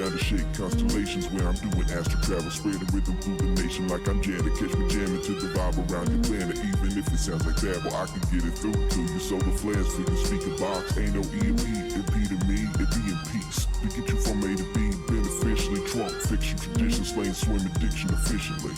down to shake constellations where I'm doing astral travel, spreading rhythm through the nation like I'm Janet. Catch me jamming to the vibe around your planet. Even if it sounds like babble, I can get it through to you. Solar flares through the speaker box. Ain't no EMP, impede me, it be in peace. To get you from A to B, beneficially trump fiction, tradition, slaying swim addiction efficiently.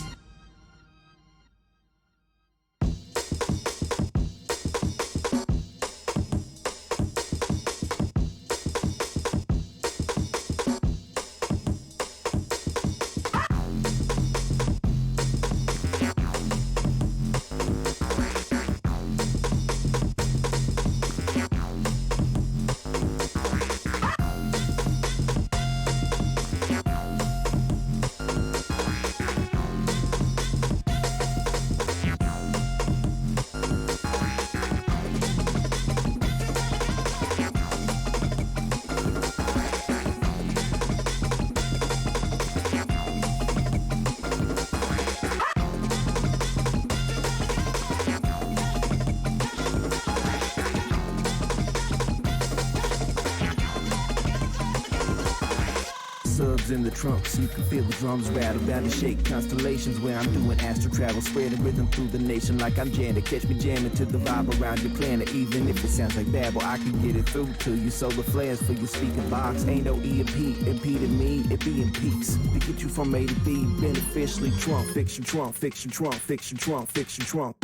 Subs in the trunks, you can feel the drums rattle, bound to shake constellations where I'm doing astral travel, spreading rhythm through the nation like I'm Janet. Catch me jamming to the vibe around your planet. Even if it sounds like babble, I can get it through to you. Solar flares for your speaker box. Ain't no EMP, impeding me, it be in peace. To get you from A to B, beneficially trunk, fiction trunk, fiction trunk, fiction trunk, fiction trunk.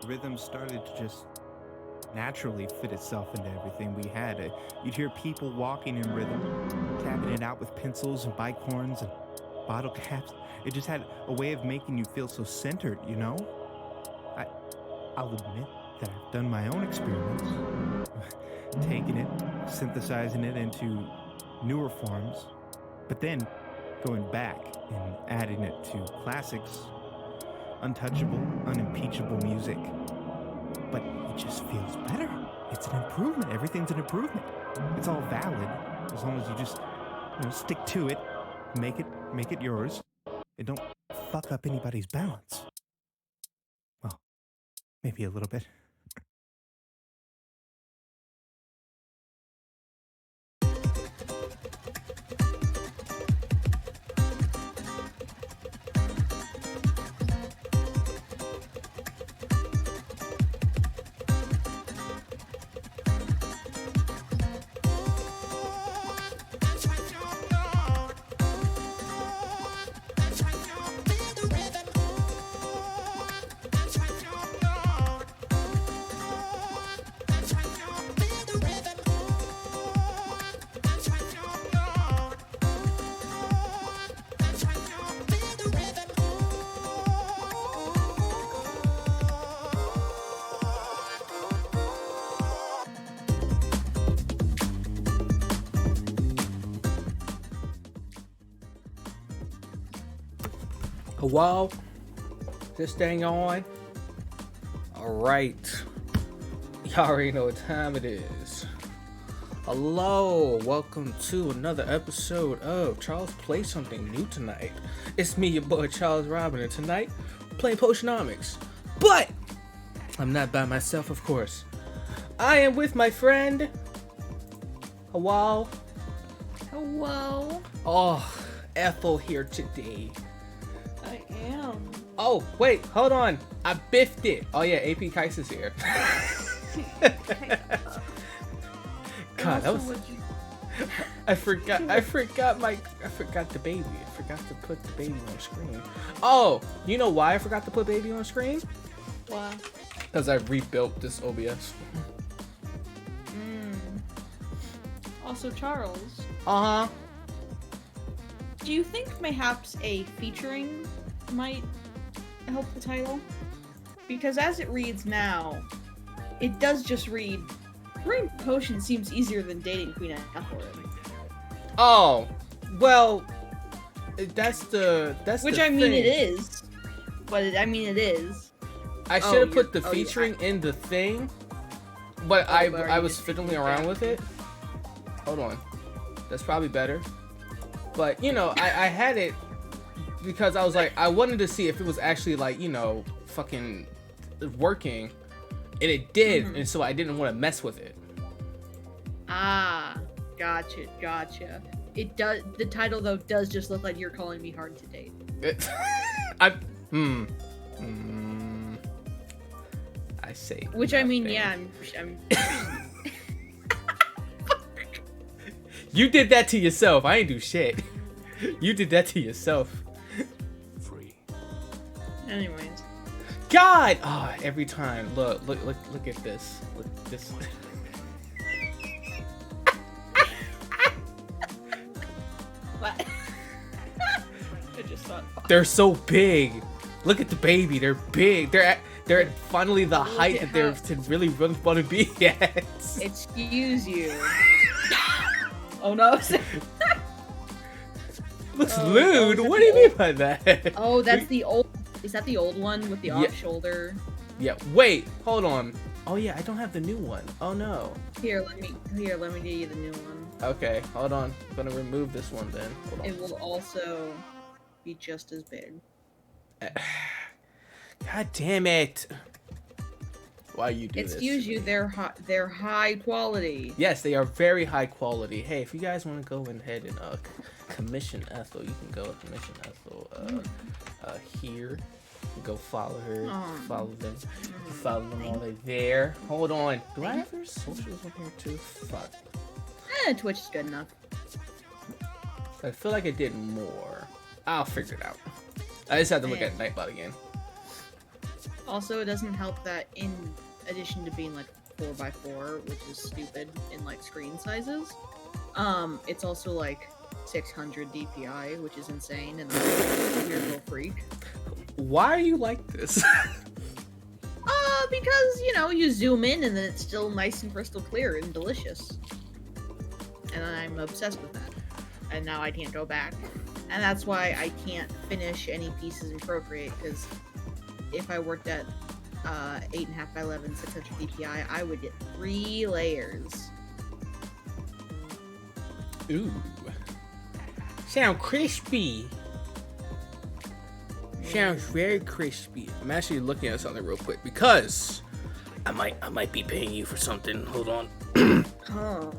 Rhythm started to just naturally fit itself into everything we had. You'd hear people walking in rhythm, tapping it out with pencils and bike horns and bottle caps. It just had a way of making you feel so centered, you know? I'll admit that I've done my own experiments, taking it, synthesizing it into newer forms, but then going back and adding it to classics, untouchable, unimpeachable music. But it just feels better. It's an improvement. Everything's an improvement. It's all valid as long as you just, stick to it, make it yours, and don't fuck up anybody's balance. Well, maybe a little bit. Hello? This thing on? Alright. Y'all already know what time it is. Hello, welcome to another episode of Charles Play Something New Tonight. It's me, your boy Charles Robin, and tonight, we're playing Potionomics. But I'm not by myself, of course. I am with my friend. Hello. Hello. Oh, Ethel here today. I am. Oh, wait, hold on. I biffed it. Oh yeah, AP Kais is here. God, that was. I forgot the baby. I forgot to put the baby on screen. Oh, you know why I forgot to put baby on screen? Why? Because I rebuilt this OBS. Also, Charles. Uh-huh. Do you think mayhaps a featuring might help the title? Because as it reads now, it does just read, Brewing Potion seems easier than dating Queen Ethelred. Oh, well, that's Which the I mean thing. it is. But I mean it is. I should have put the yeah. featuring in the thing, but I you was just fiddling did around that. with it. Hold on, that's probably better. But you know, I had it because I was like, I wanted to see if it was actually like, you know, fucking working, and it did, and so I didn't want to mess with it. Ah, gotcha. It does. The title though does just look like you're calling me hard to date. I say. Which I mean, nothing. yeah, I'm You did that to yourself. I ain't do shit. You did that to yourself. Anyways. God! Oh, every time. Look at this. Look at this. What? I just thought. They're so big. Look at the baby. They're big. They're at finally the height that they're to really want to be at. Excuse you. Oh no. Looks Oh, lewd. is that What do the you mean by that? Oh, that's the old. Is that the old one with the Yeah. off shoulder? Yeah. Wait. Hold on. Oh yeah, I don't have the new one. Oh no. Here, let me get you the new one. Okay. Hold on. I'm gonna remove this one then. Hold on. It will also be just as big. God damn it. Why you do this? Excuse you, they're high quality. Yes, they are very high quality. Hey, if you guys want to go ahead and commission Ethel, you can go commission Ethel here. You go follow her, follow them, follow them all the way there. Hold on. Do I have their socials on here too? Fuck. Twitch is good enough. I feel like I did more. I'll figure it out. I just have to look at Nightbot again. Also, it doesn't help that in addition to being like 4x4, which is stupid in like screen sizes, it's also like 600 DPI, which is insane, and I'm a weird little freak. Why are you like this? Because, you know, you zoom in and then it's still nice and crystal clear and delicious. And I'm obsessed with that. And now I can't go back. And that's why I can't finish any pieces in Procreate, because if I worked at 8.5 by 11, 600 DPI, I would get 3 layers. Ooh. Sound crispy. Sounds very crispy. I'm actually looking at something real quick because I might be paying you for something. Hold on. Oh,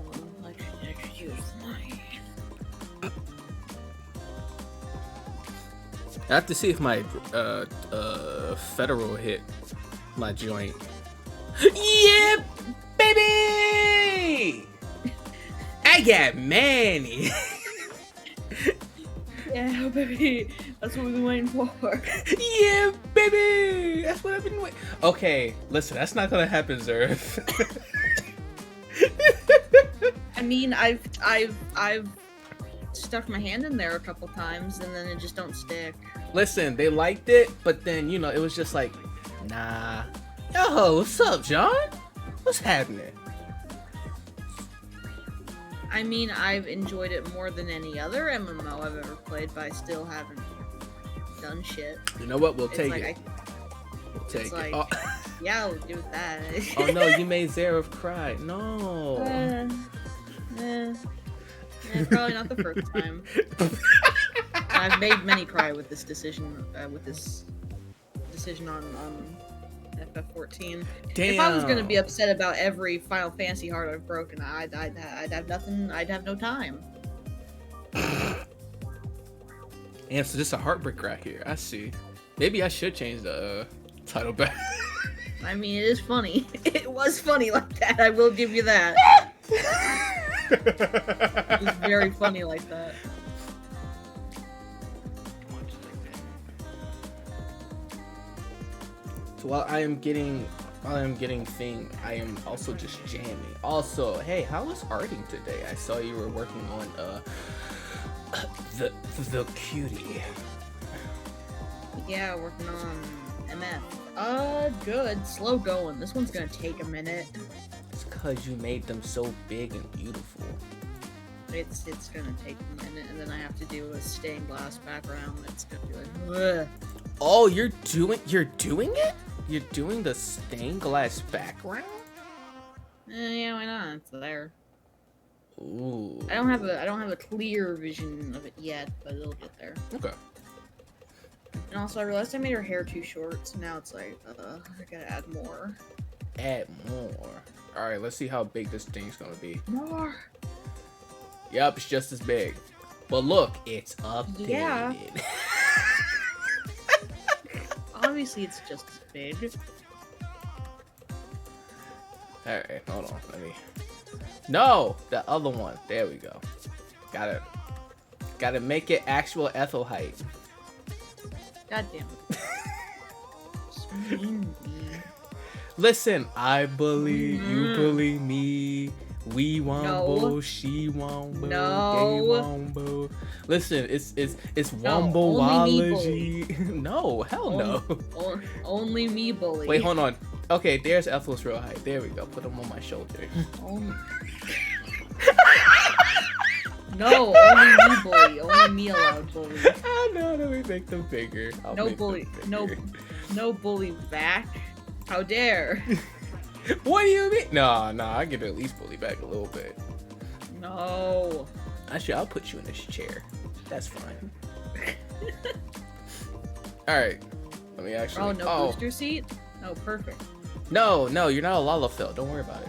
let's use mine. I have to see if my federal hit my joint. Yeah, baby! I got money. Yeah, baby. That's what we've been waiting for. Yeah, baby! That's what I've been waiting. Okay, listen, that's not gonna happen, Zerf. I mean, I've stuck my hand in there a couple times and then it just don't stick. Listen, they liked it, but then, you know, it was just like, nah. Yo, what's up, John? What's happening? I mean, I've enjoyed it more than any other MMO I've ever played, but I still haven't done shit. You know what? We'll It's take like it. We'll take it's it. like, Oh. yeah, I'll do that. Oh no, you made Zeref cry. No. Probably not the first time. I've made many cry with this decision. On FF14. Damn. If I was gonna be upset about every Final Fantasy heart I've broken, I'd have nothing. I'd have no time. And so this is a heartbreak right here. I see. Maybe I should change the title back. I mean, it is funny. It was funny like that. I will give you that. It was very funny like that. So while I am getting thing, I am also just jamming. Also, hey, how was arting today? I saw you were working on the cutie. Yeah, working on MF. Good. Slow going. This one's gonna take a minute. It's cause you made them so big and beautiful. It's gonna take a minute, and then I have to do a stained glass background. It's gonna be like, ugh. Oh, you're doing it? You're doing the stained glass background? Yeah, why not? It's there. Ooh. I don't have a clear vision of it yet, but it'll get there. Okay. And also, I realized I made her hair too short, so now it's like, I gotta add more. Add more. All right, let's see how big this thing's gonna be. More. Yep, it's just as big. But look, it's updated. Yeah. Obviously, it's just as big. All right, hold on. Let me. No, the other one. There we go. Gotta make it actual Ethel height. God damn it. So mean. Listen, I believe you believe me. We wombo, she wombo, No. gay wombo. Listen, it's No, wombology. No, hell no. Only me bully. Wait, hold on. Okay, there's Ethel's real height. There we go. Put him on my shoulder. No, only me bully. Only me allowed bully. I know. Let me make them bigger. No bully. No bully back. How dare? What do you mean? No, I get to at least bully back a little bit. No. Actually, I'll put you in this chair. That's fine. All right. Let me actually. Oh, no booster seat? Oh, perfect. No, you're not a Lalafell. Don't worry about it.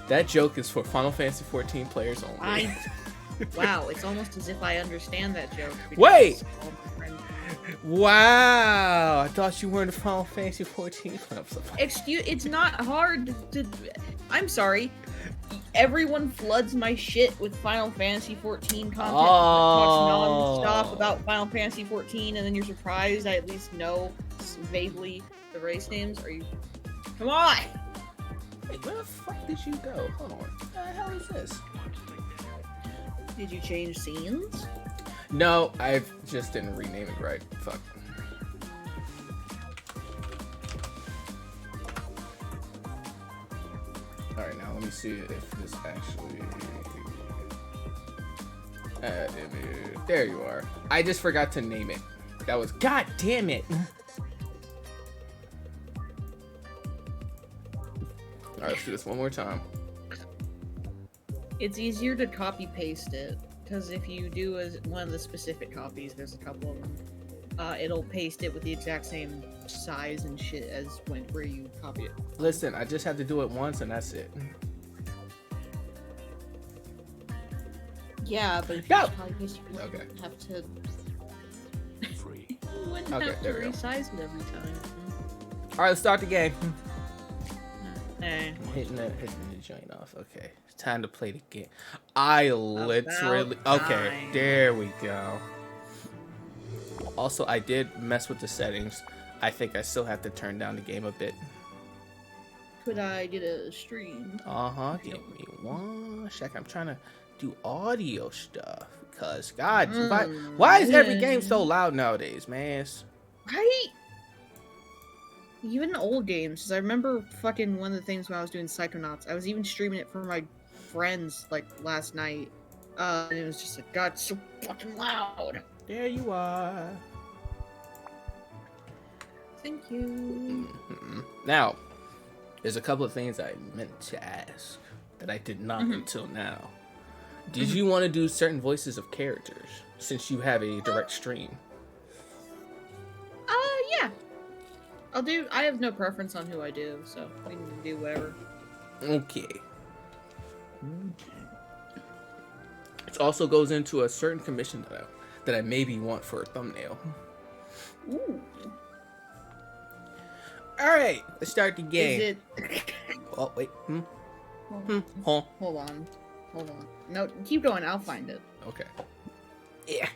That joke is for Final Fantasy 14 players only. Wow, it's almost as if I understand that joke. Wait! Wow! I thought you weren't a Final Fantasy 14 fan. It's not hard to. I'm sorry. Everyone floods my shit with Final Fantasy 14 content. Talks non-stop about Final Fantasy 14, and then you're surprised I at least know vaguely the race names. Are you? Come on! Wait, where the fuck did you go? Hold on. What the hell is this? Did you change scenes? No, I just didn't rename it right. Fuck. Alright, now let me see if this actually... There you are. I just forgot to name it. That was... God damn it! Alright, let's do this one more time. It's easier to copy paste it, because if you do one of the specific copies, there's a couple of them, it'll paste it with the exact same size and shit as where you copy it. Listen, I just have to do it once and that's it. Yeah, but if you just copy paste, you wouldn't have to. Free. You wouldn't have to resize it every time. All right, let's start the game. Eh. Hitting the joint off. Okay, it's time to play the game. I literally. Okay, there we go. Also, I did mess with the settings. I think I still have to turn down the game a bit. Could I get a stream? Give me one sec. I'm trying to do audio stuff because God, why is every game so loud nowadays, man? Right? Even old games, because I remember fucking one of the things when I was doing Psychonauts, I was even streaming it for my friends, like, last night, and it was just like, God, it's so fucking loud. There you are. Thank you. Now, there's a couple of things I meant to ask that I did not until now. Did you want to do certain voices of characters, since you have a direct stream? Yeah. I have no preference on who I do, so we can do whatever. Okay. It also goes into a certain commission that I maybe want for a thumbnail. Ooh. All right, let's start the game. Is it? Oh wait. Huh? Hold on. No, keep going. I'll find it. Okay. Yeah.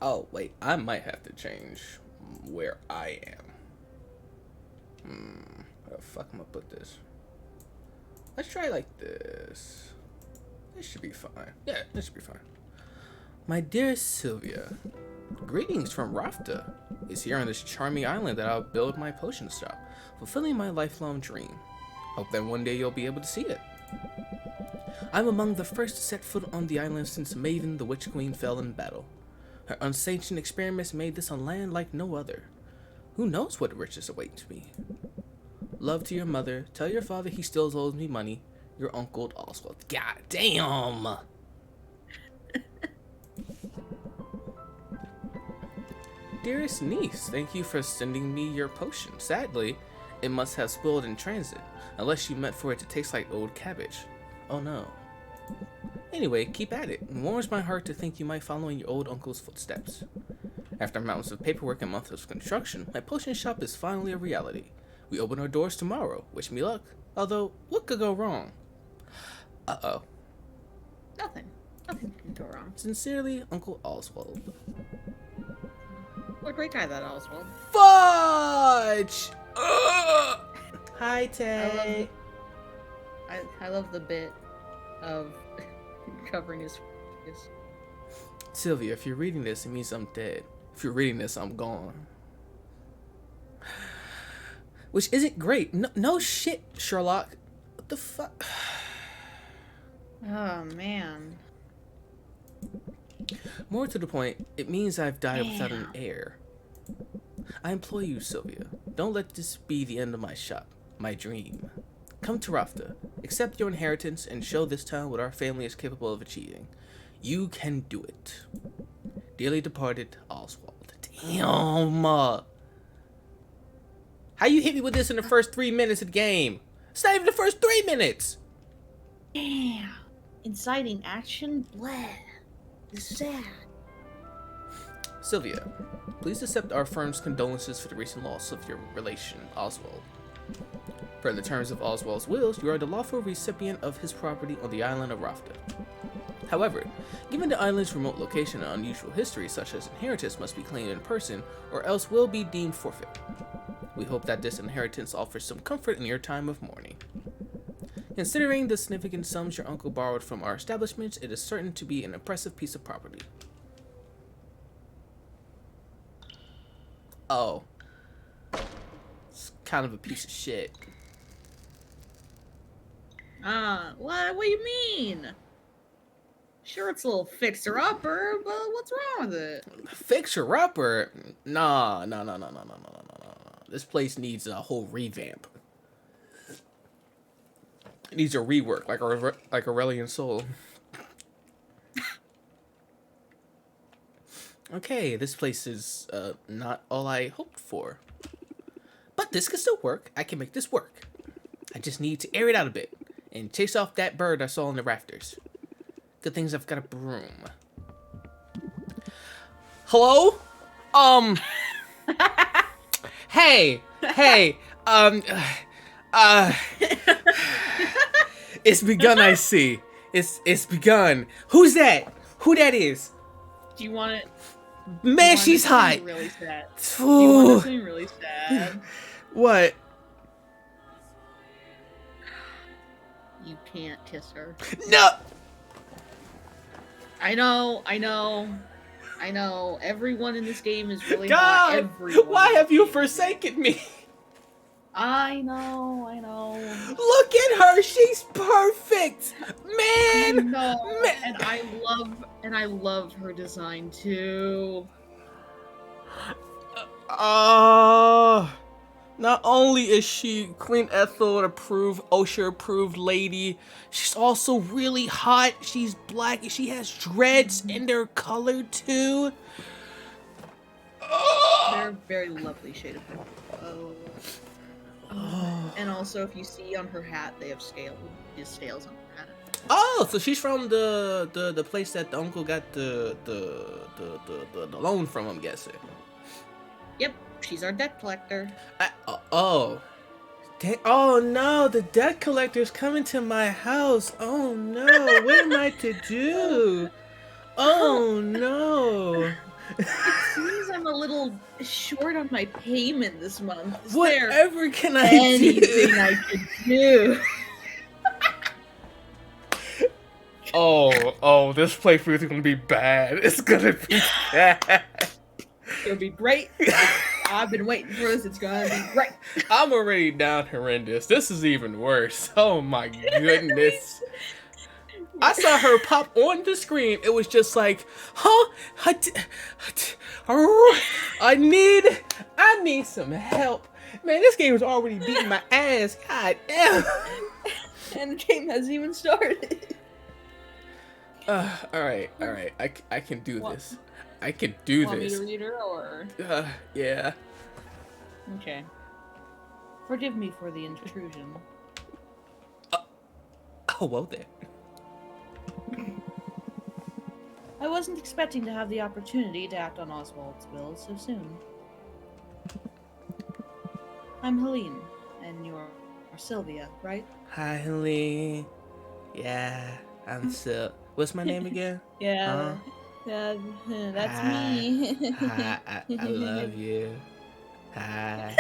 Oh wait, I might have to change where I am. Where the fuck am I put this? Let's try like this. This should be fine. Yeah, this should be fine. My dear Sylvia, greetings from Rafta. It's here on this charming island that I'll build my potion shop, fulfilling my lifelong dream. Hope that one day you'll be able to see it. I'm among the first to set foot on the island since Maven the Witch Queen fell in battle. Her unsanctioned experiments made this a land like no other. Who knows what riches await me? Love to your mother. Tell your father he still owes me money. Your uncle Oswald. God damn! Dearest niece, thank you for sending me your potion. Sadly, it must have spoiled in transit, unless you meant for it to taste like old cabbage. Oh no. Anyway, keep at it. It warms my heart to think you might follow in your old uncle's footsteps. After mountains of paperwork and months of construction, my potion shop is finally a reality. We open our doors tomorrow. Wish me luck. Although, what could go wrong? Uh-oh. Nothing. Nothing can go wrong. Sincerely, Uncle Oswald. What a great guy that Oswald. Fudge! Ugh! Hi, Tay. I love the bit of covering his. Sylvia, if you're reading this, it means I'm dead. If you're reading this, I'm gone. Which isn't great. No shit, Sherlock. What the fuck? Oh, man. More to the point, it means I've died without an heir. I implore you, Sylvia, don't let this be the end of my shop, my dream. Come to Rafta, accept your inheritance, and show this town what our family is capable of achieving. You can do it. Dearly departed, Oswald. Damn! How you hit me with this in the first 3 minutes of the game? It's not even the first 3 minutes! Damn. Inciting action, bleh. It's sad. Sylvia, please accept our firm's condolences for the recent loss of your relation, Oswald. Per the terms of Oswald's wills, you are the lawful recipient of his property on the island of Rafta. However, given the island's remote location and unusual history, such as inheritance must be claimed in person, or else will be deemed forfeit. We hope that this inheritance offers some comfort in your time of mourning. Considering the significant sums your uncle borrowed from our establishments, it is certain to be an impressive piece of property. Oh. It's kind of a piece of shit. What do you mean? Sure, it's a little fixer-upper, but what's wrong with it? Fixer-upper? Nah. This place needs a whole revamp. It needs a rework, like Aurelian Soul. Okay, this place is not all I hoped for. But this can still work. I can make this work. I just need to air it out a bit and chase off that bird I saw in the rafters. Good things I've got a broom. Hello? Hey, it's begun, I see. It's begun. Who's that? Who that is? Do you want it? Man, she's hot. Really sad. Ooh. Do you want something really sad? What? You can't kiss her. No. I know. Everyone in this game is really God, hot. Everyone. why have you forsaken me? I know. Look at her. She's perfect. Man. No, Man. and I love her design Not only is she Queen Ethel approved, OSHA approved lady, she's also really hot. She's black and she has dreads and they're colored too. They're a very lovely shade of purple. And also, if you see on her hat, they have scales on her hat. Oh, so she's from the place that the uncle got the loan from, I'm guessing. Yep, she's our debt collector. Oh no, the debt collector's coming to my house. Oh no, what am I to do? Oh no. It seems I'm a little short on my payment this month. Is Whatever can I anything do? I could do? Oh, this playthrough is gonna be bad. It's gonna be bad. It'll be great. I've been waiting for this. It's gonna be great. I'm already down horrendous. This is even worse. Oh my goodness. I saw her pop on the screen. It was just like, huh? I need some help. Man, this game is already beating my ass. God damn. And the game hasn't even started. All right. I can do this. I can do Want this. me to read her, or? Yeah. Okay. Forgive me for the intrusion. Oh, well then. I wasn't expecting to have the opportunity to act on Oswald's will so soon. I'm Helene, and you're Sylvia, right? Hi, Helene. Yeah, I'm Sil. What's my name again? Yeah, that's Hi. me. Hi, I love you. Hi.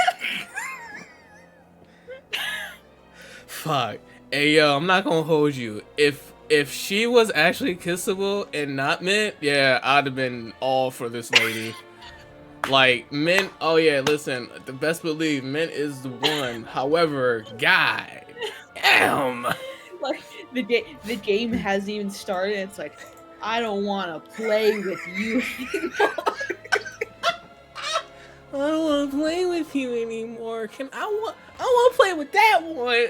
Fuck. Hey, yo, I'm not gonna hold you. If she was actually kissable and not Mint, yeah, I'd have been all for this lady. Like, Mint, oh yeah, listen, the best believe Mint is the one. However, God, damn. Like, the game hasn't even started, and it's like, I don't want to play with you anymore. I don't want to play with you anymore. I want to play with that one.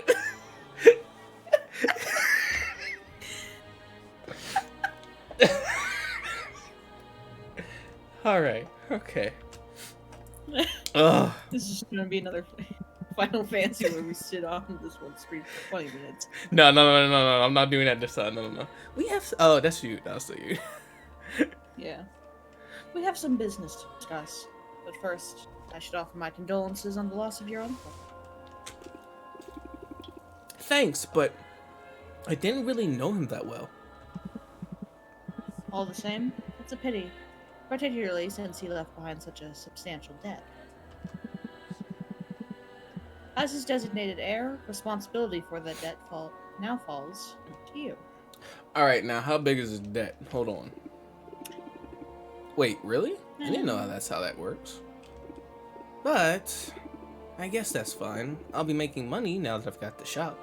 All right. Okay. Ugh. This is gonna be another Final Fantasy where we sit on this one screen for 20 minutes. No. I'm not doing that this time. No. We have. Oh, that's you. That's you. Yeah. We have some business to discuss. But first, I should offer my condolences on the loss of your uncle. Thanks, but I didn't really know him that well. All the same, it's a pity. Particularly since he left behind such a substantial debt. As his designated heir, responsibility for that debt now falls to you. All right, now how big is his debt? Hold on. Wait, really? I didn't know that's how that works. But I guess that's fine. I'll be making money now that I've got the shop.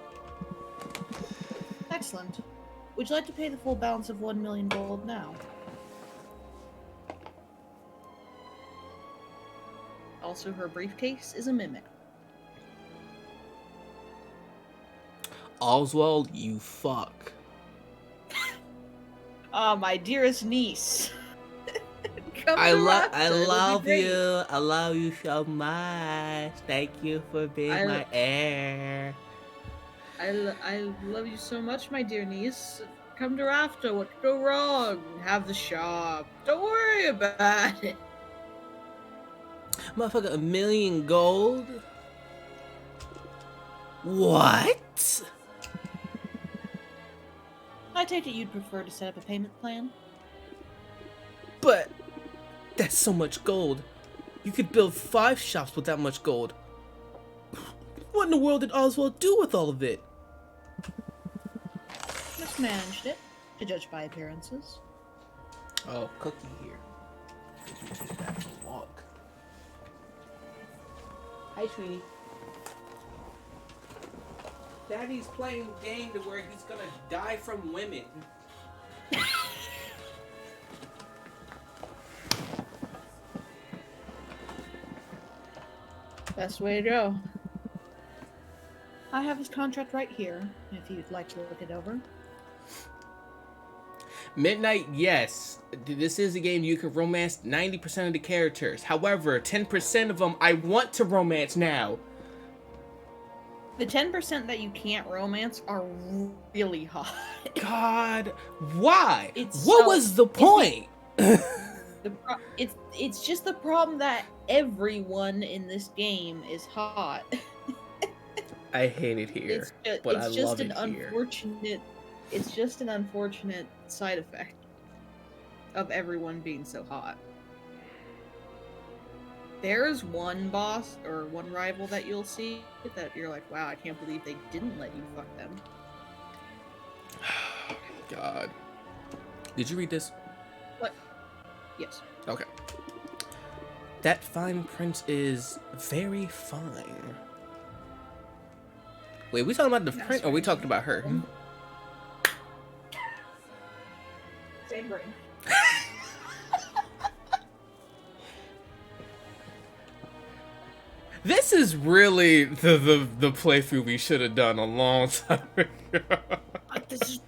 Excellent. Would you like to pay the full balance of 1 million gold now? Also, her briefcase is a mimic. Oswald, you fuck. Ah, my dearest niece. I love you. I love you so much. Thank you for being my heir. I love you so much, my dear niece. Come to Rafta. What could go wrong? Have the shop. Don't worry about it. Motherfucker, 1 million gold? What? I take it you'd prefer to set up a payment plan? But that's so much gold. You could build 5 shops with that much gold. What in the world did Oswald do with all of it? Mismanaged it, to judge by appearances. Oh, Cookie here. We just got to walk. Hi, sweetie. Daddy's playing a game to where he's gonna die from women. best way to go. I have his contract right here, if you'd like to look it over. Midnight, yes. This is a game you can romance 90% of the characters. However, 10% of them I want to romance now. The 10% that you can't romance are really hot. God, why? It's what so- was the point? It's just the problem that everyone in this game is hot. I hate it here, but I love it here. It's just an unfortunate side effect of everyone being so hot. There's one boss or one rival that you'll see that you're like, wow, I can't believe they didn't let you fuck them. God. Did you read this? What? Yes. Okay. That fine print is very fine. Wait, we talking about the print or we talking about her? Same brain. This is really the playthrough we should have done a long time ago. This is...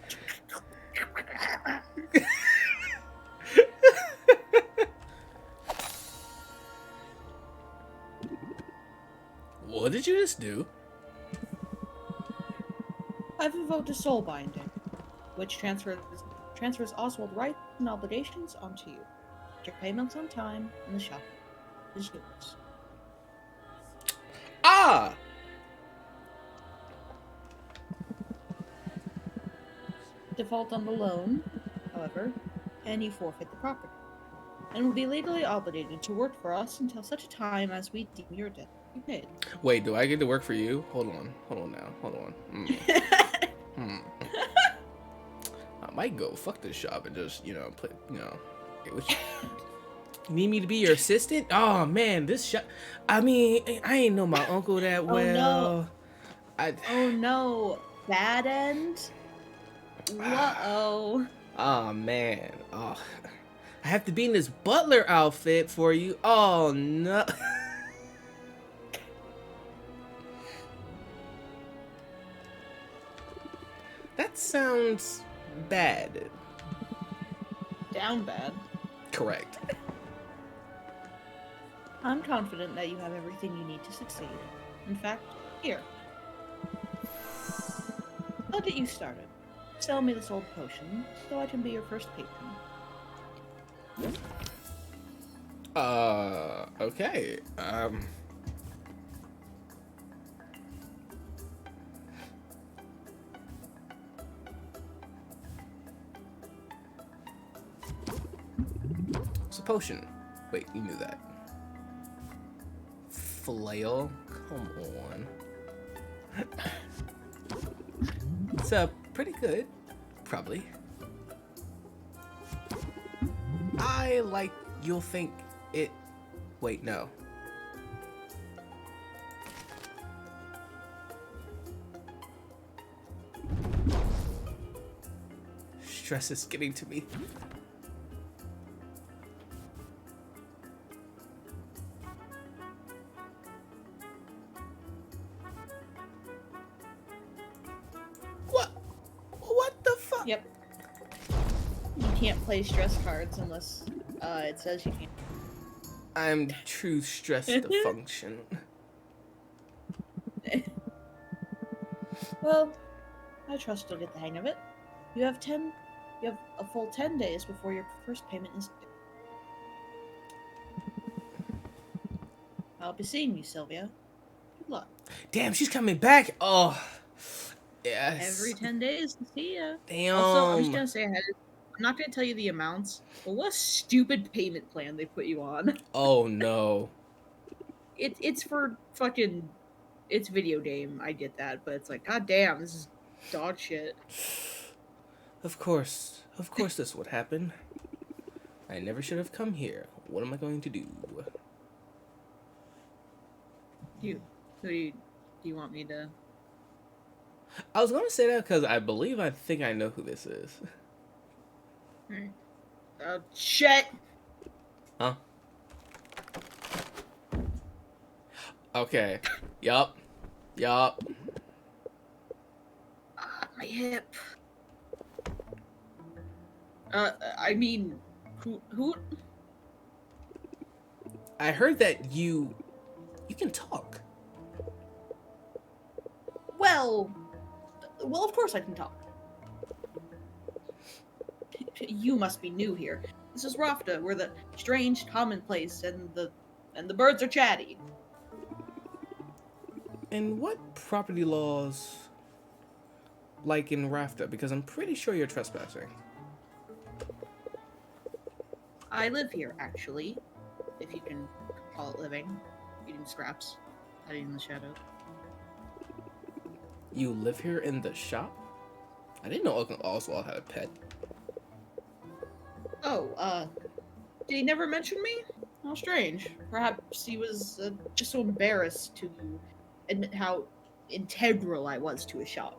What did you just do? I've invoked a soul binding, which transfers Oswald rights and obligations onto you. Your payments on time, and the shop is yours. Ah! Default on the loan, however, and you forfeit the property, and will be legally obligated to work for us until such a time as we deem your debt to be paid. Wait, do I get to work for you? Hold on now. Hold on. I might go fuck this shop and just, play, hey, what you need me to be your assistant? Oh man, this shop. I mean, I ain't know my uncle that well. Oh no, bad end. Whoa. Oh man. Oh, I have to be in this butler outfit for you. Oh no. That sounds bad. Down bad. Correct. I'm confident that you have everything you need to succeed. In fact, here. I'll get you started. Sell me this old potion, so I can be your first patron. Okay. It's a potion. Wait, you knew that. Flail? Come on. It's pretty good. Probably. You'll think it... Wait, no. Stress is getting to me. What the fuck? Yep. You can't play stress cards unless it says you can't. I'm too stressed to function. Well, I trust you'll get the hang of it. You have a full 10 days before your first payment is due. I'll be seeing you, Sylvia. Good luck. Damn, she's coming back. Oh, yes. Every 10 days to see ya. Damn. Also, I'm just gonna say ahead. I'm not gonna tell you the amounts, but what a stupid payment plan they put you on. Oh no. It's for fucking. It's video game. I get that, but it's like, god damn, this is dog shit. Of course this would happen. I never should have come here. What am I going to do? Do you want me to? I was gonna say that because I think I know who this is. Oh shit! Huh? Okay. Yup. My hip. I mean, who? I heard that you can talk. Well, of course I can talk. You must be new here. This is Rafta, where the strange commonplace and the birds are chatty. And what property laws like in Rafta? Because I'm pretty sure you're trespassing. I live here, actually, if you can call it living. Eating scraps, hiding in the shadows. You live here in the shop? I didn't know Uncle Oswald had a pet. Oh, did he never mention me? How strange. Perhaps he was just so embarrassed to admit how integral I was to his shop.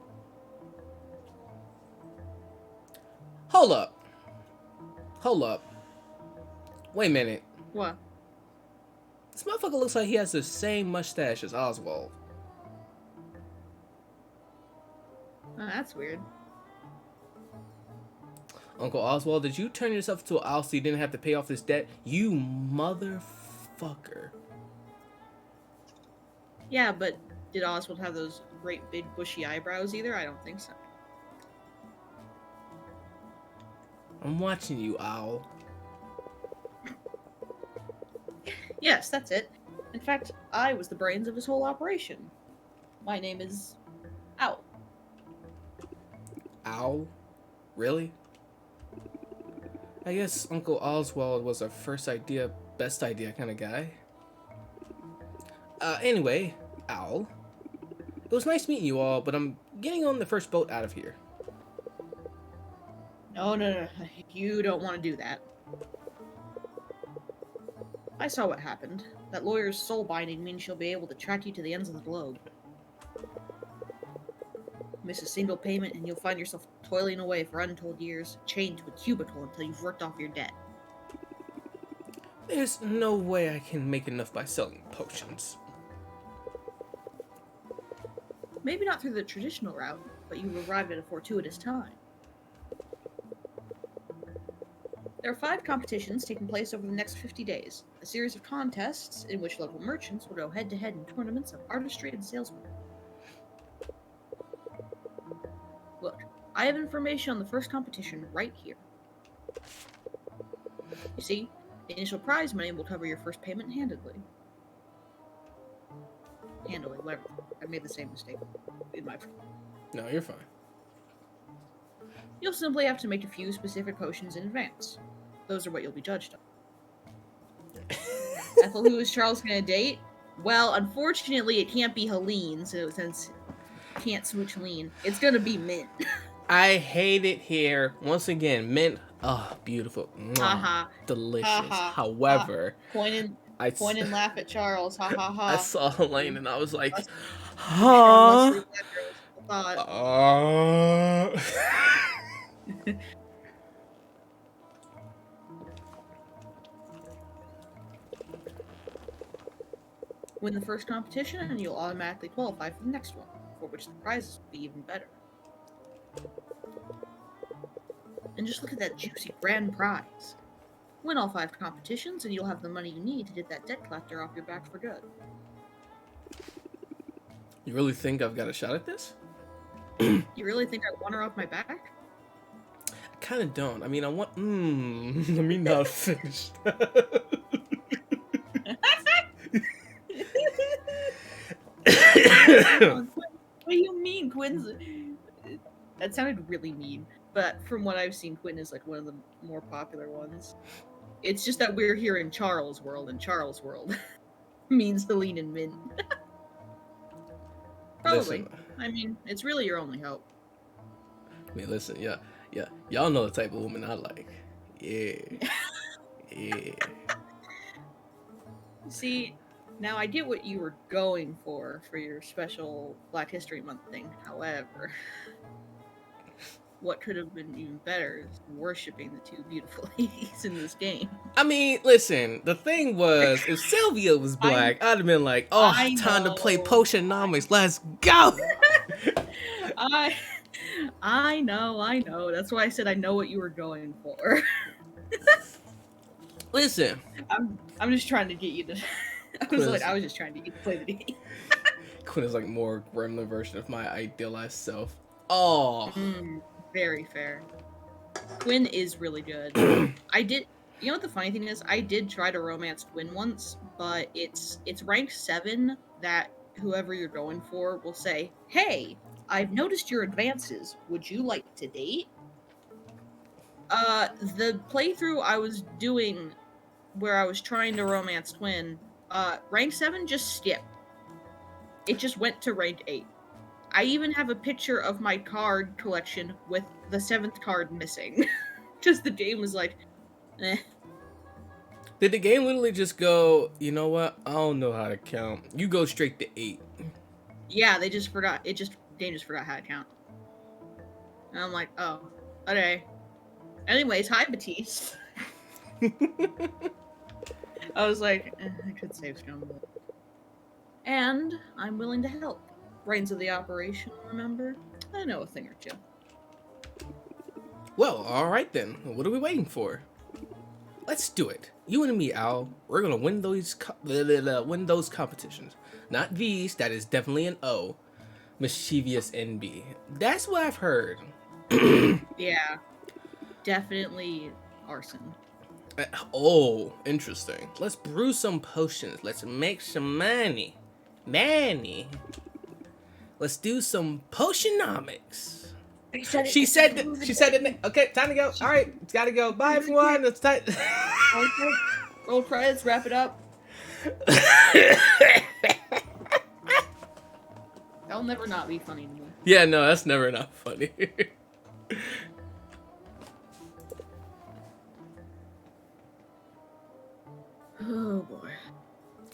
Hold up. Wait a minute. What? This motherfucker looks like he has the same mustache as Oswald. Oh, that's weird. Uncle Oswald, did you turn yourself into an owl so you didn't have to pay off this debt? You motherfucker. Yeah, but did Oswald have those great big bushy eyebrows either? I don't think so. I'm watching you, owl. Yes, that's it. In fact, I was the brains of his whole operation. My name is Owl. Owl? Really? I guess Uncle Oswald was a first idea, best idea kind of guy. Anyway, Owl. It was nice meeting you all, but I'm getting on the first boat out of here. No. You don't want to do that. I saw what happened. That lawyer's soul binding means she'll be able to track you to the ends of the globe. Miss a single payment and you'll find yourself toiling away for untold years, chained to a cubicle until you've worked off your debt. There's no way I can make enough by selling potions. Maybe not through the traditional route, but you arrived at a fortuitous time. There are 5 competitions taking place over the next 50 days, a series of contests in which local merchants will go head-to-head in tournaments of artistry and salesmanship. Look, I have information on the first competition right here. You see, the initial prize money will cover your first payment handedly. Whatever. I made the same mistake in my... No, you're fine. You'll simply have to make a few specific potions in advance. Those are what you'll be judged on. Ethel, who is Charles gonna date? Well, unfortunately, it can't be Helene, since can't switch Helene. It's gonna be Mint. I hate it here. Once again, mint. Oh, beautiful. Mwah, delicious. However, point and laugh at Charles. Ha ha ha. I saw Helene and I was like, huh? Win the first competition and you'll automatically qualify for the next one, for which the prizes will be even better. And just look at that juicy grand prize. Win all 5 competitions and you'll have the money you need to get that debt collector off your back for good. You really think I've got a shot at this? You really think I want her off my back? I kind of don't. I mean, I want... let me not finish. What do you mean, Quinn's? That sounded really mean, but from what I've seen, Quinn is like one of the more popular ones. It's just that we're here in Charles World, and Charles World means Helene and Mint. Probably. Listen, I mean, it's really your only hope. I mean, listen, yeah. Y'all know the type of woman I like. Yeah. See, now I get what you were going for your special Black History Month thing. However, what could have been even better is worshiping the two beautiful ladies in this game. I mean, listen, the thing was, if Sylvia was black, I'd have been like, oh, I time to play know. Potionomics, let's go! I know. That's why I said I know what you were going for. Listen. I'm just trying to get you to. I was just trying to get you to play the game. Quinn is like more gremlin version of my idealized self. Oh. Very fair. Quinn is really good. You know what the funny thing is? I did try to romance Quinn once, but it's rank 7 that whoever you're going for will say, "Hey, I've noticed your advances. Would you like to date?" The playthrough I was doing where I was trying to romance Quinn, rank 7 just skipped. It just went to rank 8. I even have a picture of my card collection with the 7th card missing. Just the game was like, eh. Did the game literally just go, you know what? I don't know how to count. You go straight to 8. Yeah, they just forgot. Game just forgot how to count. And I'm like, oh, okay. Anyways, hi, Batiste. I was like, I could save scum. And I'm willing to help. Brains of the operation, remember? I know a thing or two. Well, alright then. What are we waiting for? Let's do it. You and me, Al. We're gonna win those competitions. Not these, that is definitely an O. Mischievous NB. That's what I've heard. Yeah. Definitely arson. Oh, interesting. Let's brew some potions. Let's make some money. Let's do some Potionomics. She said it. Okay, time to go. All right, it's gotta go. Bye, everyone. It's time. Okay. Roll credits. Wrap it up. That'll never not be funny to me. Yeah, no, that's never not funny. Oh boy.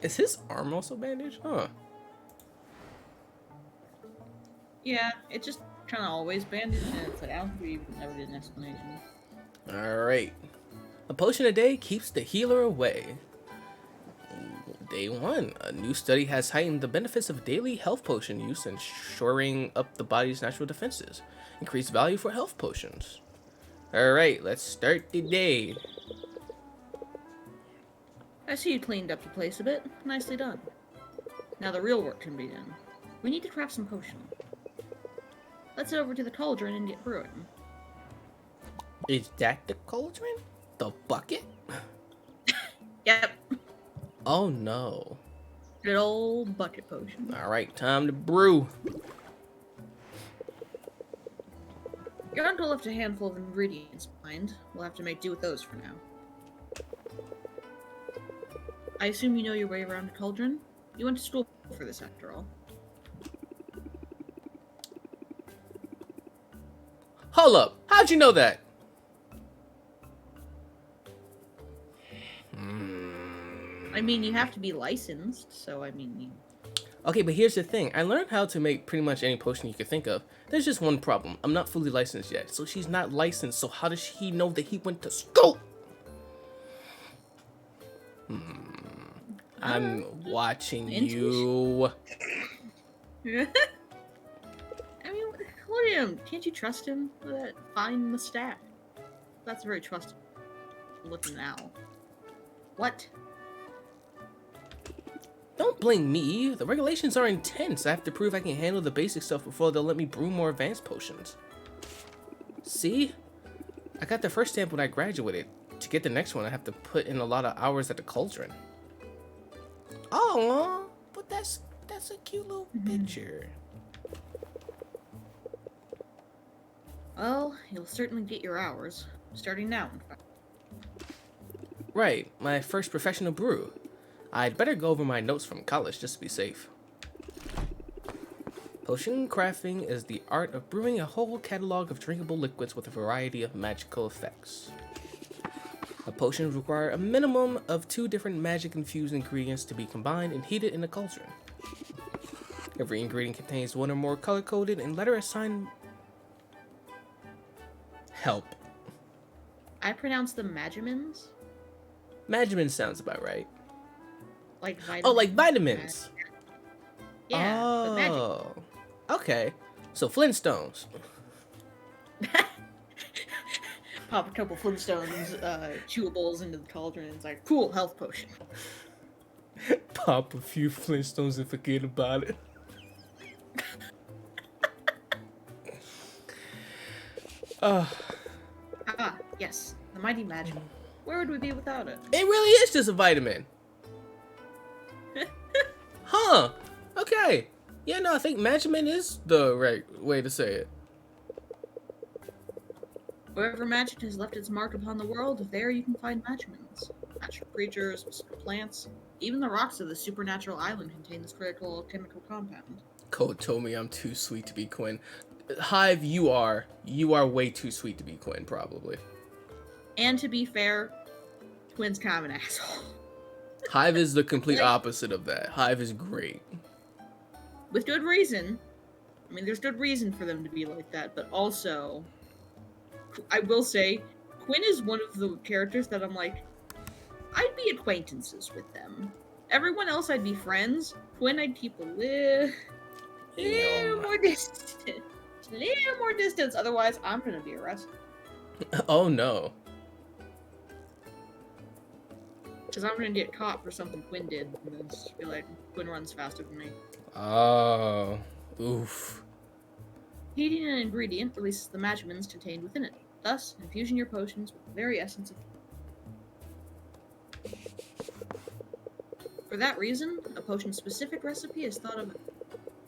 Is his arm also bandaged? Huh. Yeah, it just kind of always bandaged, and it's like, I don't think we even ever did an explanation. Alright. A potion a day keeps the healer away. Day 1. A new study has heightened the benefits of daily health potion use and shoring up the body's natural defenses. Increased value for health potions. Alright, let's start the day. I see you cleaned up the place a bit. Nicely done. Now the real work can be done. We need to craft some potion. Let's head over to the cauldron and get brewing. Is that the cauldron? The bucket? Yep. Oh no. Good old bucket potion. Alright, time to brew. Your uncle left a handful of ingredients behind. We'll have to make do with those for now. I assume you know your way around the cauldron? You went to school for this, after all. Hold up. How'd you know that? I mean, you have to be licensed, so I mean... Okay, but here's the thing. I learned how to make pretty much any potion you could think of. There's just one problem. I'm not fully licensed yet. So she's not licensed, so how does he know that he went to school? I'm watching you. I mean, look at him. Can't you trust him with that fine mustache? That's very trustable looking owl. What? Don't blame me. The regulations are intense. I have to prove I can handle the basic stuff before they'll let me brew more advanced potions. See? I got the first stamp when I graduated. To get the next one, I have to put in a lot of hours at the cauldron. Oh, but that's a cute little picture. Well, you'll certainly get your hours. Starting now, in fact. Right, my first professional brew. I'd better go over my notes from college just to be safe. Potion crafting is the art of brewing a whole catalog of drinkable liquids with a variety of magical effects. A potion requires a minimum of 2 different magic-infused ingredients to be combined and heated in a cauldron. Every ingredient contains 1 or more color-coded and letter-assigned help. I pronounce them Magimins. Majimin sounds about right. Like vitamins. Oh, like vitamins. Yeah, but magic. Oh, okay. So Flintstones. Pop a couple Flintstones chewables into the cauldron and it's like, cool, health potion. Pop a few Flintstones and forget about it. Yes, the mighty Magimon. Where would we be without it? It really is just a vitamin. Huh. Okay. Yeah, no, I think Majimin is the right way to say it. Wherever magic has left its mark upon the world, there you can find Magimons. Magical creatures, specific plants, even the rocks of the supernatural island contain this critical chemical compound. Code told me I'm too sweet to be Quinn. Hive, you are way too sweet to be Quinn, probably. And to be fair, Quinn's kind of an asshole. Hive is the complete opposite of that. Hive is great. With good reason. I mean, there's good reason for them to be like that, but also, I will say, Quinn is one of the characters that I'm like, I'd be acquaintances with them. Everyone else I'd be friends. Quinn I'd keep a little more distance. A little more distance, otherwise I'm gonna be arrested. Oh no. Because I'm gonna get caught for something Quinn did, and then just be like, Quinn runs faster than me. Oh. Oof. Heating an ingredient releases the Magimins contained within it, thus infusing your potions with the very essence of. For that reason, a potion-specific recipe is thought of.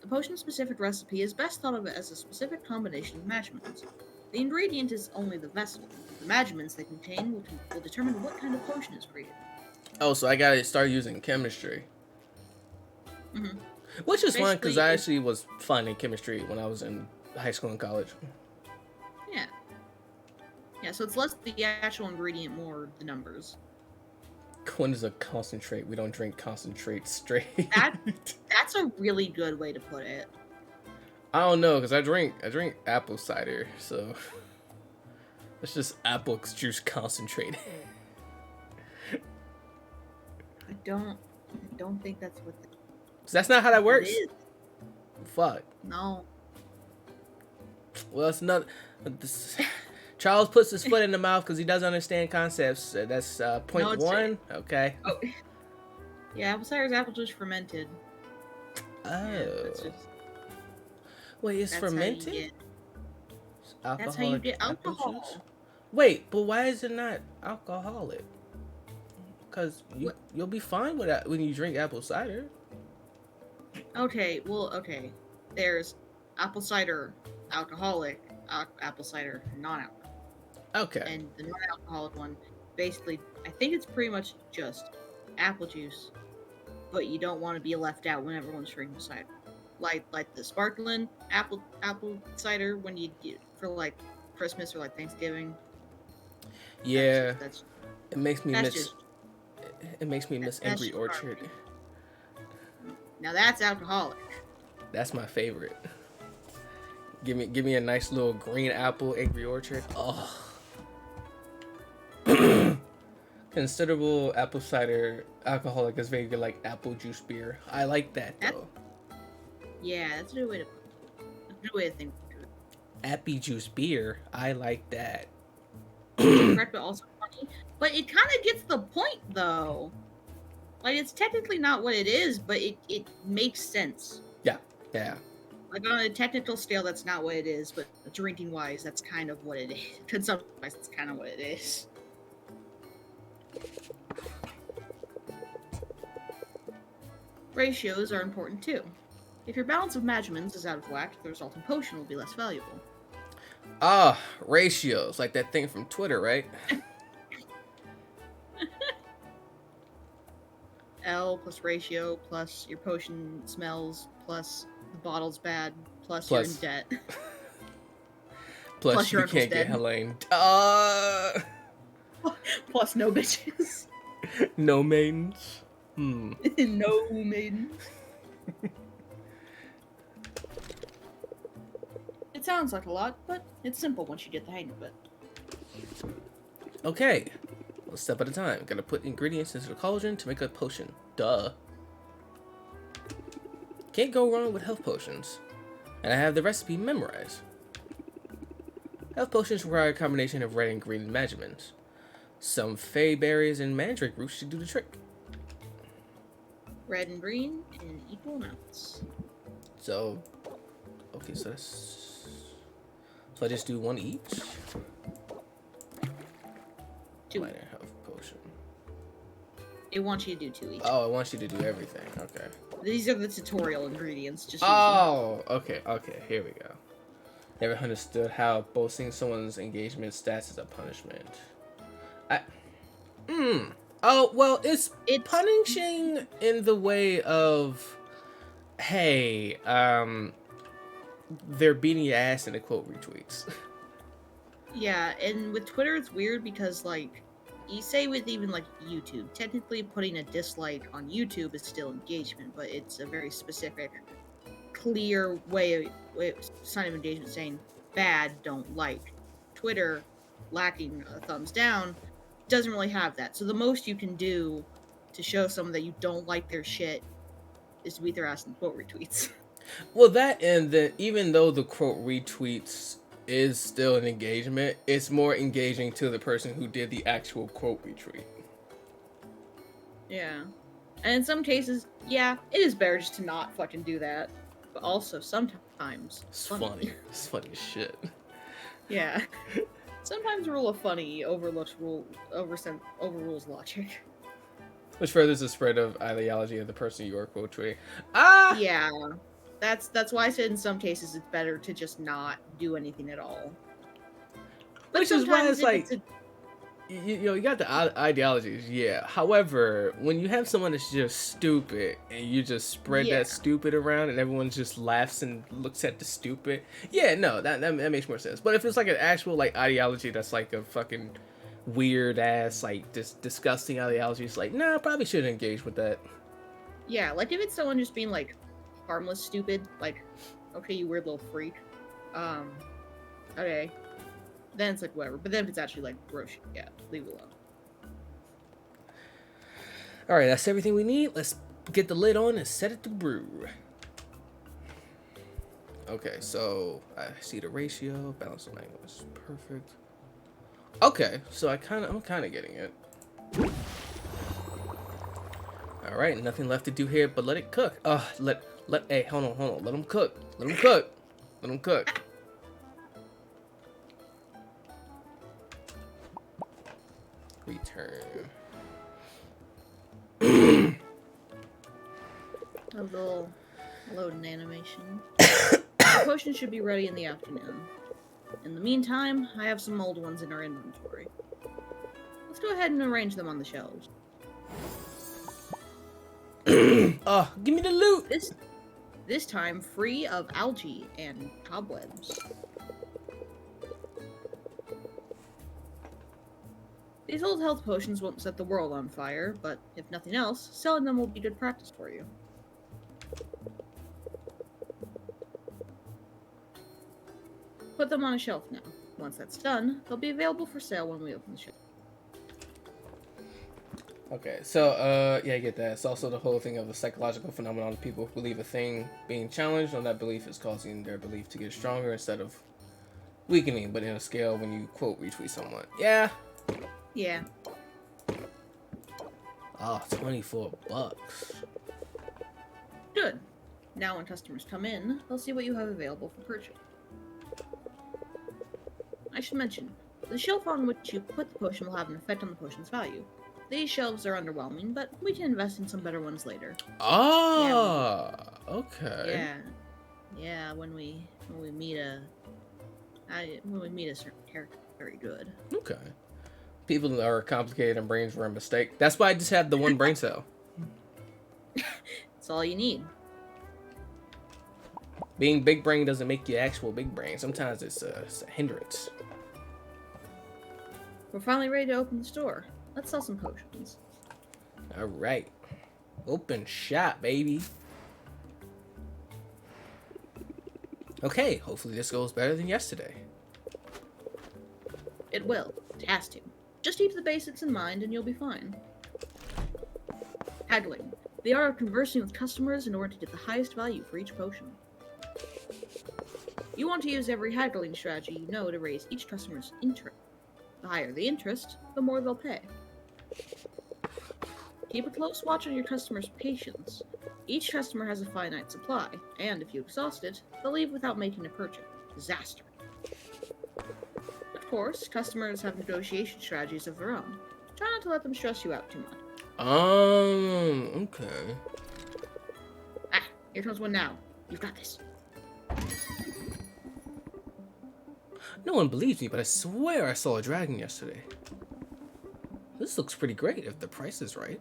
The potion-specific recipe is best thought of as a specific combination of Magimins. The ingredient is only the vessel. The Magimins they contain will determine what kind of potion is created. Oh, so I gotta start using chemistry. Mm-hmm. Which is fun because Basically, I actually was fun in chemistry when I was in high school and college. Yeah. Yeah, so it's less the actual ingredient, more the numbers. Quinn is a concentrate. We don't drink concentrate straight. That's a really good way to put it. I don't know, because I drink apple cider, so it's just apple juice concentrate. I don't think that's what That's not how that works. it is. Fuck. No. Well, it's not. Charles puts his foot in the mouth because he doesn't understand concepts. That's point No, it's one. Okay. Oh. Yeah, apple cider is apple juice fermented. Oh. Yeah, that's just, Wait, it's that's how you fermented? get- Alcoholic That's how you get apple alcohol. juice? Wait, but why is it not alcoholic? Because you'll be fine with that when you drink apple cider. Okay, well, okay. There's apple cider alcoholic, apple cider non-alcoholic. Okay. And the non-alcoholic one, basically, I think it's pretty much just apple juice, but you don't want to be left out when everyone's drinking cider. Like the sparkling apple cider when you get for like Christmas or like Thanksgiving. Yeah. That's It makes me miss. just- It makes me miss that's Angry just Orchard. garbage. Now that's alcoholic. That's my favorite. Give me a nice little green apple Angry Orchard. Oh. Considerable apple cider alcoholic is very good, like apple juice beer. I like that though. Yeah, that's a good way to think of it. Appy juice beer. I like that. Correct, but also funny. But it kind of gets the point, though. Like, it's technically not what it is, but it makes sense. Yeah. Like, on a technical scale, that's not what it is, but drinking-wise, that's kind of what it is. Consumption-wise, that's kind of what it is. Ratios are important, too. If your balance of Magimins is out of whack, the resulting potion will be less valuable. Ah, ratios. Like that thing from Twitter, right? L plus ratio plus your potion smells plus the bottle's bad plus you're in debt. Plus your you uncle's can't get dead. Helene. Plus no bitches. No maidens. No maidens. It sounds like a lot, but it's simple once you get the hang of it. Okay, one step at a time. Gotta put ingredients into the cauldron to make a potion. Duh. Can't go wrong with health potions. And I have the recipe memorized. Health potions require a combination of red and green magiments. Some fey berries and mandrake roots should do the trick. Red and green in equal amounts. So, okay, so that's... So I just do one each? 2. Minor health potion. It wants you to do 2 each. Oh, it wants you to do everything. Okay. These are the tutorial ingredients. Just use them. Oh, okay, here we go. Never understood how boasting someone's engagement stats is a punishment. Oh, well, it's punishing in the way of, hey, they're beating your ass in the quote retweets. Yeah, and with Twitter, it's weird because, like, you say with even, like, YouTube, technically putting a dislike on YouTube is still engagement, but it's a very specific, clear sign of engagement saying, bad, don't like. Twitter, lacking a thumbs down, doesn't really have that. So the most you can do to show someone that you don't like their shit is to beat their ass in quote retweets. Well, that, and then even though the quote retweets is still an engagement, it's more engaging to the person who did the actual quote retweet. Yeah. And in some cases, yeah, it is better just to not fucking do that. But also, sometimes... It's funny. It's funny as shit. Yeah. Sometimes rule of funny overrules logic. Which furthers the spread of ideology of the person you are quote tweeting. Ah! Yeah. That's why I said in some cases it's better to just not do anything at all. But Which is why it's like... a... you got the ideologies, yeah. However, when you have someone that's just stupid and you just spread that stupid around and everyone just laughs and looks at the stupid, yeah, no, that makes more sense. But if it's like an actual like ideology that's like a fucking weird ass like disgusting ideology, it's like, nah, I probably shouldn't engage with that. Yeah, like if it's someone just being like harmless stupid, like, okay, you weird little freak, okay. Then it's like whatever. But then if it's actually like gross shit, yeah, leave it alone. Alright, that's everything we need. Let's get the lid on and set it to brew. Okay, so I see the ratio, balance of language, perfect. Okay, so I'm kind of getting it. Alright, nothing left to do here but let it cook. Hey, hold on. Let them cook. Let them cook. Return. A little loading animation. The potion should be ready in the afternoon. In the meantime, I have some old ones in our inventory. Let's go ahead and arrange them on the shelves. Oh, give me the loot! This time free of algae and cobwebs. These old health potions won't set the world on fire, but if nothing else, selling them will be good practice for you. Put them on a shelf now. Once that's done, they'll be available for sale when we open the shop. Okay, so, yeah, I get that. It's also the whole thing of the psychological phenomenon. People who believe a thing being challenged on that belief is causing their belief to get stronger instead of weakening, but in a scale when you, quote, retweet someone. Yeah. Yeah. Oh, $24. Good. Now when customers come in, they'll see what you have available for purchase. I should mention, the shelf on which you put the potion will have an effect on the potion's value. These shelves are underwhelming, but we can invest in some better ones later. Ah, yeah. Okay. Yeah, when we meet a certain character, very good. Okay. People are complicated and brains were a mistake. That's why I just have the one brain cell. That's all you need. Being big brain doesn't make you actual big brain. Sometimes it's a hindrance. We're finally ready to open the store. Let's sell some potions. All right. Open shop, baby. Okay, hopefully this goes better than yesterday. It will. It has to. Just keep the basics in mind and you'll be fine. Haggling. The art of conversing with customers in order to get the highest value for each potion. You want to use every haggling strategy you know to raise each customer's interest. The higher the interest, the more they'll pay. Keep a close watch on your customers' patience. Each customer has a finite supply, and if you exhaust it, they'll leave without making a purchase. Disaster. Of course, customers have negotiation strategies of their own. Try not to let them stress you out too much. Okay. Ah, here comes one now. You've got this. No one believes me, but I swear I saw a dragon yesterday. This looks pretty great if the price is right.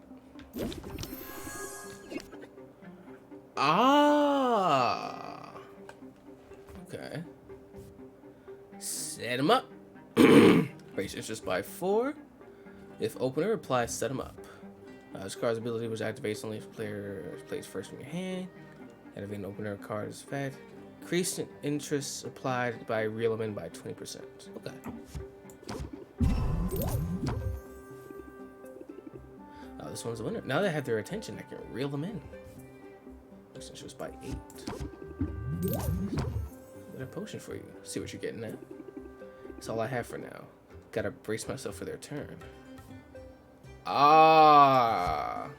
Ah. Okay. Set him up. Raise interest by 4. If opener applies, set him up. This card's ability was activated only if player plays first from your hand. Activate an opener card is fed. Increased interest applied by reel them in by 20%. Okay. Oh, this one's a winner. Now that I have their attention, I can reel them in. Increased interest by 8. Got a potion for you. See what you're getting at. That's all I have for now. Gotta brace myself for their turn. Ah.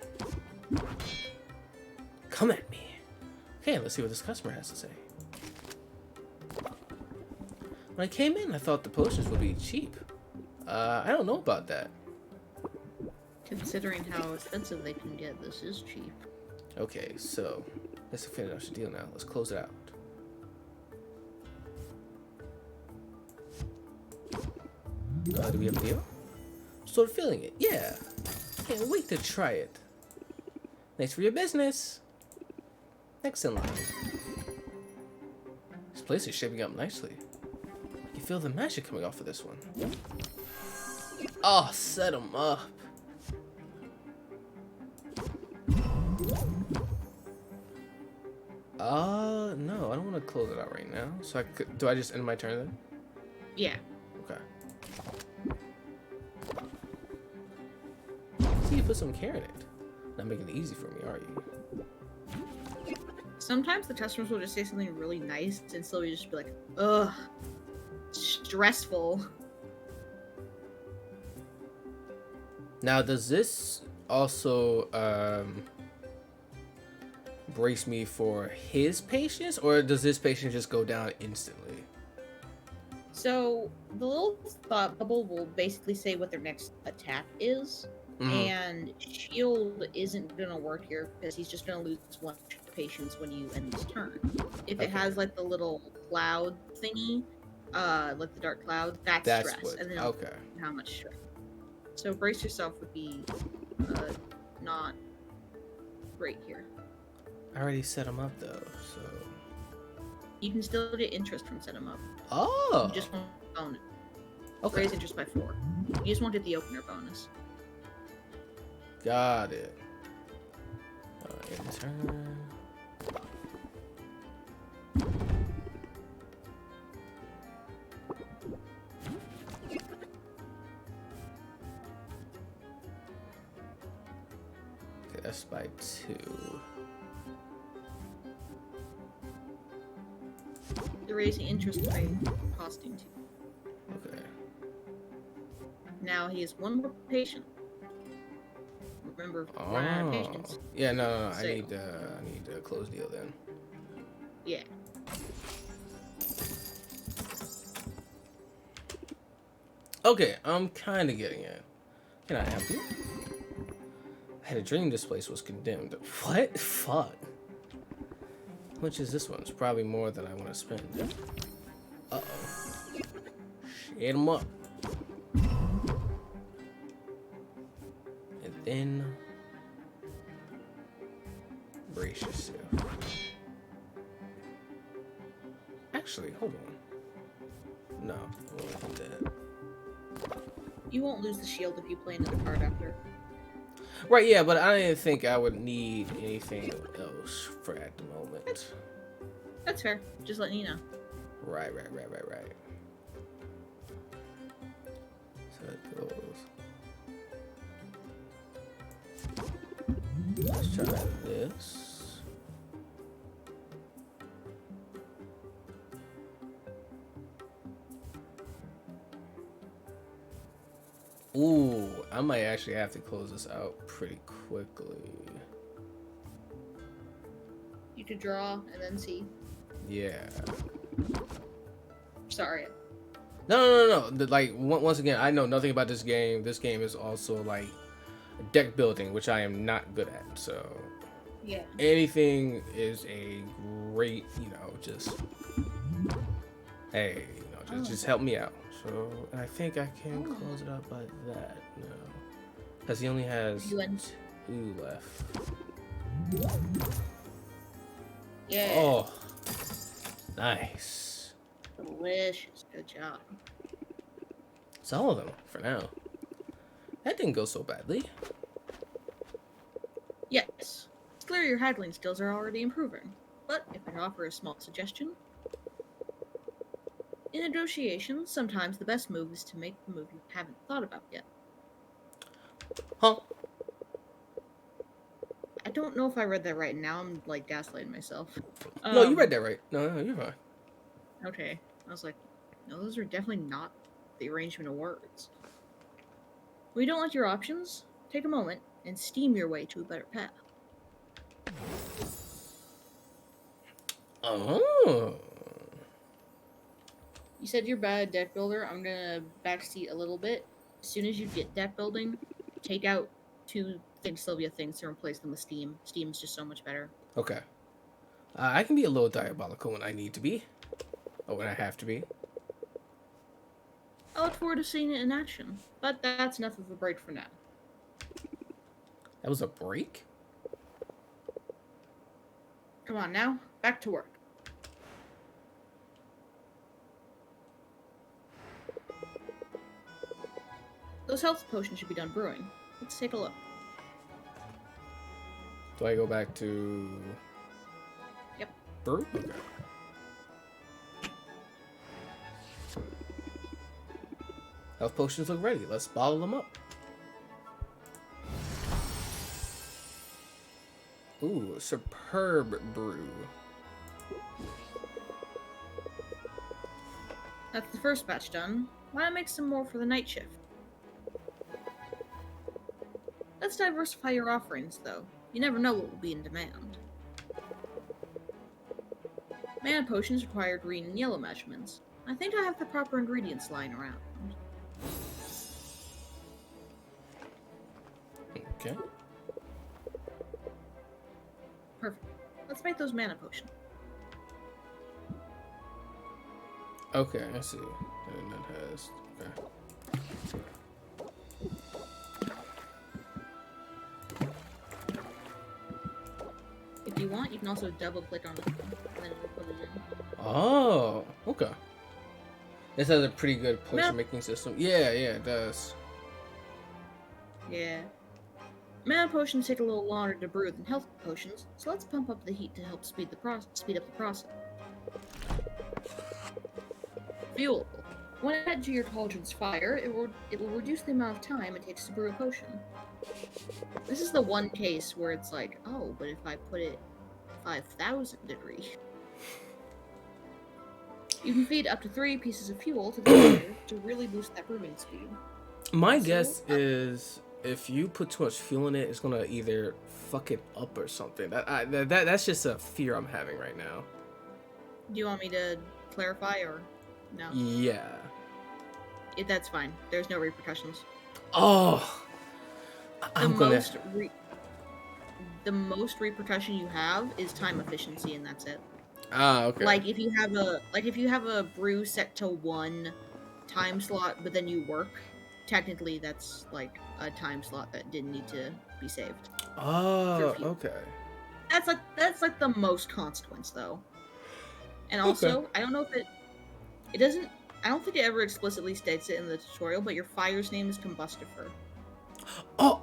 Come at me. Okay, let's see what this customer has to say. When I came in, I thought the potions would be cheap. I don't know about that. Considering how expensive they can get, this is cheap. Okay, so let's finish the deal now. Let's close it out. Do we have a deal? Sort of feeling it. Yeah. Can't wait to try it. Thanks for your business. Next in line. This place is shaping up nicely. I can feel the magic coming off of this one. Oh, set him up. No, I don't want to close it out right now. So do I just end my turn then? Yeah. Okay. See, you put some care in it. Not making it easy for me, are you? Sometimes the customers will just say something really nice and still just be like, ugh, stressful. Now, does this also brace me for his patience, or does this patience just go down instantly? So the little thought bubble will basically say what their next attack is, and shield isn't gonna work here because he's just gonna lose 1 patience when you end his turn. If it has like the little cloud thingy, like the dark cloud, that's stress, what, and then okay. how much stress. So brace yourself would be not great here. I already set him up though, so You can still get interest from set 'em up. oh, You just won't own it. okay, Raise interest by 4. You just won't get the opener bonus. got it. In turn. Okay, that's by 2. You're raising interest by costing 2. Okay. Now he has 1 more patient. Remember, run out of patience. Yeah, no. So- I need a close deal then. Yeah. Okay, I'm kind of getting it. Can I help you? I had a dream this place was condemned. What? Fuck. How much is this one? It's probably more than I want to spend. Uh-oh. Shade him up. And then brace yourself. Actually, hold on. No, I won't do that. You won't lose the shield if you play another card after. Right, yeah, but I didn't think I would need anything else for at the moment. That's fair. Just letting you know. Right. So that goes. Let's try this. Ooh, I might actually have to close this out pretty quickly. You could draw and then see. Yeah. Sorry. No. Like, once again, I know nothing about this game. This game is also, like, deck building, which I am not good at. So, Yeah. anything is a great, just, hey, just help me out. So, I think I can close it up by that. No. Because he only has 2 left. Yeah. Oh. Nice. Delicious. Good job. It's all of them for now. That didn't go so badly. Yes. It's clear your haggling skills are already improving. But if I could offer a small suggestion, in negotiations, sometimes the best move is to make the move you haven't thought about yet. Huh? I don't know if I read that right. Now I'm like gaslighting myself. No, you read that right. No, you're fine. Okay. I was like, no, those are definitely not the arrangement of words. When you don't like your options, take a moment and steam your way to a better path. Oh. You said you're bad at deck builder. I'm gonna backseat a little bit. As soon as you get deck building, take out 2 Think Sylvia things to replace them with Steam. Steam's just so much better. Okay. I can be a little diabolical when I need to be. Or when I have to be. I look forward to seeing it in action. But that's enough of a break for now. That was a break? Come on now, back to work. Those health potions should be done brewing. Let's take a look. Do I go back to... Yep. Brew? Okay. Health potions look ready. Let's bottle them up. Ooh, superb brew. That's the first batch done. Why not make some more for the night shift? Let's diversify your offerings, though. You never know what will be in demand. Mana potions require green and yellow measurements. I think I have the proper ingredients lying around. Okay. Perfect. Let's make those mana potions. Okay, I see. And that has... Okay. If you want, you can also double click on it, and then it'll put it in. Oh, okay. This has a pretty good potion making system. Yeah, it does. Yeah. Mana potions take a little longer to brew than health potions, so let's pump up the heat to help speed up the process. Fuel. When added to your cauldron's fire, it will reduce the amount of time it takes to brew a potion. This is the one case where it's like, oh, but if I put it 5,000 degrees, you can feed up to 3 pieces of fuel to the fire to really boost that brewing speed. My guess is if you put too much fuel in it, it's gonna either fuck it up or something. That's just a fear I'm having right now. Do you want me to clarify or no? Yeah. That's fine. There's no repercussions. Oh. The most repercussion you have is time efficiency, and that's it. Ah, okay. Like if you have a brew set to 1 time slot, but then you work, technically that's like a time slot that didn't need to be saved. Oh, okay. That's like the most consequence though. And also, okay. I don't know if it doesn't. I don't think it ever explicitly states it in the tutorial, but your fire's name is Combustifer. Oh,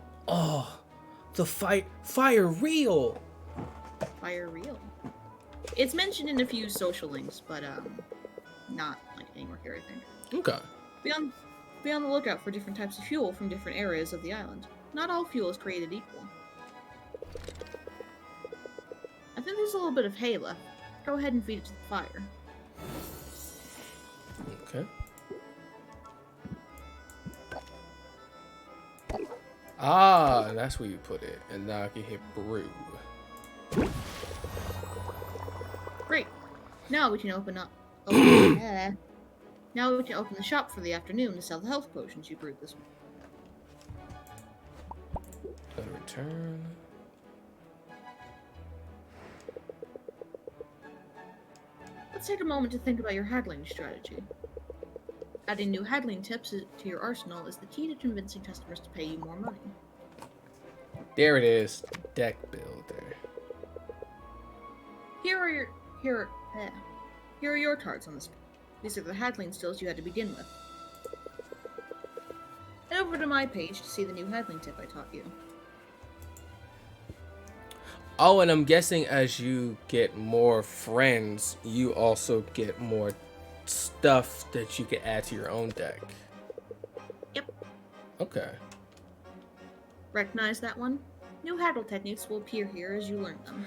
the fire real. Fire real. It's mentioned in a few social links, but not like anywhere here, I think. Okay. Be on the lookout for different types of fuel from different areas of the island. Not all fuel is created equal. I think there's a little bit of hay left. Go ahead and feed it to the fire. Okay. Ah, that's where you put it. And now I can hit brew. Great. Now we can open Now we can open the shop for the afternoon to sell the health potions you brewed this week. Gotta return. Let's take a moment to think about your haggling strategy. Adding new haggling tips to your arsenal is the key to convincing customers to pay you more money. There it is. Deck builder. Here are your cards on this page. These are the haggling skills you had to begin with. Head over to my page to see the new haggling tip I taught you. Oh, and I'm guessing as you get more friends, you also get more stuff that you can add to your own deck. Yep. Okay. Recognize that one? New haggle techniques will appear here as you learn them.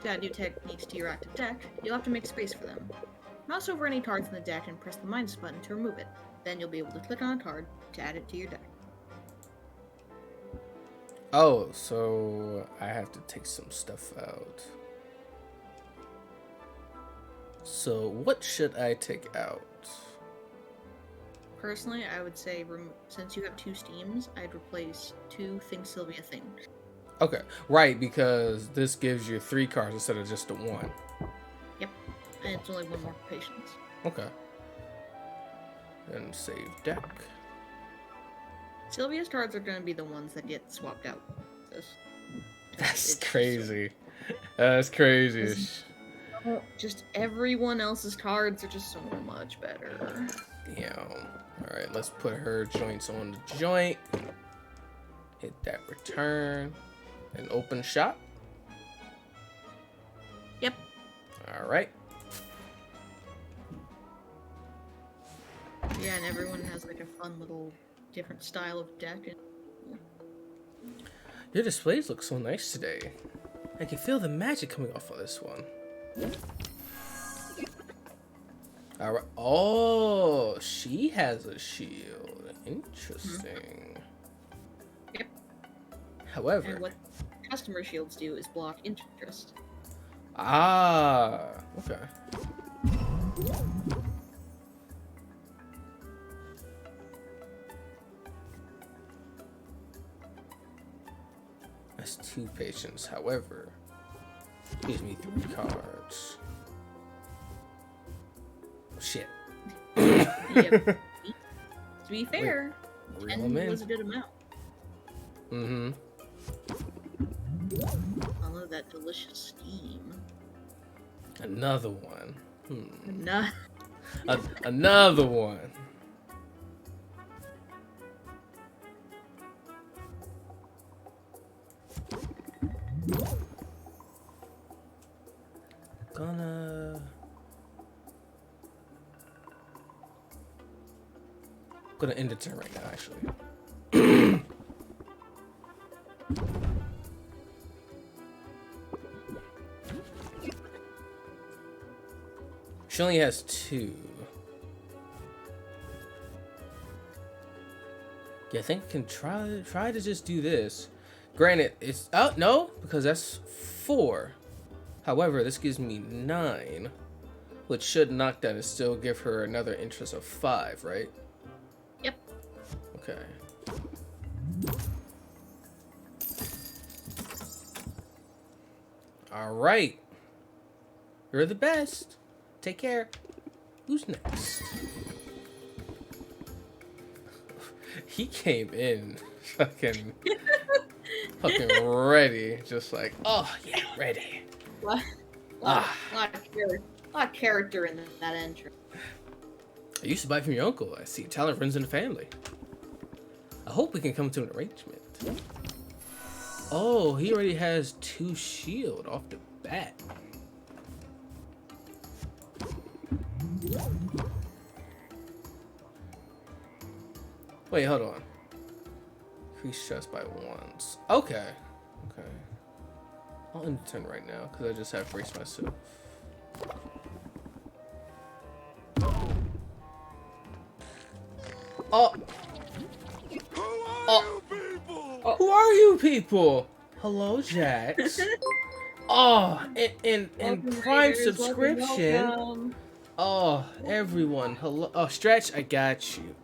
To add new techniques to your active deck, you'll have to make space for them. Mouse over any cards in the deck and press the minus button to remove it. Then you'll be able to click on a card to add it to your deck. Oh, so I have to take some stuff out. So what should I take out? Personally, I would say, since you have 2 steams, I'd replace 2 Think Sylvia things. Okay, right, because this gives you 3 cards instead of just the 1. Yep, and it's only 1 more patience. Okay. And save deck. Sylvia's cards are going to be the ones that get swapped out. That's crazy. That's crazy. Just everyone else's cards are just so much better. Damn. Alright, let's put her joints on the joint. Hit that return. And open shop. Yep. Alright. Yeah, and everyone has like a fun little different style of deck. Your displays look so nice today. I can feel the magic coming off of this one. Alright. Oh, she has a shield. Interesting. Yep. However. And what customer shields do is block interest. Ah, okay. That's 2 patience. However, gives me 3 cards. Shit. Yep. To be fair, Wait, 10 was a good amount. Mm-hmm. Follow that delicious steam. Another one. Nah. Another one. Gonna end the turn right now, actually. She only has 2. Yeah, I think I can try to just do this. Granted, it's no, because that's 4. However, this gives me 9, which should knock that and still give her another interest of 5, right? Yep. Okay. All right. You're the best. Take care. Who's next? He came in fucking ready, just like, oh yeah, ready. Lot of character in that entry. I used to buy from your uncle. I see talent runs in the family. I hope we can come to an arrangement. Oh, he already has 2 shield off the bat. Wait, hold on. Increase stress by once. Okay. Okay. I'll end the turn right now because I just have braced myself. Oh. Who are you people? Hello, Jax. Oh, and Prime subscription. Welcome. Oh, everyone. Hello. Oh, Stretch, I got you.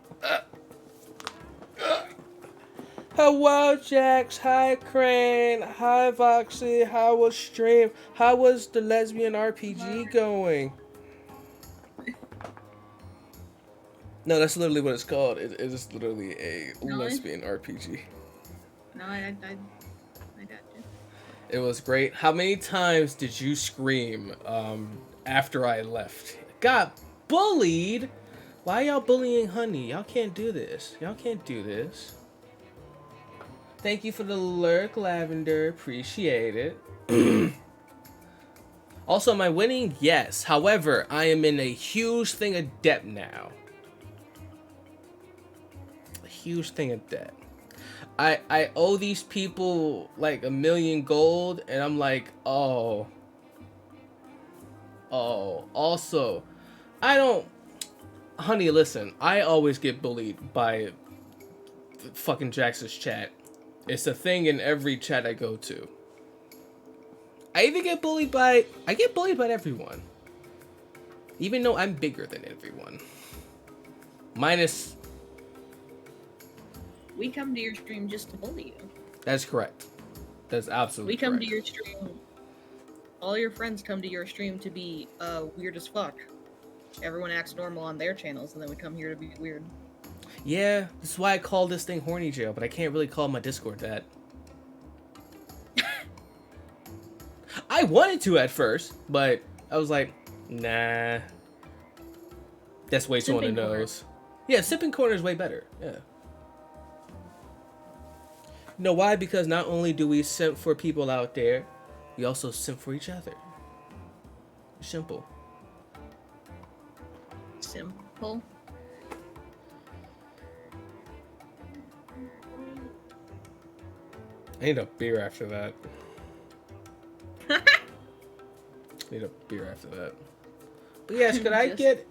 Hello, Jax. Hi, Crane. Hi, Voxy. How was stream? How was the lesbian RPG going? No, that's literally what it's called. It is literally a lesbian RPG. No, I got you. It was great. How many times did you scream after I left? Got bullied? Why y'all bullying Honey? Y'all can't do this. Y'all can't do this. Thank you for the lurk, Lavender. Appreciate it. Also, am I winning? Yes. However, I am in a huge thing of debt now. A huge thing of debt. I owe these people like 1 million gold, and I'm like, oh. Also, I don't. Honey, listen. I always get bullied by fucking Jax's chat. It's a thing in every chat I go to. I get bullied by everyone. Even though I'm bigger than everyone. Minus. We come to your stream just to bully you. That's correct. That's absolutely correct. We come to your stream. All your friends come to your stream to be weird as fuck. Everyone acts normal on their channels, and then we come here to be weird. Yeah, this is why I call this thing Horny Jail, but I can't really call my Discord that. I wanted to at first, but I was like, nah. That's way too on the nose. Yeah, Sipping Corner is way better. Yeah. You know why? Because not only do we simp for people out there, we also simp for each other. Simple. Simple. I need a beer after that. Need a beer after that. But yes, could I get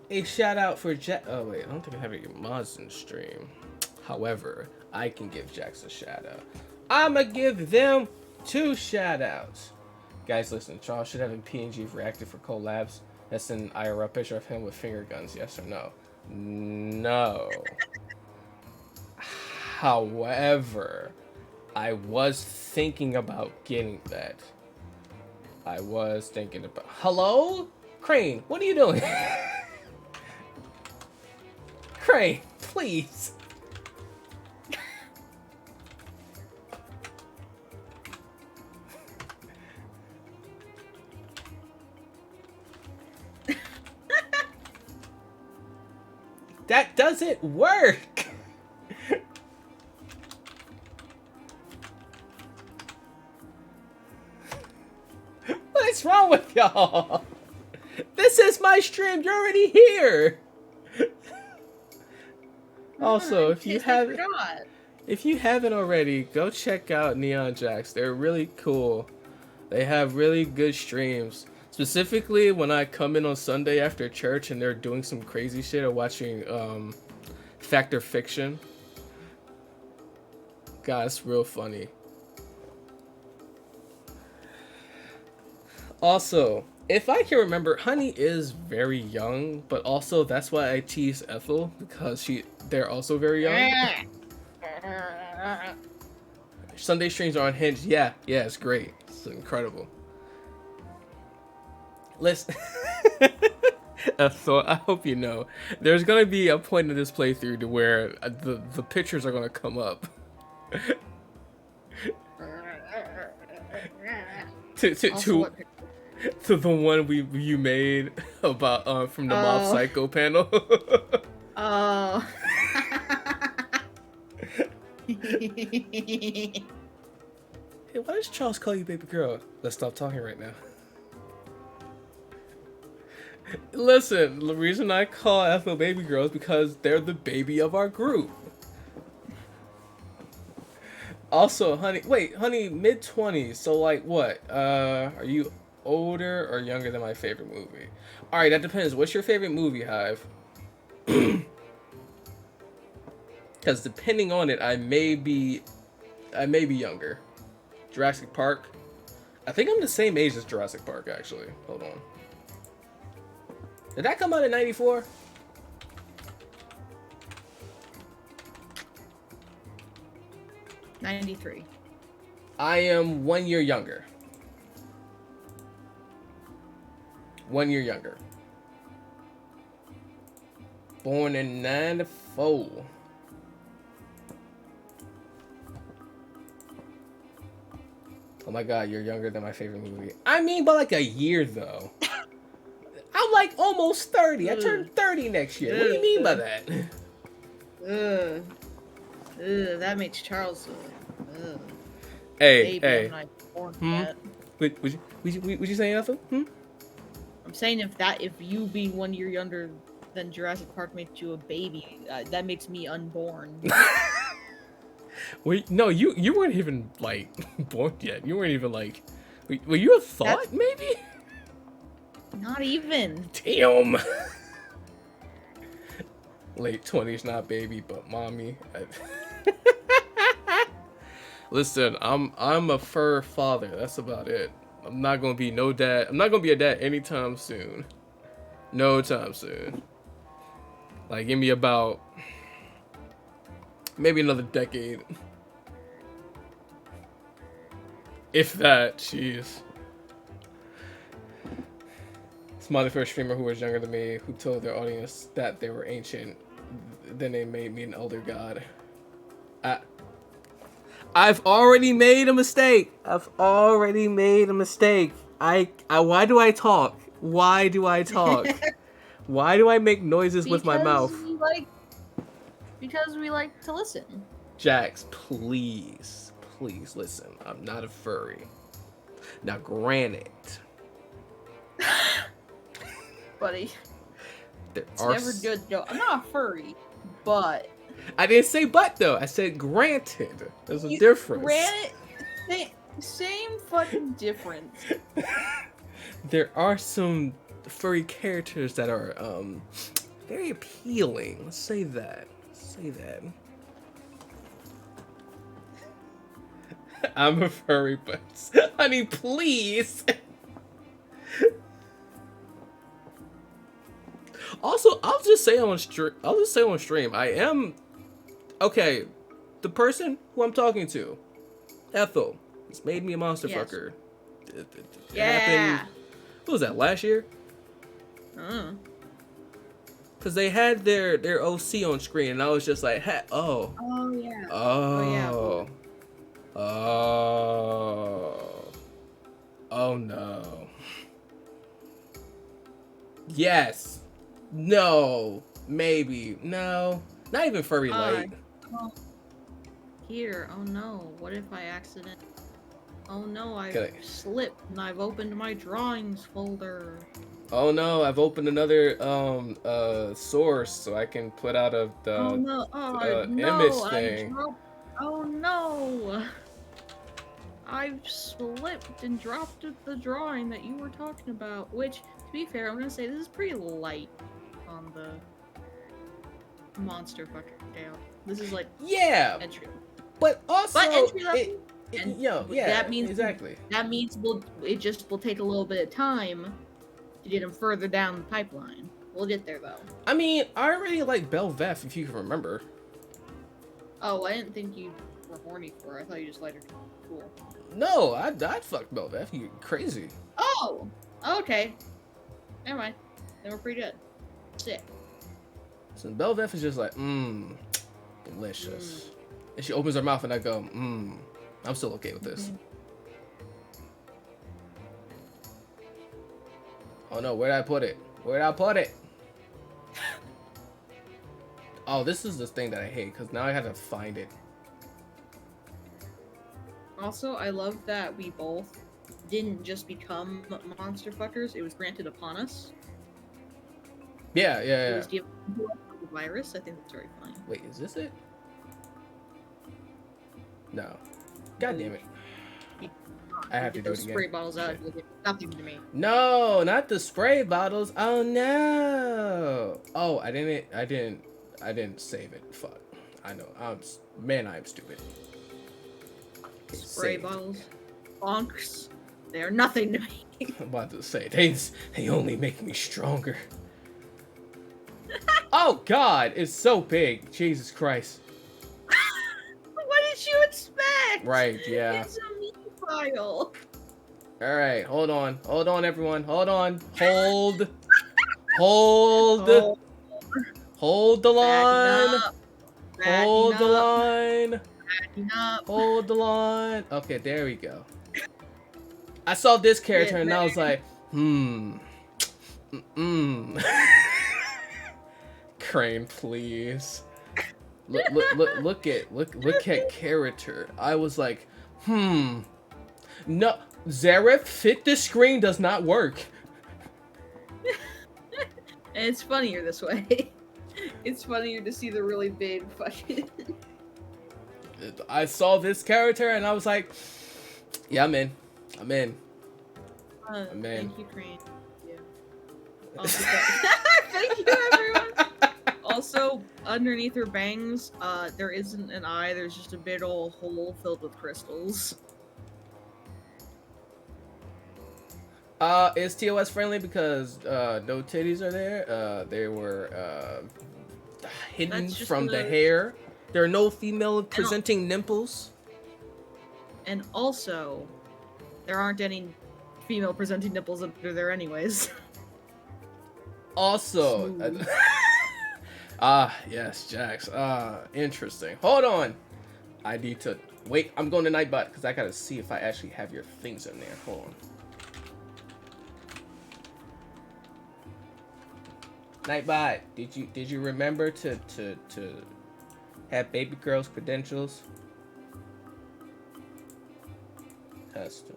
a shout out for Jack? Oh wait, I don't think I have any mods in stream. However, I can give Jax a shout out. I'ma give them 2 shout outs. Guys, listen, Charles should have a PNG reacted for collabs. That's an IRL picture of him with finger guns, yes or no? No. However, I was thinking about getting that. I was thinking about... Hello? Crane, what are you doing? Crane, please. That doesn't work. What's wrong with y'all? This is my stream. You're already here. Also, if you haven't already, go check out Neon Jacks. They're really cool. They have really good streams. Specifically, when I come in on Sunday after church and they're doing some crazy shit or watching Fact or Fiction. God, it's real funny. Also, if I can remember, Honey is very young, but also that's why I tease Ethel, because they're also very young. Sunday streams are unhinged. Yeah, it's great. It's incredible. Listen, so I hope you know, there's gonna be a point in this playthrough to where the pictures are gonna come up. to the one you made about from the Mob Psycho panel. Oh. Hey, why does Charles call you baby girl? Let's stop talking right now. Listen, the reason I call Ethel baby girl is because they're the baby of our group. Also, honey, mid-20s, so like what? Are you older or younger than my favorite movie? Alright, that depends. What's your favorite movie, Hive? Because depending on it, I may be younger. Jurassic Park. I think I'm the same age as Jurassic Park, actually. Hold on. Did that come out in 94? '93. I am 1 year younger. 1 year younger. Born in 94. Oh my god, you're younger than my favorite movie. I mean, by like a year though. I'm like almost 30. I turned 30 next year. What do you mean by that? That makes Charles. Hey, baby, hey. I'm not born yet. Would you say nothing? I'm saying if you being 1 year younger than Jurassic Park makes you a baby, that makes me unborn. Wait, no, you weren't even like born yet. You weren't even like. Were you a thought? Maybe. Not even. Damn. Late 20s, not baby, but mommy. Listen, I'm a fur father. That's about it. I'm not gonna be no dad. I'm not gonna be a dad anytime soon. No time soon. Like, give me about maybe another decade. If that, jeez. It's my first streamer who was younger than me, who told their audience that they were ancient. Then they made me an elder god. I've already made a mistake. Why do I talk? Why do I talk? Why do I make noises with my mouth? Because we like to listen. Jax, please listen. I'm not a furry. Now, granted, Buddy, it's never good. No, I'm not a furry, but I didn't say but though. I said granted. There's a difference. Granted, same fucking difference. There are some furry characters that are very appealing. Let's say that. I'm a furry, but honey, please. Also, I'll just say on stream, I am okay. The person who I'm talking to, Ethel, has made me a monster fucker. It happened. What was that? Last year? Because they had their OC on screen, and I was just like, oh no. Yes. No. Maybe. No. Not even furry light. Here. Oh no. What if I accident? Oh no, I've slipped and I've opened my drawings folder. Oh no, I've opened another source so I can put out the image thing. Oh no! I've slipped and dropped the drawing that you were talking about. Which, to be fair, I'm gonna say this is pretty light on the monster fucker scale. This is like entry. But also entry level. That means exactly. That means it will take a little bit of time to get them further down the pipeline. We'll get there though. I mean, I already like Belveth, if you can remember. Oh, I didn't think you were horny for her. I thought you just liked her. Cool. No, I'd fuck Belveth. You crazy. Oh, okay. Never mind. Then we're pretty good. Sick. So Belveth is just like, delicious. And she opens her mouth and I go, I'm still okay with this. Oh no, where'd I put it? Oh, this is the thing that I hate, because now I have to find it. Also, I love that we both didn't just become monster fuckers, it was granted upon us. Yeah, yeah, It yeah. was the virus. I think that's very funny. Wait, is this it? No. God damn it. I have to do it Those again. spray bottles out. Shit. Did nothing to me. No, not the spray bottles. Oh no. Oh, I didn't save it. Fuck. I know. I'm stupid. Spray Saved. bottles, bonks. They are nothing to me. I'm about to say they only make me stronger. Oh God, it's so big. Jesus Christ. What did you expect? Right, yeah. It's a meat file. All right, hold on, everyone, hold on, hold, hold, hold the line, hold the line, hold the line. Okay, there we go. I saw this character and I was like, Crane, please. Look at character. I was like, no, Zareth fit the screen does not work. And it's funnier this way. It's funnier to see the really big fucking. I saw this character and I was like, yeah, I'm in. I'm in. Thank you, Crane. Yeah. Thank you, everyone. Also, underneath her bangs, there isn't an eye. There's just a big old hole filled with crystals. Is TOS friendly because no titties are there? They were hidden from the hair. There are no female presenting nipples. And also, there aren't any female presenting nipples under there anyways. Also, yes, Jax. Interesting. Hold on. I need to wait. I'm going to Nightbot because I gotta see if I actually have your things in there. Hold on. Nightbot, did you remember to have baby girl's credentials? Custom.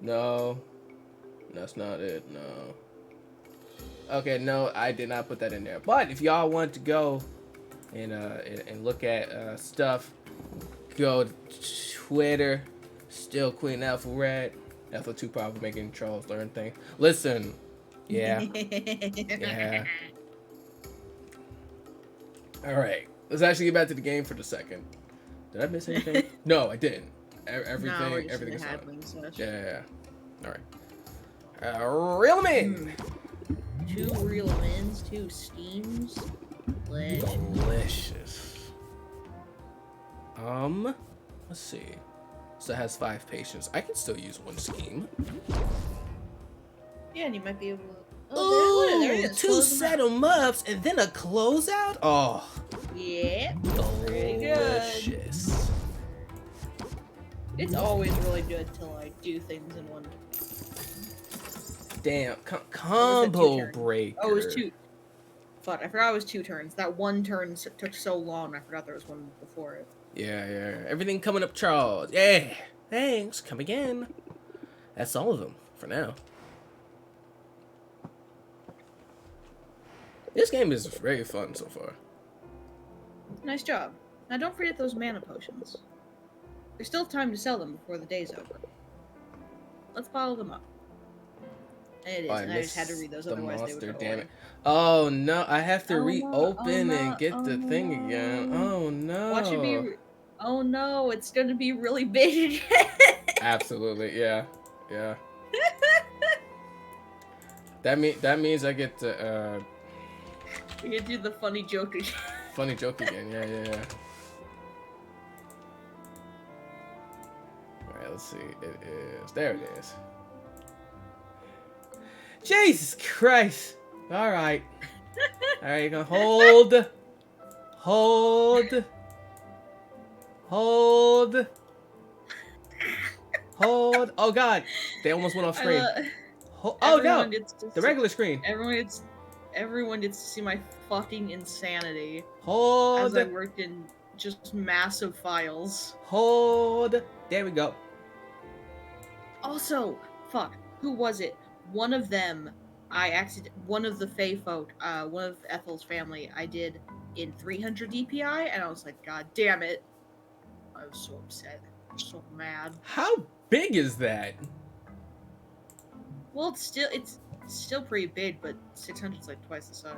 No, that's not it. No. Okay, no, I did not put that in there. But if y'all want to go and look at stuff, go to Twitter. Still Queen Alpha Red. Alpha 2 probably making Charles learn thing. Listen. Yeah. Yeah. Alright. Let's actually get back to the game for the second. Did I miss anything? No, I didn't. Everything is on. Yeah. Alright. Reel 'em in! 2 real mins, 2 steams. Delicious. Let's see. So it has 5 patients. I can still use 1 scheme. Yeah, and you might be able to. Oh, there it is. 2 settle muffs and then a closeout? Oh. Yeah. Pretty good. Delicious. It's always really good till I do things in one. Damn. Combo breaker. Oh, it was 2. Fuck, I forgot it was 2 turns. That 1 turn took so long, I forgot there was 1 before it. Yeah. Everything coming up, Charles. Yeah. Thanks. Come again. That's all of them for now. This game is very fun so far. Nice job. Now don't forget those mana potions. There's still time to sell them before the day's over. Let's bottle them up. And it is, and I just had to read those, otherwise they would go damn away. it. Oh no, I have to reopen and get the thing again. Oh no. Watch it be. Oh no, it's gonna be really big again. Absolutely, yeah. That means I get to You can do the funny joke again. funny joke again. Yeah. All right, let's see. It is there. It is. Jesus Christ! All right. You're gonna hold. Oh God! They almost went off screen. Oh no! The regular screen. Everyone gets to see my fucking insanity. Hold. As I worked in just massive files. Hold. There we go. Also, fuck, who was it? One of them one of the Fae folk, one of Ethel's family, I did in 300 DPI, and I was like, God damn it! I was so upset, so mad. How big is that? Well, it's still pretty big, but 600's like twice the size.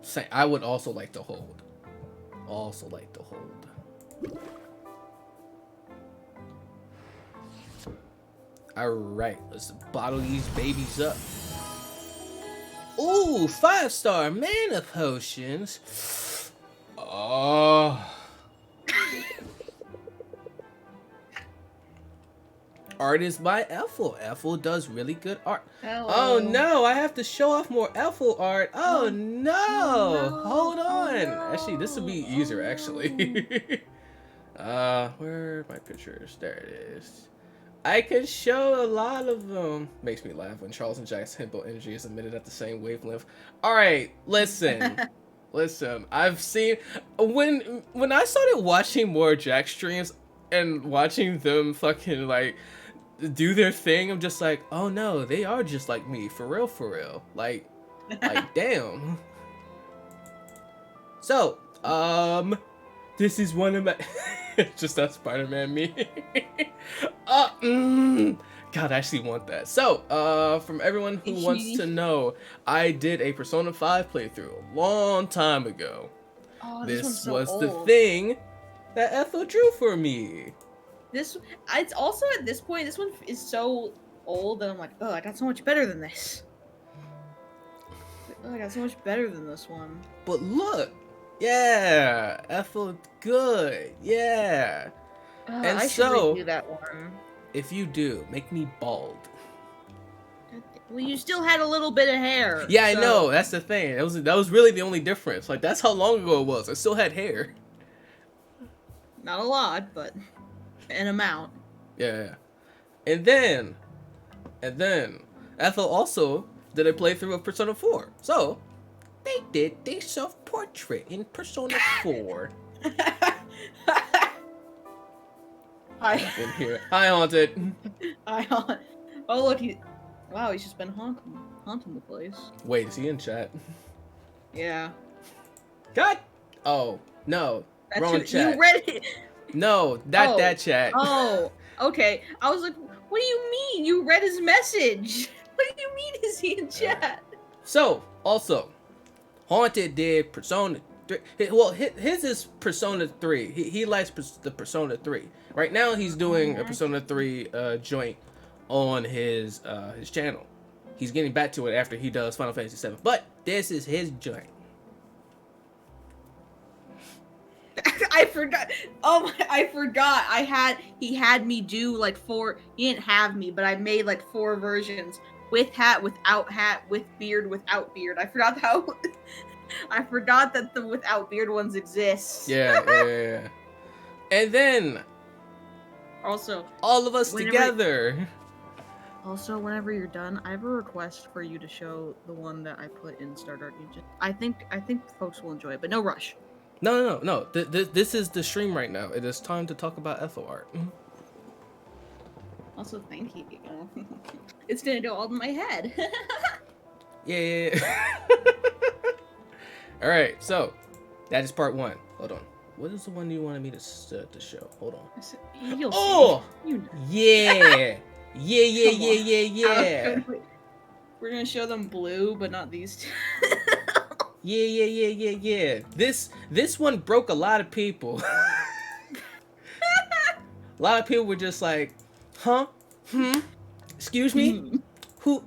Say, I would also like to hold. Also like to hold. Alright, let's bottle these babies up. Ooh, 5-star mana potions. Oh. Art is by Ethel. Ethel does really good art. Hello. Oh no, I have to show off more Ethel art. Oh no. Hold on. no. Actually, this would be easier actually. Where are my pictures? There it is. I can show a lot of them. Makes me laugh when Charles and Jack's himbo energy is emitted at the same wavelength. Alright, listen. Listen, I've seen when I started watching more Jack streams and watching them fucking like do their thing, I'm just like, oh no, they are just like me, for real. Like damn. So, this is one of my just that Spider-Man me. God, I actually want that. So, from everyone who wants to know, I did a Persona 5 playthrough a long time ago. Oh, This so was old. the thing that Ethel drew for me. It's also at this point, this one is so old that I'm like, oh, I got so much better than this. Oh, I got so much better than this one. But look, yeah, Ethel, good, yeah. And I should so, redo that one. if you do, make me bald. Well, you still had a little bit of hair. Yeah, I so- know. That's the thing. That was really the only difference. Like that's how long ago it was. I still had hair. Not a lot, but an amount. Yeah. And then Ethel also did a playthrough of Persona 4. So they did a self-portrait in Persona 4. Hi. In here. Hi, Haunted. Oh look, wow, he's just been haunting the place. Wait, is he in chat? Yeah. God. Oh no. That's Wrong who- chat. You read it. No, not Oh. that chat. Oh, okay. I was like, what do you mean? You read his message. What do you mean is he in chat? So, also, Haunted did Persona 3. Well, his is Persona 3. He likes the Persona 3. Right now, he's doing a Persona 3 joint on his channel. He's getting back to it after he does Final Fantasy 7. But this is his joint. I forgot. Oh my, I forgot. He had me do like 4. He didn't have me, but I made like 4 versions. With hat, without hat, with beard, without beard. I forgot how. I forgot that the without beard ones exist. Yeah. And then, Also, all of us Whenever- together. whenever you're done, I have a request for you to show the one that I put in Stardart. I think folks will enjoy it, but no rush. No. This is the stream right now. It is time to talk about Ethel art. Also, thank you. It's gonna go all in my head. Yeah. All right, so that is part 1. Hold on. What is the one you wanted me to show? Hold on. You'll Oh! see. You know. Yeah. Yeah. We're gonna show them blue, but not these two. Yeah. This one broke a lot of people. A lot of people were just like, huh? Excuse me? Who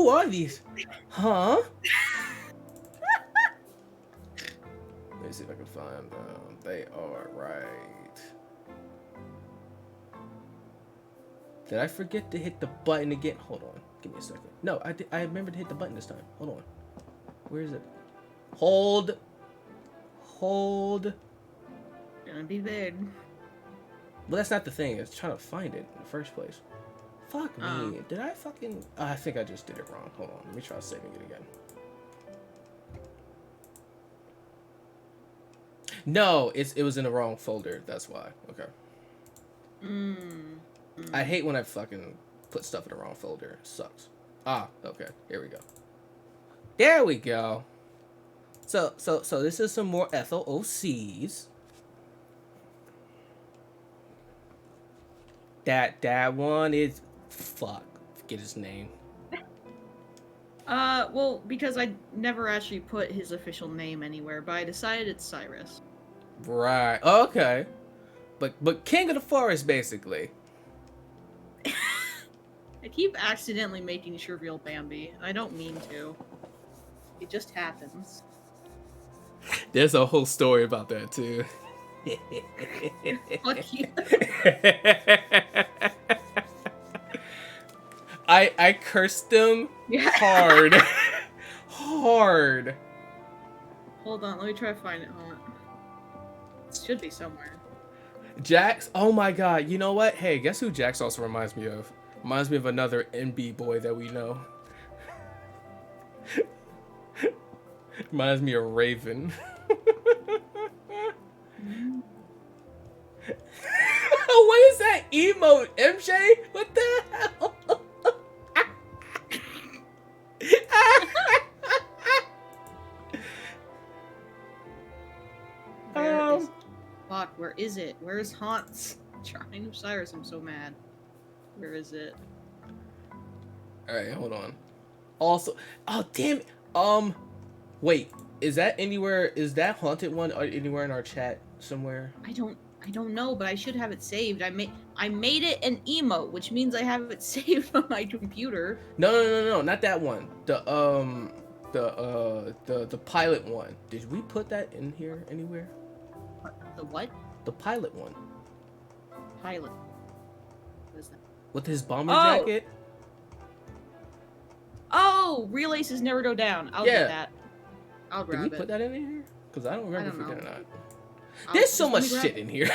are these? Huh? Let me see if I can find them. They are right. Did I forget to hit the button again? Hold on. Give me a second. No, I remember to hit the button this time. Hold on. Where is it? Hold. Gonna be big. Well, that's not the thing. It's trying to find it in the first place. Fuck me. Oh. Did I fucking... I think I just did it wrong. Hold on. Let me try saving it again. No, it was in the wrong folder. That's why. Okay. I hate when I fucking put stuff in the wrong folder. It sucks. Ah, okay. Here we go. There we go. So this is some more Ethel OCs. That one is fuck. Forget his name. Well, because I never actually put his official name anywhere, but I decided it's Cyrus. Right. Okay. But King of the Forest, basically. I keep accidentally making sure real Bambi. I don't mean to. It just happens. There's a whole story about that too. Fuck you. I cursed them hard. Hard. Hold on, let me try to find it. Hold on. It should be somewhere. Jax, oh my god, you know what? Hey, guess who Jax also reminds me of? Reminds me of another NB boy that we know. Reminds me of Raven. What is that emote, MJ? What the hell? Fuck, where is it? Where's Haunts? Shrine of Cyrus, I'm so mad. Where is it? Alright, hold on. Also, oh damn it. Wait, is that anywhere? Is that haunted one anywhere in our chat somewhere? I don't know, but I should have it saved. I made it an emote, which means I have it saved on my computer. No, not that one. The pilot one. Did we put that in here anywhere? The what? The pilot one. Pilot. What is that? With his bomber Oh! jacket? Oh! Real Aces Never Go Down. I'll get that. I'll Did grab we it. put that in here? Because I don't remember if we know. did or not. There's so much shit in here.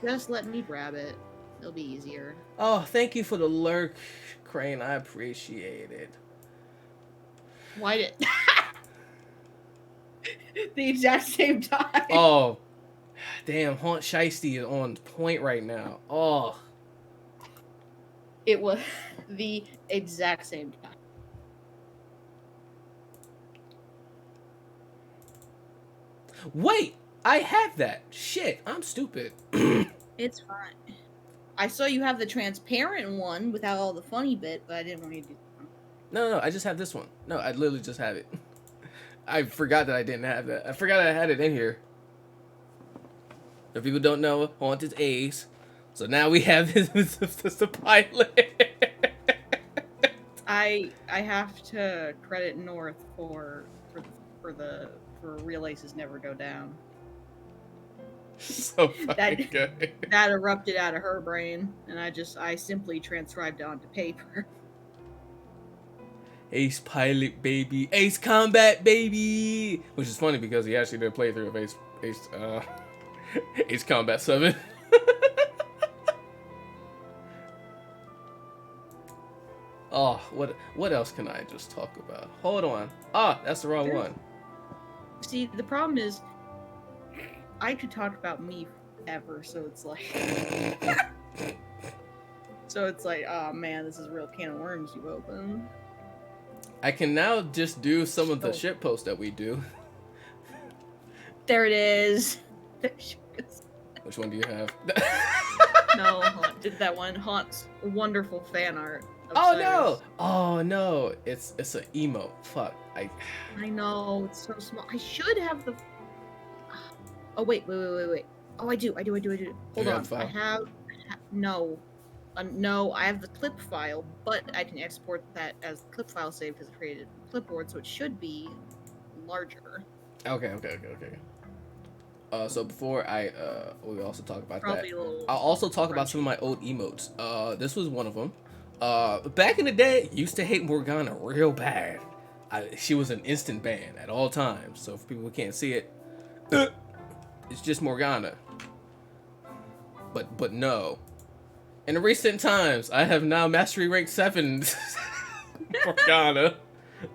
Just let me grab it. It'll be easier. Oh, thank you for the lurk, Crane. I appreciate it. Why did... the exact same time. Oh, damn. Haunt Shiesty is on point right now. Oh. It was the exact same time. Wait, I have that. Shit, I'm stupid. It's fine. I saw you have the transparent one without all the funny bit, but I didn't want you to do that. No, I just have this one. No, I literally just have it. I forgot that I didn't have that. I forgot I had it in here. If people don't know, Haunted Ace. So now we have this the pilot. I have to credit North for Real Aces Never Go Down. So fucking good. That erupted out of her brain, and I simply transcribed it onto paper. Ace Pilot, baby. Ace Combat, baby. Which is funny because he actually did a playthrough of Ace Combat 7. Oh, what else can I just talk about? Hold on. Ah, that's the wrong one. See, the problem is, I could talk about me forever, so it's like... oh man, this is a real can of worms you open. I can now just do some of the shit posts that we do. There it is. There she is. Which one do you have? No, Haunt did that one. Haunt's wonderful fan art. Oh Cyrus. no! Oh no! It's an emote. Fuck. I know, it's so small. I should have the... Oh, wait. Oh, I do. Hold on. I have... No. No, I have the clip file, but I can export that as the clip file save because I created a clipboard, so it should be larger. Okay. So before we also talk about Probably that. I'll also talk about some of my old emotes. This was one of them. Back in the day, used to hate Morgana real bad. She was an instant ban at all times. So for people who can't see it, it's just Morgana. But no. In recent times, I have now mastery rank 7 Morgana.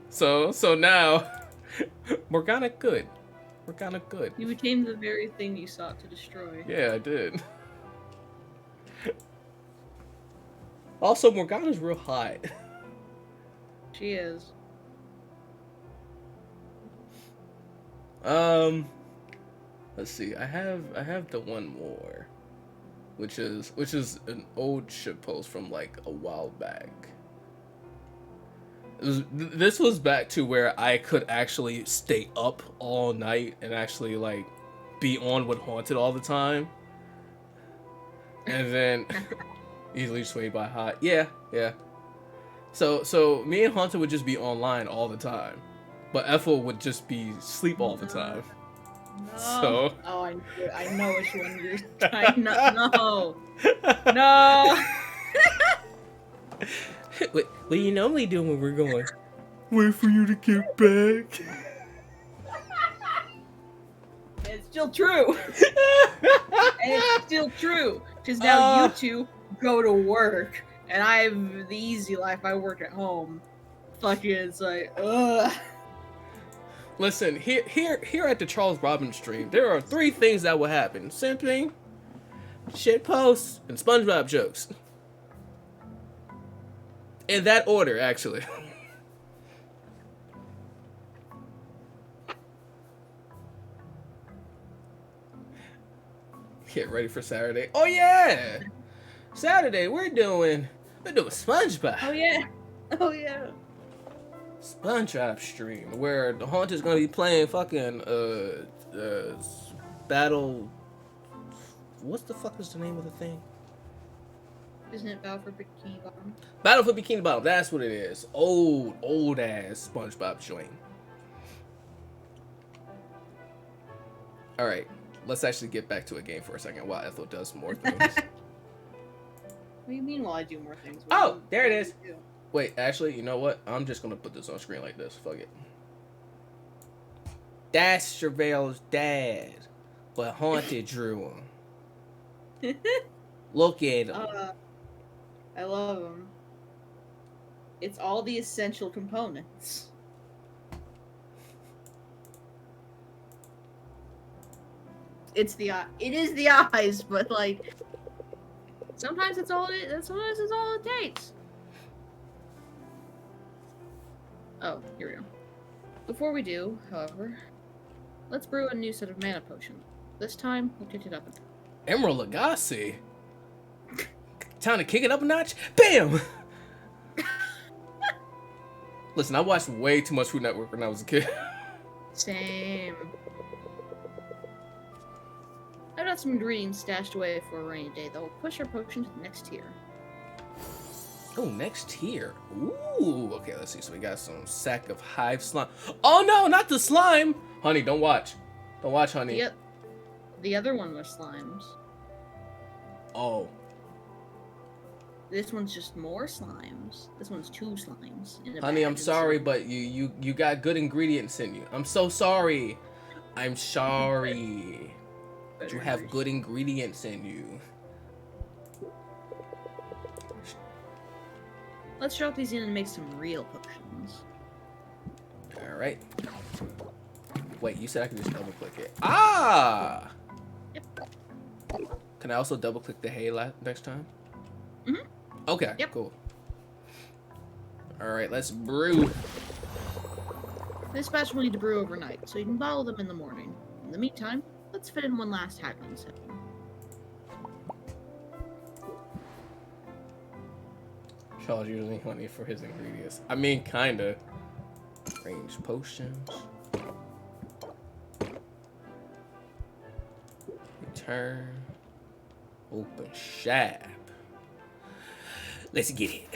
So now Morgana good. You became the very thing you sought to destroy. Yeah, I did. Also, Morgana's real hot. She is. Let's see. I have the one more, which is an old shitpost from like a while back. This was back to where I could actually stay up all night and actually like be on with Haunted all the time, and then easily swayed by hot. Yeah. So me and Haunted would just be online all the time, but Ethel would just be sleep all the time. No. So. Oh, I know which one you're trying. No. No. What are you normally doing when we're going? Wait for you to get back. It's still true. And it's still true. Because now you two go to work, and I have the easy life. I work at home. Fucking, it's like, ugh. Listen, here at the Charles Robbins stream, there are 3 things that will happen: simping, shit posts, and SpongeBob jokes. In that order, actually. Get ready for Saturday. Oh yeah, Saturday we're doing SpongeBob. Oh yeah. Oh yeah. SpongeBob stream where the Haunted's gonna be playing fucking battle. What's the fuck is the name of the thing? Isn't it Battle for Bikini Bottom? Battle for Bikini Bottom. That's what it is. Old ass SpongeBob joint. All right, let's actually get back to a game for a second while Ethel does more things. What do you mean while I do more things? Oh, there it is. Wait, actually, you know what? I'm just gonna put this on screen like this. Fuck it. That's Chevelle's dad, but Haunted drew him. Look at him. I love him. It's all the essential components. It is the eyes, but like sometimes it's all it takes. Oh, here we go. Before we do, however, let's brew a new set of mana potions. This time, we'll kick it up. Emerald Lagasse. Time to kick it up a notch. Bam! Listen, I watched way too much Food Network when I was a kid. Same. I've got some ingredients stashed away for a rainy day that will push our potion to the next tier. Oh, next tier. Ooh. Okay, let's see. So we got some sack of hive slime. Oh no, not the slime! Honey, don't watch. Don't watch, honey. The other one was slimes. Oh. This one's just more slimes. This one's 2 slimes. Honey, I'm sorry, but you got good ingredients in you. I'm so sorry. I'm sorry. But you have good ingredients in you. Let's drop these in and make some real potions. Alright. Wait, you said I could just double click it. Ah! Yep. Can I also double click the hay next time? Mm-hmm. Okay, yep. Cool. Alright, let's brew. This batch will need to brew overnight, so you can bottle them in the morning. In the meantime, let's fit in one last haggling session. Charles using honey for his ingredients. I mean, kinda. Range potions. Return. Open shop. Let's get it.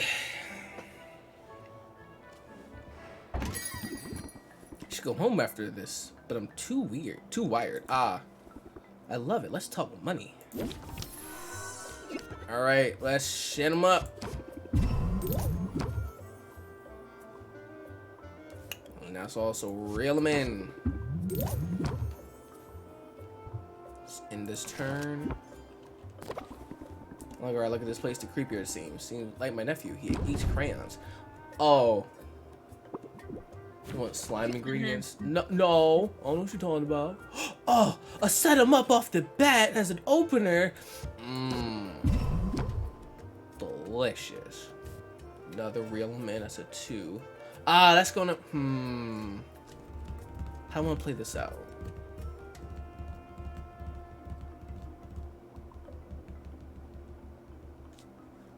Should go home after this, but I'm too wired. Ah, I love it. Let's talk money. All right, let's shit them up. And that's also reel them in. In this turn. Longer I look at this place, the creepier it seems. Seems like my nephew. He eats crayons. Oh. You want slime ingredients? No. I don't know what you're talking about. Oh, I set him up off the bat as an opener. Mmm. Delicious. Another reel him in. That's a 2. That's gonna. How am I gonna play this out?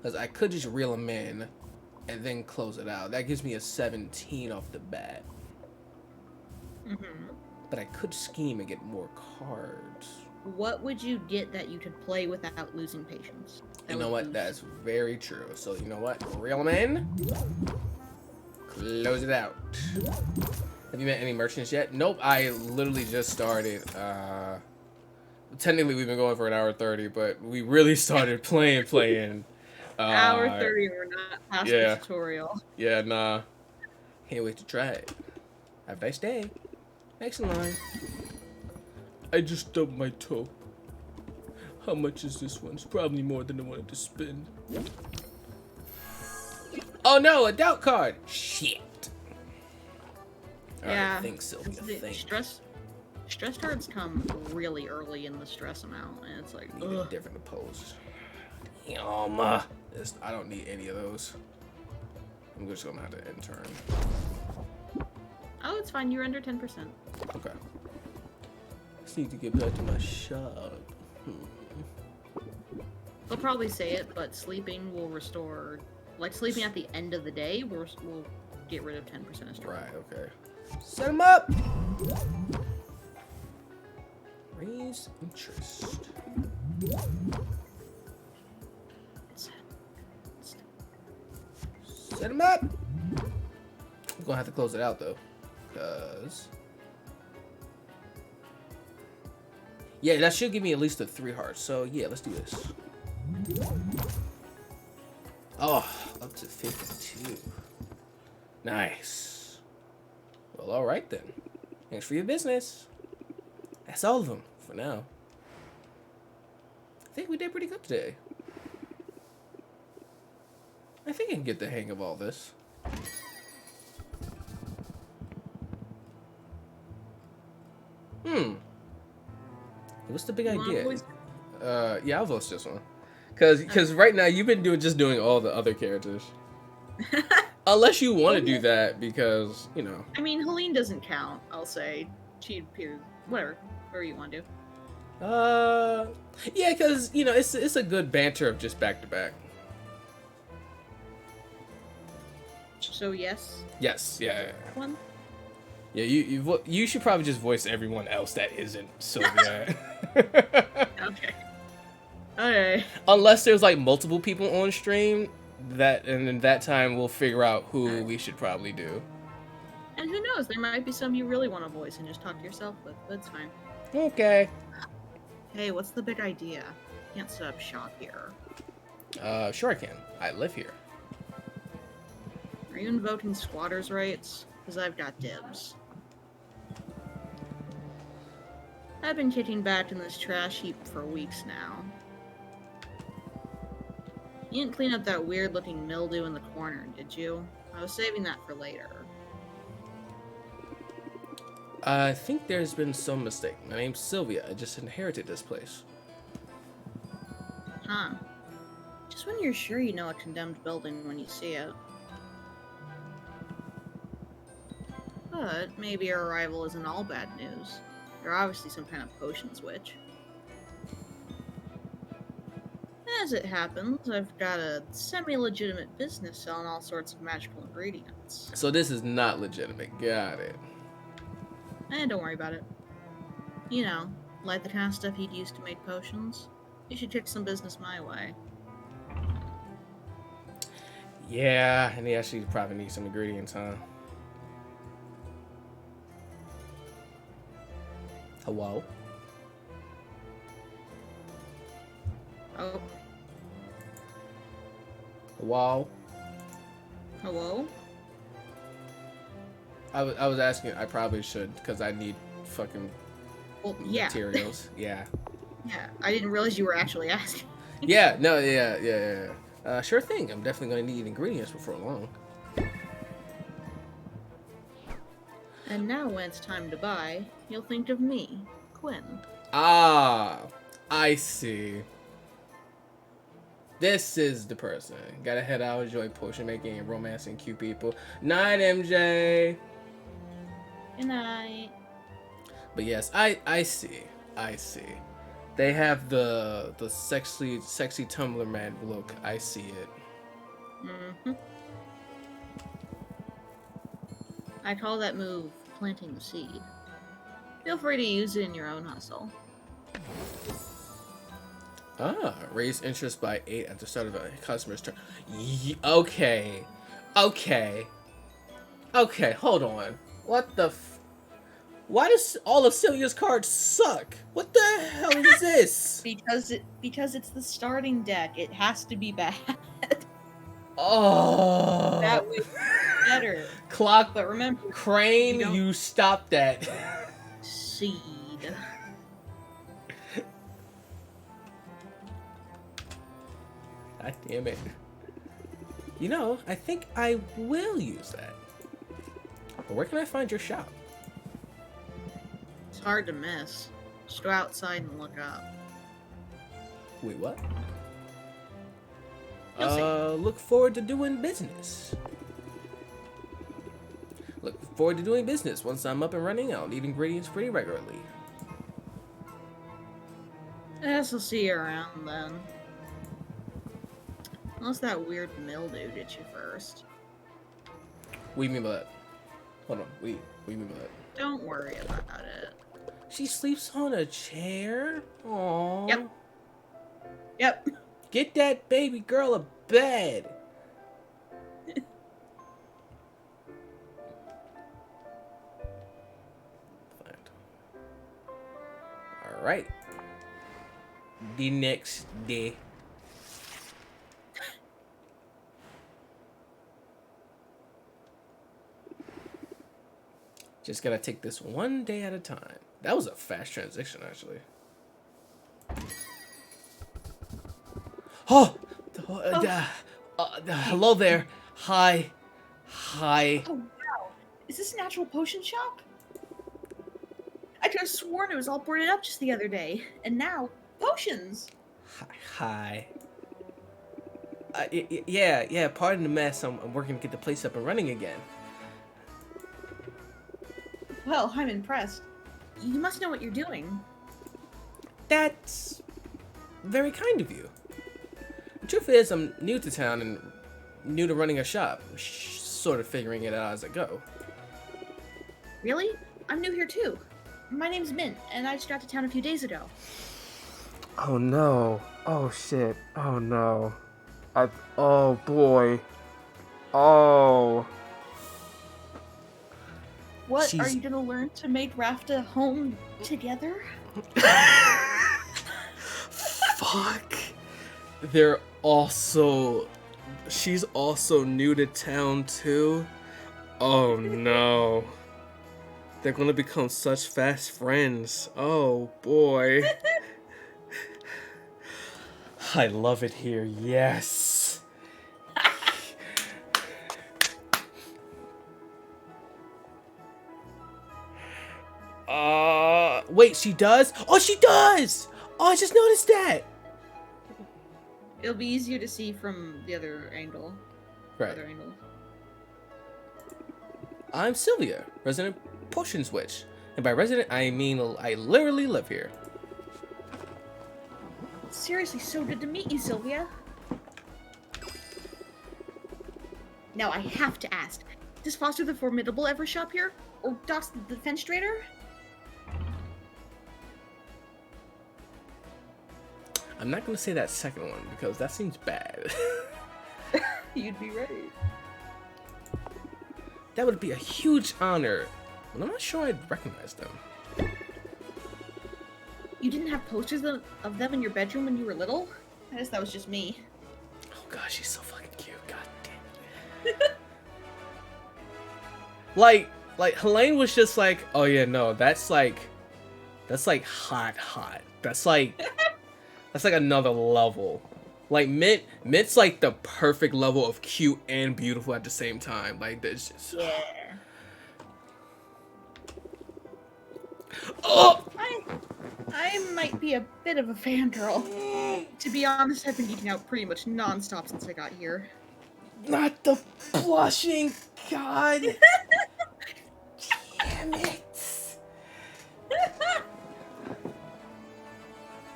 Because I could just reel them in and then close it out. That gives me a 17 off the bat. But I could scheme and get more cards. What would you get that you could play without losing patience? You know what? That's very true. So you know what? Reel them in. Close it out. Have you met any merchants yet? Nope. I literally just started. Technically, we've been going for an hour 30, but we really started playing. Hour 30, we're not past the tutorial. Yeah, nah. Can't wait to try it. Have a nice day. Next in line. I just stubbed my toe. How much is this one? It's probably more than I wanted to spend. Oh no, a doubt card! Shit. Yeah. Thanks, Sylvia. Thanks. Stress cards come really early in the stress amount, and it's like, Need a different opposed. I don't need any of those. I'm just gonna have to intern. Oh, it's fine. You're under 10%. Okay. Just need to get back to my shop. They'll probably say it, but sleeping will restore. Like sleeping at the end of the day, will get rid of 10% of stress. Right. Okay. Set them up. Raise interest. Set them up. I'm gonna have to close it out though, cause yeah, that should give me at least a 3 hearts. So yeah, let's do this. Oh, up to 52. Nice. Well, all right then. Thanks for your business. That's all of them for now. I think we did pretty good today. I think I can get the hang of all this. What's the big idea? Yeah, I'll vote this one. Cause right now you've been doing all the other characters. Unless you want to do that, because you know. I mean, Helene doesn't count. I'll say she appears. Whatever you want to do. Yeah, cause you know it's a good banter of just back to back. So yes. Yes. Yeah. One. Yeah, you should probably just voice everyone else that isn't Sylvia. Okay. Okay. Unless there's like multiple people on stream, and in that time we'll figure out who we should probably do. And who knows? There might be some you really want to voice and just talk to yourself with. That's fine. Okay. Hey, what's the big idea? Can't set up shop here. Sure I can. I live here. Are you invoking squatters' rights? Because I've got dibs. I've been kicking back in this trash heap for weeks now. You didn't clean up that weird-looking mildew in the corner, did you? I was saving that for later. I think there's been some mistake. My name's Sylvia. I just inherited this place. Huh. Just when you're sure you know a condemned building when you see it. But maybe our arrival isn't all bad news. You're obviously some kind of potion switch. As it happens, I've got a semi-legitimate business selling all sorts of magical ingredients. So this is not legitimate. Got it. Don't worry about it. You know, like the kind of stuff you'd use to make potions. You should kick some business my way. Yeah, and he actually probably needs some ingredients, huh? Hello? Oh. Hello? Hello? I was asking. I probably should, because I need fucking materials. Yeah. Yeah, I didn't realize you were actually asking. Yeah, no, yeah. Sure thing. I'm definitely going to need ingredients before long. And now when it's time to buy, you'll think of me, Quinn. Ah, I see. This is the person. Gotta head out, enjoy potion making and romancing cute people. Night, MJ. Good night. But yes, I see. They have the sexy Tumblr man look. I see it. Mm-hmm. I call that move planting the seed. Feel free to use it in your own hustle. Raise interest by 8 at the start of a customer's turn. Okay, hold on. What the why does all of Celia's cards suck? What the hell is this? because it's the starting deck. It has to be bad. Oh. That way it's better. Clock, But remember, Crane, you stop that. seed. God damn it. You know, I think I will use that. But where can I find your shop? It's hard to miss. Just go outside and look up. Wait, what? You'll see. Look forward to doing business. Look forward to doing business. Once I'm up and running, I'll need ingredients pretty regularly. I guess I'll see you around then. Unless that weird mildew did you first. What do you mean by that? Hold on, what do you mean by that? Don't worry about it. She sleeps on a chair? Aww. Yep. Get that baby girl a bed. Alright. The next day. Just gotta take this one day at a time. That was a fast transition, actually. Oh! Hello there. Hi. Oh, wow. Is this a natural potion shop? I could have sworn it was all boarded up just the other day. And now, potions! Hi. Yeah, pardon the mess. I'm working to get the place up and running again. Well, I'm impressed. You must know what you're doing. That's very kind of you. The truth is, I'm new to town and new to running a shop. Sort of figuring it out as I go. Really? I'm new here too. My name's Mint, and I just got to town a few days ago. Oh no. Oh shit. Oh no. Oh boy. Oh. What, are you gonna learn to make Rafta home together? Fuck. She's also new to town too. Oh no. They're gonna become such fast friends. Oh boy. I love it here, yes. Wait, she does? Oh, she does! Oh, I just noticed that! It'll be easier to see from the other angle. Right. Other angle. I'm Sylvia, resident potions witch. And by resident, I mean I literally live here. Seriously, so good to meet you, Sylvia. Now, I have to ask, does Foster the Formidable ever shop here? Or Dox the Defenstrator? I'm not gonna say that second one because that seems bad. You'd be right. That would be a huge honor, but I'm not sure I'd recognize them. You didn't have posters of them in your bedroom when you were little? I guess that was just me. Oh god, she's so fucking cute. God damn it. like Helene was just like, oh yeah, no, that's like hot. That's like another level. Like Mint's like the perfect level of cute and beautiful at the same time. Like there's just Yeah. Oh! Hi. I might be a bit of a fangirl. To be honest, I've been eating out pretty much non-stop since I got here. Not the blushing, God. Damn it.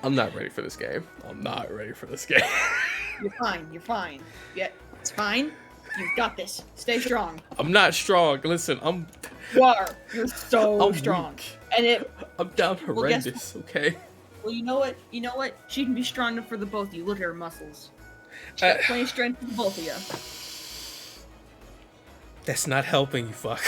I'm not ready for this game. I'm not ready for this game. You're fine. You're fine. Yeah, it's fine. You've got this. Stay strong. I'm not strong. Listen, You are. You're so I'm strong. weak. And I'm down Well, guess horrendous, okay? well, you know what? You know what? She can be strong enough for the both of you. Look at her muscles. She's got plenty of strength for the both of you. That's not helping you, fuck.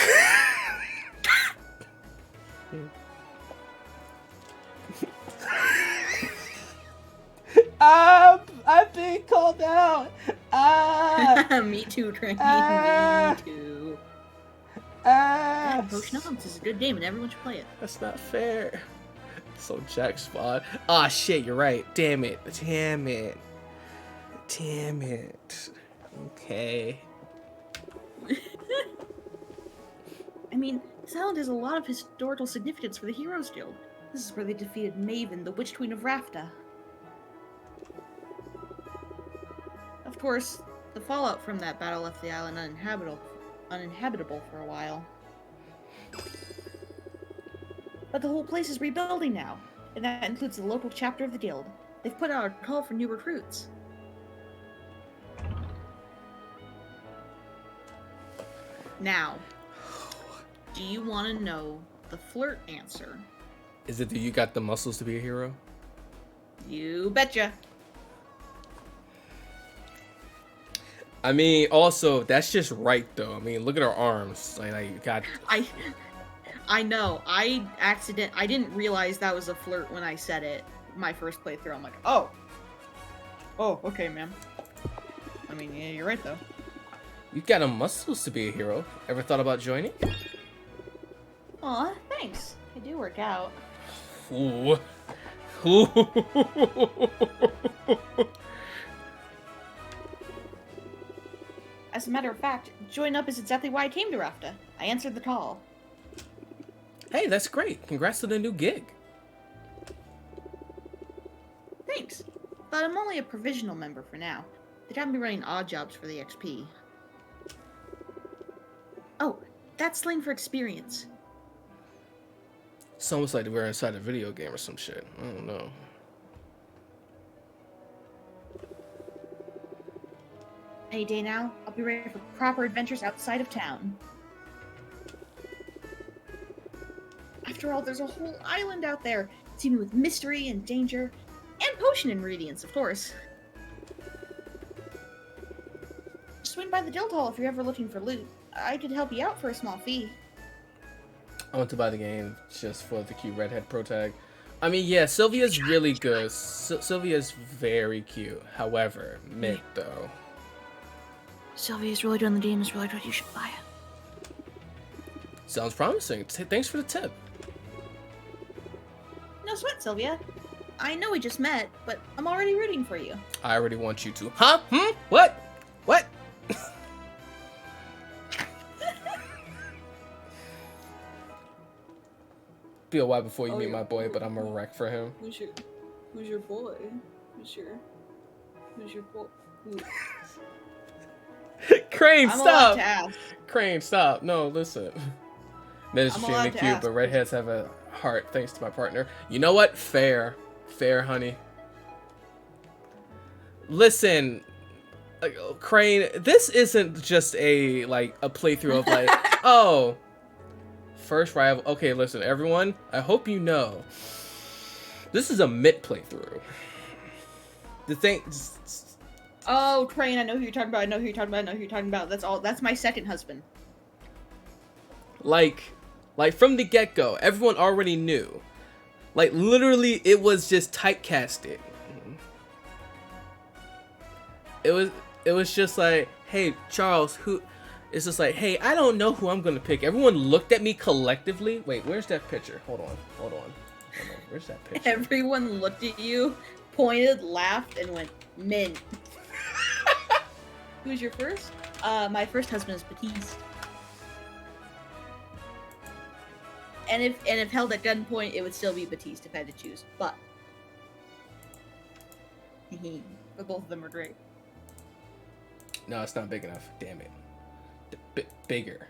I've been called out. Me too, Train. Ah. Me too. Potion Potion is a good game and everyone should play it. That's not fair. So Jack Spot. Ah, shit, you're right. Damn it. Damn it. Damn it. Okay. I mean, this island has a lot of historical significance for the Heroes Guild. This is where they defeated Maven, the Witch Queen of Rafta. Of course, the fallout from that battle left the island uninhabitable for a while. But the whole place is rebuilding now, and that includes the local chapter of the guild. They've put out a call for new recruits. Now, do you want to know the flirt answer? Is it that you got the muscles to be a hero? You betcha. I mean, also, that's just right, though. I mean, look at her arms. Like God. I know. I didn't realize that was a flirt when I said it. My first playthrough. I'm like, oh. Oh, okay, ma'am. I mean, yeah, you're right, though. You got the muscles to be a hero. Ever thought about joining? Aw, thanks. I do work out. Ooh. Ooh. As a matter of fact, join up is exactly why I came to Rafta. I answered the call. Hey, that's great. Congrats to the new gig. Thanks. But I'm only a provisional member for now. They got me running odd jobs for the XP. Oh, that's slang for experience. It's almost like we're inside a video game or some shit. I don't know. Any day now, I'll be ready for proper adventures outside of town. After all, there's a whole island out there, teeming with mystery and danger, and potion ingredients, of course. Swing by the guild hall if you're ever looking for loot. I could help you out for a small fee. I want to buy the game just for the cute redhead pro tag. I mean, yeah, Sylvia's really good. Sylvia's very cute. However, mid though. Sylvia's really doing the game is really good. You should buy it. Sounds promising. Thanks for the tip. No sweat, Sylvia. I know we just met, but I'm already rooting for you. I already want you to. Huh? What? What? Be a while before you meet my boy, but I'm a wreck for him. Who's your boy? Who's your boy? Crane, I'm allowed to stop! ask. Crane, stop. No, listen. That is I'm extremely allowed to cute, ask. but redheads have a heart thanks to my partner. You know what? Fair. Fair, honey. Listen, Crane, this isn't just a playthrough of like, oh, first rival. Okay, listen, everyone, I hope you know, this is a mid playthrough. The thing. Oh, Crane, I know who you're talking about. That's my second husband. Like from the get-go, everyone already knew. Like, literally, it was just typecasted. It was just like, hey, Charles, who... It's just like, hey, I don't know who I'm gonna pick. Everyone looked at me collectively. Wait, where's that picture? Hold on. Where's that picture? Everyone looked at you, pointed, laughed, and went, mint. Who's your first? My first husband is Batiste. And if held at gunpoint, it would still be Batiste if I had to choose. But both of them are great. No, it's not big enough. Damn it. Bigger.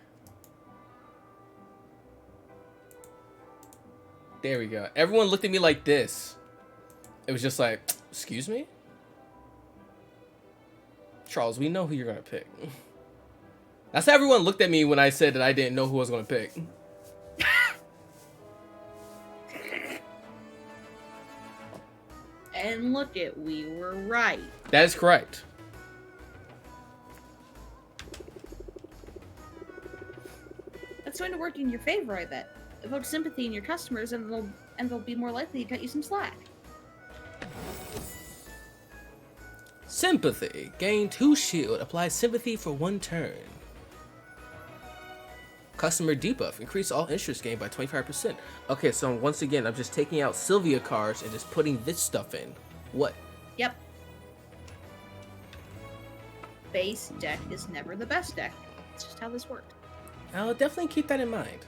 There we go. Everyone looked at me like this. It was just like, excuse me? Charles, we know who you're going to pick. That's how everyone looked at me when I said that I didn't know who I was going to pick. And look it, we were right. That is correct. That's going to work in your favor, I bet. Evoke sympathy in your customers, and they'll be more likely to cut you some slack. Sympathy. Gain 2 shield. Apply sympathy for 1 turn. Customer debuff. Increase all interest gain by 25%. Okay, so once again, I'm just taking out Sylvia cards and just putting this stuff in. What? Yep. Base deck is never the best deck. It's just how this worked. I'll definitely keep that in mind.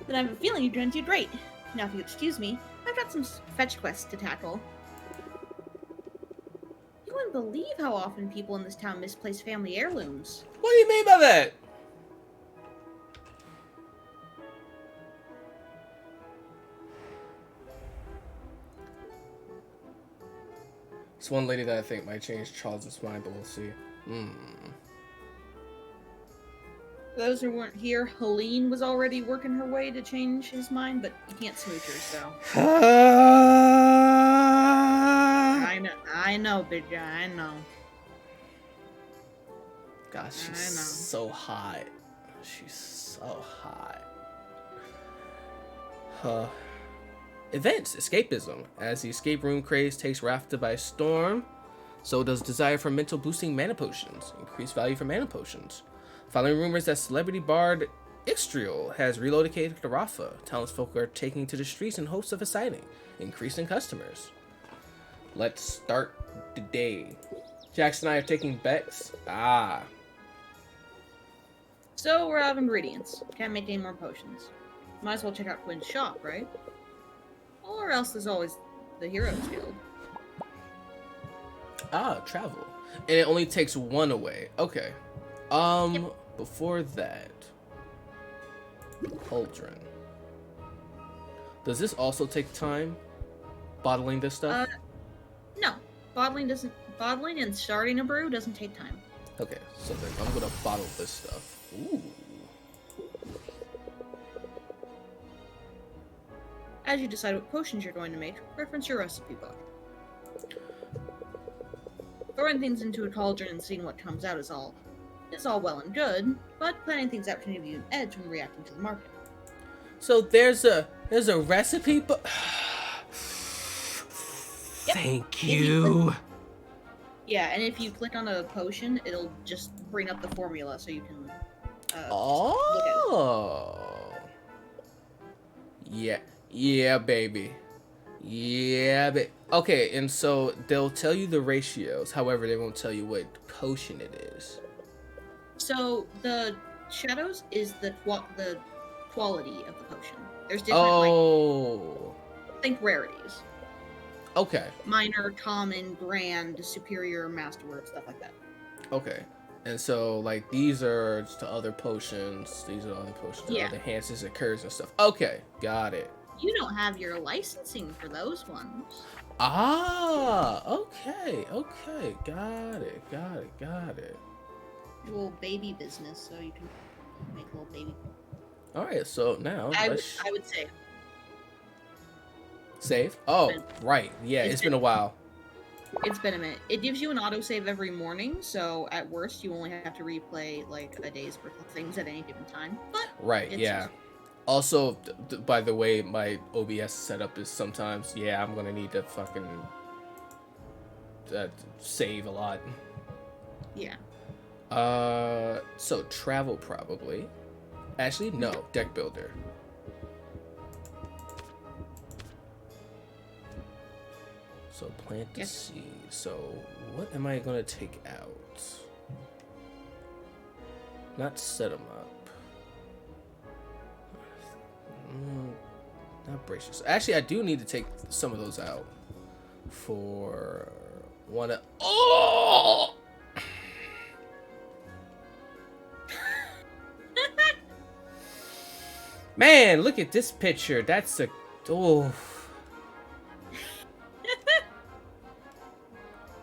But I have a feeling you're going to do great. Now, if you'll excuse me, I've got some fetch quests to tackle. You wouldn't believe how often people in this town misplace family heirlooms. What do you mean by that? It's one lady that I think might change Charles's mind, but we'll see. For those who weren't here, Helene was already working her way to change his mind, but you can't smooch her, so. I know, big guy, I know. Gosh, she's so hot. She's so hot. Events, escapism. As the escape room craze takes Rafta by storm, so does desire for mental boosting mana potions. Increased value for mana potions. Following rumors that celebrity bard Ixtriel has relocated to Rafa, townsfolk are taking to the streets in hopes of a sighting, increasing customers. Let's start the day. Jax and I are taking bets. So we're out of ingredients. Can't make any more potions. Might as well check out Quinn's shop, right? Or else there's always the Heroes Guild. Travel. And it only takes 1 away. Okay. Yep. Before that, Cauldron. Does this also take time? Bottling this stuff? No. Bottling and starting a brew doesn't take time. Okay, so then I'm gonna bottle this stuff. Ooh. As you decide what potions you're going to make, reference your recipe book. Throwing things into a cauldron and seeing what comes out is all well and good, but planning things out can give you an edge when reacting to the market. So there's a recipe book. Yep. Thank you. Yeah, and if you click on a potion, it'll just bring up the formula so you can look at it. Yeah, baby. Okay, and so they'll tell you the ratios. However, they won't tell you what potion it is. So the shadows is the quality of the potion. There's different think rarities. Okay. Minor, common, grand, superior, masterwork, stuff like that. Okay. And so, like, these are just the other potions. These are the other potions. Yeah. The enhances and curves and stuff. Okay. Got it. You don't have your licensing for those ones. Okay. Got it. A little baby business, so you can make a little baby. All right. So now I would say. Save? Oh, right. Yeah, it's been a while. It's been a minute. It gives you an autosave every morning, so at worst you only have to replay like a day's worth of things at any given time. But right, yeah. Also, by the way, my OBS setup is sometimes, I'm gonna need to fucking save a lot. Yeah. So travel probably. Actually, no, deck builder. So plant the seed. So what am I gonna take out? Not set them up. braces. Actually, I do need to take some of those out for one of. Oh! Man, look at this picture. That's a. Oh.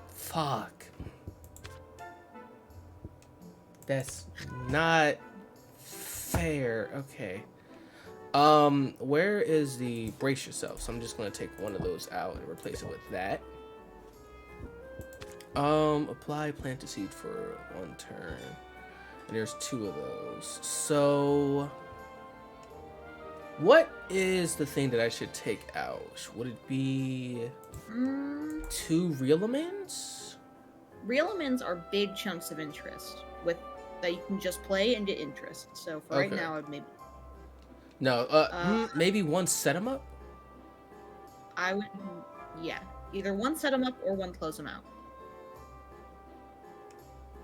Fuck. That's not fair. Okay. Where is the brace yourself? So I'm just gonna take one of those out and replace it with that. Apply plant to seed for 1 turn. And there's 2 of those. So what is the thing that I should take out? Would it be 2 realiments? Realiments are big chunks of interest with that you can just play and get interest. So for right now, I'd maybe. No, maybe 1 set 'em up? I would, yeah. Either 1 set 'em up or 1 close 'em out.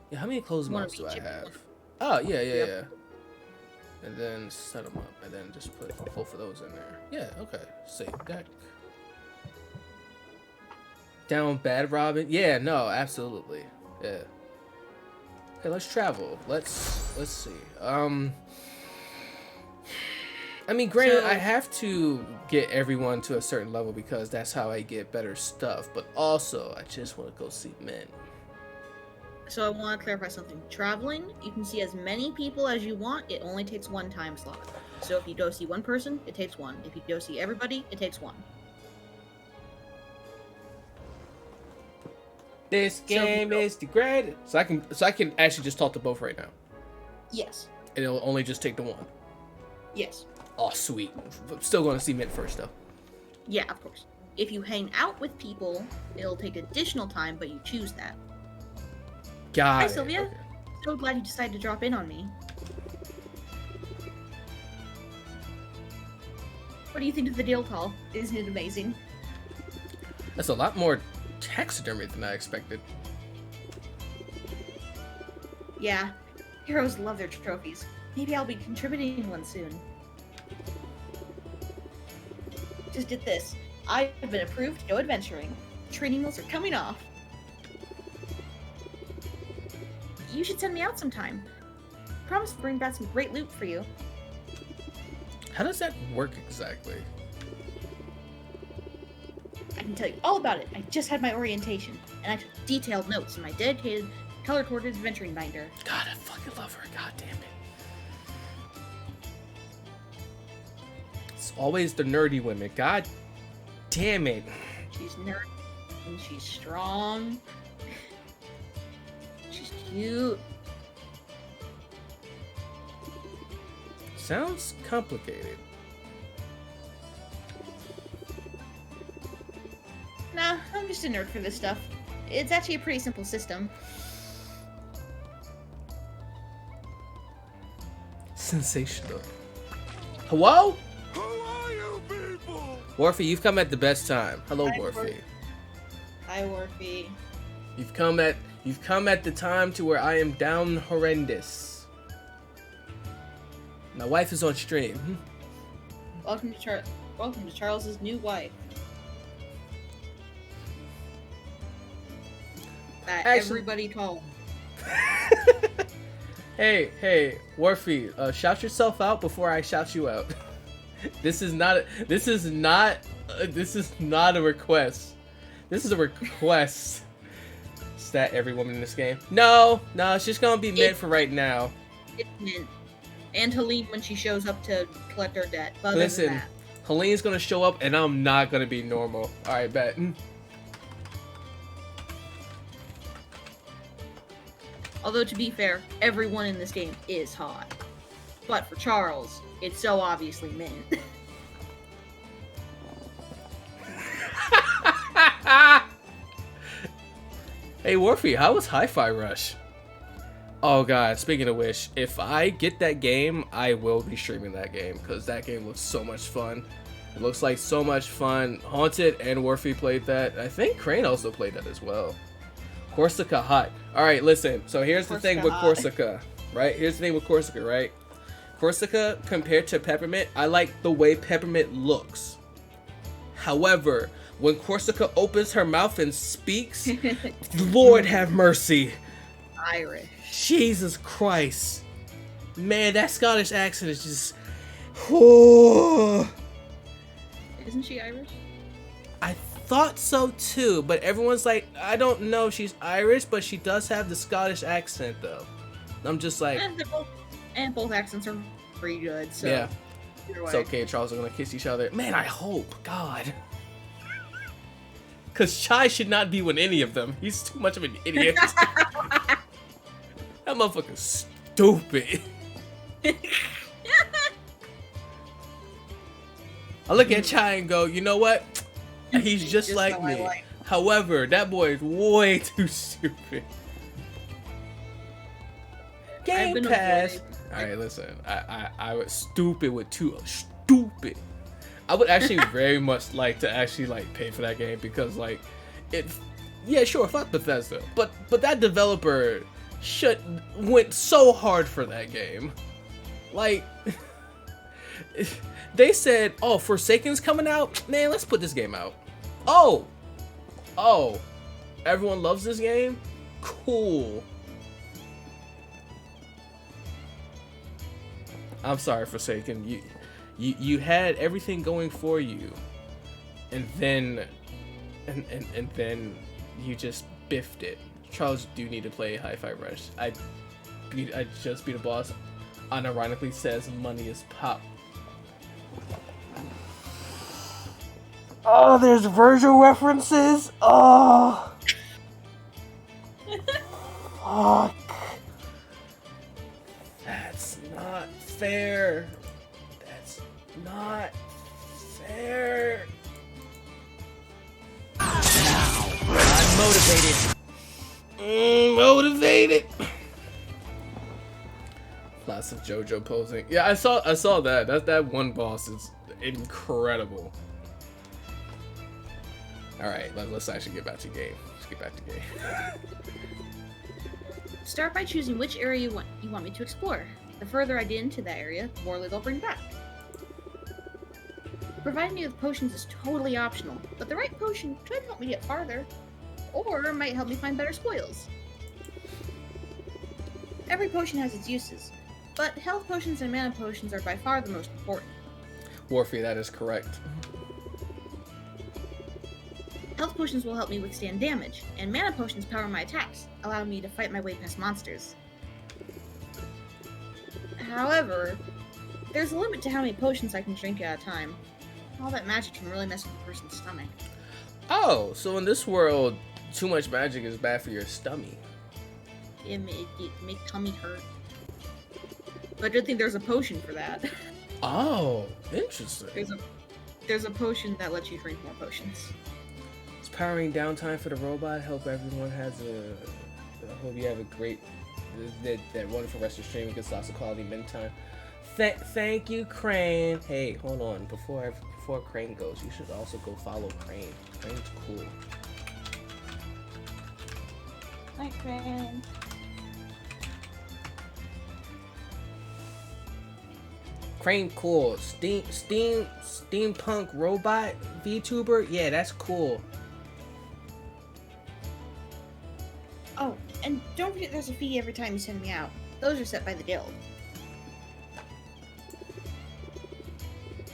Yeah, how many close 'em ups do I have? Oh, yeah. And then set them up, and then just put both of those in there. Yeah, okay. Save deck. Down Bad Robin? Yeah, no, absolutely. Yeah. Okay, let's travel. Let's see. I mean, granted, I have to get everyone to a certain level because that's how I get better stuff. But also, I just want to go see men. So I want to clarify something. Traveling, you can see as many people as you want. It only takes 1 time slot. So if you go see 1 person, it takes 1. If you go see everybody, it takes 1. This game is the greatest. So I can actually just talk to both right now. Yes. And it'll only just take the 1. Yes. Oh, sweet. I'm still going to see Mint first, though. Yeah, of course. If you hang out with people, it'll take additional time, but you choose that. Got Hi, it. Sylvia. Okay. So glad you decided to drop in on me. What do you think of the deal call? Isn't it amazing? That's a lot more taxidermy than I expected. Yeah, heroes love their trophies. Maybe I'll be contributing one soon. Just did this. I've been approved to go adventuring. Training wheels are coming off. You should send me out sometime. Promise to bring back some great loot for you. How does that work exactly? I can tell you all about it. I just had my orientation, and I took detailed notes in my dedicated, color-coded adventuring binder. God, I fucking love her. God damn it. It's always the nerdy women. God damn it. She's nerdy, and she's strong. She's cute. Sounds complicated. Nah, I'm just a nerd for this stuff. It's actually a pretty simple system. Sensational. Hello? Who are you people? Warfy, you've come at the best time. Hello, Hi, Warfy. Hi, Warfy. You've come at the time to where I am down horrendous. My wife is on stream. Welcome to Charles's new wife. That everybody called. Hey, Warfy, shout yourself out before I shout you out. This is not a request. This is a request. Is that every woman in this game? No, it's just gonna be meant for right now. It's mint. And Helene when she shows up to collect her debt. But Listen, Helene's gonna show up and I'm not gonna be normal. Alright, bet. Although, to be fair, everyone in this game is hot. But for Charles, it's so obviously mint. Hey, Warfy, how was Hi-Fi Rush? Oh god, speaking of which, if I get that game, I will be streaming that game, because that game looks so much fun. It looks like so much fun. Haunted and Warfy played that. I think Crane also played that as well. Corsica hot. Alright, listen, so here's the thing with Corsica, right? Here's the thing with Corsica, right? Corsica, compared to Peppermint, I like the way Peppermint looks. However, when Corsica opens her mouth and speaks, Lord have mercy. Irish. Jesus Christ. Man, that Scottish accent is just... Oh. Isn't she Irish? I thought so too, but everyone's like, I don't know if she's Irish, but she does have the Scottish accent though. I'm just like... both accents are pretty good, so... Yeah. It's okay, Charles are gonna kiss each other. Man, I hope. God. Because Chai should not be with any of them. He's too much of an idiot. That motherfucker's stupid. I look at Chai and go, you know what? He's just like me. However, that boy is way too stupid. Game Pass. Alright, listen. I was stupid with two. Stupid. I would actually very much like to actually like pay for that game because like it. Yeah, sure, fuck Bethesda, but that developer went so hard for that game. Like they said, oh, Forsaken's coming out. Man, let's put this game out. Oh, everyone loves this game. Cool. I'm sorry, Forsaken. You had everything going for you, and then you just biffed it. Charles, do need to play Hi-Fi Rush. I just beat a boss. Unironically says money is pop. Oh, there's Virgil references. Oh. Fuck. That's not fair. That's not fair. Now, I'm motivated. Motivated. Lots of JoJo posing. Yeah, I saw that. That one boss is incredible. All right, let's actually get back to the game. Start by choosing which area you want me to explore. The further I get into that area, the more they'll bring back. Providing me with potions is totally optional, but the right potion could help me get farther, or might help me find better spoils. Every potion has its uses, but health potions and mana potions are by far the most important. Warfy, that is correct. Health potions will help me withstand damage, and mana potions power my attacks, allowing me to fight my way past monsters. However, there's a limit to how many potions I can drink at a time. All that magic can really mess with a person's stomach. Oh, so in this world, too much magic is bad for your stomach. It make tummy hurt. But good thing there's a potion for that. Oh, interesting. There's a potion that lets you drink more potions. It's powering downtime for the robot. Hope everyone has hope you have a great, that wonderful rest of streaming. Gets lots of quality min time. Thank you, Crane. Hey, hold on. Before Crane goes, you should also go follow Crane. Crane's cool. Hi, Crane. Crane cool. Steampunk robot VTuber. Yeah, that's cool. Oh, and don't forget there's a fee every time you send me out. Those are set by the guild.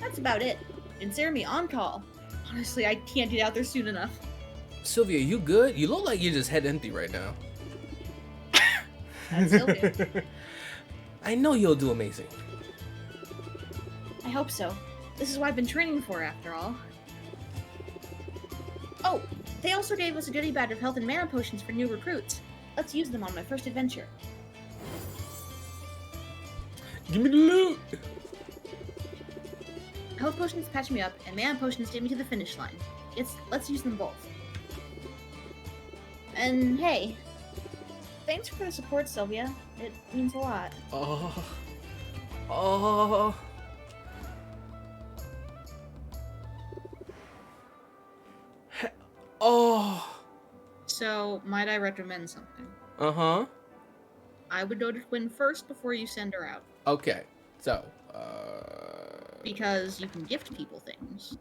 That's about it. Consider me on call. Honestly, I can't get out there soon enough. Sylvia, you good? You look like you're just head empty right now. That's Sylvia. I know you'll do amazing. I hope so. This is what I've been training for, after all. Oh, they also gave us a goodie bag of health and mana potions for new recruits. Let's use them on my first adventure. Give me the loot! Health potions patch me up, and mana potions get me to the finish line. Let's use them both. And hey, thanks for the support, Sylvia. It means a lot. Oh. So, might I recommend something? Uh-huh. I would go to Quinn first before you send her out. Okay, so, Because you can gift people things.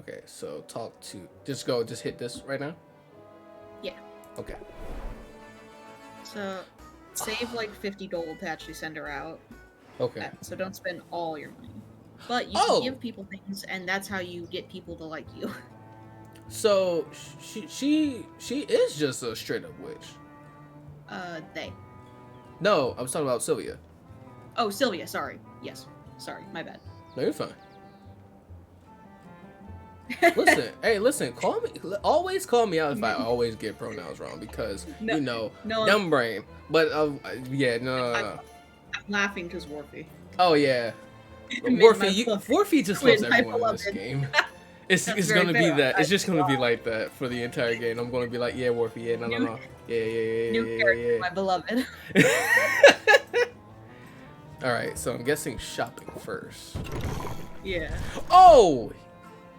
Okay, so talk to. Just hit this right now? Yeah. Okay. So save like 50 gold to actually send her out. Okay. So don't spend all your money. But you Oh! can give people things, and that's how you get people to like you. So she is just a straight up witch. They. No, I was talking about Sylvia. Oh, Sylvia, sorry. Yes. Sorry, my bad. No, you're fine. Listen, call me. Always call me out if I always get pronouns wrong because No, dumb brain. But yeah, no. I'm laughing because Warfy. Oh yeah, Warfy just loves everyone in this game. It's gonna be that. It's just gonna be like that for the entire game. I'm gonna be like, yeah, Warfy, yeah, no, yeah. New character, my beloved. All right, so I'm guessing shopping first. Yeah. Oh,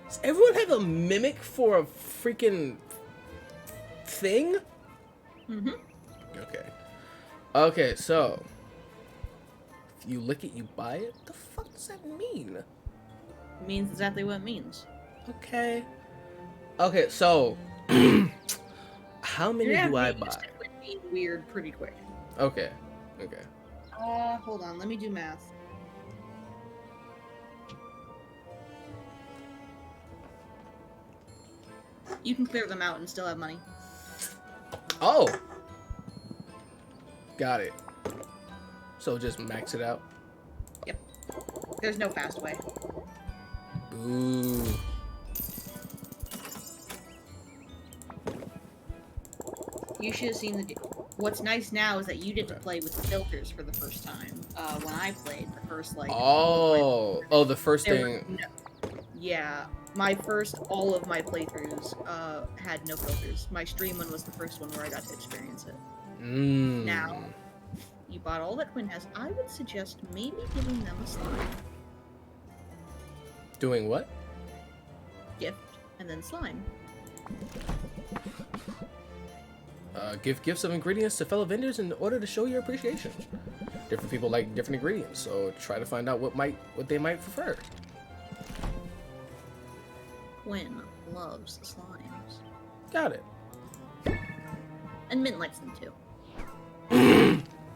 does everyone have a mimic for a freaking thing? Mhm. Okay, so if you lick it, you buy it. What the fuck does that mean? It means exactly what it means. Okay, so how many do I buy? Quit being weird pretty quick. Okay. Hold on, let me do math. You can clear them out and still have money. Oh, got it. So just max it out. Yep. There's no fast way. Ooh. You should have seen the. What's nice now is that you get to play with the filters for the first time. When I played the first the first there thing. Yeah, all of my playthroughs had no filters. My stream one was the first one where I got to experience it. Now, you bought all that Quinn has. I would suggest maybe giving them a slime. Doing what? Gift, and then slime. Give gifts of ingredients to fellow vendors in order to show your appreciation. Different people like different ingredients, so try to find out what they might prefer. Quinn loves slimes. Got it. And Mint likes them too.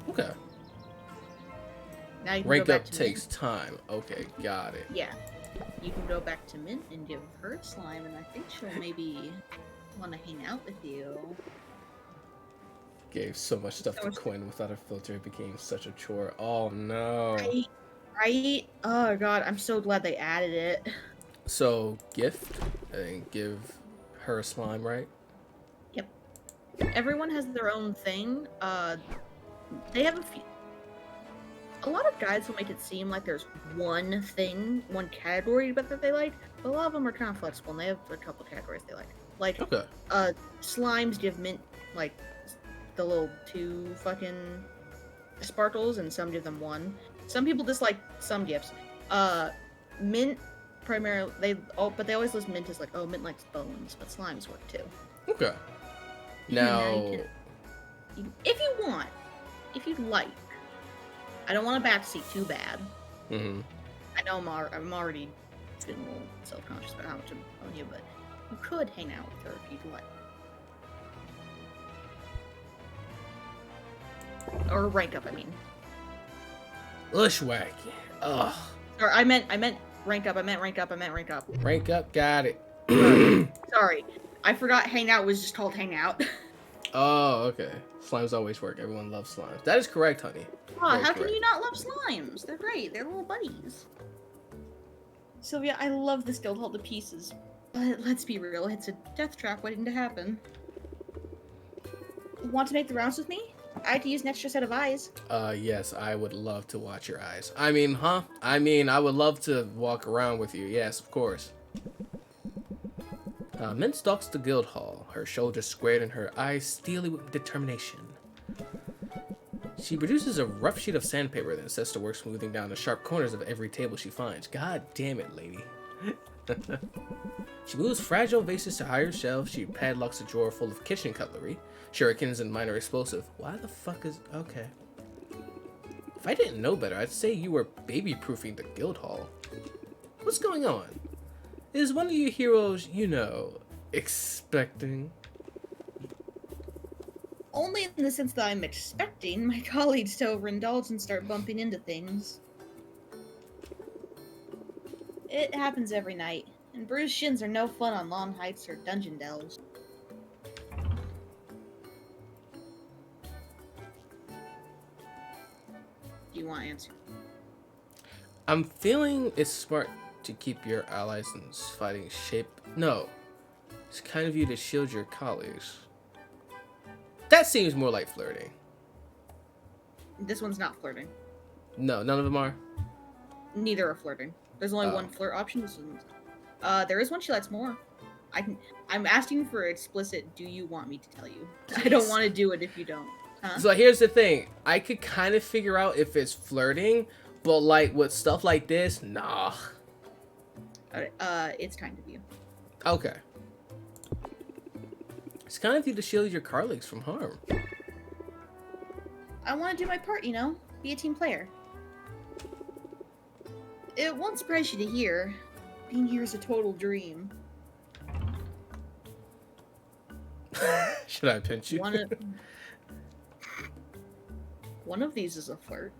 Okay. Now you can Rank go back up to takes Mint. time. Okay, got it. Yeah. You can go back to Mint and give her slime, and I think she'll maybe want to hang out with you. Gave so much stuff to Quinn without a filter, it became such a chore. Oh no. Right? Oh god, I'm so glad they added it. So, gift and give her a slime, right? Yep. Everyone has their own thing. They have a lot of guides will make it seem like there's one category that they like, but a lot of them are kind of flexible, and they have a couple categories they like. Like, slimes give Mint, like, the little 2 fucking sparkles, and some give them 1. Some people dislike some gifts. Mint primarily, but they always list Mint as like, oh, Mint likes bones, but slimes work too. Okay. Now, if you want, if you'd like, I don't want a backseat too bad. Mm-hmm. I know I'm already feeling a little self-conscious about how much I'm on you, but you could hang out with her if you'd like. Or rank up, I mean. Lushwack. Ugh. Or I meant rank up. Rank up, got it. Sorry. I forgot hangout was just called hangout. Oh, okay. Slimes always work. Everyone loves slimes. That is correct, honey. Oh, how can you not love slimes? They're great. They're little buddies. Sylvia, I love this guild hall to pieces. But let's be real, it's a death trap waiting to happen. Want to make the rounds with me? I had to use an extra set of eyes. Yes, I would love to watch your eyes. I mean, I would love to walk around with you. Yes, of course. Mint stalks the guild hall, her shoulders squared and her eyes steely with determination. She produces a rough sheet of sandpaper, then sets to work smoothing down the sharp corners of every table she finds. God damn it, lady. She moves fragile vases to higher shelves. She padlocks a drawer full of kitchen cutlery, shurikens, and minor explosive. Why the fuck is... Okay. If I didn't know better, I'd say you were baby-proofing the guild hall. What's going on? Is one of your heroes, you know, expecting? Only in the sense that I'm expecting my colleagues to overindulge and start bumping into things. It happens every night, and bruised shins are no fun on long hikes or dungeon delves. Do you want to answer? I'm feeling it's smart to keep your allies in fighting shape. No, it's kind of you to shield your colleagues. That seems more like flirting. This one's not flirting. No, none of them are. Neither are flirting. There's only one flirt option. This one's... there is one she likes more. I'm asking for explicit. Do you want me to tell you? I don't want to do it if you don't. Huh? So here's the thing. I could kind of figure out if it's flirting, but like with stuff like this, nah. It's kind of you. Okay. It's kind of you to shield your colleagues from harm. I want to do my part, you know? Be a team player. It won't surprise you to hear. Being here is a total dream. Should I pinch you? One of these is a flirt.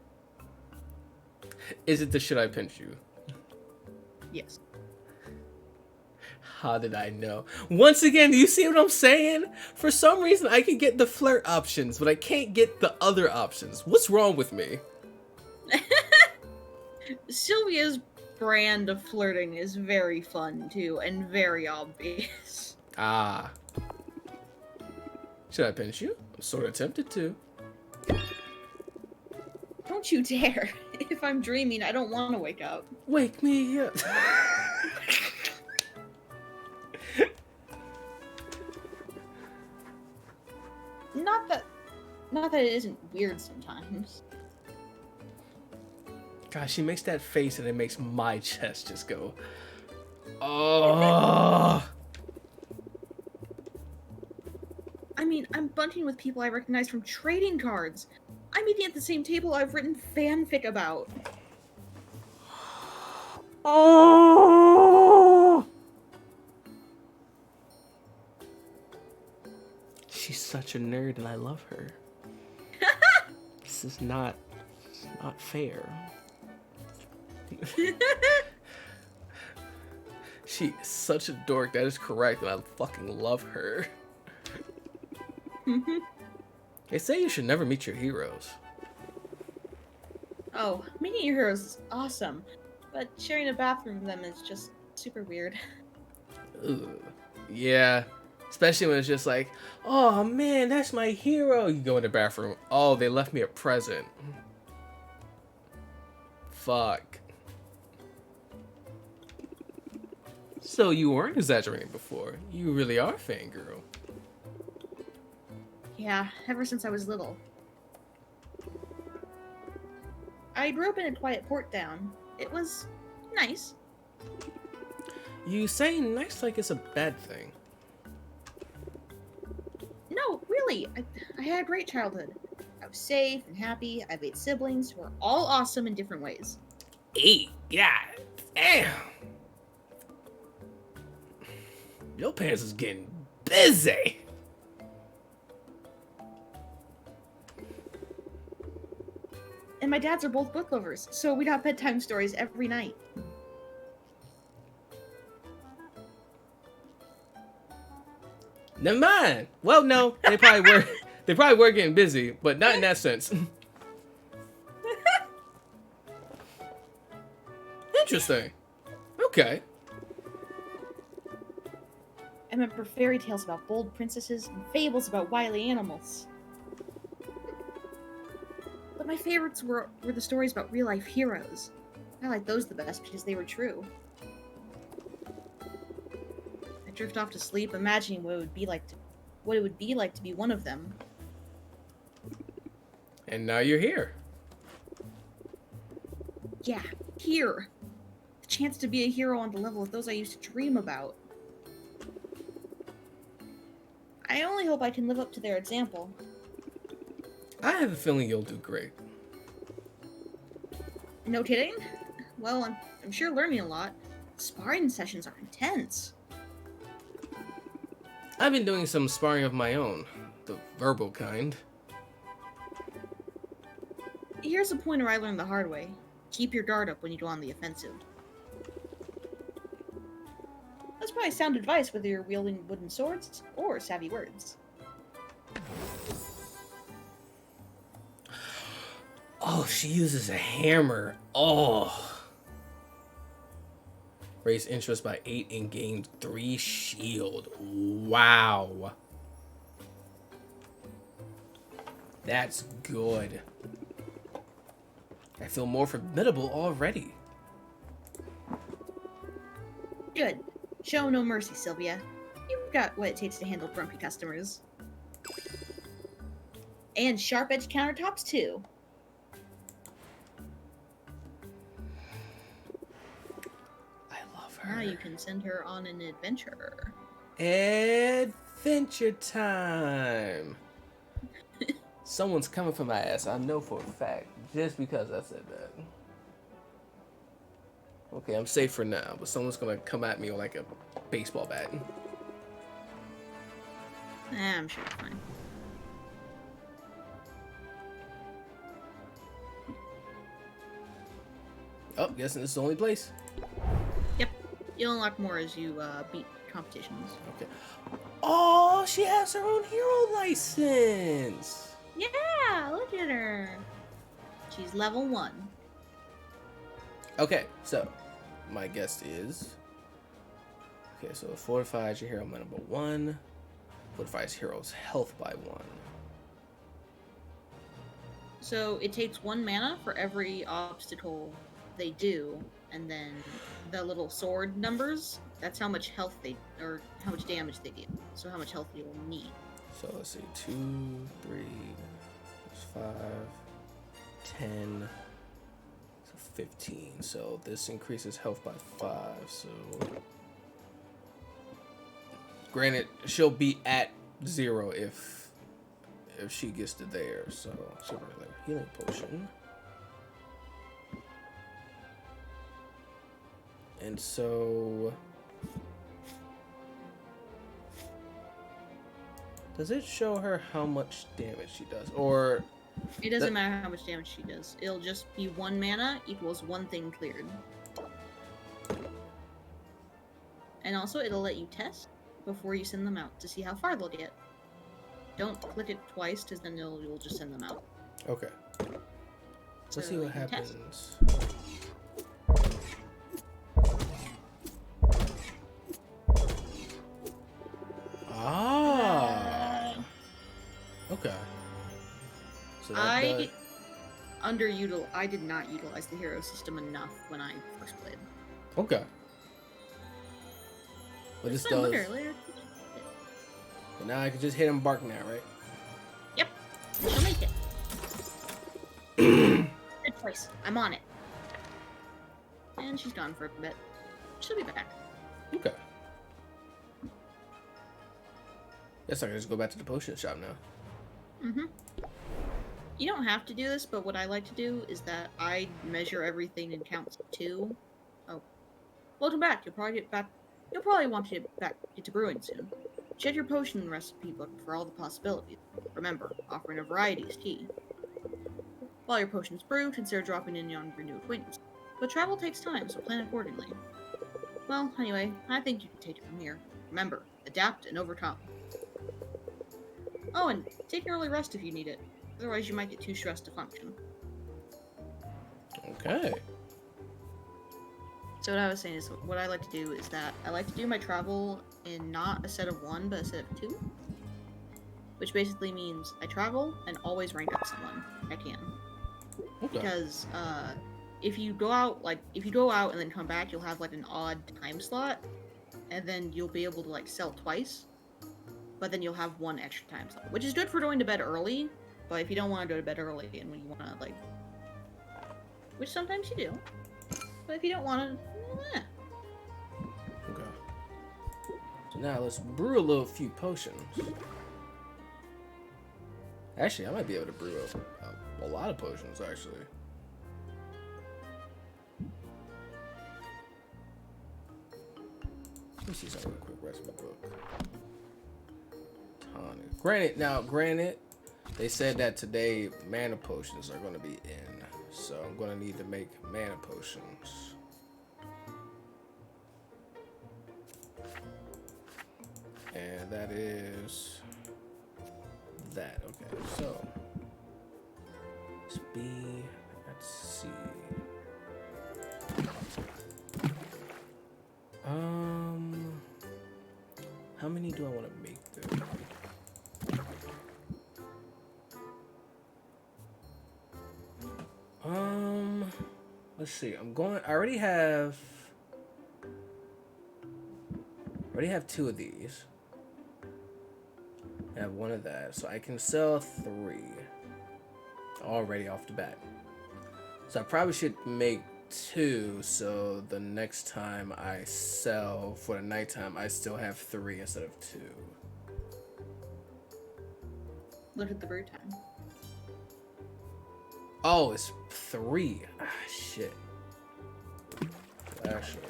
Is it the should I pinch you? Yes. How did I know? Once again, do you see what I'm saying? For some reason, I can get the flirt options, but I can't get the other options. What's wrong with me? Sylvia's brand of flirting is very fun, too, and very obvious. Ah. Should I pinch you? I'm sort of tempted to. Don't you dare. If I'm dreaming, I don't want to wake up. Wake me up. Not that it isn't weird sometimes. Gosh, she makes that face and it makes my chest just go. Oh. I mean, I'm bunting with people I recognize from trading cards. I'm eating at the same table I've written fanfic about. Oh. She's such a nerd and I love her. This is not fair. She is such a dork. That is correct, and I fucking love her. They say you should never meet your heroes. Oh, meeting your heroes is awesome, but sharing a bathroom with them is just super weird. Ugh. Yeah, especially when it's just like, oh man, that's my hero. You go in the bathroom. Oh, they left me a present. Fuck. So you weren't exaggerating before. You really are a fangirl. Yeah, ever since I was little. I grew up in a quiet port town. It was nice. You say nice like it's a bad thing. No, really. I had a great childhood. I was safe and happy. I made siblings who were all awesome in different ways. Yeah, damn. Your parents is getting busy. And my dads are both book lovers, so we'd have bedtime stories every night. Never mind. Well, no, they probably were. They probably were getting busy, but not in that sense. Interesting. Okay. I remember fairy tales about bold princesses and fables about wily animals. But my favorites were the stories about real-life heroes. I liked those the best because they were true. I drift off to sleep, imagining what it would be like to be one of them. And now you're here. Yeah, here. The chance to be a hero on the level of those I used to dream about. I only hope I can live up to their example. I have a feeling you'll do great. No kidding? Well, I'm sure learning a lot. Sparring sessions are intense. I've been doing some sparring of my own, the verbal kind. Here's a pointer I learned the hard way. Keep your guard up when you go on the offensive. That's probably sound advice whether you're wielding wooden swords or savvy words. Oh, she uses a hammer. Oh. Raise interest by 8 and gain 3 shield. Wow. That's good. I feel more formidable already. Good. Show no mercy, Sylvia. You've got what it takes to handle grumpy customers. And sharp-edged countertops, too. I love her. Now you can send her on an adventure. Adventure time. Someone's coming for my ass. I know for a fact. Just because I said that. Okay, I'm safe for now, but someone's gonna come at me with like a baseball bat. I'm sure it's fine. Oh, guessing this is the only place. Yep. You'll unlock more as you beat competitions. Okay. Oh, she has her own hero license. Yeah, look at her. She's level 1. Okay, so my guess is. Okay, so it fortifies your hero by number 1. Fortifies hero's health by 1. So it takes 1 mana for every obstacle they do, and then the little sword numbers, that's how much health they, or how much damage they do. So how much health you will need. So let's see, 2, 3, 5, 10, so 15. So this increases health by 5. So granted, she'll be at 0 if she gets to there. So she'll be like healing potion. And so does it show her how much damage she does? Or It doesn't matter how much damage she does. It'll just be 1 mana equals 1 thing cleared. And also, it'll let you test before you send them out to see how far they'll get. Don't click it twice, because then you'll just send them out. okay. So Let's see what you can test. happens. Ah. Okay. So that I did not utilize the hero system enough when I first played. Okay. But this does. But now I can just hit him bark now, right? Yep. She'll make it. Good choice. I'm on it. And she's gone for a bit. She'll be back. Okay. Guess I can just go back to the potion shop now. Mm-hmm. You don't have to do this, but what I like to do is that I measure everything in counts of 2. Oh. Welcome back. You'll probably want to get to brewing soon. Check your potion recipe book for all the possibilities. Remember, offering a variety is key. While your potions brew, consider dropping in on your new acquaintance. But travel takes time, so plan accordingly. Well, anyway, I think you can take it from here. Remember, adapt and overcome. Oh, and take an early rest if you need it. Otherwise, you might get too stressed to function. Okay. So what I was saying is, what I like to do is that I like to do my travel in not a set of 1, but a set of 2. Which basically means I travel and always rank up someone I can. Okay. Because if you go out and then come back, you'll have like an odd time slot, and then you'll be able to like sell twice. But then you'll have 1 extra time slot, which is good for going to bed early. But if you don't want to go to bed early and when you want to like, which sometimes you do, but if you don't want to, Okay. So now let's brew a few potions. Actually, I might be able to brew a lot of potions, actually. Let me see something real quick. Recipe book. Tonic. Granted, they said that today mana potions are gonna be in, so I'm gonna need to make mana potions. And that is that. Okay, so let's see. How many do I want to make though? Let's see. I already have two of these. I have one of that, so I can sell 3 already off the bat. So I probably should make 2, so the next time I sell for the nighttime, I still have 3 instead of 2. Look at the brew time. Oh, it's 3. Ah, shit. Actually.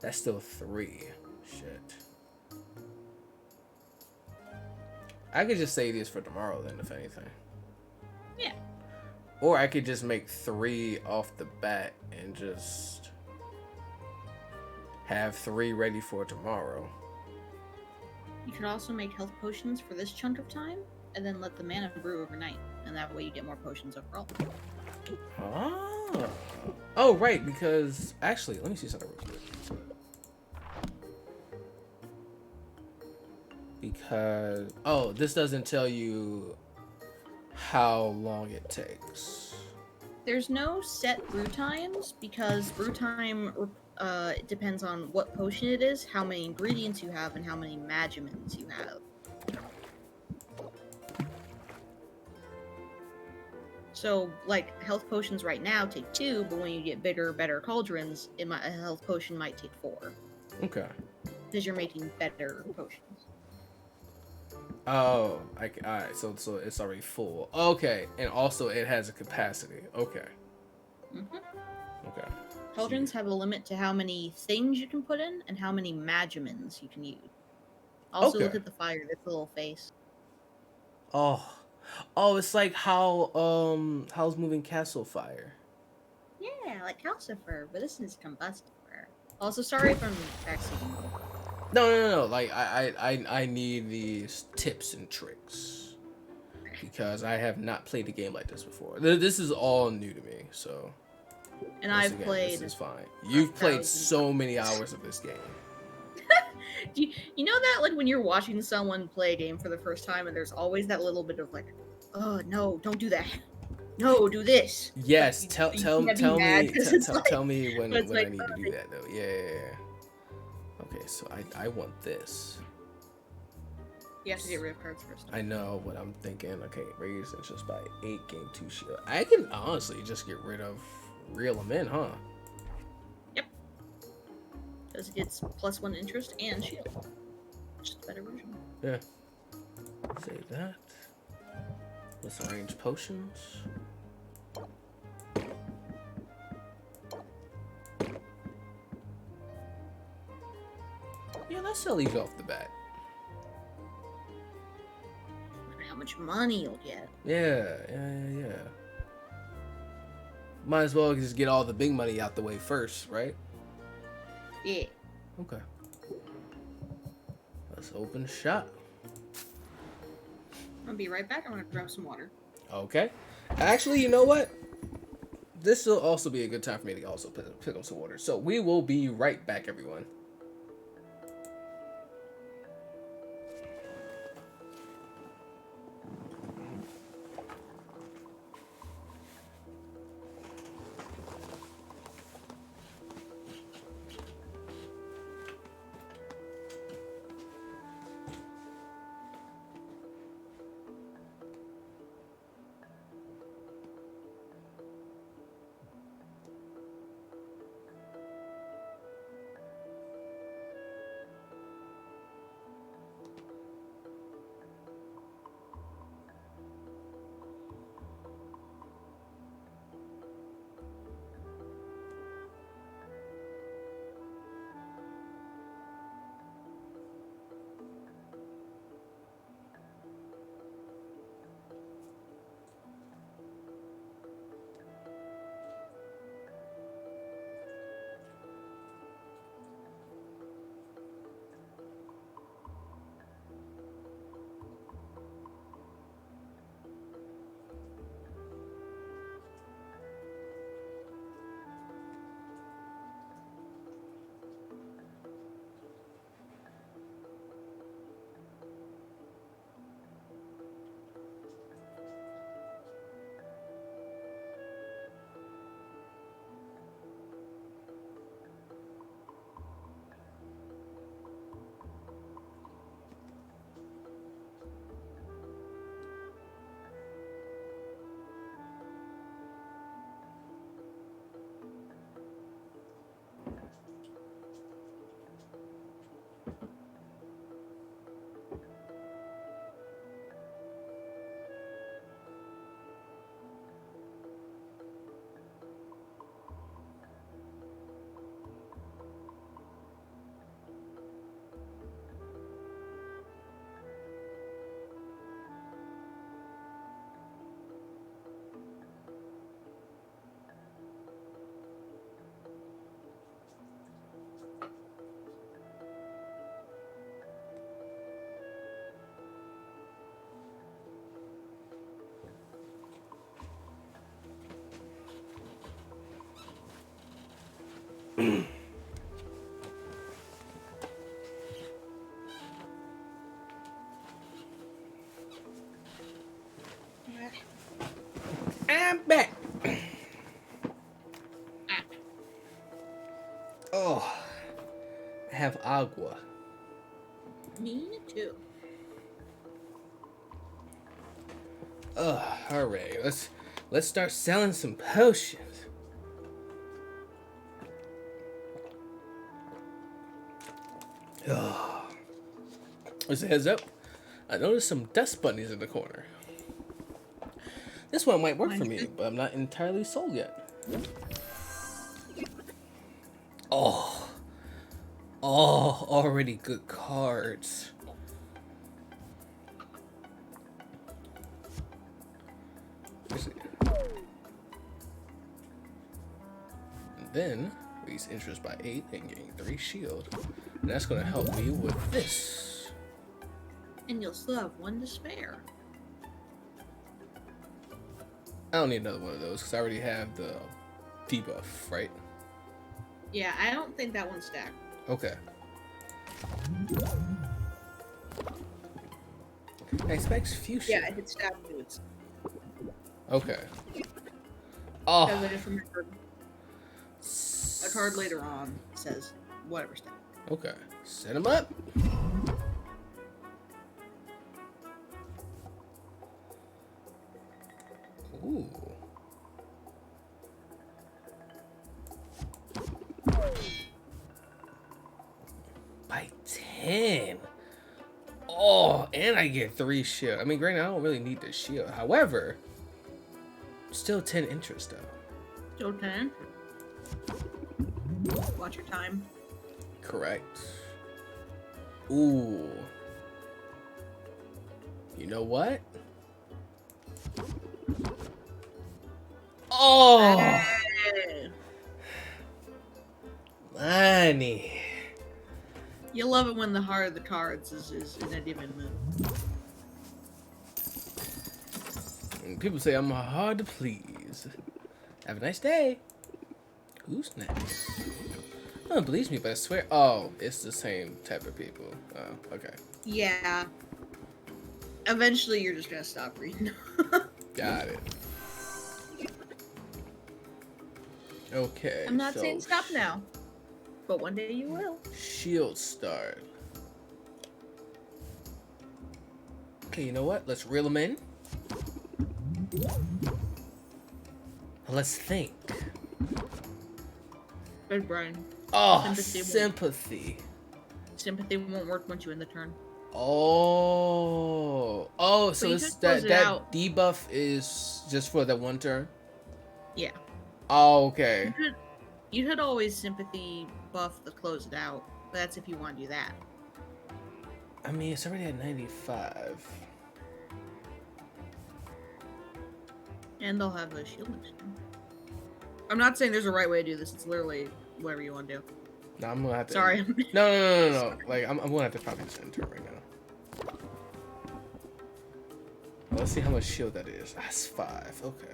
That's still 3. Shit. I could just save these for tomorrow then, if anything. Yeah. Or I could just make 3 off the bat and just have 3 ready for tomorrow. You could also make health potions for this chunk of time, and then let the mana brew overnight, and that way you get more potions overall. Oh, right, because actually, let me see something real quick. Because this doesn't tell you how long it takes. There's no set brew times because brew time depends on what potion it is, how many ingredients you have, and how many magimins you have. So, like, health potions right now take 2, but when you get bigger, better cauldrons, a health potion might take 4. Okay. Because you're making better potions. Oh, alright, so it's already full. Okay, and also it has a capacity. Okay. Mm-hmm. Okay. Cauldrons have a limit to how many things you can put in and how many magimins you can use. Also, Okay. look at the fire, that's a little face. Oh, it's like how's moving Castle Fire. Yeah, like calcifer, but this is combustible. Also, sorry if I'm backseating. No. Like I need these tips and tricks because I have not played a game like this before. This is all new to me, so. And I've played. This is fine. You've played so many hours of this game. You know that, like, when you're watching someone play a game for the first time, and there's always that little bit of like, oh no, don't do that. No, do this. Yes, tell me when I need to do that though. Yeah. Okay, so I want this. You have to get rid of cards first. I know what I'm thinking. Okay, raise interest by 8, gain 2 shield. I can honestly just get rid of reel them in, huh? Yep. Because it gets +1 interest and shield. Just a better version. Yeah. Save that. Let's arrange potions. Yeah, let's sell these off the bat. How much money you'll get. Yeah. Might as well just get all the big money out the way first, right? Yeah. Okay. Let's open shop. I'll be right back. I'm gonna grab some water. Okay. Actually, you know what? This will also be a good time for me to also pick up some water. So we will be right back, everyone. I'm back. Oh, I have agua. Me too. Oh, all right. Let's start selling some potions. Oh. As a heads up, I noticed some dust bunnies in the corner. This one might work for me, but I'm not entirely sold yet. Oh, already good cards. Let's see. And then raise interest by 8 and gain 3 shield. And that's gonna help me with this. And you'll still have 1 to spare. I don't need another one of those because I already have the debuff, right? Yeah, I don't think that one's stacked. Okay. I expect fusion. Yeah, if it's stacked, it's Okay. because Oh. I just remembered a card later on says whatever stacked. Okay. Set him up. Ooh. By 10. Oh, and I get 3 shield. I mean, granted, I don't really need the shield. However, still 10 interest though. Still 10. Watch your time. Correct. Ooh. You know what? Oh, Hey. money. You love it when the heart of the cards is in a different mood. And people say I'm hard to please. Have a nice day. Who's next? No one believes me, but I swear. Oh, it's the same type of people. Oh, okay. Yeah. Eventually, you're just gonna stop reading. Got it. Okay. I'm not so saying stop now, but one day you will. Shield start. Okay, you know what? Let's reel them in. Let's think. Good Brian. Oh, Sympathy won't- sympathy. Sympathy won't work once you end the turn. Oh, so you it's could that close it that out. debuff is just for that one turn. Yeah. Oh, okay. You could always sympathy buff to close it out, but that's if you want to do that. I mean, it's already at 95. And they'll have a shield next time. I'm not saying there's a right way to do this. It's literally whatever you want to do. No, I'm gonna have to. Sorry. No. Like, I'm gonna have to probably just enter right now. Well, let's see how much shield that is. That's 5. Okay.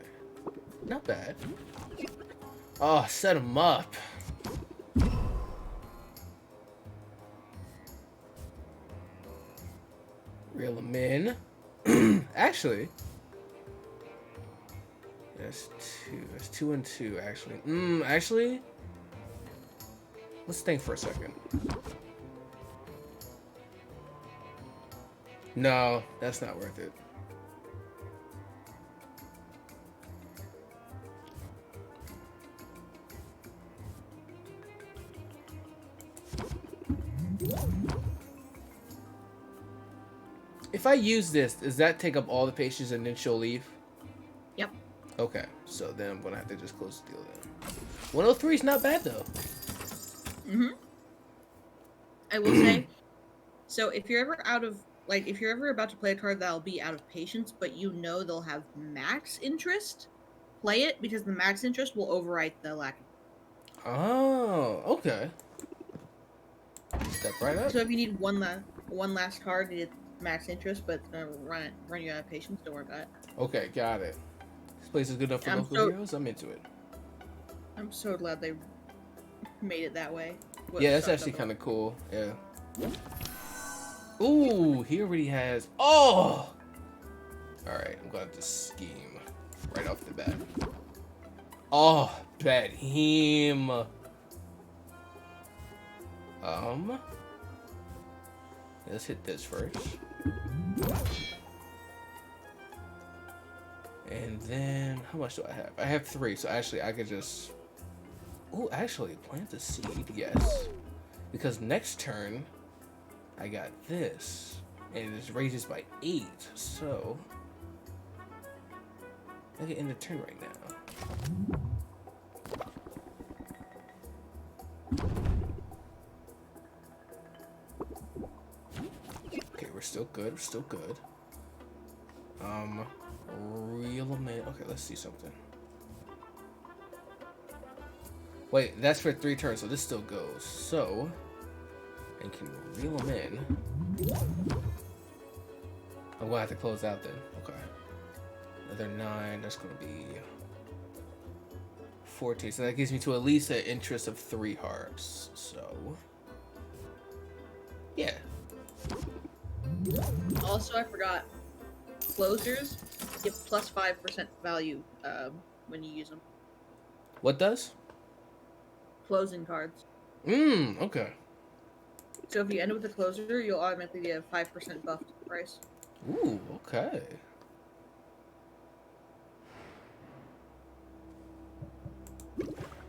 Not bad. Oh, set him up. Reel him in. Actually, that's 2. That's 2 and 2. Actually, actually, let's think for a second. No, that's not worth it. If I use this, does that take up all the patience and then she'll leave? Yep. Okay, so then I'm gonna have to just close the deal then. 103 is not bad though. I will say, so if you're ever out of, like, if you're ever about to play a card that'll be out of patience, but you know they'll have max interest, play it because the max interest will override the lack of. Oh, okay. Step right up. So if you need one last card, it's max interest, but it's gonna run you out of patience. Don't worry about it. Okay, got it. This place is good enough for I'm local so- heroes. I'm into it. I'm so glad they made it that way. Yeah, that's actually kind of cool. Yeah. Ooh, he already has. Oh. All right, I'm gonna just scheme right off the bat. Oh, bet him. Let's hit this first. And then, how much do I have? I have 3, so actually I could just... Oh, actually, plant the seed, yes. Because next turn, I got this. And it raises by 8, so... I can end the turn right now. Okay, we're still good, we're still good. Reel them in. Okay, let's see something. Wait, that's for 3 turns, so this still goes. So, I can reel them in. I'm gonna have to close out then. Okay. Another 9, that's gonna be 14. So that gives me to at least an interest of 3 hearts. So, yeah. Also, I forgot. Closers give plus 5% value when you use them. What does? Closing cards. Okay. So if you end with a closer, you'll automatically get a 5% buff to the price. Ooh, okay.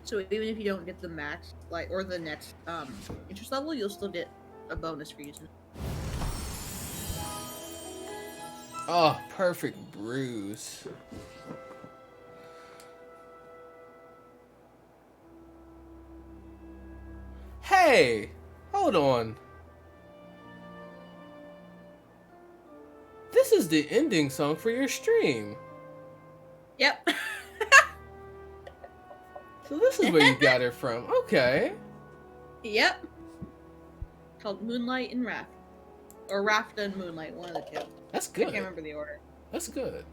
So even if you don't get the max, or the next interest level, you'll still get a bonus for using it. Oh, perfect bruise. Hey, hold on. This is the ending song for your stream. Yep. So this is where you got it from. Okay. Yep. Called Moonlight and Raft. Or Raft and Moonlight, one of the two. That's I good. can't remember the order. That's good.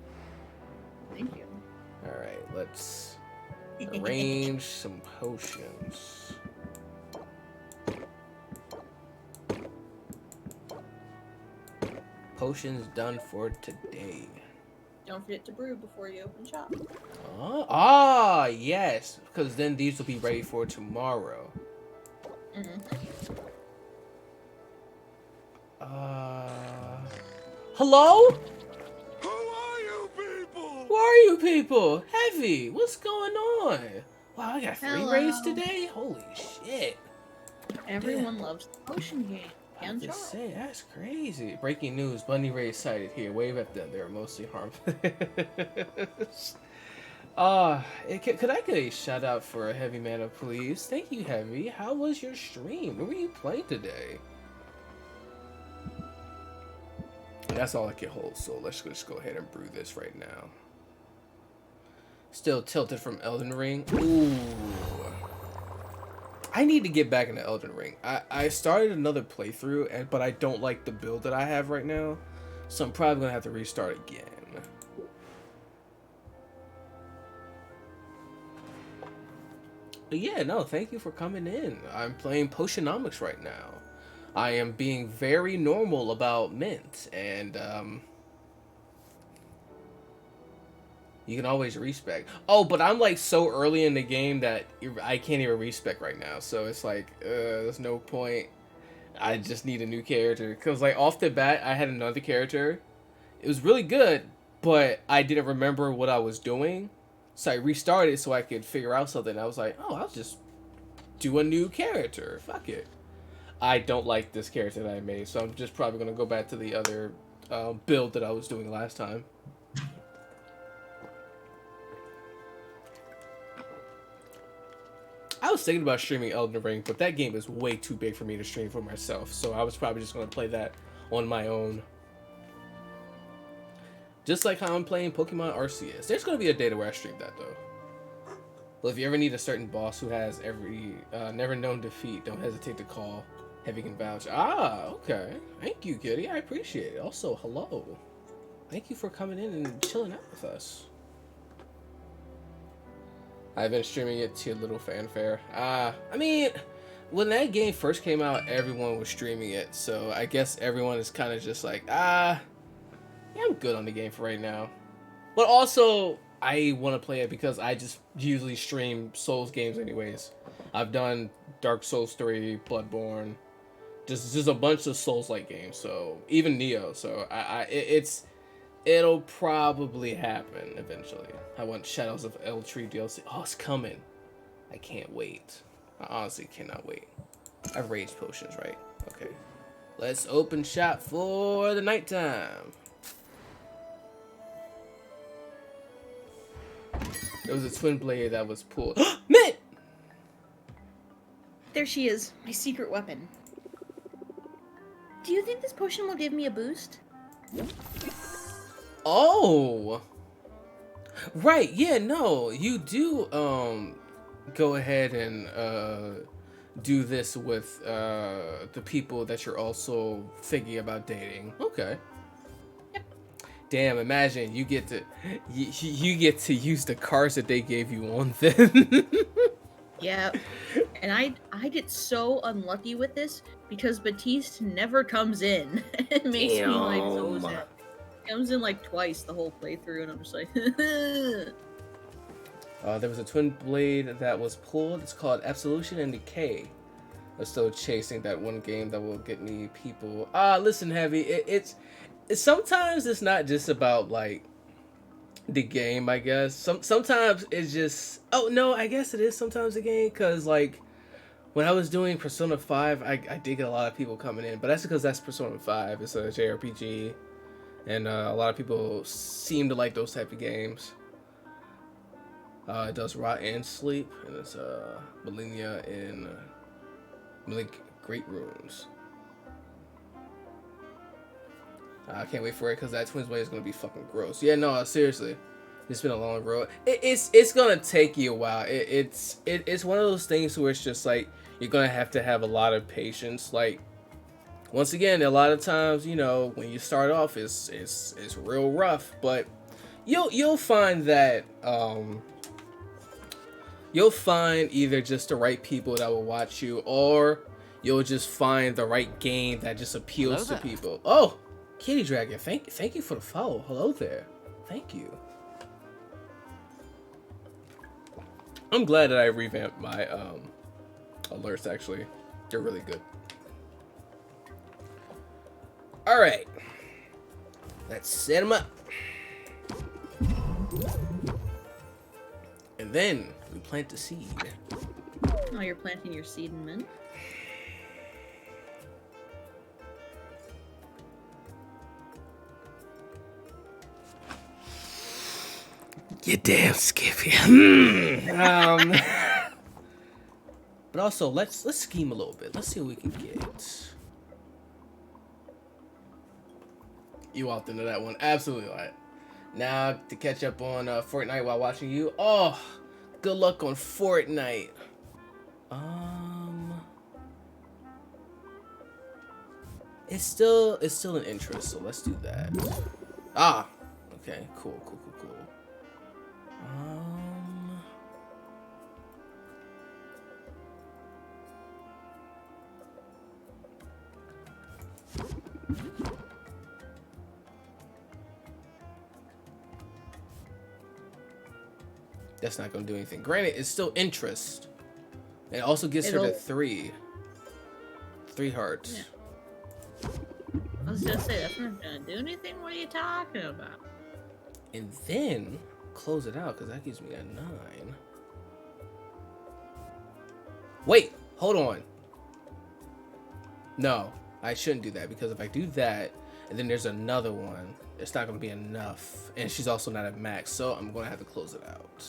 Thank you. Alright, let's arrange some potions. Potions done for today. Don't forget to brew before you open shop. Yes, because then these will be ready for tomorrow. Hello? Who are you people? Who are you people? Heavy, what's going on? Wow, I got 3 Hello. raids today? Holy shit. Everyone loves the potion game. I And have to Charles. say, that's crazy. Breaking news, bunny raid sighted here. Wave at them. They're mostly harmless. Could I get a shout out for Heavy Mana, please? Thank you, Heavy. How was your stream? What were you playing today? That's all I can hold, so let's just go ahead and brew this right now. Still tilted from Elden Ring. Ooh. I need to get back into Elden Ring. I started another playthrough, but I don't like the build that I have right now, so I'm probably going to have to restart again. But yeah, no, thank you for coming in. I'm playing Potionomics right now. I am being very normal about mint, and you can always respec. Oh, but I'm like so early in the game that I can't even respec right now, so it's like there's no point. I just need a new character, because like off the bat I had another character. It was really good, but I didn't remember what I was doing, so I restarted so I could figure out something. I was like, oh, I'll just do a new character, fuck it. I don't like this character that I made, so I'm just probably going to go back to the other build that I was doing last time. I was thinking about streaming Elden Ring, but that game is way too big for me to stream for myself, so I was probably just going to play that on my own. Just like how I'm playing Pokemon Arceus. There's going to be a day where I stream that, though. But if you ever need a certain boss who has every never known defeat, don't hesitate to call. Heavy can vouch. Okay. Thank you, Kitty. I appreciate it. Also, hello. Thank you for coming in and chilling out with us. I've been streaming it to little fanfare. I mean, when that game first came out, everyone was streaming it, so I guess everyone is kind of just like, yeah, I'm good on the game for right now. But also, I want to play it because I just usually stream Souls games anyways. I've done Dark Souls 3, Bloodborne, just a bunch of Souls-like games, so even Neo, so it'll probably happen eventually. I want Shadows of El Tree DLC. Oh, it's coming. I can't wait. I honestly cannot wait. I have rage potions, right? Okay. Let's open shop for the nighttime. There was a twin blade that was pulled. Mint! There she is, my secret weapon. Do you think this potion will give me a boost? Oh! Right, yeah, no. You do, go ahead and, do this with, the people that you're also thinking about dating. Okay. Damn, imagine you get to you get to use the cards that they gave you on them. Yeah. And I get so unlucky with this because Batiste never comes in. It makes me like so sad. Comes in like twice the whole playthrough and I'm just like there was a twin blade that was pulled. It's called Absolution and Decay. I'm still chasing that one game that will get me people. Listen, Heavy, it's sometimes it's not just about like the game, I guess. Sometimes it's just, oh no, I guess it is sometimes the game, because like when I was doing Persona 5, I did get a lot of people coming in, but that's because that's Persona 5. It's a JRPG, and a lot of people seem to like those type of games. It does Rot and Sleep, and it's Millennia in Great Runes. I can't wait for it because that Twins Blade is gonna be fucking gross. Yeah, no, seriously, it's been a long road. It's gonna take you a while. It's one of those things where it's just like you're gonna have to have a lot of patience. Like, once again, a lot of times, you know, when you start off, it's real rough, but you'll find that you'll find either just the right people that will watch you, or you'll just find the right game that just appeals to people. Oh. Kitty Dragon, thank you for the follow. Hello there. Thank you. I'm glad that I revamped my alerts, actually. They're really good. Alright. Let's set them up. And then we plant the seed. oh, you're planting your seed in mint. You damn Skippy. But also, let's scheme a little bit. Let's see what we can get. You walked into that one. Absolutely right. Now, to catch up on Fortnite while watching you. Oh, good luck on Fortnite. It's still an interest, so let's do that. Okay, cool. That's not gonna do anything. Granted, it's still interest. It also gets her to 3 hearts. Yeah. I was gonna say that's not gonna do anything. What are you talking about? And then close it out because that gives me a 9. Wait, hold on. No, I shouldn't do that, because if I do that and then there's another one, it's not gonna be enough, and she's also not at max, so I'm gonna have to close it out.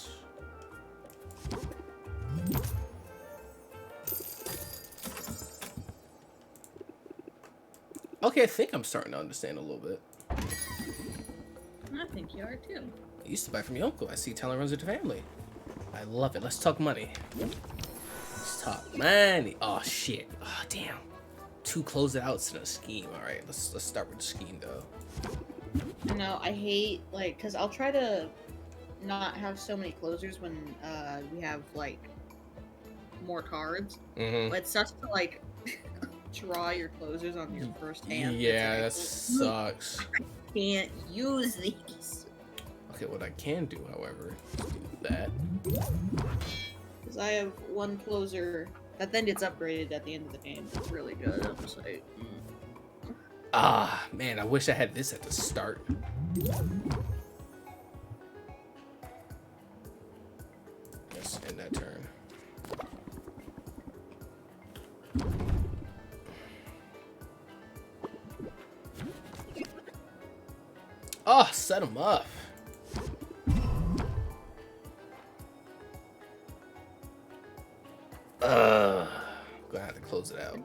Okay, I think I'm starting to understand a little bit. I think you are too. I used to buy from your uncle. I see talent runs with the family. I love it. Let's talk money. Let's talk money. Oh shit. Oh damn. 2 closeouts in a scheme. All right, let's start with the scheme though. No, I hate, like, because I'll try to not have so many closers when we have like more cards. Mm-hmm. But it sucks to like draw your closers on your first hand. Yeah, that It's like, sucks. can't use these. Okay, what I can do, however, is do that. Because I have one closer that then gets upgraded at the end of the game. It's really good. I'm just like, Ah, man, I wish I had this at the start. Let's end that turn. Oh, set him up. Gonna have to close it out.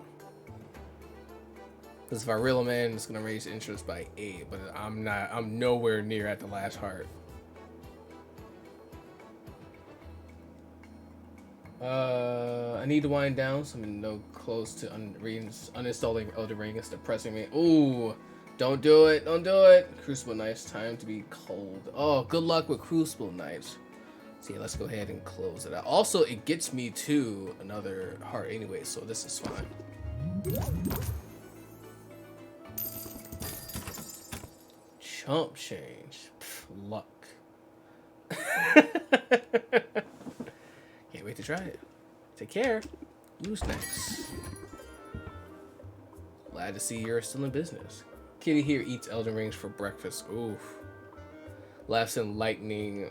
Because if I reel him in, it's gonna raise interest by 8, but I'm nowhere near at the last heart. I need to wind down, so I'm no close to uninstalling Elden Ring. It's depressing me. Ooh, don't do it, don't do it. Crucible Knights, time to be cold. Oh, good luck with Crucible Knights. So yeah, let's go ahead and close it out. Also, it gets me to another heart anyway, so this is fine. Chump change. Pff, luck. Can't wait to try it. Take care. Use next. Glad to see you're still in business. Kitty here eats Elden Rings for breakfast. Oof. Laughs and lightning.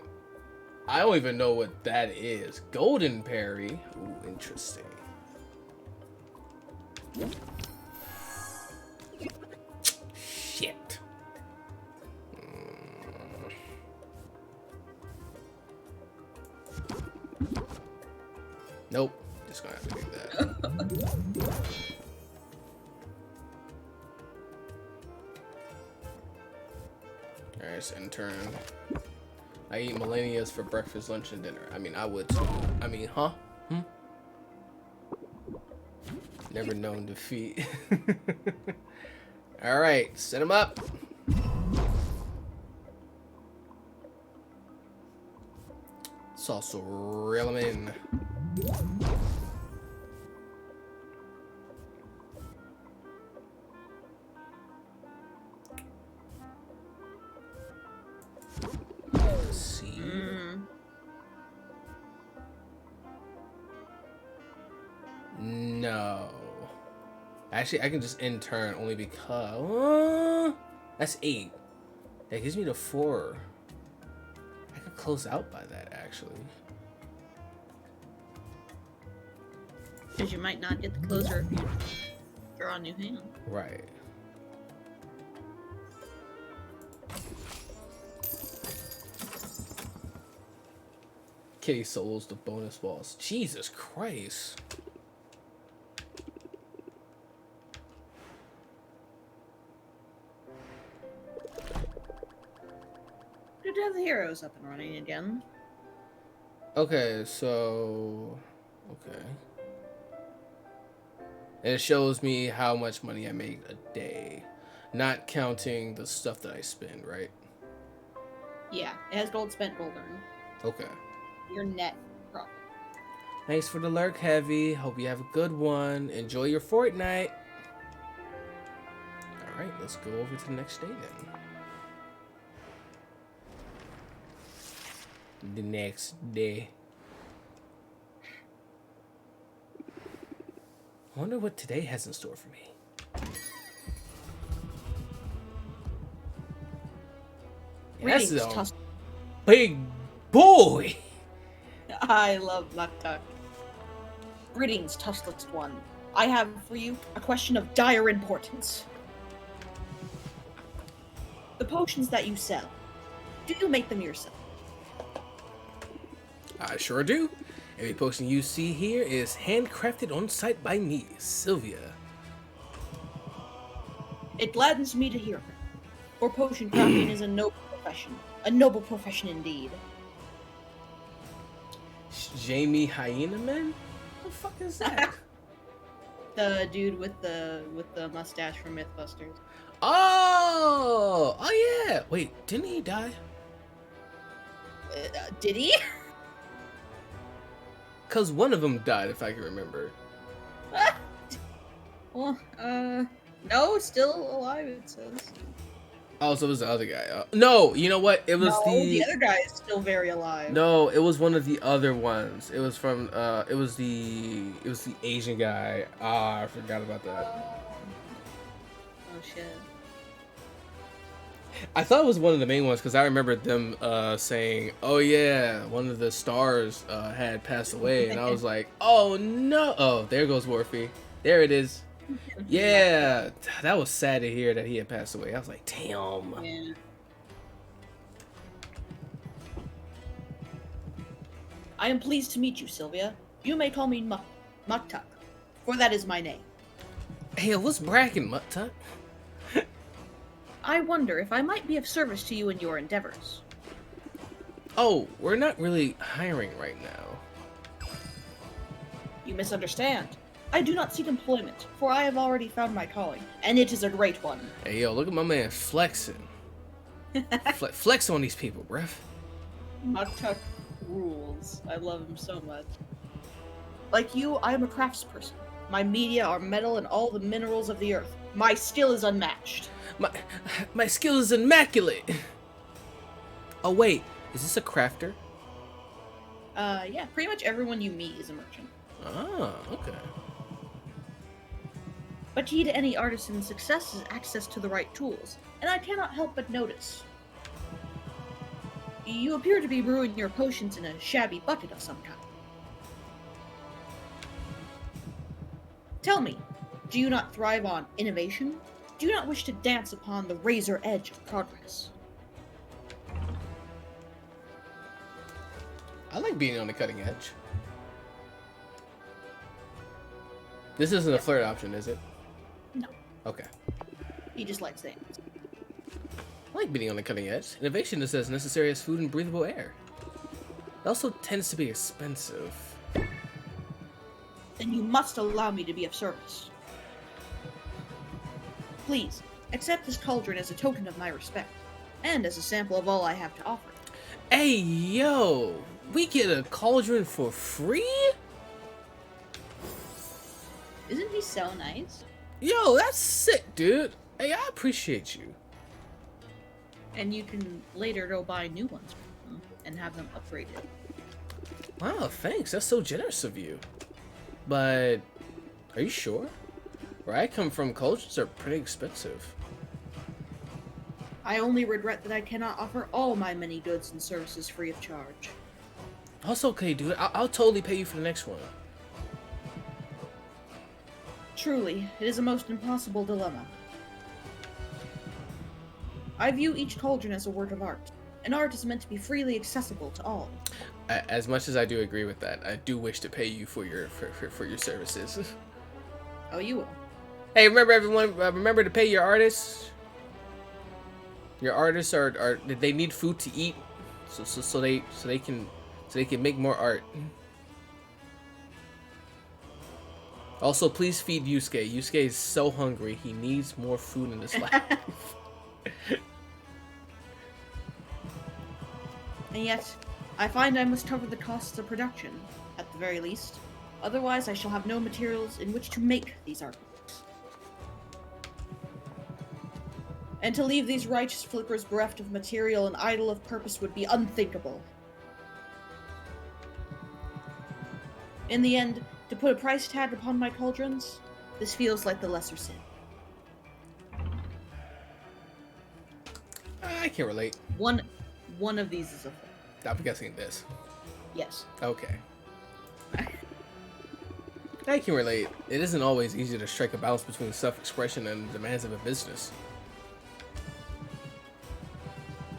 I don't even know what that is. Golden Parry. Ooh, interesting. Shit. Nope. Just gonna have to do that. Alright, it's in turn. I eat millennials for breakfast, lunch, and dinner. I mean, I would too. I mean, huh? Never known defeat. Alright, set him up. Let's also reel him in. Let's see. No. Actually, I can just end turn only because... that's 8. That gives me the 4. I could close out by that, actually. because you might not get the closer if you draw a new hand. Right. Kitty souls the bonus balls. Jesus Christ. Good to have the heroes up and running again. Okay, so... okay. And it shows me how much money I make a day. Not counting the stuff that I spend, right? Yeah, it has gold spent, gold earned. Okay. Your net profit. Thanks for the lurk, Heavy. Hope you have a good one. Enjoy your Fortnite. Alright, let's go over to the next day then. The next day. I wonder what today has in store for me. Yeah, that's a big boy. I love Muktuk. Greetings, Tussless One. I have for you a question of dire importance. The potions that you sell, do you make them yourself? I sure do. Every potion you see here is handcrafted on site by me, Sylvia. It gladdens me to hear her. For potion crafting is a noble profession. A noble profession indeed. Jamie Hyena Man? What the fuck is that? The dude with the mustache from Mythbusters. Oh yeah. Wait, didn't he die? Did he? Cause one of them died, if I can remember. Well, no, still alive, it says. Oh, so it was the other guy. No, you know what? It was No, the other guy is still very alive. No, it was one of the other ones. It was from it was the Asian guy. Ah, I forgot about that. Oh shit. I thought it was one of the main ones because I remember them saying, "Oh yeah, one of the stars had passed away," and I was like, "Oh no! Oh, there goes Morphe. There it is." Yeah, that was sad to hear that he had passed away. I was like, "Damn." Yeah. I am pleased to meet you, Sylvia. You may call me Muktuk, for that is my name. Hey, what's bragging, Muktuk? I wonder if I might be of service to you in your endeavors. Oh, we're not really hiring right now. You misunderstand. I do not seek employment, for I have already found my calling, and it is a great one. Hey, yo, look at my man flexing. Flex on these people, bruh. Muktuk rules. I love him so much. Like you, I am a craftsperson. My media are metal and all the minerals of the earth. My skill is unmatched. My skill is immaculate. Oh wait, is this a crafter? Yeah, pretty much everyone you meet is a merchant. Oh, okay. But key to any artisan's success is access to the right tools, and I cannot help but notice. You appear to be brewing your potions in a shabby bucket of some kind. Tell me, do you not thrive on innovation? Do you not wish to dance upon the razor edge of progress? I like being on the cutting edge. This isn't a flirt option, is it? No. Okay. He just likes things. I like being on the cutting edge. Innovation is as necessary as food and breathable air. It also tends to be expensive. Then you must allow me to be of service. Please, accept this cauldron as a token of my respect, and as a sample of all I have to offer. Hey, yo! We get a cauldron for free? Isn't he so nice? Yo, that's sick, dude. Hey, I appreciate you. And you can later go buy new ones from them and have them upgraded. Wow, thanks. That's so generous of you. But, are you sure? Where I come from, cauldrons are pretty expensive. I only regret that I cannot offer all my many goods and services free of charge. That's okay, dude. I'll totally pay you for the next one. Truly, it is a most impossible dilemma. I view each cauldron as a work of art, and art is meant to be freely accessible to all. As much as I do agree with that, I do wish to pay you for your services. Oh, you will. Hey, remember everyone, remember to pay your artists. Your artists are they need food to eat, so they can make more art. Also, please feed Yusuke. Yusuke is so hungry. He needs more food in his life. And yet, I find I must cover the costs of production, at the very least. Otherwise, I shall have no materials in which to make these artworks. And to leave these righteous flippers bereft of material and idle of purpose would be unthinkable. In the end, to put a price tag upon my cauldrons, this feels like the lesser sin. I can't relate. One of these is a flip. I'm guessing this. Yes. Okay. I can relate. It isn't always easy to strike a balance between self-expression and the demands of a business.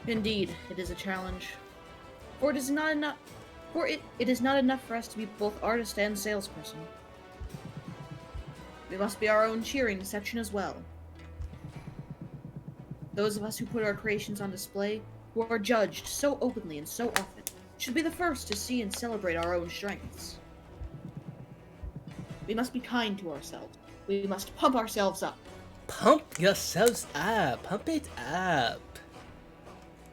Indeed, it is a challenge. For it is not enough. It is not enough for us to be both artist and salesperson. We must be our own cheering section as well. Those of us who put our creations on display, who are judged so openly and so often, should be the first to see and celebrate our own strengths. We must be kind to ourselves. We must pump ourselves up. Pump yourselves up. Pump it up.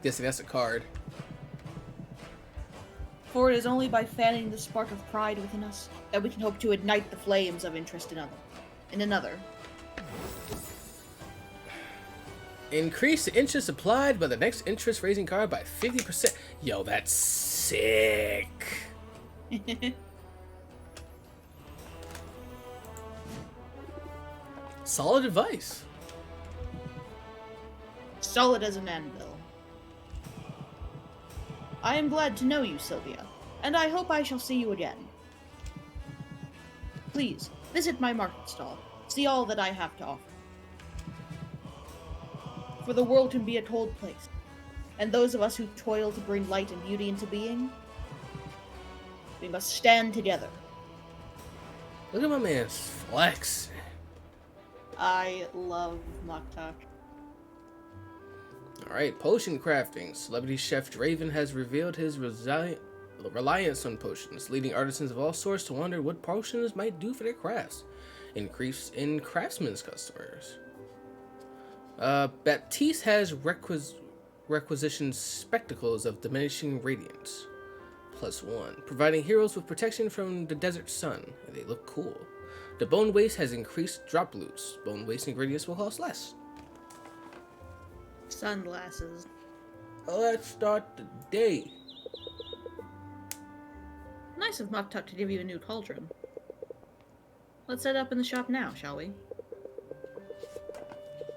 Guessing that's a card. For it is only by fanning the spark of pride within us that we can hope to ignite the flames of interest in another. Increase the interest applied by the next interest raising card by 50%. Yo, that's sick. Solid advice. Solid as an anvil. I am glad to know you, Sylvia, and I hope I shall see you again. Please, visit my market stall. See all that I have to offer. For the world can be a cold place, and those of us who toil to bring light and beauty into being, we must stand together. Look at my man's flex. I love Moktak. Alright, potion crafting. Celebrity chef Draven has revealed his reliance on potions, leading artisans of all sorts to wonder what potions might do for their crafts. Increase in craftsmen's customers. Baptiste has requisitioned spectacles of diminishing radiance. +1, providing heroes with protection from the desert sun. They look cool. The bone waste has increased drop loots. Bone waste ingredients will cost less. Sunglasses. Let's start the day. Nice of Moktak to give you a new cauldron. Let's set up in the shop now, shall we?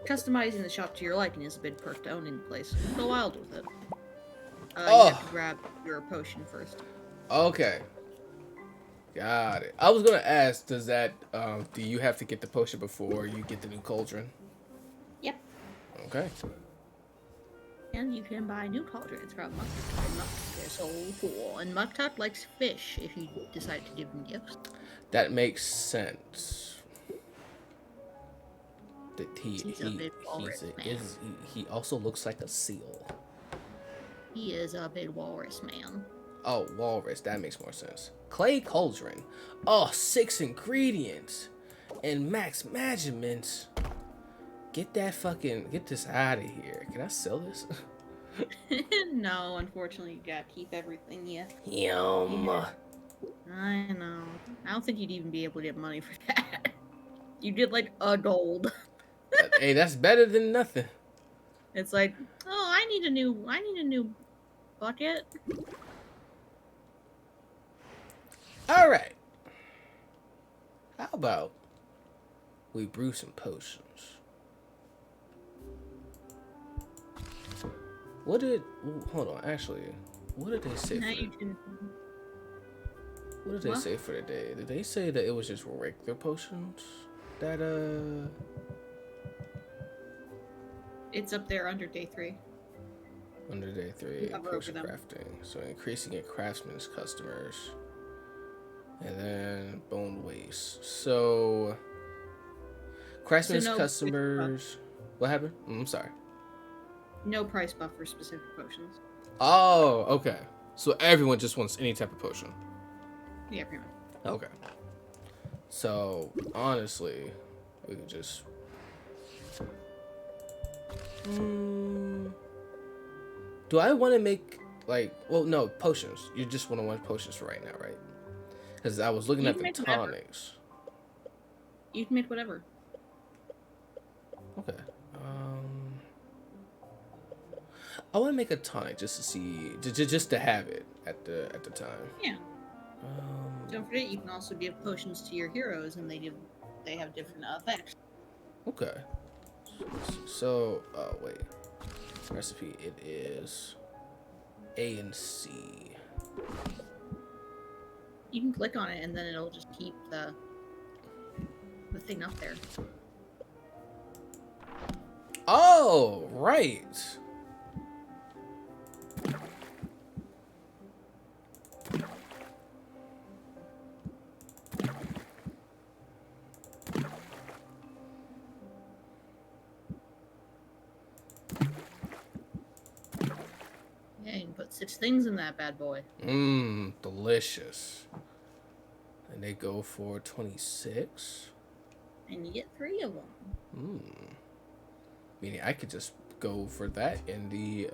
Customizing the shop to your liking is a big perk to owning the place. Go wild with it. You have to grab your potion first. Okay. Got it. I was gonna ask, does that do you have to get the potion before you get the new cauldron? Yep. Okay. And you can buy new cauldrons from Moktak. They're so cool. And Moktak likes fish if you decide to give him gifts. That makes sense. That he also looks like a seal. He is a big walrus man. Oh, walrus. That makes more sense. Clay cauldron. Oh, 6 ingredients and max measurements. Get this out of here. Can I sell this? No, unfortunately, you gotta keep everything. Yum. I know. I don't think you'd even be able to get money for that. You did like a gold. Hey, that's better than nothing. It's like, oh, I need a new bucket. All right. How about we brew some potions? Hold on, actually, what did they say? What did they say for the day? Did they say that it was just regular potions? That It's up there under day 3. Under day 3, Hover potion over them. crafting. So increasing in craftsmen's customers. And then bone waste. So craftsmen's customers. What happened? I'm sorry. No price buff for specific potions. Oh, okay. So everyone just wants any type of potion. Yeah, pretty much. Okay. So honestly, we could just. Do I want to make no, potions. You just want potions for right now, right? Because I was looking at the tonics. You can make whatever. Okay. I want to make a tonic just to see, just to have it at the time. Yeah. Don't forget, you can also give potions to your heroes, and they have different effects. Okay. So, wait. Recipe, it is A and C. You can click on it, and then it'll just keep the thing up there. Oh, right. Yeah, you can put 6 things in that bad boy. Delicious. And they go for 26. And you get 3 of them. Meaning I could just go for that in the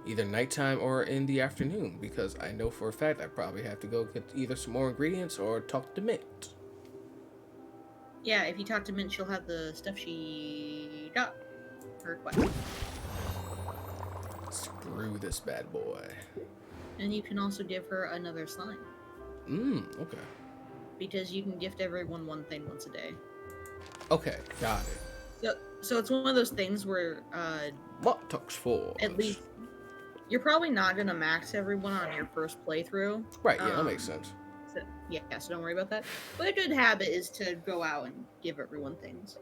either nighttime or in the afternoon, because I know for a fact I probably have to go get either some more ingredients or talk to Mint. Yeah, if you talk to Mint, she'll have the stuff she got. Her request. Screw this bad boy. And you can also give her another slime. Okay. Because you can gift everyone one thing once a day. Okay, got it. So it's one of those things where, Buttocks Forge. at least, you're probably not going to max everyone on your first playthrough. Right, yeah, that makes sense. So, yeah, so don't worry about that. But a good habit is to go out and give everyone things.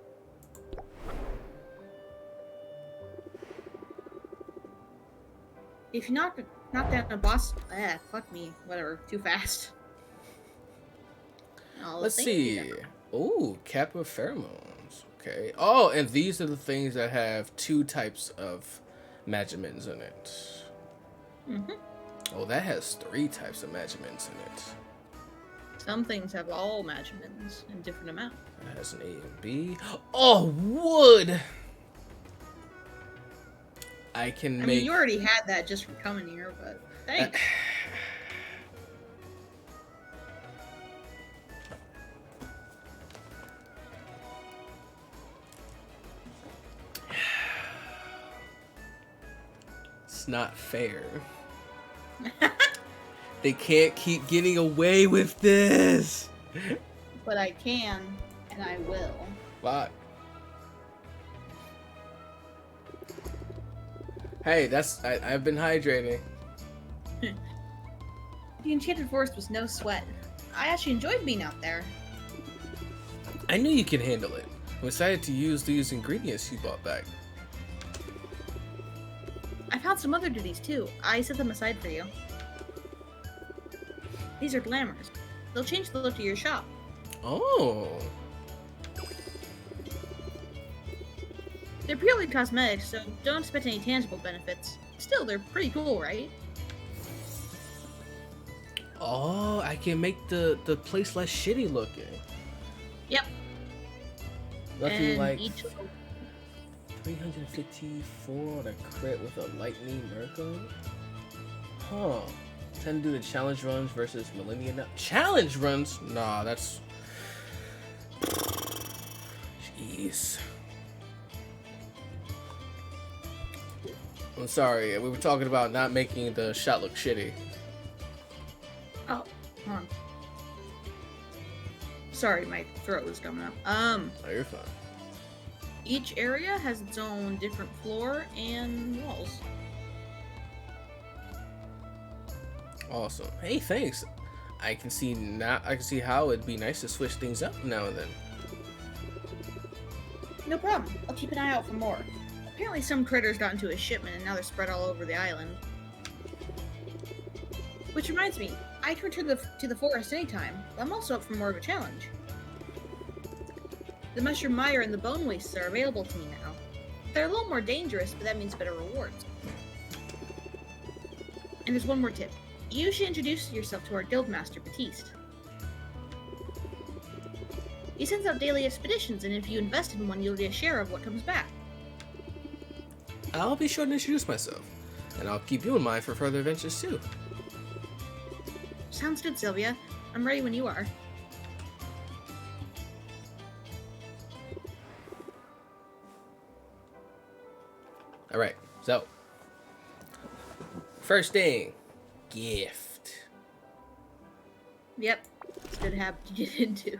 If you knock down a boss, fuck me, whatever, too fast. Oh, Let's thank see. you. Ooh, Kappa pheromones. Okay. Oh, and these are the things that have 2 types of magimins in it. Oh, that has 3 types of magimins in it. Some things have all magimins in different amounts. It has an A and B. Oh, wood! I mean, you already had that just from coming here, but thanks. It's not fair. They can't keep getting away with this. But I can, and I will. Why? Hey, I've been hydrating. The Enchanted Forest was no sweat. I actually enjoyed being out there. I knew you could handle it. I'm excited to use these ingredients you bought back. I found some other goodies too. I set them aside for you. These are glamours. They'll change the look of your shop. Oh. They're purely cosmetic, so don't expect any tangible benefits. Still, they're pretty cool, right? Oh, I can make the place less shitty looking. Yep. Nothing And like each 354 on a crit with a lightning Mirko? Huh. Tend to do the challenge runs versus Millennium. Challenge runs? Nah, that's... Jeez. I'm sorry, we were talking about not making the shot look shitty. Oh, hold on. Sorry, my throat was coming up. Oh, you're fine. Each area has its own different floor and walls. Awesome. Hey, thanks. I can see how it'd be nice to switch things up now and then. No problem. I'll keep an eye out for more. Apparently some critters got into a shipment and now they're spread all over the island. Which reminds me, I can return to the forest anytime. I'm also up for more of a challenge. The Mushroom Mire and the Bone Wastes are available to me now. They're a little more dangerous, but that means better rewards. And there's one more tip. You should introduce yourself to our guildmaster, Batiste. He sends out daily expeditions, and if you invest in one, you'll get a share of what comes back. I'll be sure to introduce myself, and I'll keep you in mind for further adventures too. Sounds good, Sylvia. I'm ready when you are. Alright, so first thing, gift. Yep. It's a good habit to get into.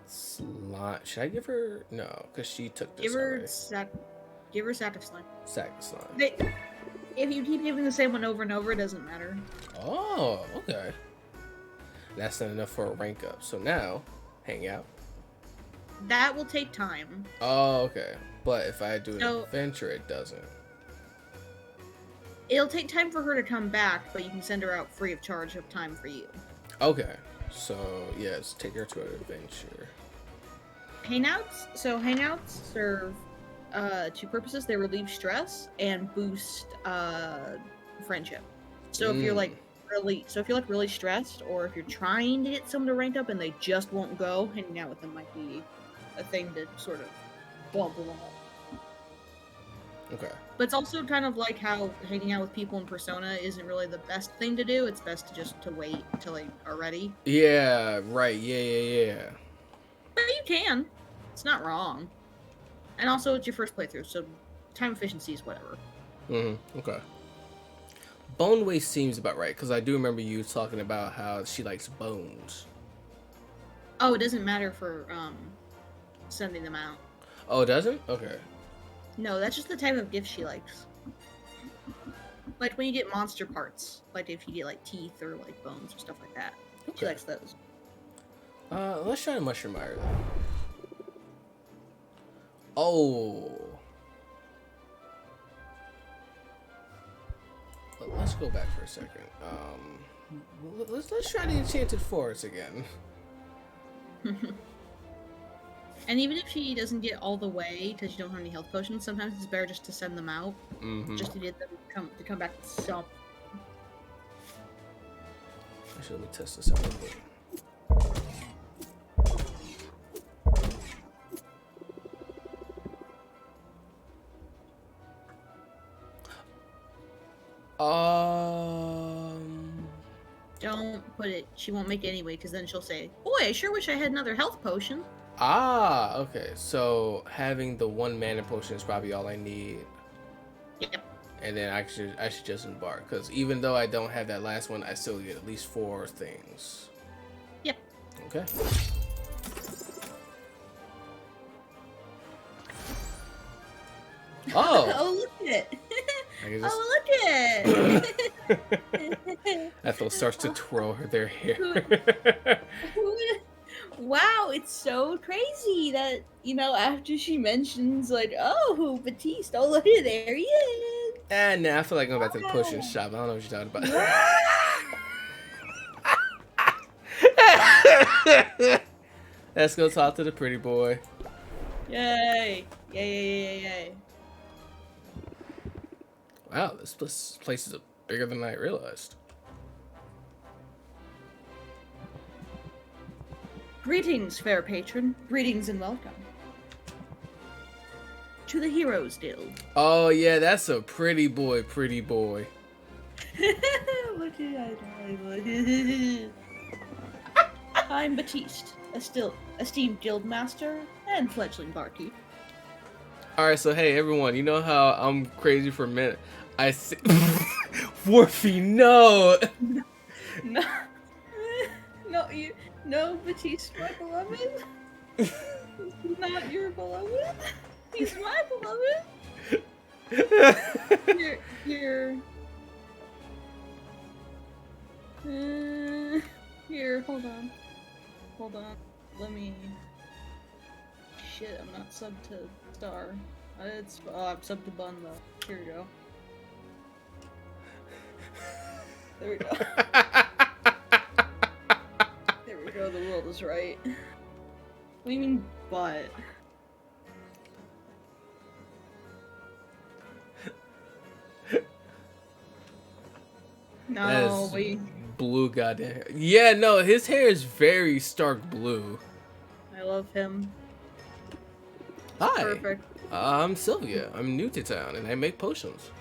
Slime. Should I give her? No, because she took this Give her already. Give her sack of slime. Sack of slime. If you keep giving the same one over and over, it doesn't matter. Oh, okay. That's not enough for a rank up. So now, hang out. That will take time. Oh, okay. But if I do an So- adventure, it doesn't. It'll take time for her to come back, but you can send her out free of charge of time for you. Okay. So, yes, take her to an adventure. Hangouts? So hangouts serve two purposes. They relieve stress and boost friendship. So if you're like really stressed, or if you're trying to get someone to rank up and they just won't go, hanging out with them might be a thing to sort of bump them up. Okay. But it's also kind of like how hanging out with people in Persona isn't really the best thing to do. It's best to just wait until they are ready. Yeah, right. Yeah. But you can. It's not wrong. And also, it's your first playthrough, so time efficiency is whatever. Okay. Bone waste seems about right, because I do remember you talking about how she likes bones. Oh, it doesn't matter for sending them out. Oh, it doesn't? Okay. No, that's just the type of gift she likes. Like when you get monster parts, like if you get like teeth or like bones or stuff like that. Okay. She likes those. Let's try the mushroom mire then. Oh. Let's go back for a second. Let's try the enchanted forest again. And even if she doesn't get all the way because you don't have any health potions, sometimes it's better just to send them out, just to get them to come back with some. Actually, let me test this out real quick. Don't put it. She won't make it anyway, because then she'll say, "Boy, I sure wish I had another health potion." Ah, okay. So having the 1 mana potion is probably all I need. Yep. And then I should just embark, because even though I don't have that last one, I still get at least 4 things. Yep. Okay. Oh. Oh, look at it. I can just... Oh, look at it. Ethel starts to twirl their hair. Wow, it's so crazy that, after she mentions, like, oh, Batiste, oh, look at there he is. And now I feel like going back to the potion shop. I don't know what you're talking about. Let's go talk to the pretty boy. Yay. Yay. Wow, this place is bigger than I realized. Greetings, fair patron. Greetings and welcome to the Heroes Guild. Oh yeah, that's a pretty boy. Look at that. I'm Batiste, esteemed guild master and fledgling barkeep. Alright, so hey everyone, you know how I'm crazy for a minute? I see Worfy, no! No, Batiste, my beloved. He's not your beloved. He's my beloved. Here, hold on. Let me. Shit, I'm not subbed to Star. I'm subbed to Bun though. Here we go. There we go. There we go. The world is right. What do you mean, but? No, wait. Blue goddamn hair. Yeah, no, his hair is very stark blue. I love him. Hi. Perfect. I'm Sylvia. I'm new to town and I make potions.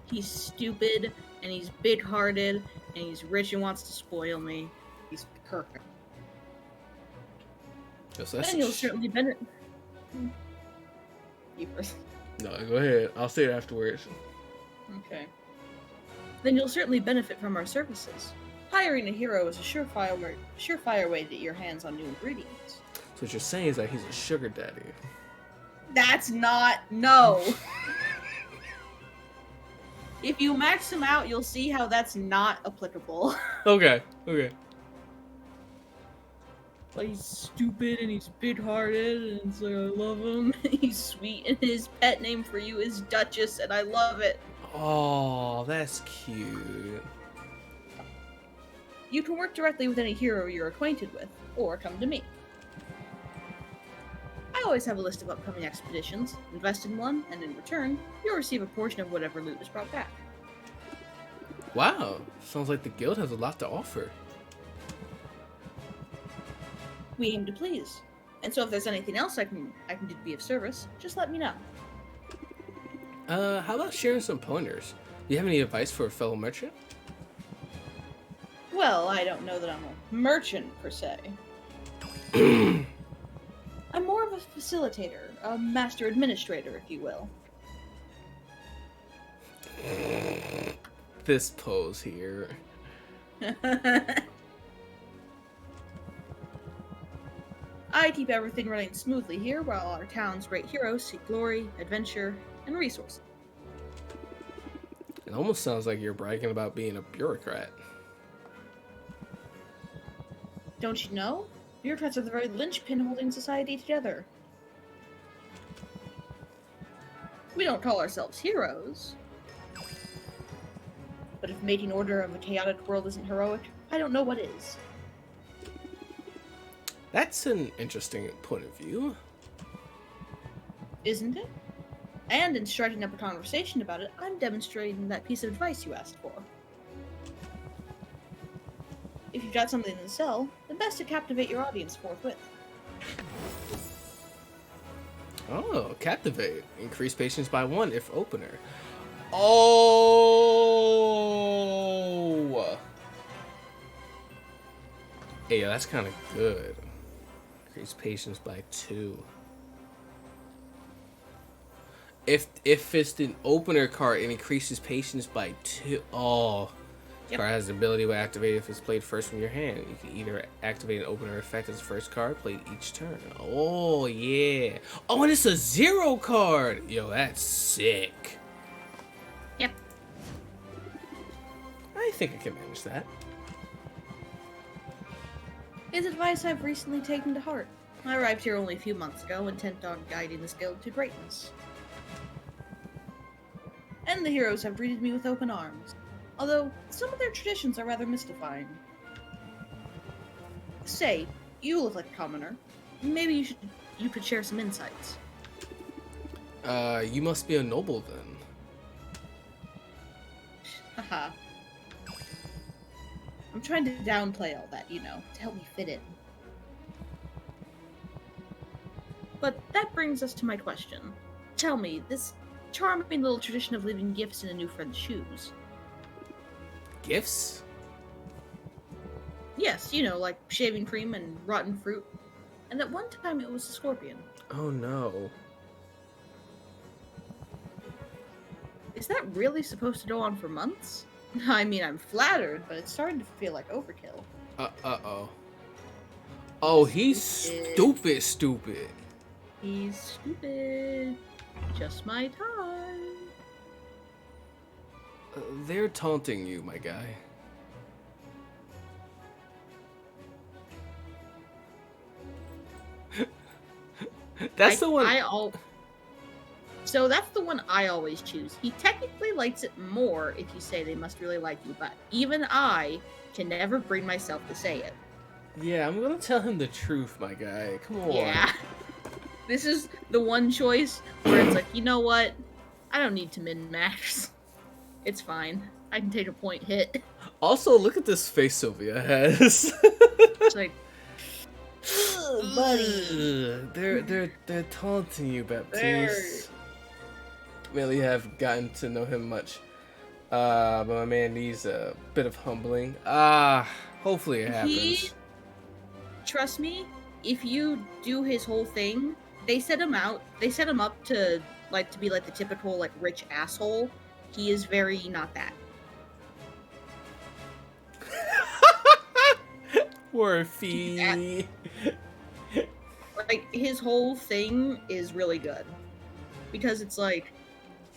He's stupid and he's big-hearted and he's rich and wants to spoil me. He's perfect. Yes, And you'll certainly benefit. You first. No, go ahead. I'll say it afterwards. Okay. Then you'll certainly benefit from our services. Hiring a hero is a surefire way to get your hands on new ingredients. So what you're saying is that he's a sugar daddy. That's not... No! If you max him out, you'll see how that's not applicable. Okay. Like, he's stupid and he's big-hearted and it's like, I love him. He's sweet and his pet name for you is Duchess and I love it. Oh, that's cute. You can work directly with any hero you're acquainted with, or come to me. I always have a list of upcoming expeditions. Invest in one, and in return, you'll receive a portion of whatever loot is brought back. Wow, sounds like the guild has a lot to offer. We aim to please. And so if there's anything else I can do to be of service, just let me know. How about sharing some pointers? Do you have any advice for a fellow merchant? Well, I don't know that I'm a merchant per se. I'm more of a facilitator, a master administrator, if you will. This pose here. I keep everything running smoothly here while our town's great heroes seek glory, adventure, and resources. It almost sounds like you're bragging about being a bureaucrat. Don't you know? Bureaucrats are the very linchpin holding society together. We don't call ourselves heroes. But if making order of a chaotic world isn't heroic, I don't know what is. That's an interesting point of view. Isn't it? And in striking up a conversation about it, I'm demonstrating that piece of advice you asked for. If you've got something to sell, then best to captivate your audience forthwith. Oh, captivate. Increase patience by 1 if opener. Oh! Hey, yeah, that's kind of good. Increase patience by 2. If it's an opener card, it increases patience by 2. Oh. This card has the ability to activate if it's played first from your hand. You can either activate an opener effect as the first card played each turn. Oh, yeah. Oh, and it's a 0 card. Yo, that's sick. Yep. I think I can manage that. It's advice I've recently taken to heart. I arrived here only a few months ago, intent on guiding this guild to greatness. And the heroes have greeted me with open arms. Although, some of their traditions are rather mystifying. Say, you look like a commoner. Maybe you could share some insights. You must be a noble then. Haha. I'm trying to downplay all that, to help me fit in. But that brings us to my question. Tell me, this charming little tradition of leaving gifts in a new friend's shoes. Gifts? Yes, like shaving cream and rotten fruit. And that one time it was a scorpion. Oh no. Is that really supposed to go on for months? I mean, I'm flattered, but it's starting to feel like overkill. Uh-oh. Oh, he's stupid. He's stupid. Just my time. They're taunting you, my guy. That's the one. So that's the one I always choose. He technically likes it more if you say they must really like you, but even I can never bring myself to say it. Yeah, I'm gonna tell him the truth, my guy. Come on. Yeah. This is the one choice where it's like, you know what? I don't need to min-max. It's fine. I can take a point hit. Also, look at this face Sylvia has. It's like, buddy. They're taunting you, Baptiste. Really have gotten to know him much. But my man needs a bit of humbling. Hopefully it happens. Trust me, if you do his whole thing, they set him up to be like the typical like rich asshole. He is very not that. Worthy. Like his whole thing is really good. Because it's like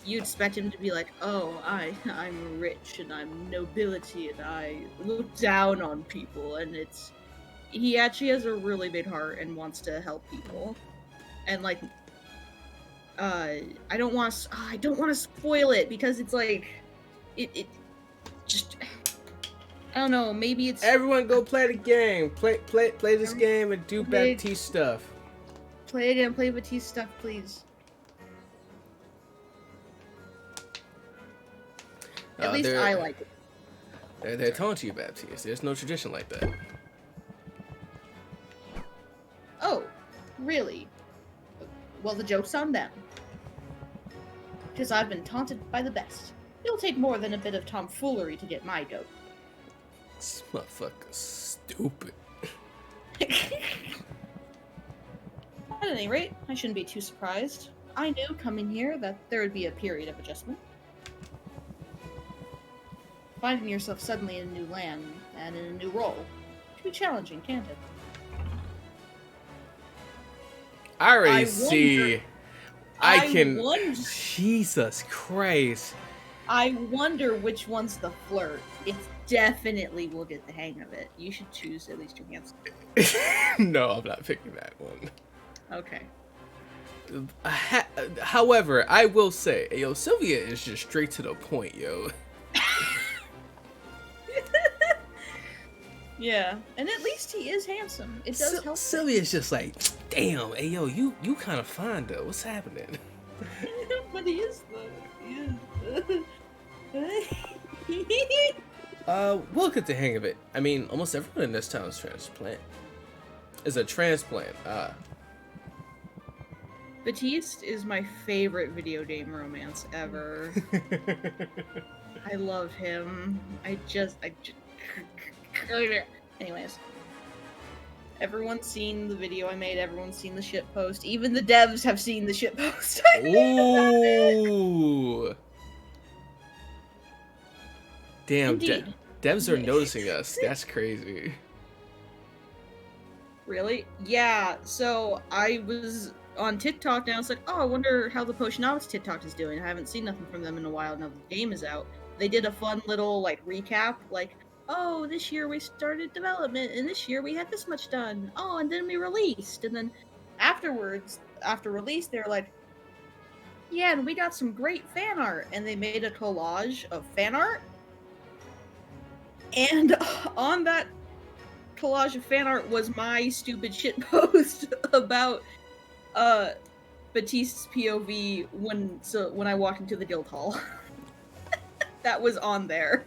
you expect him to be like, oh, I'm rich and I'm nobility and I look down on people, and he actually has a really big heart and wants to help people. And like I don't want to spoil it because it's like it just I don't know, maybe it's Everyone go play the game. Play this game and do Baptiste stuff. Play it and play Baptiste stuff, please. At least I like it. They're taunting you, Baptiste. There's no tradition like that. Oh, really? Well, the joke's on them. Because I've been taunted by the best. It'll take more than a bit of tomfoolery to get my goat. This motherfucker's stupid. At any rate, I shouldn't be too surprised. I knew coming here that there would be a period of adjustment. Finding yourself suddenly in a new land and in a new role can be challenging, can't it? I already I see. wonder- Jesus Christ. I wonder which one's the flirt. It's definitely we'll get the hang of it. You should choose at least your handsome. No, I'm not picking that one. Okay. However, I will say, yo, Sylvia is just straight to the point, yo. Yeah, and at least he is handsome. It does help. Sylvia's just like, damn, hey, yo, you kind of fine, though. What's happening? But he is though. We'll get the hang of it. I mean, almost everyone in this town is transplant. Is a transplant. Batiste is my favorite video game romance ever. I love him. I just. Anyways. Everyone's seen the video I made. Everyone's seen the shitpost. Even the devs have seen the shitpost I made about it. Ooh. Damn, Indeed. devs are noticing us. That's crazy. Really? Yeah, so I was on TikTok and I was like, oh, I wonder how the Potionomics TikTok is doing. I haven't seen nothing from them in a while now that the game is out. They did a fun little, like, recap, like, oh, this year we started development, and this year we had this much done. Oh, and then we released. And then afterwards, after release, they were like, yeah, and we got some great fan art. And they made a collage of fan art. And on that collage of fan art was my stupid shit post about Batiste's POV when I walked into the guild hall. That was on there.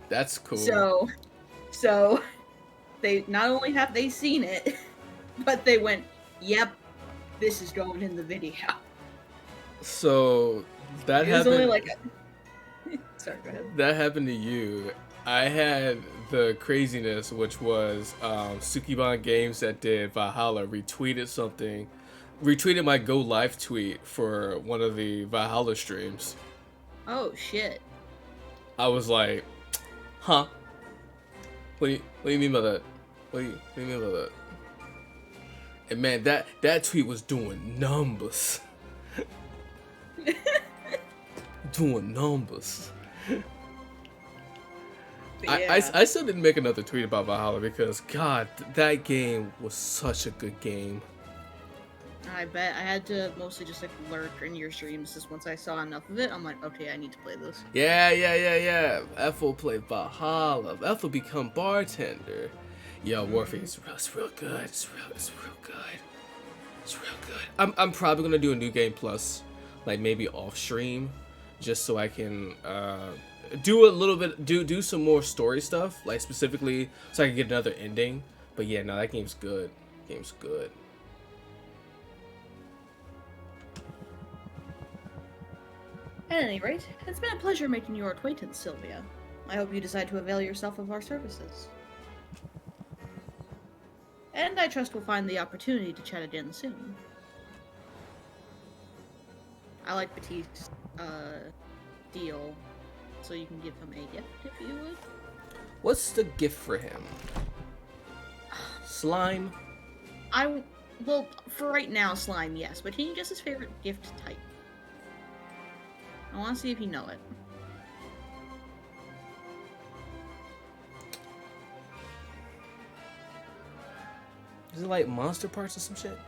That's cool. So they not only have they seen it, but they went, "Yep, this is going in the video." So that It was happened. only like sorry, go ahead. That happened to you. I had the craziness, which was Sukiban Games that did Valhalla retweeted my go live tweet for one of the Valhalla streams. Oh shit! I was like, huh? What do you mean by that? What do you mean by that? And man, that tweet was doing numbers. Doing numbers. Yeah. I still didn't make another tweet about Valhalla because God, that game was such a good game. I bet I had to mostly just like lurk in your streams. Just once I saw enough of it, I'm like, okay, I need to play this. Yeah. Ethel played Valhalla. Ethel become bartender. Yo, Warfare is real good. It's real good. I'm probably gonna do a new game plus, like maybe off stream, just so I can do a little bit, do some more story stuff, like specifically so I can get another ending. But yeah, no, that game's good. Game's good. At any rate, it's been a pleasure making your acquaintance, Sylvia. I hope you decide to avail yourself of our services. And I trust we'll find the opportunity to chat again soon. I like Batiste's deal, so you can give him a gift if you would. What's the gift for him? Slime? Well, for right now, slime, yes, but can you guess his favorite gift type? I want to see if you know it. Is it like monster parts or some shit?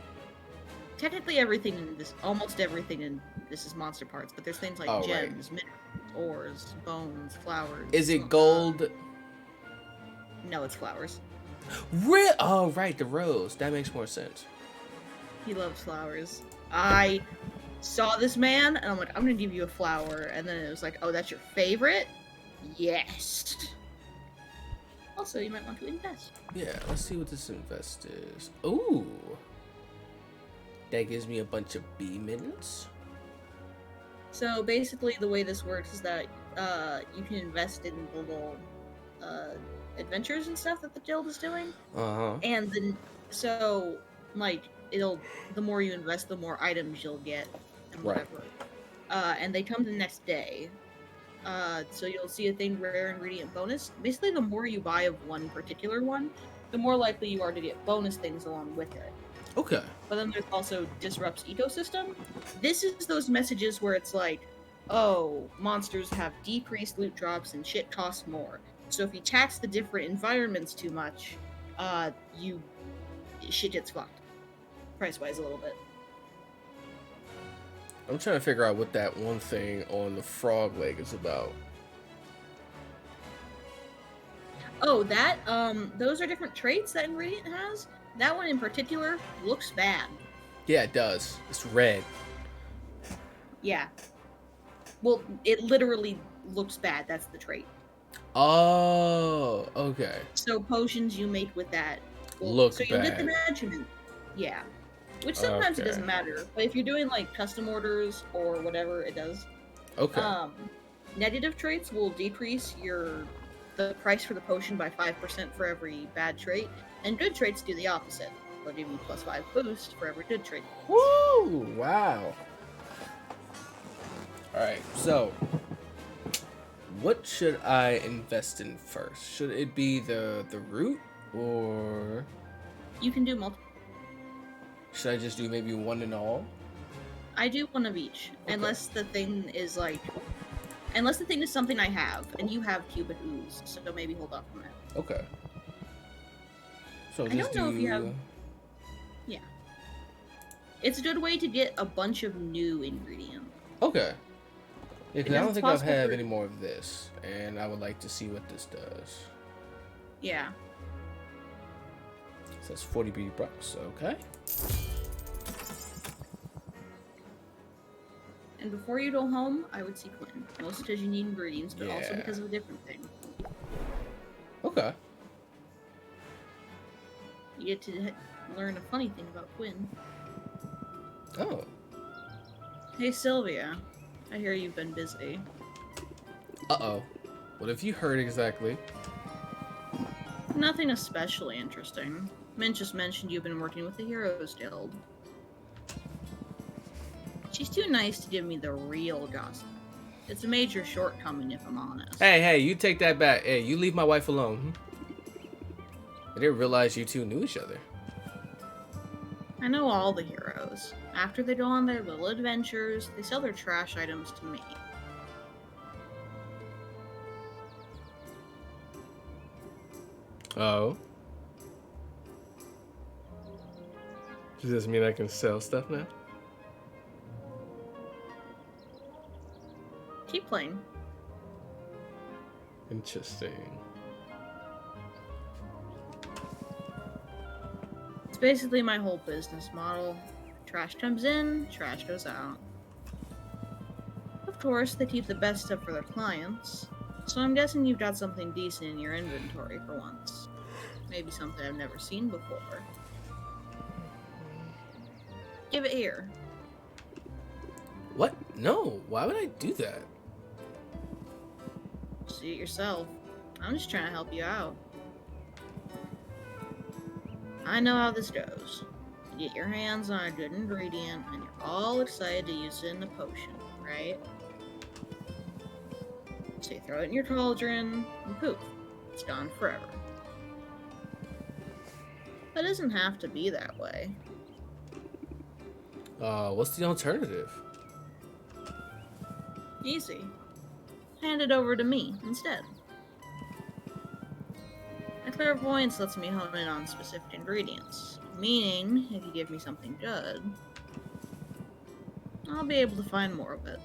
Technically everything in this, almost everything in this is monster parts, but there's things like Oh, right. gems, minerals, ores, bones, flowers. Is it gold? No, it's flowers. Real? Oh, right, the rose. That makes more sense. He loves flowers. I saw this man, and I'm like, I'm gonna give you a flower, and then it was like, oh, that's your favorite? Yes. Also, you might want to invest. Yeah, let's see what this invest is. Ooh. That gives me a bunch of B-mins. So basically, the way this works is that you can invest in the little adventures and stuff that the guild is doing, and then so like the more you invest, the more items you'll get and whatever. And they come the next day. So you'll see a thing, rare ingredient bonus. Basically, the more you buy of one particular one, the more likely you are to get bonus things along with it. Okay. But then there's also disrupts ecosystem. This is those messages where it's like, oh, monsters have decreased loot drops and shit costs more. So if you tax the different environments too much, shit gets fucked. Price-wise a little bit. I'm trying to figure out what that one thing on the frog leg is about. Oh, that, those are different traits that ingredient has. That one in particular looks bad. Yeah, it does. It's red. Yeah. Well, it literally looks bad. That's the trait. Oh, okay. So potions you make with that look so you'll bad. get the measurement. Yeah. Which sometimes it doesn't matter. But if you're doing like custom orders or whatever, it does. Okay. Negative traits will decrease the price for the potion by 5% for every bad trait, and good traits do the opposite. They'll give you +5 boost for every good trait. Woo! Wow. Alright, so what should I invest in first? Should it be the root, or You can do multiple. should I just do maybe one in all? I do one of each, Okay. unless the thing is something I have, and you have cubic ooze, so maybe hold off on that. Okay. So I just don't know if you have. Yeah. It's a good way to get a bunch of new ingredients. Okay. Yeah, because I Because don't it's think I possible have for- any more of this, and I would like to see what this does. Yeah. So that's 40 beauty bucks. Okay. And before you go home, I would see Quinn. Mostly because you need ingredients, but also Yeah. because of a different thing. Okay. You get to learn a funny thing about Quinn. Oh. Hey Sylvia, I hear you've been busy. Uh-oh. What have you heard exactly? Nothing especially interesting. Mint just mentioned you've been working with the Heroes Guild. She's too nice to give me the real gossip. It's a major shortcoming, if I'm honest. Hey, you take that back. Hey, you leave my wife alone. I didn't realize you two knew each other. I know all the heroes. After they go on their little adventures, they sell their trash items to me. Oh. Does this mean I can sell stuff now? Keep playing. Interesting. It's basically my whole business model. Trash comes in, trash goes out. Of course, they keep the best stuff for their clients, so I'm guessing you've got something decent in your inventory for once. Maybe something I've never seen before. Give it here. What? No, why would I do that? See it yourself. I'm just trying to help you out. I know how this goes. You get your hands on a good ingredient, and you're all excited to use it in the potion, right? So you throw it in your cauldron, and poof, it's gone forever. But it doesn't have to be that way. What's the alternative? Easy. Hand it over to me instead. My clairvoyance lets me hone in on specific ingredients, meaning if you give me something good, I'll be able to find more of it.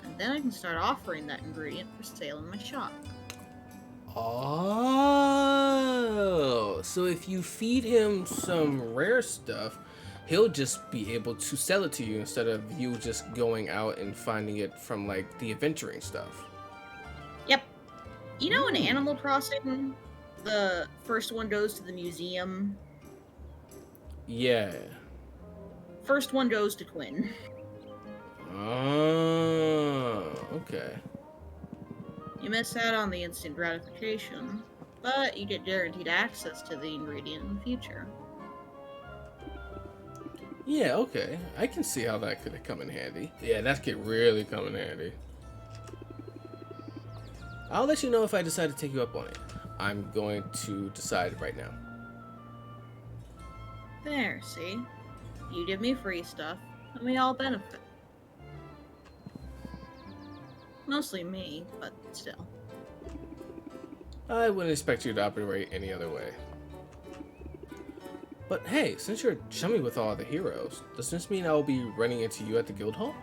And then I can start offering that ingredient for sale in my shop. Oh, so if you feed him some rare stuff, he'll just be able to sell it to you instead of you just going out and finding it from like the adventuring stuff. Yep. You know in Animal Crossing, the first one goes to the museum? Yeah. first one goes to Quinn. Oh, okay. You miss out on the instant gratification, but you get guaranteed access to the ingredient in the future. Yeah, okay. I can see how that could come in handy. Yeah, that could really come in handy. I'll let you know if I decide to take you up on it. I'm going to decide right now. There, see? You give me free stuff, and we all benefit. Mostly me, but still. I wouldn't expect you to operate any other way. But hey, since you're chummy with all the heroes, does this mean I will be running into you at the guild hall?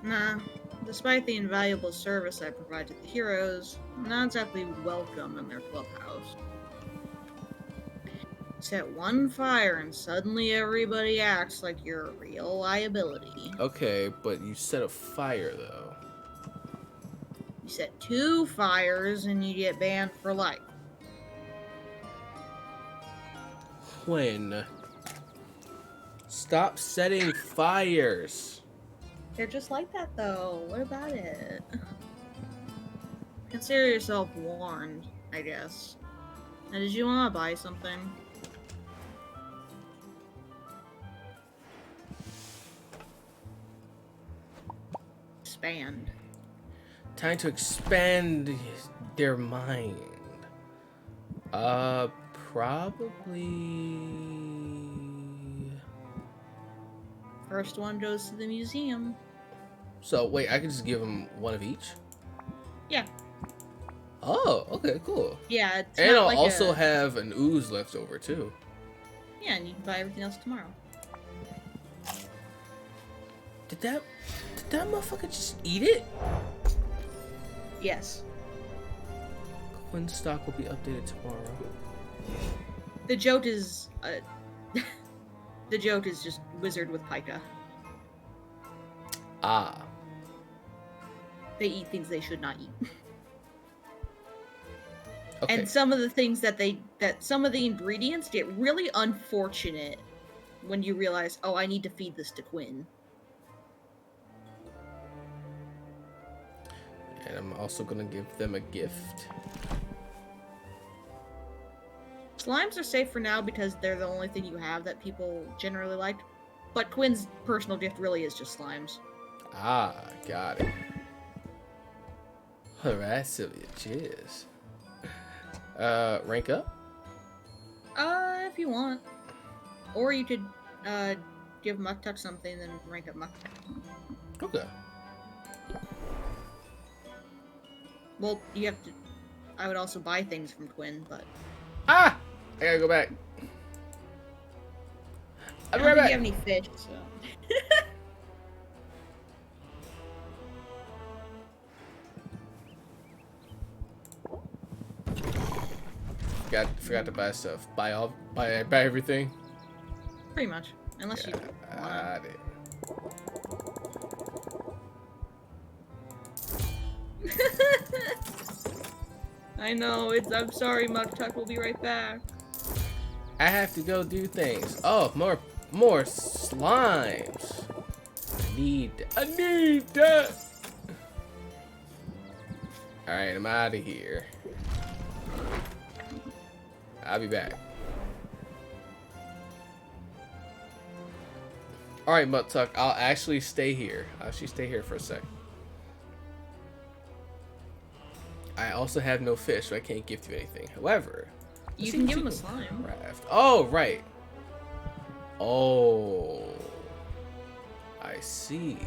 Nah, despite the invaluable service I provide to the heroes, I'm not exactly welcome in their clubhouse. Set one fire and suddenly everybody acts like you're a real liability. Okay, but you set a fire though. You set 2 fires and you get banned for life. When? Stop setting fires. They're just like that though. What about it? Consider yourself warned, I guess. Now, did you want to buy something? Expand. Time to expand their mind. Probably. First one goes to the museum. So wait, I can just give them one of each? Yeah. Oh, okay, cool. Yeah, it's And not I'll like also a... have an ooze left over too. Yeah, and you can buy everything else tomorrow. Did that motherfucker just eat it? Yes. Quinn stock will be updated tomorrow. The joke is... the joke is just wizard with pica. Ah. They eat things they should not eat. Okay. And some of the things that some of the ingredients get really unfortunate when you realize, oh, I need to feed this to Quinn. And I'm also gonna give them a gift. Slimes are safe for now because they're the only thing you have that people generally like. But Quinn's personal gift really is just slimes. Ah, got it. Alright, Sylvia, cheers. Rank up? If you want. Or you could, give Muktuk something, then rank up Muktuk. Okay. Well, you have to... I would also buy things from Quinn, but... Ah! I gotta go back. I I'll don't be right think you back. have any fish, so... Forgot to buy stuff. Buy everything. Pretty much. Unless you want Got it. I know, I'm sorry, Muktuk, we'll be right back. I have to go do things. Oh, more slimes. I need that. Alright, I'm out of here. I'll be back. Alright, Muktuk, I'll actually stay here. I'll actually stay here for a sec. I also have no fish, so I can't gift you anything. However, You can give him a slime. craft. Oh, right. Oh, I see.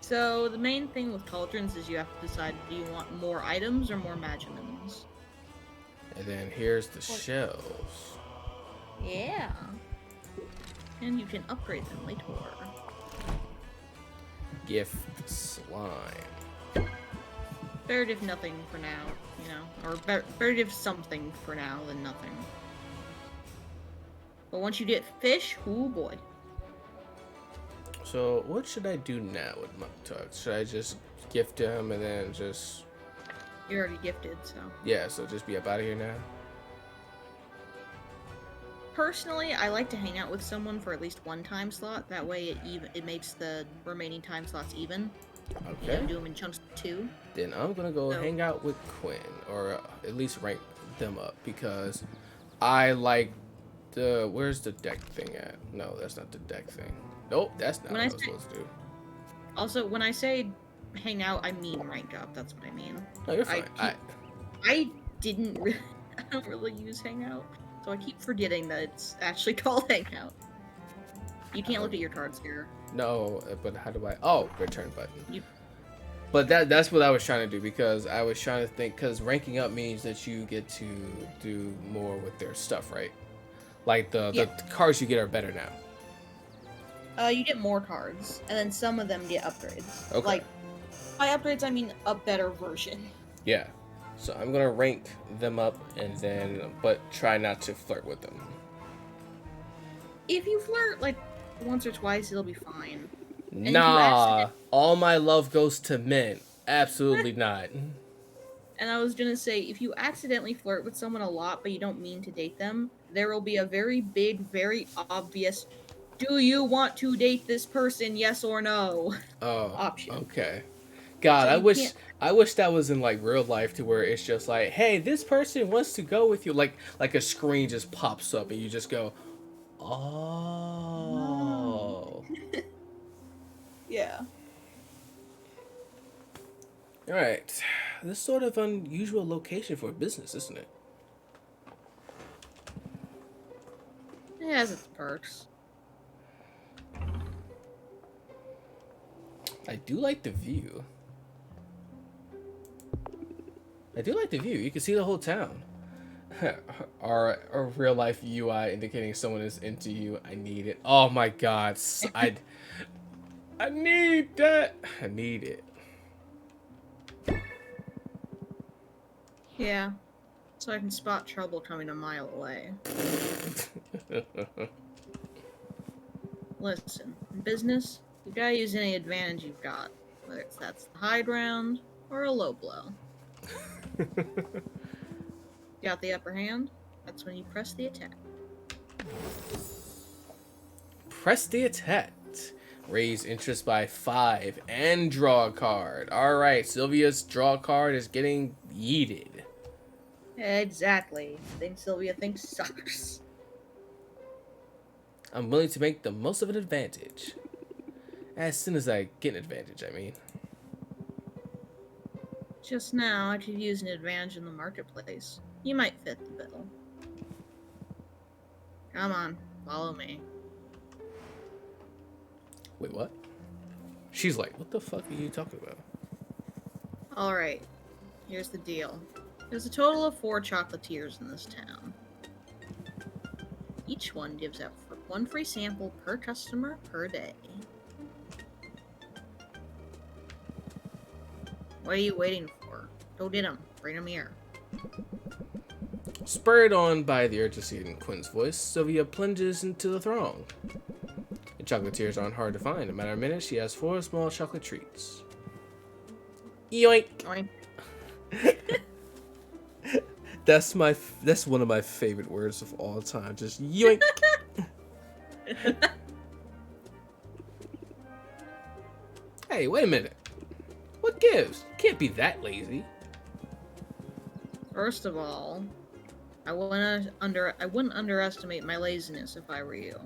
So, the main thing with cauldrons is you have to decide, do you want more items or more magimins? And then here's the shells. Yeah. And you can upgrade them later. Gift slime. Better if nothing for now, you know? Or better if something for now than nothing. But once you get fish, oh boy. So what should I do now with Muktuk? Should I just gift him and then just... You're already gifted, so. Yeah, so just be up out of here now? Personally, I like to hang out with someone for at least one time slot. That way, it makes the remaining time slots even. You Okay. know, do them in chunks of 2. Then I'm gonna go So- hang out with Quinn, or at least rank them up, because I like the. Where's the deck thing at? No, that's not the deck thing. Nope, that's not When what I I was say- supposed to do. Also, when I say hang out, I mean rank up. That's what I mean. No, you're fine. I didn't really, I don't really use Hangout, so I keep forgetting that it's actually called Hangout. You can't look at your cards here. No, but how do I? Oh, return button. You- But that's what I was trying to do, because I was trying to think, because ranking up means that you get to do more with their stuff, right? Like the cards you get are better now. You get more cards, and then some of them get upgrades. Okay. Like, by upgrades, I mean a better version. Yeah. So I'm gonna rank them up, and then, but try not to flirt with them. If you flirt, like, once or twice, it'll be fine. if you Nah, accident- all my love goes to men. Absolutely not. And I was gonna say, if you accidentally flirt with someone a lot, but you don't mean to date them, there will be a very big, very obvious, do you want to date this person, yes or no, Oh, option. okay. God, So I you wish can't- I wish that was in like real life, to where it's just like, hey, this person wants to go with you. Like a screen just pops up and you just go, oh. Yeah. All right. This is sort of unusual location for a business, isn't it? It has its perks. I do like the view. You can see the whole town. Our real life UI indicating someone is into you. I need it. Oh my god. I need that. I need it. Yeah. So I can spot trouble coming a mile away. Listen, in business, you gotta use any advantage you've got, whether that's the high ground or a low blow. Got the upper hand? That's when you press the attack. Press the attack. Raise interest by 5 and draw a card. Alright, Sylvia's draw card is getting yeeted. Exactly. Thing Sylvia thinks sucks. I'm willing to make the most of an advantage. As soon as I get an advantage, I mean. Just now, I could use an advantage in the marketplace. You might fit the bill. Come on, follow me. Wait, what? She's like, what the fuck are you talking about? Alright, here's the deal. There's a total of 4 chocolatiers in this town. Each one gives out for 1 free sample per customer per day. What are you waiting for? Go get them. Bring them here. Spurred on by the urgency in Quinn's voice, Sylvia plunges into the throng. The chocolatiers aren't hard to find. In a matter of minutes, she has 4 small chocolate treats. Yoink! Oink. That's one of my favorite words of all time. Just yoink. Hey, wait a minute. What gives? Can't be that lazy. First of all, I wouldn't underestimate my laziness if I were you.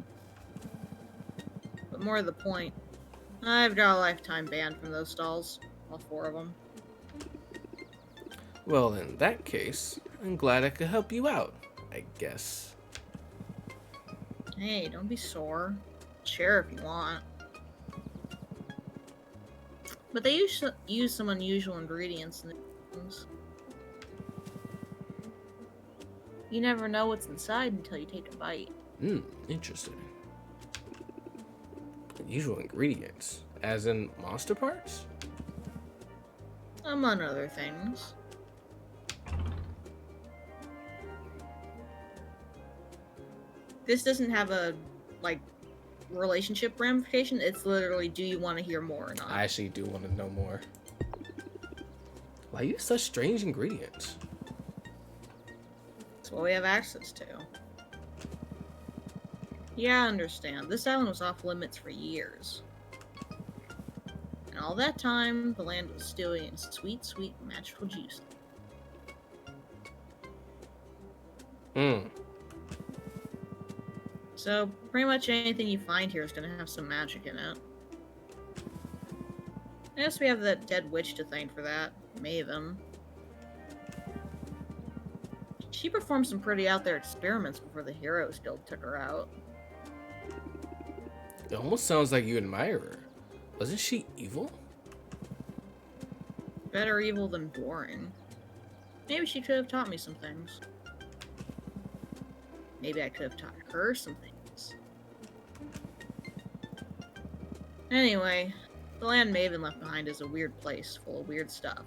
But more to the point, I've got a lifetime ban from those stalls. All 4 of them. Well, in that case, I'm glad I could help you out, I guess. Hey, don't be sore. Share if you want. But they use some unusual ingredients in the things. You never know what's inside until you take a bite. Interesting. Unusual ingredients, as in monster parts? Among other things. This doesn't have a, like, relationship ramification. It's literally, do you want to hear more or not? I actually do want to know more. Why use such strange ingredients? That's what we have access to. Yeah, I understand. This island was off limits for years. And all that time, the land was still in sweet, sweet magical juice. So, pretty much anything you find here is going to have some magic in it. I guess we have that dead witch to thank for that, Maven. She performed some pretty out there experiments before the Heroes Guild took her out. It almost sounds like you admire her. Wasn't she evil? Better evil than boring. Maybe she could have taught me some things. Maybe I could have taught her some things. Anyway, the land Maven left behind is a weird place full of weird stuff.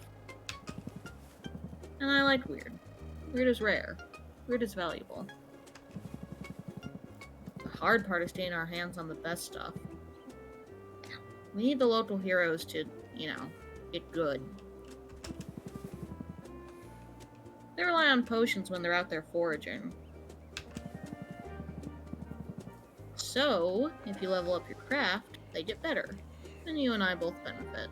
And I like weird. Weird is rare. Weird is valuable. The hard part is getting our hands on the best stuff. We need the local heroes to, get good. They rely on potions when they're out there foraging. So, if you level up your craft, they get better. And you and I both benefit.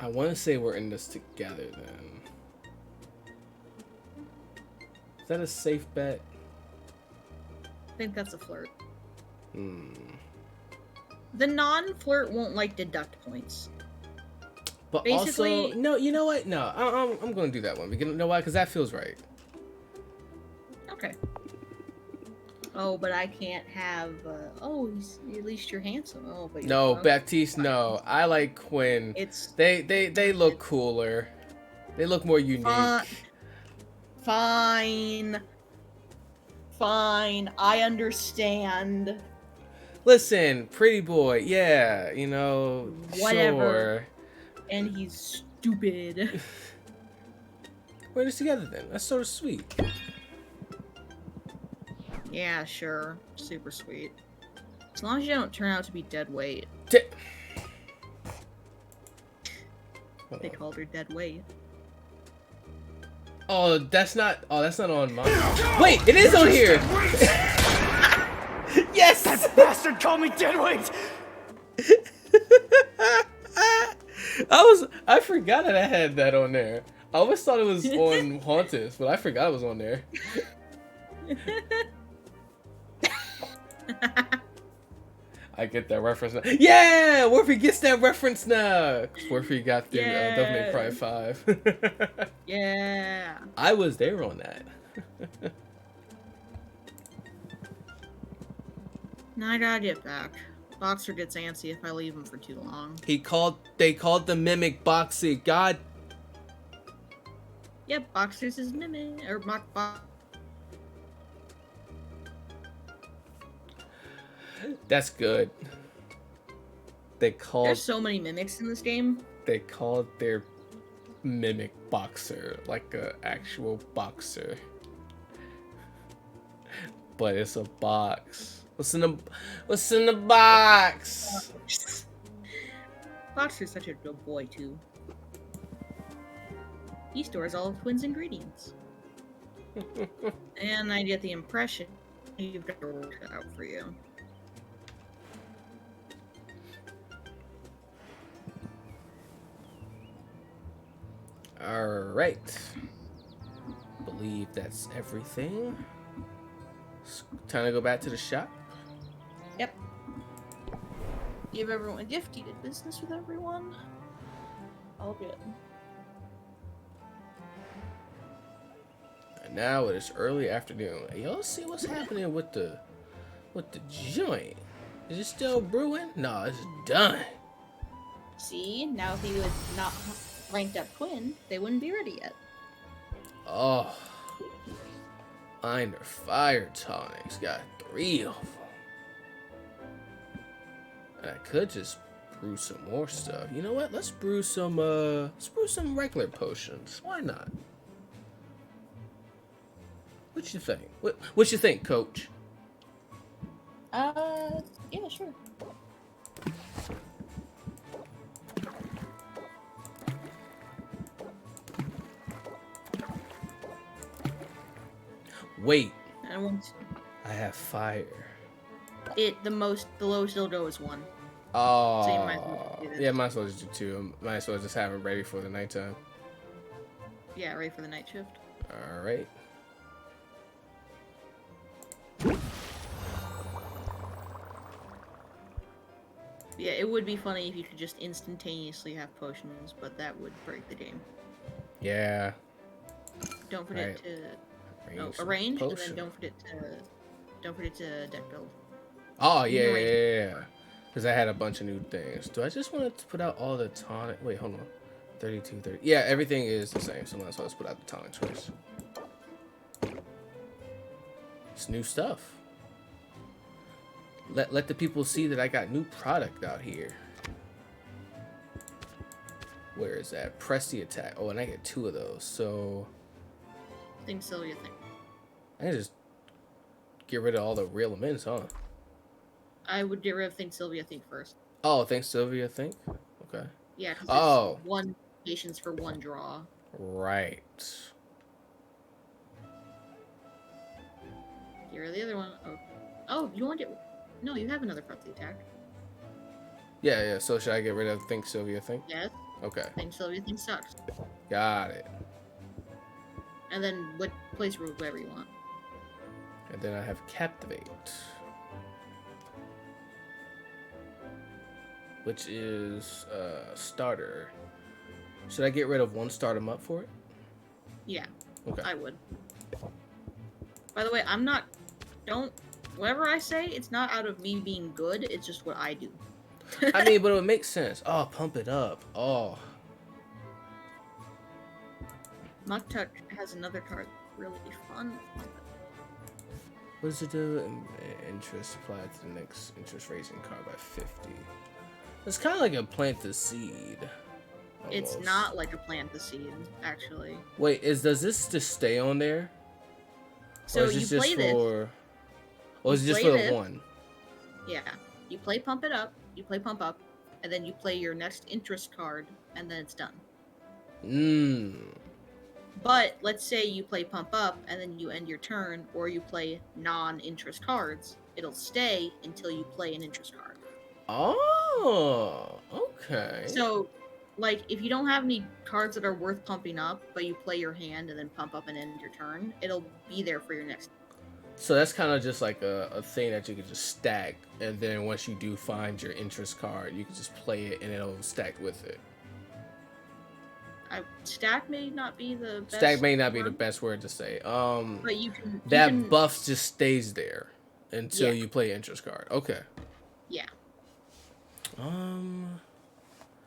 I want to say we're in this together then. Is that a safe bet? I think that's a flirt. The non-flirt won't deduct points. But Basically, also, no, you know what? No, I'm going to do that one. Because, you know why? Because that feels right. Okay. Oh, but I can't have. At least you're handsome. Oh, but you're No, drunk. Baptiste, no. I like Quinn. They look cooler. They look more unique. Fine. I understand. Listen, pretty boy. Yeah, Whatever. Sure. And he's stupid. We're in this together then. That's sort of sweet. Yeah, sure. Super sweet. As long as you don't turn out to be dead weight. They called her dead weight. Oh, that's not on mine. Wait, it is on here. Yes! That bastard called me deadweight! I forgot that I had that on there. I always thought it was on Haunted, but I forgot it was on there. I get that reference now. Yeah! Worthy gets that reference now! Worthy got the Devil May Cry 5. Yeah. I was there on that. Now I gotta get back. Boxer gets antsy if I leave him for too long. They called the mimic Boxy. God. Yep, Boxer's his mimic. Or That's good. There's so many mimics in this game. They called their mimic Boxer like a actual boxer. But it's a box. What's in the box? Boxer's such a good boy too. He stores all of Quinn's ingredients. And I get the impression you've got your work cut out for you. Alright. Believe that's everything. It's time to go back to the shop. Yep. Give everyone a gift. You did business with everyone. All good. And now it is early afternoon. Y'all see what's happening with the joint? Is it still brewing? No, it's done. See, now if he would not ranked up Quinn, they wouldn't be ready yet. Oh, Iron Fire Tonics. Got 3 of them. I could just brew some more stuff. You know what? Let's brew some regular potions. Why not? What you think? What you think, Coach? Yeah, sure. Wait, And once I have fire. the lowest it'll go is 1. Oh, So you might as well do this. yeah, might as well just do 2. Might as well just have it ready for the nighttime. Yeah, ready for the night shift. All right. Yeah, it would be funny if you could just instantaneously have potions, but that would break the game. Yeah. Don't forget Right. to arrange, and then Potion. don't forget to deck build. Oh, You yeah, can yeah, arrange. yeah. Because I had a bunch of new things. Do I just want to put out all the tonic? Wait, hold on. 32, 30. Yeah, everything is the same. So might as well just put out the tonic choice. It's new stuff. Let the people see that I got new product out here. Where is that? Press the attack. Oh, and I get 2 of those. So Think Sylvia thing. I can just get rid of all the real immense, huh? I would get rid of Think Sylvia thing first. Oh, thanks, Sylvia, I think. Okay. Yeah, because Oh. it's 1 patience for 1 draw. Right. Get rid of the other one. Oh, you want to get... No, you have another press the attack. Yeah, yeah. So should I get rid of think Sylvia thing? Yes, Okay. Think Sylvia thing sucks. Got it. And then place whatever you want. And then I have captivate. Which is starter. Should I get rid of 1 start 'em up for it? Yeah, Okay. I would. By the way, whatever I say, it's not out of me being good, it's just what I do. I mean, but it would make sense. Oh, pump it up. Oh. Muck Tuck has another card really fun. What does it do? Interest applied to the next interest raising card by 50. It's kind of like a plant the seed. It's almost. not like a plant the seed, actually. Wait, does this just stay on there? So or is you this just play this. Or is it just play for the this. 1? Yeah. You play Pump It Up, you play Pump Up, and then you play your next interest card, and then it's done. Mmm. But let's say you play Pump Up, and then you end your turn, or you play non-interest cards. It'll stay until you play an interest card. Oh, okay. So, like, if you don't have any cards that are worth pumping up, but you play your hand and then pump up and end your turn, it'll be there for your next. So that's kind of just like a thing that you can just stack, and then once you do find your interest card, you can just play it and it'll stack with it. Stack may not be the best. Stack may not be the word, best word to say. But you can. That buff just stays there until Yeah. you play interest card. Okay. Yeah. Um.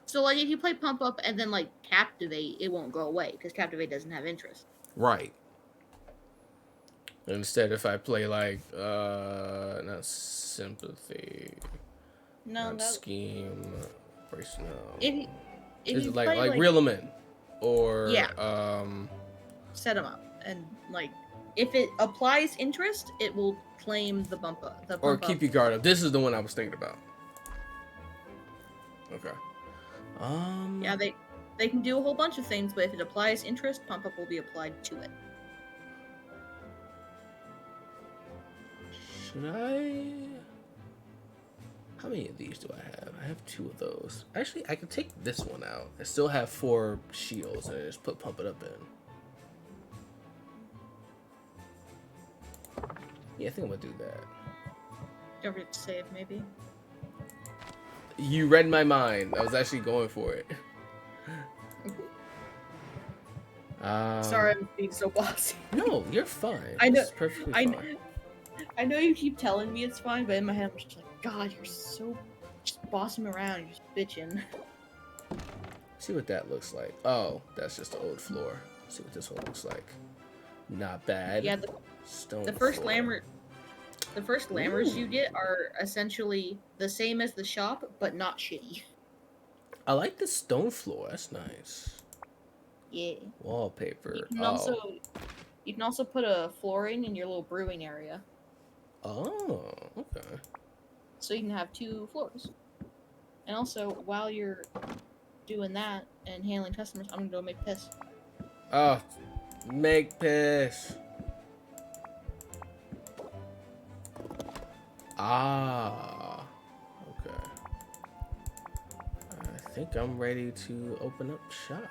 So, like, if you play Pump Up and then, like, Captivate, it won't go away, because Captivate doesn't have interest. Right. Instead, if I play like not sympathy, No, not no. scheme, brace, no. If Is you it like play, reel them in, or Yeah. Set them up, and, like, if it applies interest, it will claim the bump up. The or pump keep up. your guard up. This is the one I was thinking about. Okay. Yeah, they can do a whole bunch of things, but if it applies interest, Pump Up will be applied to it. Should I? How many of these do I have? I have 2 of those. Actually, I can take this one out. I still have 4 shields, and I just put pump it up in. Yeah, I think I'm gonna do that. Don't forget to save, maybe. You read my mind. I was actually going for it. Sorry, I'm being so bossy. No, you're fine. I know- It's perfectly I fine. know, I know you keep telling me it's fine, but in my head I'm just like, God, you're so just bossing around, you're just bitching. See what that looks like. Oh, that's just the old floor. See what this one looks like. Not bad. Yeah, Stone the first floor. lammers you Ooh. get are essentially the same as the shop, but not shitty. I like the stone floor. That's nice. Yeah. Wallpaper. You can also put a flooring in your little brewing area, Oh, okay. so you can have 2 floors. And also, while you're doing that and handling customers, I'm gonna go make piss. Oh, make piss. Ah. Okay. I think I'm ready to open up shop.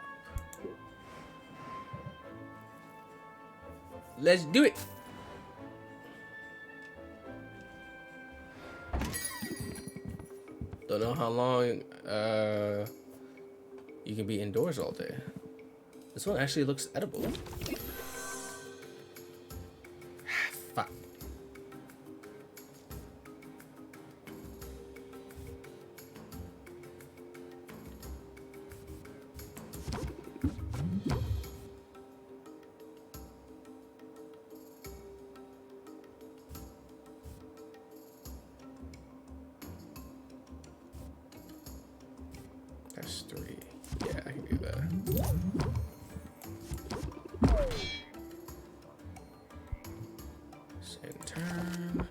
Let's do it. Don't know how long you can be indoors all day. This one actually looks edible. Fuck. That's 3. Yeah, I can do that. Send turn.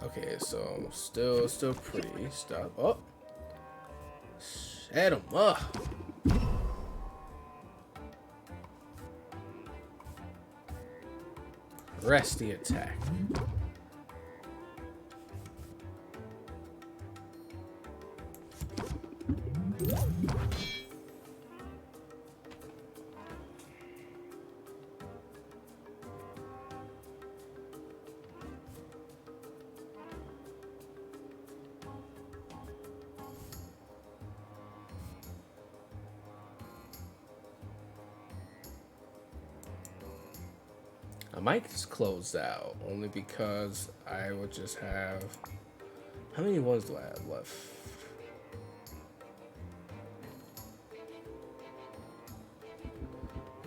Okay, so still pretty. Stop. Oh, set him up. Rest the attack. I might just close out only because I would just have. How many ones do I have left?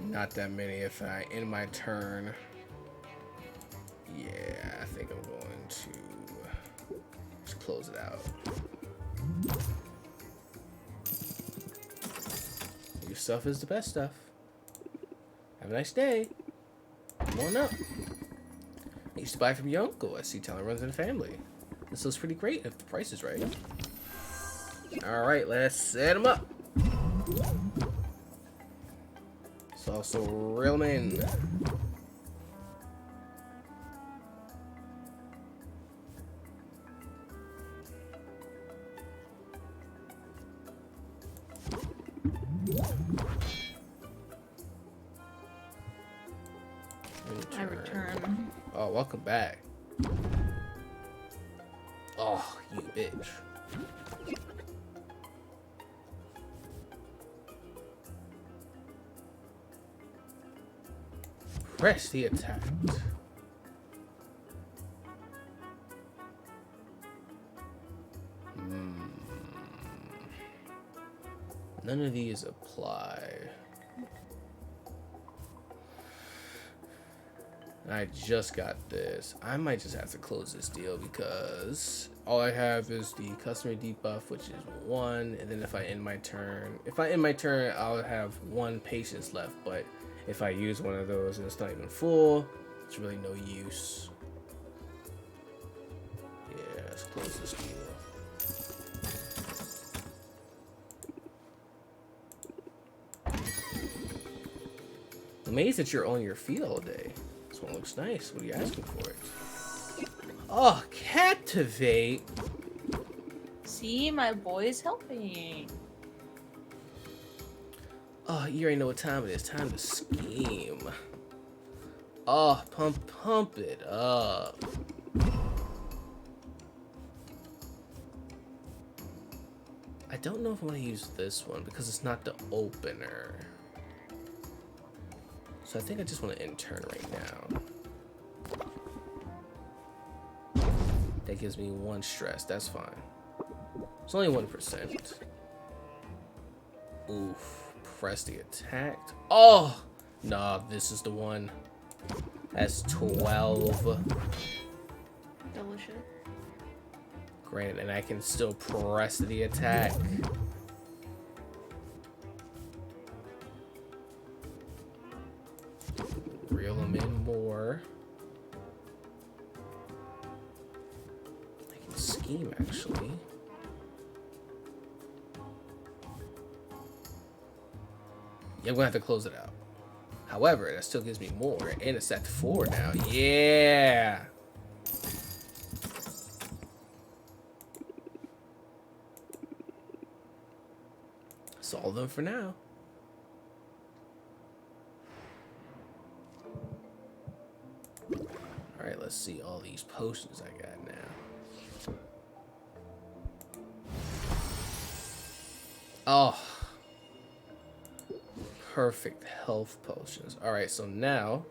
Not that many. If I end my turn, yeah, I think I'm going to just close it out. Your stuff is the best stuff. Have a nice day. Come on up. I used to buy from your uncle. I see talent runs in the family. This looks pretty great if the price is right. Alright, let's set him up. Let's also reel him in. I return. Oh, welcome back. Oh, you bitch. Press the attack. None of these apply. I just got this. I might just have to close this deal because all I have is the customer debuff, which is 1, and then if I end my turn, I'll have 1 patience left, but if I use one of those and it's not even full, it's really no use. Yeah, let's close this deal. Amazed that you're on your feet all day. This one looks nice. What are you asking for it? Oh, captivate. See, my boy's helping. Oh, you already know what time it is. Time to scheme. Oh, pump it up. I don't know if I want to use this one because it's not the opener. So I think I just want to end turn right now. That gives me 1 stress. That's fine. It's only 1%. Oof. Press the attack. Oh! Nah, this is the one. That's 12. Delicious. Granted, and I can still press the attack. Reel them in more. I can scheme, actually. Yeah, I'm gonna have to close it out. However, that still gives me more, and it's at 4 now. Yeah. Solve them for now. Alright, let's see all these potions I got now. Oh. Perfect health potions. Alright, so now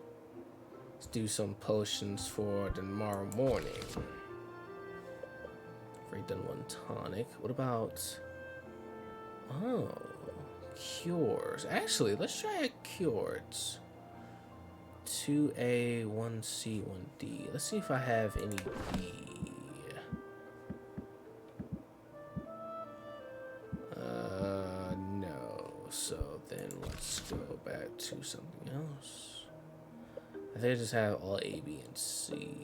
let's do some potions for tomorrow morning. Already done 1 tonic. What about... Oh, cures. Actually, let's try a cures. 2A, 1C, 1D. Let's see if I have any B. No. So then let's go back to something else. I think I just have all A, B, and C.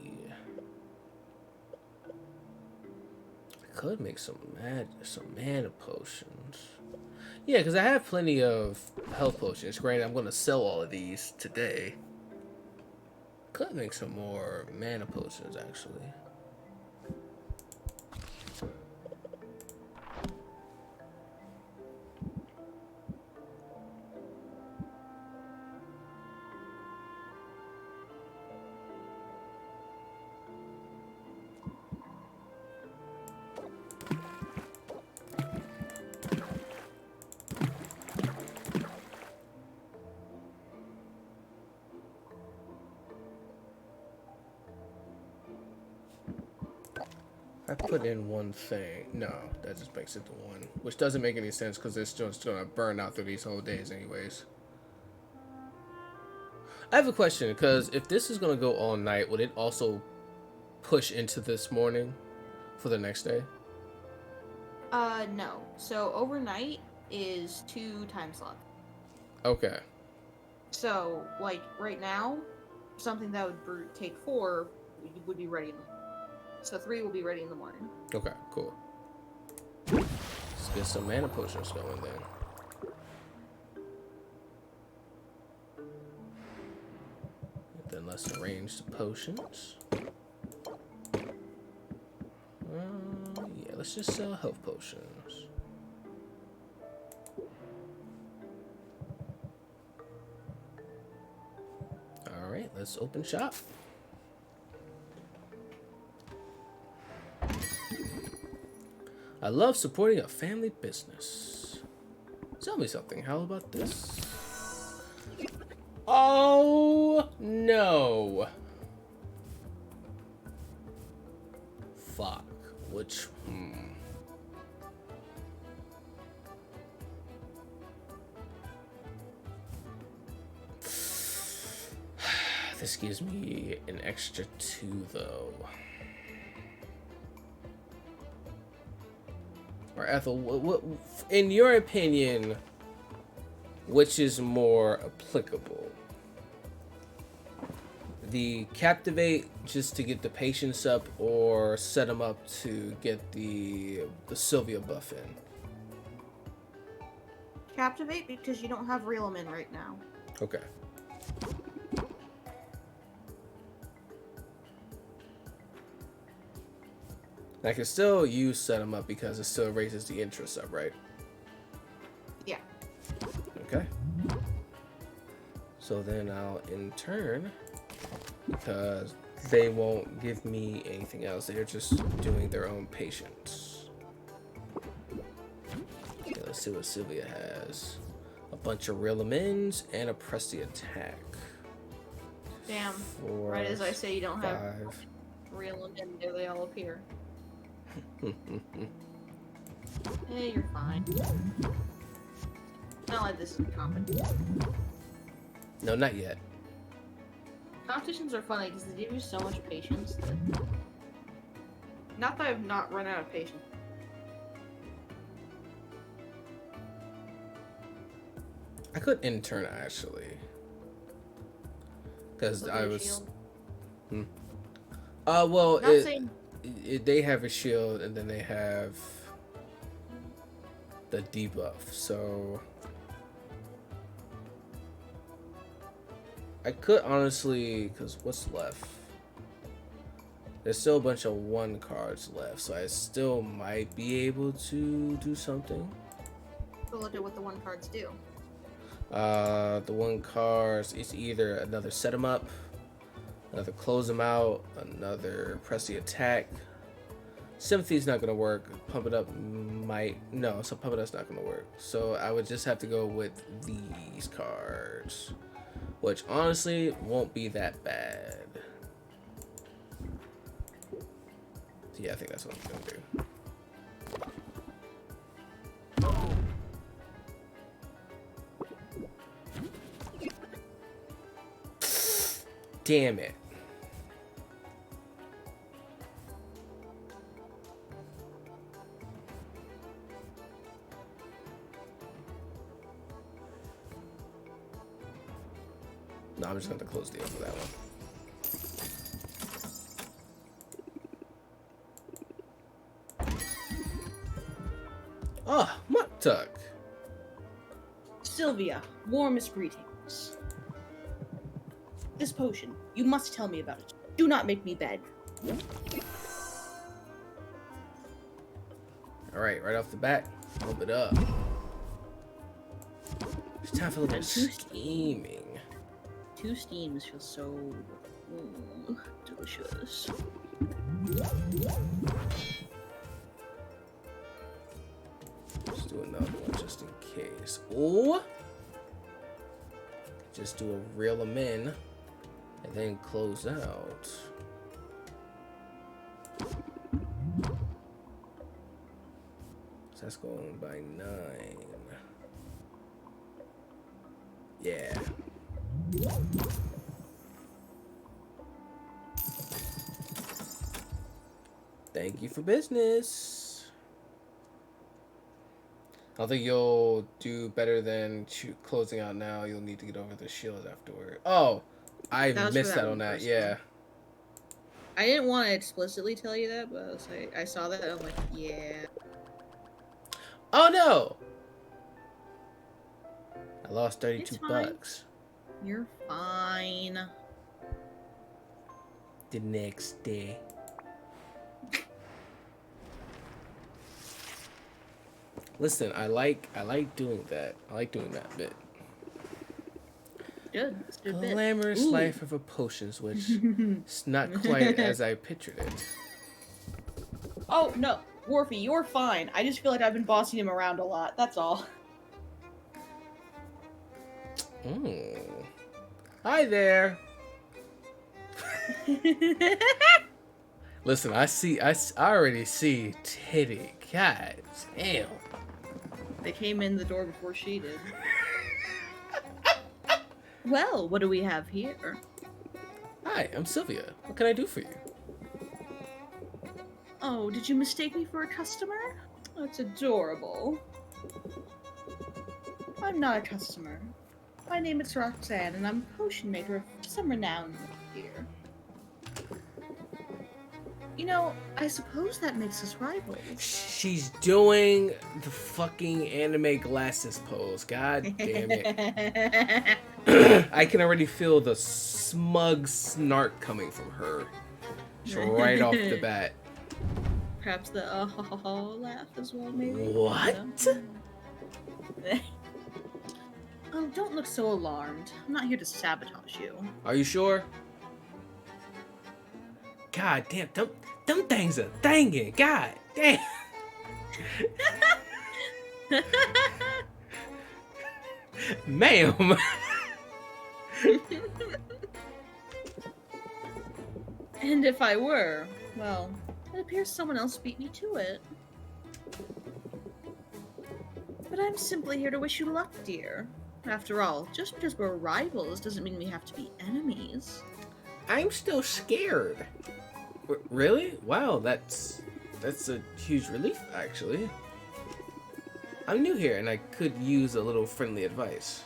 I could make some mana potions. Yeah, because I have plenty of health potions. Granted, I'm going to sell all of these today. Could make some more mana potions, actually. I put in 1 thing. No, that just makes it to 1. Which doesn't make any sense because it's just going to burn out through these whole days anyways. I have a question, because if this is going to go all night, would it also push into this morning for the next day? No. So overnight is 2 time slots. Okay. So, like, right now, something that would take 4 would be ready in the morning. So 3 will be ready in the morning. Okay, cool. Let's get some mana potions going then. Then let's arrange the potions. Yeah, let's just sell health potions. Alright, let's open shop. I love supporting a family business. Tell me something. How about this? Oh, no. Fuck. Which... This gives me an extra 2, though. Or Ethel, what, in your opinion, which is more applicable? The captivate just to get the patience up, or set them up to get the Sylvia buff in? Captivate, because you don't have reel 'em in right now. Okay. I can still use set them up because it still raises the interest up, right? Yeah. Okay. So then I'll in turn, because they won't give me anything else. They're just doing their own patience. Okay, let's see what Sylvia has. A bunch of Rillamins and a press the attack. Damn. 4, Right as I say you don't 5. have reel 'em in, there they all appear. Hey, you're fine. Not like this is a competition. No, not yet. Competitions are funny because they give you so much patience that... Not that I've not run out of patience. I could intern actually, because I was. Well, Not saying... they have a shield and then they have the debuff. So I could honestly, because what's left? There's still a bunch of 1 cards left, so I still might be able to do something. So look at what the 1 cards do. The 1 cards, it's either another set them up, another close them out, another press the attack. Sympathy's not gonna work. Pump it up might. No, so pump it up's not gonna work. So I would just have to go with these cards, which honestly won't be that bad. So yeah, I think that's what I'm gonna do. Damn it. No, I'm just going to close the deal for that one. Ah, Muck Tuck. Sylvia, warmest greetings. This potion, you must tell me about it. Do not make me beg. Alright, right off the bat, pump it up. It's time for a little scheming. 2 steams feel so delicious. Let's do another one just in case. Or just do a reel them in and then close out. So that's going by 9. Yeah. Thank you for business. I don't think you'll do better than closing out now. You'll need to get over the shield afterward. Oh, I missed that on that. Yeah. I didn't want to explicitly tell you that, but I saw that and I'm like, yeah. Oh no! I lost 32 It's fine. bucks. You're fine. The next day. Listen, I like doing that. I like doing that bit. Good. It's a good bit. Glamorous Ooh. life of a potions, which it's not quite as I pictured it. Oh, no. Warfy, you're fine. I just feel like I've been bossing him around a lot. That's all. Hi there. Listen, I already see titty. God damn. They came in the door before she did. Well, what do we have here? Hi, I'm Sylvia. What can I do for you? Oh, did you mistake me for a customer? That's adorable. I'm not a customer. My name is Roxanne, and I'm a potion maker of some renown here. You know, I suppose that makes us rivals. She's doing the fucking anime glasses pose. God damn it. I can already feel the smug snark coming from her. Just right off the bat. Perhaps the laugh as well, maybe? What? Oh, don't look so alarmed. I'm not here to sabotage you. Are you sure? God damn, them things are thangin'. God damn. Ma'am. And if I were, well, it appears someone else beat me to it. But I'm simply here to wish you luck, dear. After all, just because we're rivals doesn't mean we have to be enemies. I'm still scared. Really? Wow, that's a huge relief, actually. I'm new here, and I could use a little friendly advice.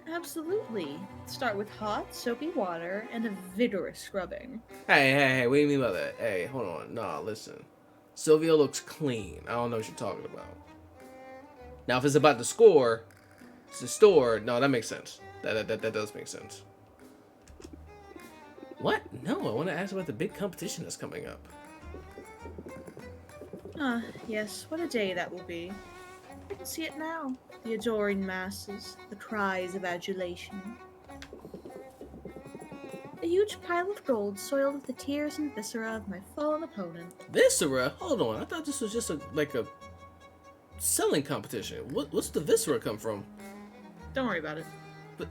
Absolutely. Start with hot, soapy water and a vigorous scrubbing. Hey, what do you mean by that? Hey, hold on. Nah, listen. Sylvia looks clean. I don't know what you're talking about. Now, if it's about the store, no, that makes sense. That does make sense. What? No, I want to ask about the big competition that's coming up. Ah, yes, what a day that will be. I can see it now. The adoring masses, the cries of adulation. A huge pile of gold soiled with the tears and viscera of my fallen opponent. Viscera? Hold on, I thought this was just like a selling competition. What's the viscera come from? Don't worry about it. But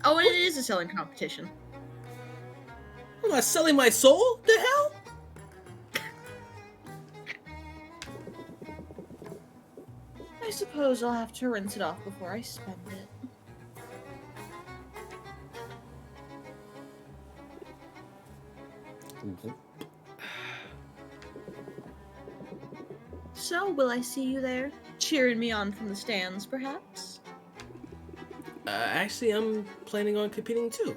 Oh, it is a selling competition. am I selling my soul? The hell? I suppose I'll have to rinse it off before I spend it. So, will I see you there? Cheering me on from the stands, perhaps? Actually, I'm planning on competing too.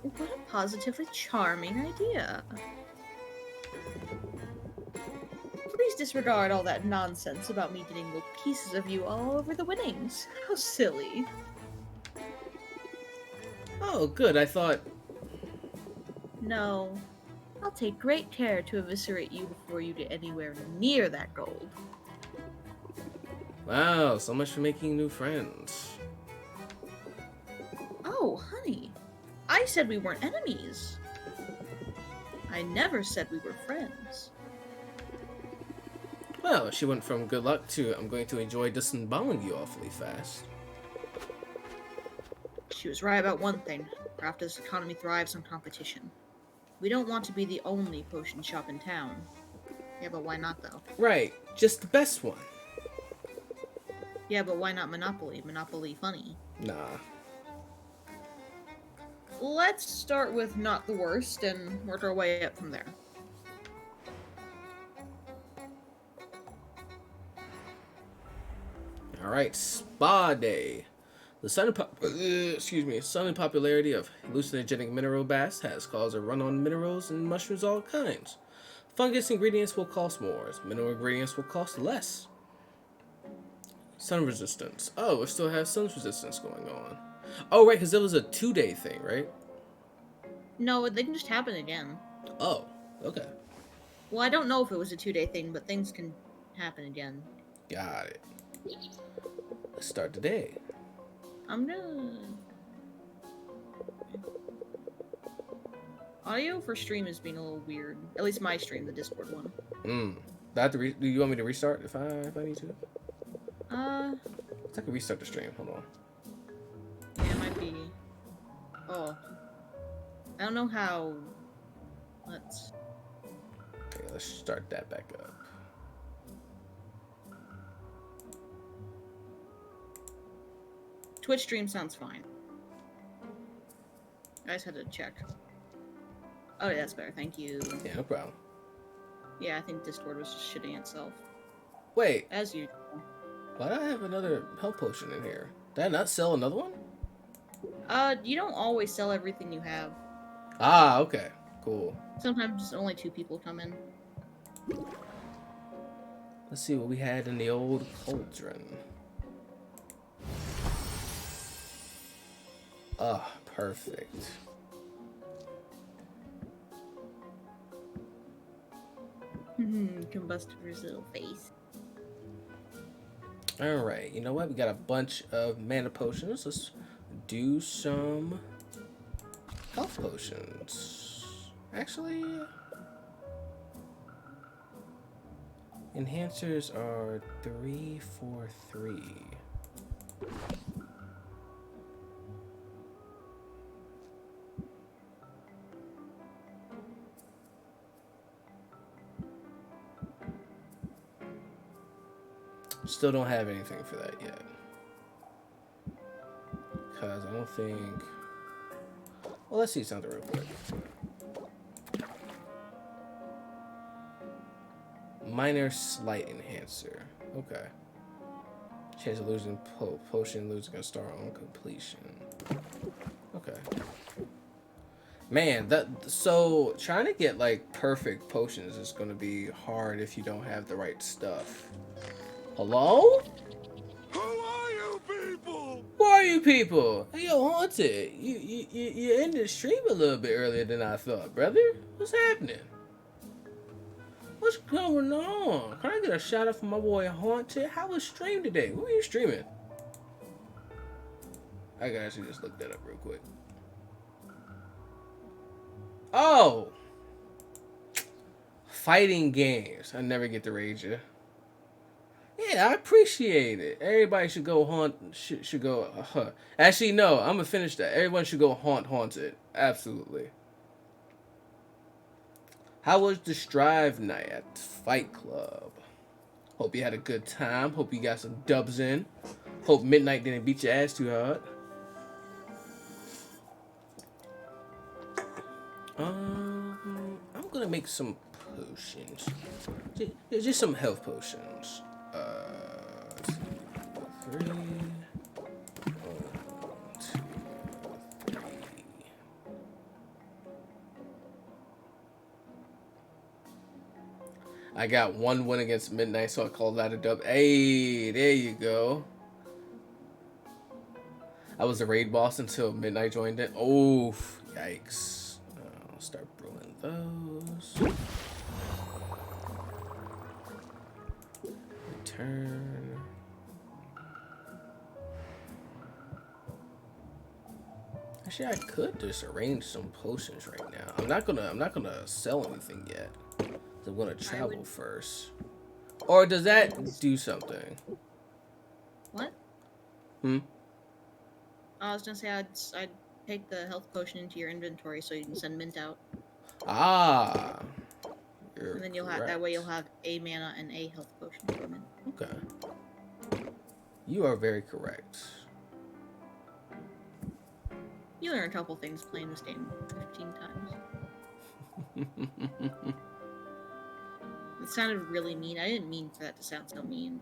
What a positively charming idea. Please disregard all that nonsense about me getting little pieces of you all over the winnings. How silly. Oh, good. I thought. No. I'll take great care to eviscerate you before you get anywhere near that gold. Wow, so much for making new friends. Oh, honey. I said we weren't enemies. I never said we were friends. Well, she went from good luck to I'm going to enjoy disemboweling you awfully fast. She was right about one thing. Crafter's economy thrives on competition. We don't want to be the only potion shop in town. Yeah, but why not, though? Right, just the best one. Yeah, but why not Monopoly? Monopoly funny. Nah. Let's start with not the worst and work our way up from there. Alright, Spa Day. The sudden popularity of hallucinogenic mineral baths has caused a run on minerals and mushrooms of all kinds. Fungus ingredients will cost more. Mineral ingredients will cost less. Sun resistance. Oh, we still have sun resistance going on. Oh, right, because it was a 2-day thing, right? No, they can just happen again. Oh, okay. Well, I don't know if it was a 2-day thing, but things can happen again. Got it. Let's start the day. I'm gonna... Audio for stream is being a little weird. At least my stream, the Discord one. Do you want me to restart if I need to? I can restart the stream. Hold on. Yeah, it might be... Oh. I don't know how... Let's start that back up. Twitch stream sounds fine. I just had to check. Oh, yeah, that's better. Thank you. Yeah, no problem. Yeah, I think Discord was just shitting itself. Wait. As usual. Why do I have another health potion in here? Did I not sell another one? You don't always sell everything you have. Ah, okay. Cool. Sometimes just only 2 people come in. Let's see what we had in the old cauldron. Ah, perfect. Combustitor's little face. Alright, you know what? We got a bunch of mana potions. Let's do some health potions. Actually, enhancers are 3, 4, 3. Still don't have anything for that yet. Because I don't think... Well, let's see something real quick. Minor slight enhancer. Okay. Chance of losing potion, losing a star on completion. Okay. Man, so trying to get like perfect potions is going to be hard if you don't have the right stuff. Hello? Who are you people? Who are you people? Hey, yo, Haunted. You ended the stream a little bit earlier than I thought, brother. What's happening? What's going on? Can I get a shout out for my boy Haunted? How was stream today? What were you streaming? I can actually just look that up real quick. Oh! Fighting games. I never get to rage you. Yeah, I appreciate it. Everybody should go should go. Actually, no, I'm gonna finish that. Everyone should go Haunted. Absolutely. How was the Strive night at Fight Club? Hope you had a good time. Hope you got some dubs in. Hope Midnight didn't beat your ass too hard. I'm gonna make some potions. Just some health potions. 3. 1, 2, 3. I got 1 win against Midnight, so I called that a dub. Hey, there you go. I was a raid boss until Midnight joined it. Oh, yikes. I'll start brewing those. Return. Actually, I could just arrange some potions right now. I'm not gonna sell anything yet. I'm gonna travel first. Or does that do something? What? I was gonna say I'd take the health potion into your inventory so you can send mint out. Ah. And then you'll have that way you'll have a mana and a health potion for mint. Okay. You are very correct. You learn a couple things playing this game 15 times. It sounded really mean. I didn't mean for that to sound so mean.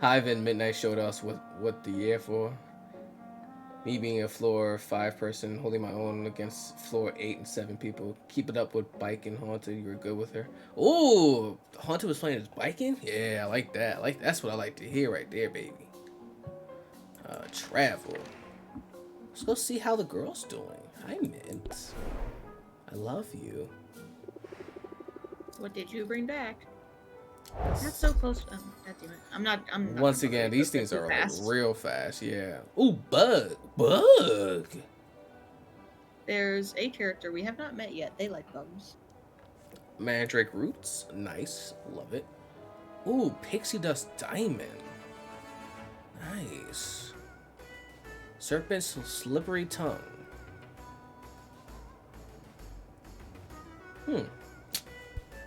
Hive and Midnight showed us what the year for. Me being a floor 5 person, holding my own against floor 8 and 7 people. Keep it up with Bike and Haunted. You were good with her. Ooh, Haunted was playing his biking? Yeah, I like that. That's what I like to hear right there, baby. Travel. Let's go see how the girl's doing. Hi, Mint. I love you. What did you bring back? That's so close. God damn it. I'm not. Once again, these things are like real fast. Yeah. Ooh, bug. There's a character we have not met yet. They like bugs. Mandrake roots. Nice. Love it. Ooh, pixie dust diamond. Nice. Serpent's slippery tongue.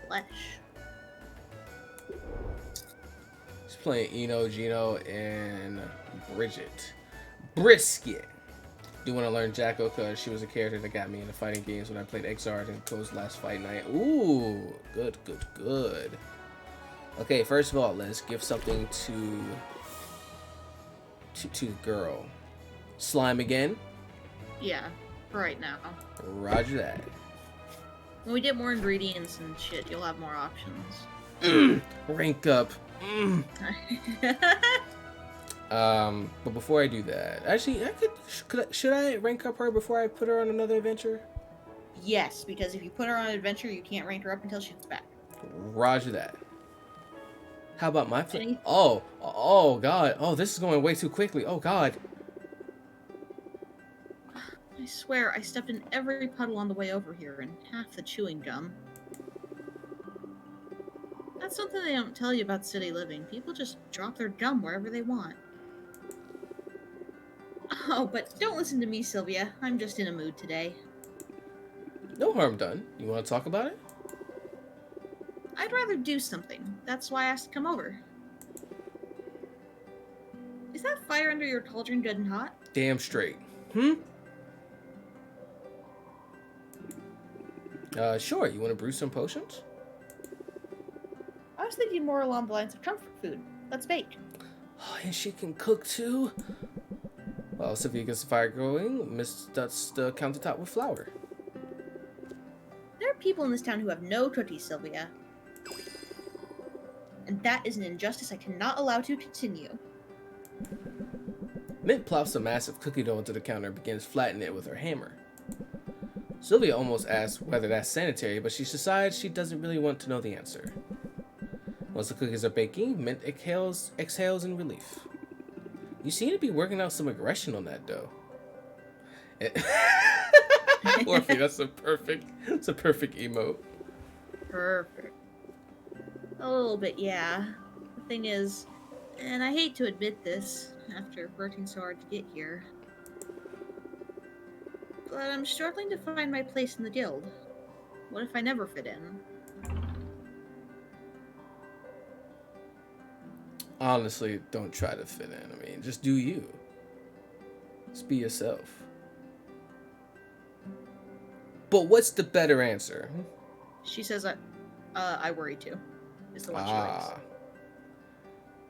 Flesh. He's playing Eno, Gino, and Bridget. Brisket. Do want to learn Jacko because she was a character that got me into fighting games when I played Exart and Co's last fight night. Ooh, good. Okay, first of all, let's give something to the girl. Slime again? Yeah, for right now. Roger that. When we get more ingredients and shit, you'll have more options. Rank up. But before I do that, actually, should I rank up her before I put her on another adventure? Yes, because if you put her on an adventure, you can't rank her up until she's back. Roger that. How about my play? Oh God. Oh, this is going way too quickly. Oh God. I swear, I stepped in every puddle on the way over here and half the chewing gum. That's something they don't tell you about city living. People just drop their gum wherever they want. Oh, but don't listen to me, Sylvia. I'm just in a mood today. No harm done. You want to talk about it? I'd rather do something. That's why I asked to come over. Is that fire under your cauldron good and hot? Damn straight. Sure. You want to brew some potions? I was thinking more along the lines of comfort food. Let's bake. Oh, and she can cook too? Well, Sophia gets the fire going. Miss Duts the countertop with flour. There are people in this town who have no cookies, Sylvia. And that is an injustice I cannot allow to continue. Mint plops a massive cookie dough into the counter and begins flattening it with her hammer. Sylvia almost asks whether that's sanitary, but she decides she doesn't really want to know the answer. Once the cookies are baking, Mint exhales in relief. You seem to be working out some aggression on that dough. Orphe, that's a perfect emote. Perfect. A little bit, yeah. The thing is, and I hate to admit this after working so hard to get here, but I'm struggling to find my place in the guild. What if I never fit in? Honestly, don't try to fit in. I mean, just do you. Just be yourself. But what's the better answer? She says, I worry too. Is the one she writes.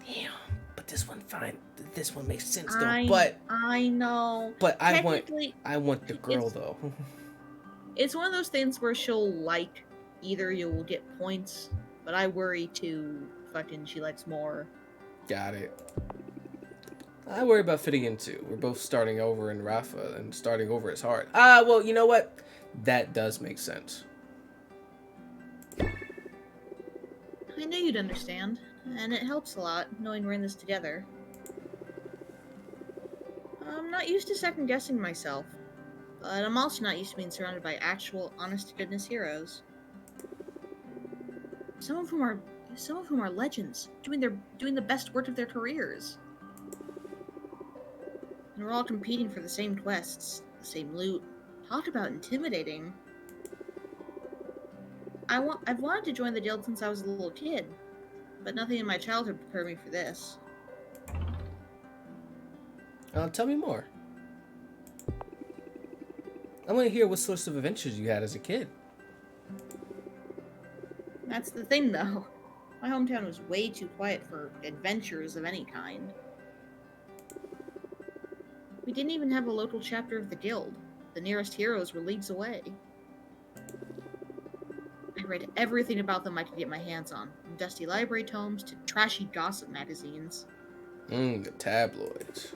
Damn. But this one fine. This one makes sense though. I know. But I want the girl though. It's one of those things where she'll like either you will get points, but I worry too. Fucking she likes more. Got it. I worry about fitting in too. We're both starting over in Rafa, and starting over is hard. Well, you know what? That does make sense. I knew you'd understand, and it helps a lot knowing we're in this together. I'm not used to second guessing myself, but I'm also not used to being surrounded by actual, honest-to-goodness heroes. Some of whom are legends, doing the best work of their careers. And we're all competing for the same quests, the same loot. Talk about intimidating. I've wanted to join the guild since I was a little kid, but nothing in my childhood prepared me for this. Tell me more. I want to hear what sorts of adventures you had as a kid. That's the thing, though. My hometown was way too quiet for adventures of any kind. We didn't even have a local chapter of the guild. The nearest heroes were leagues away. I read everything about them I could get my hands on, from dusty library tomes to trashy gossip magazines. The tabloids.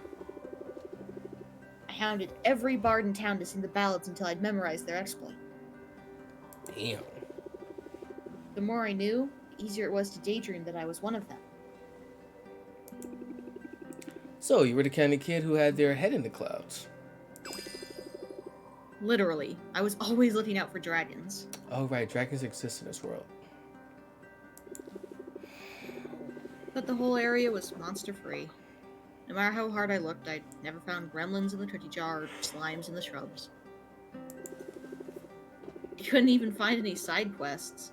I hounded every bard in town to sing the ballads until I'd memorized their exploit. Damn. The more I knew, the easier it was to daydream that I was one of them. So, you were the kind of kid who had their head in the clouds. Literally, I was always looking out for dragons. Oh right, dragons exist in this world. But the whole area was monster-free. No matter how hard I looked, I never found gremlins in the cookie jar or slimes in the shrubs. I couldn't even find any side quests.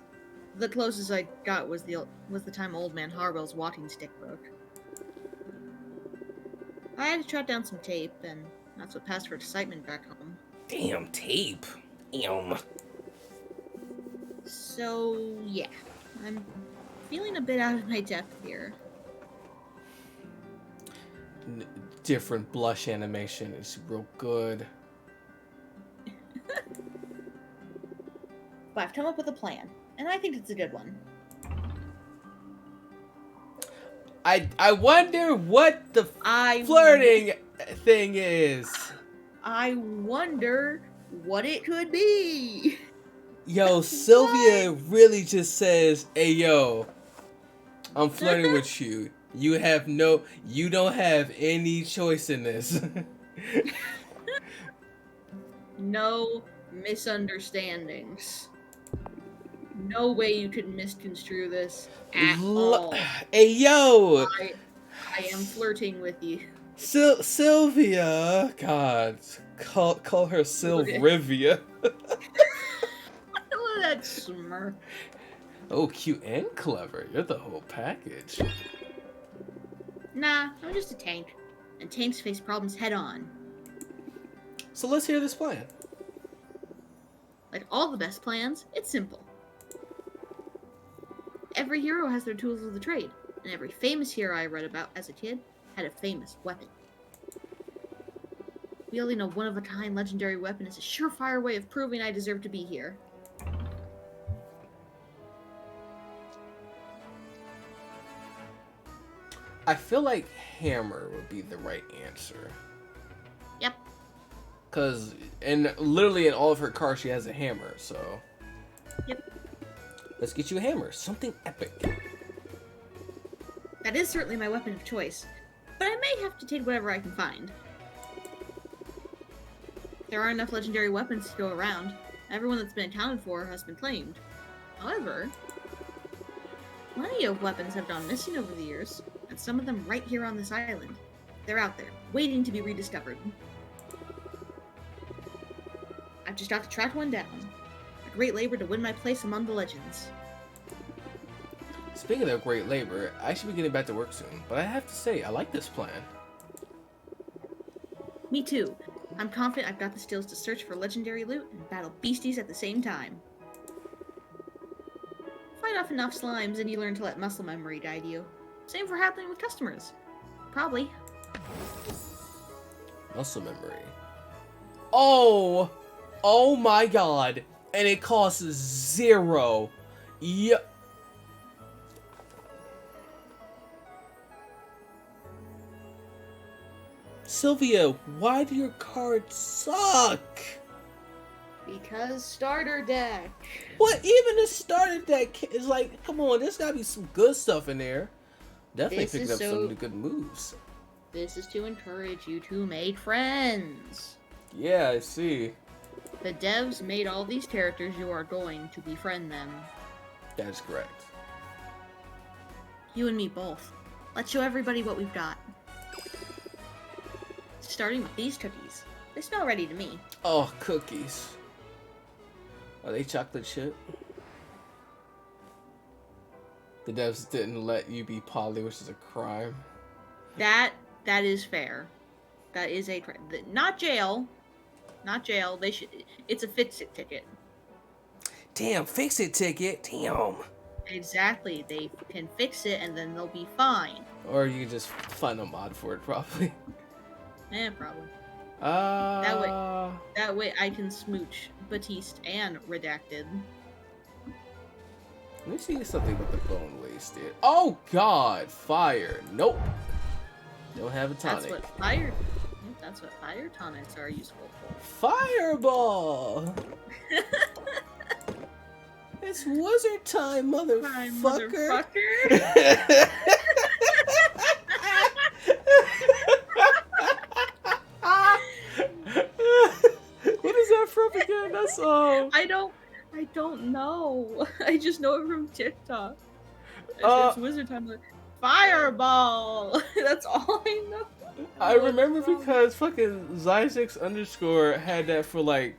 The closest I got was the time Old Man Harwell's walking stick broke. I had to track down some tape, and that's what passed for excitement back home. Damn, tape. Damn. So, yeah. I'm feeling a bit out of my depth here. Different blush animation is real good. But I've come up with a plan, and I think it's a good one. I wonder what the flirting thing is. I wonder what it could be. Yo, Sylvia really just says, "Hey, yo, I'm flirting with you. You don't have any choice in this." No misunderstandings. No way you could misconstrue this at all. Hey, yo! I am flirting with you. Sylvia! God, call her Sylvrivia. Look at that smirk. Oh, cute and clever. You're the whole package. Nah, I'm just a tank. And tanks face problems head on. So let's hear this plan. Like all the best plans, it's simple. Every hero has their tools of the trade, and every famous hero I read about as a kid had a famous weapon. Wielding a one-of-a-kind legendary weapon is a surefire way of proving I deserve to be here. I feel like hammer would be the right answer. Yep. Cause literally in all of her cars she has a hammer, so. Yep. Let's get you a hammer. Something epic. That is certainly my weapon of choice, but I may have to take whatever I can find. There aren't enough legendary weapons to go around. Everyone that's been accounted for has been claimed. However, plenty of weapons have gone missing over the years, and some of them right here on this island. They're out there, waiting to be rediscovered. I've just got to track one down. A great labor to win my place among the legends. Speaking of great labor, I should be getting back to work soon, but I have to say, I like this plan. Me too. I'm confident I've got the skills to search for legendary loot and battle beasties at the same time. Fight off enough slimes and you learn to let muscle memory guide you. Same for happening with customers. Probably. Muscle memory. Oh! Oh my god! And it costs 0. Yep. Sylvia, why do your cards suck? Because starter deck. What? Even the starter deck is like, come on, there's gotta be some good stuff in there. Definitely This picking is up some so- of the good moves. This is to encourage you to make friends. Yeah, I see. The devs made all these characters you are going to befriend them. That is correct. You and me both. Let's show everybody what we've got. Starting with these cookies. They smell ready to me. Oh, cookies. Are they chocolate chip? The devs didn't let you be Polly, which is a crime. That is fair. That is a not jail. Not jail. They should. It's a fix-it ticket. Damn, fix it ticket. Damn. Exactly. They can fix it and then they'll be fine. Or you can just find a mod for it, probably. Probably. That That way I can smooch Batiste and Redacted. Let me see something with the bone wasted. Oh god, fire. Nope. Don't have a tonic. That's what fire tonics are useful for. Fireball. It's wizard time, motherfucker. What is that from again? That's I don't know. I just know it from TikTok. It's wizard time. Fireball. That's all I know. I remember because fucking Zyzix_ had that for like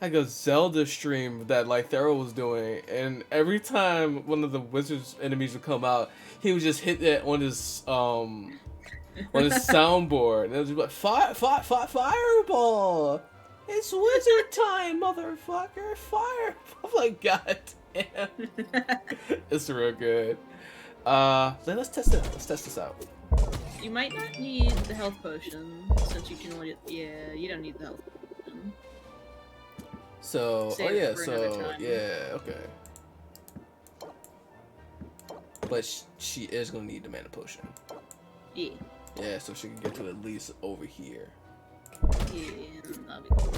a Zelda stream that like Thero was doing, and every time one of the wizard's enemies would come out, he would just hit that on his soundboard, and it was like fireball. It's wizard time, motherfucker! Fire! I'm like, god damn. It's real good. Let's test it. Let's test this out. You might not need the health potion since you can only. Yeah, you don't need the health potion. So, Save it for another time. Okay. But she is gonna need the mana potion. Yeah. Yeah, so she can get to at least over here. Yeah, that'll be cool.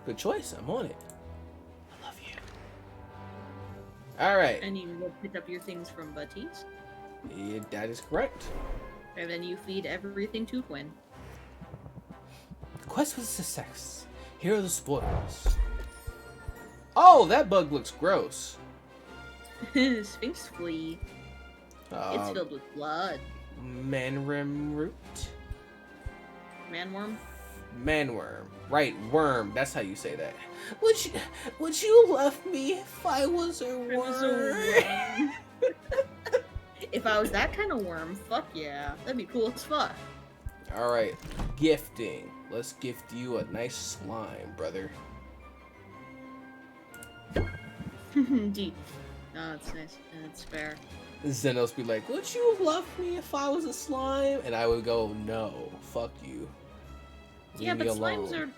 Good choice. I'm on it. I love you. All right. And you will pick up your things from Batiste. Yeah, that is correct. And then you feed everything to Quinn. The quest was a success. Here are the spoils. Oh, that bug looks gross. Sphinx flea. It's filled with blood. Manworm root. Manworm? Manworm. Right, worm. That's how you say that. Would you love me if I was a worm? If I was that kind of worm, fuck yeah. That'd be cool as fuck. Alright, gifting. Let's gift you a nice slime, brother. Indeed. No, it's nice. It's fair. Xenos be like, would you love me if I was a slime? And I would go, no, fuck you. Leave Yeah, me but alone.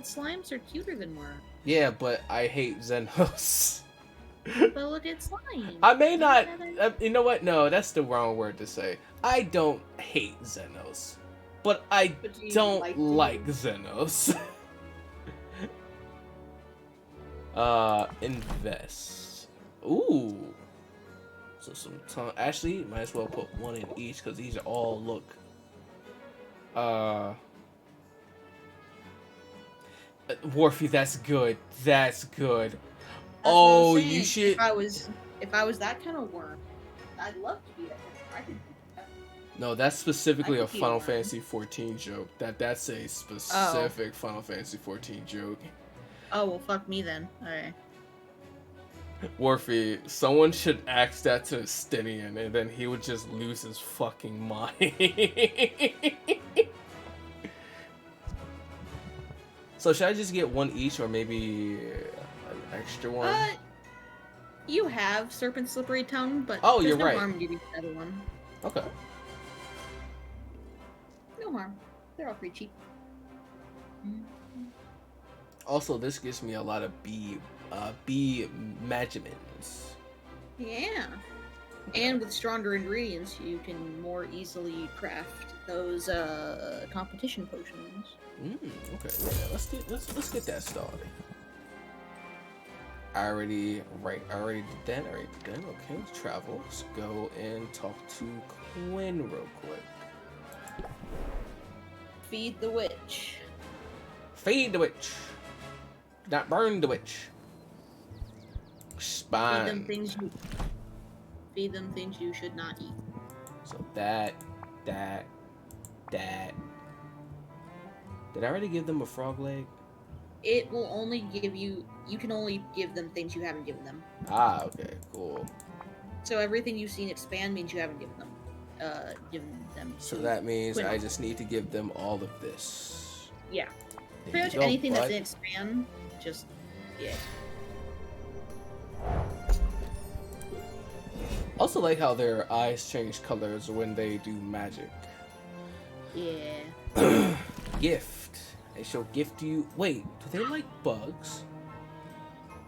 slimes are cuter than worms. Yeah, but I hate Xenos. But look at slime. I may not. You know what? No, that's the wrong word to say. I don't hate Xenos, but I But do you don't like like Xenos. Invest. Ooh. So some time. Actually, might as well put one in each because these are all look. Warfy, that's good. That's good. That's Oh, what I'm you saying. should. If I was that kind of worm, I'd love to be that. I could. No, that's specifically I a could be Final one. Fantasy 14 joke. That's a specific Final Fantasy 14 joke. Oh well, fuck me then. Alright. Warfy, someone should ask that to Stinian, and then he would just lose his fucking mind. So should I just get one each, or maybe an extra one? You have Serpent Slippery Tongue, but Oh, there's you're no right. harm in getting another one. Okay. No harm. They're all pretty cheap. Also, this gives me a lot of bee magimins. Yeah. And with stronger ingredients, you can more easily craft those competition potions. Okay, yeah, let's get that started. I already did that. Okay, let's travel. Let's go and talk to Quinn real quick. Feed the witch. Feed the witch. Not burn the witch. Spine. Feed them things you should not eat. So that. Did I already give them a frog leg? It will only give you can only give them things you haven't given them. Ah, okay, cool. So everything you've seen expand means you haven't given them. So that means Quinn. I just need to give them all of this. Yeah. There Pretty you much go, anything that bud. didn't expand, just yeah. Also like how their eyes change colors when they do magic. Yeah. Gift. They shall gift you. Wait, do they like bugs?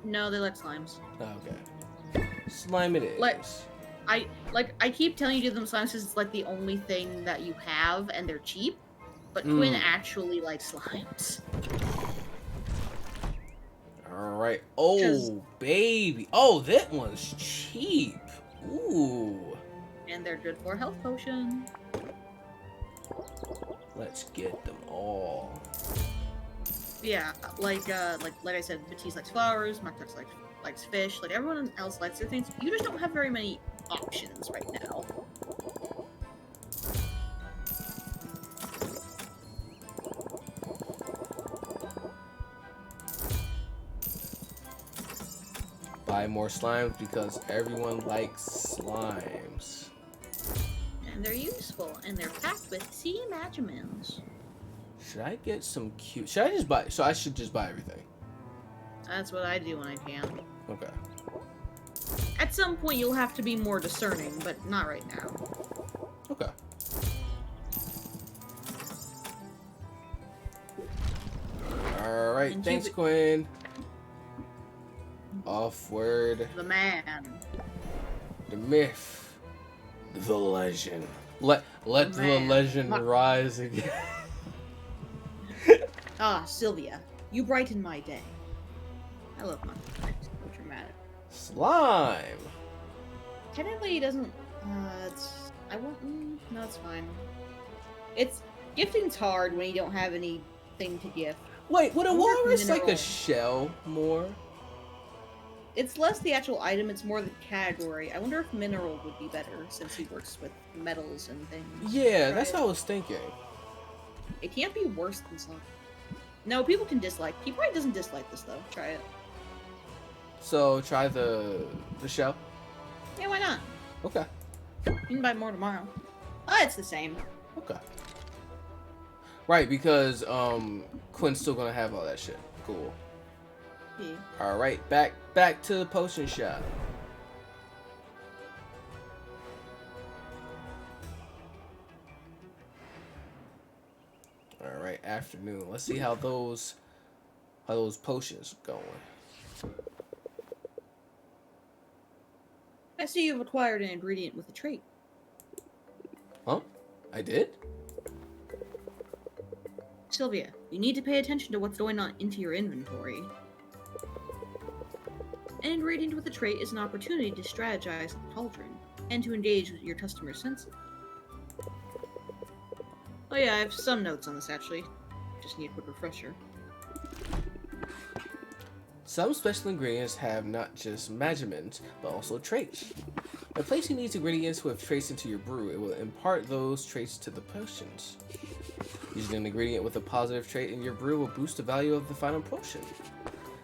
No, they like slimes. Okay. Slime it is. I keep telling you to give them slimes because it's like the only thing that you have and they're cheap. But Quinn actually likes slimes. Alright. Oh, baby. Oh, that one's cheap. Ooh. And they're good for a health potion. Let's get them all. Yeah, like I said, Matisse likes flowers, Martux likes fish, like everyone else likes their things. You just don't have very many options right now. Buy more slimes because everyone likes slimes. And they're useful, and they're packed with sea magimins. Should I get some cute? Should I just buy? So I should just buy everything. That's what I do when I can. Okay. At some point, you'll have to be more discerning, but not right now. Okay. All right. And Thanks, Cupid- Quinn. Offward. The man. The myth. The legend. Let the Man. legend My- rise again. Ah, Sylvia, you brighten my day. I love my so dramatic. Slime. Technically, he doesn't. No, it's fine. Gifting's hard when you don't have anything to gift. Wait, would a I wonder if walrus like a mineral- shell more? It's less the actual item; it's more the category. I wonder if mineral would be better since he works with metals and things. Yeah, Try that's it. what I was thinking. It can't be worse than slime. No, people can dislike. He probably doesn't dislike this though. Try it. So try the shell. Yeah, why not? Okay. You can buy more tomorrow. Ah, it's the same. Okay. Right, because Quinn's still gonna have all that shit. Cool. Yeah. All right, back to the potion shop. All right, afternoon. Let's see how those How those potions going? I see you've acquired an ingredient with a trait. Huh? I did? Sylvia, you need to pay attention to what's going on into your inventory. An ingredient with a trait is an opportunity to strategize the cauldron and to engage with your customer's senses. Oh yeah, I have some notes on this actually. Just need a quick refresher. Some special ingredients have not just measurements, but also traits. By placing these ingredients with traits into your brew, it will impart those traits to the potions. Using an ingredient with a positive trait in your brew will boost the value of the final potion.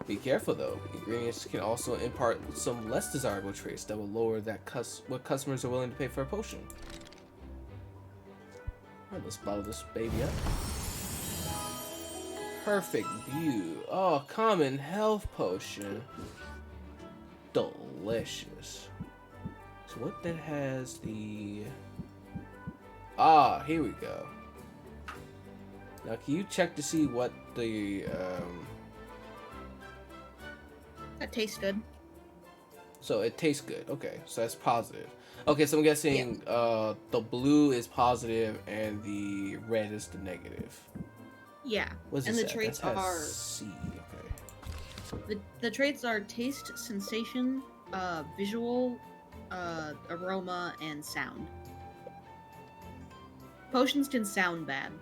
Be careful though, ingredients can also impart some less desirable traits that will lower what customers are willing to pay for a potion. Alright, let's bottle this baby up. Perfect view. Oh, common health potion. Delicious. So what that has the... Ah, here we go. Now can you check to see what the... That tastes good. So it tastes good. Okay, so that's positive. Okay, so I'm guessing the blue is positive and the red is the negative. Yeah. What's and this the at? traits That has are C. Okay. the traits are taste, sensation, visual, aroma, and sound. Potions can sound bad.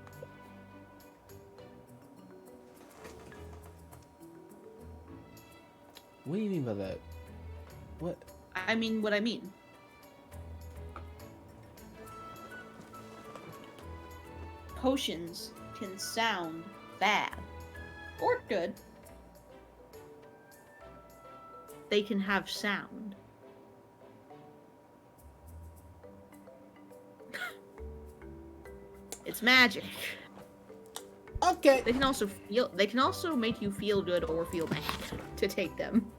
What do you mean by that? What? I mean what I mean. Potions can sound bad or good. They can have sound. It's magic. Okay. They can also make you feel good or feel bad to take them.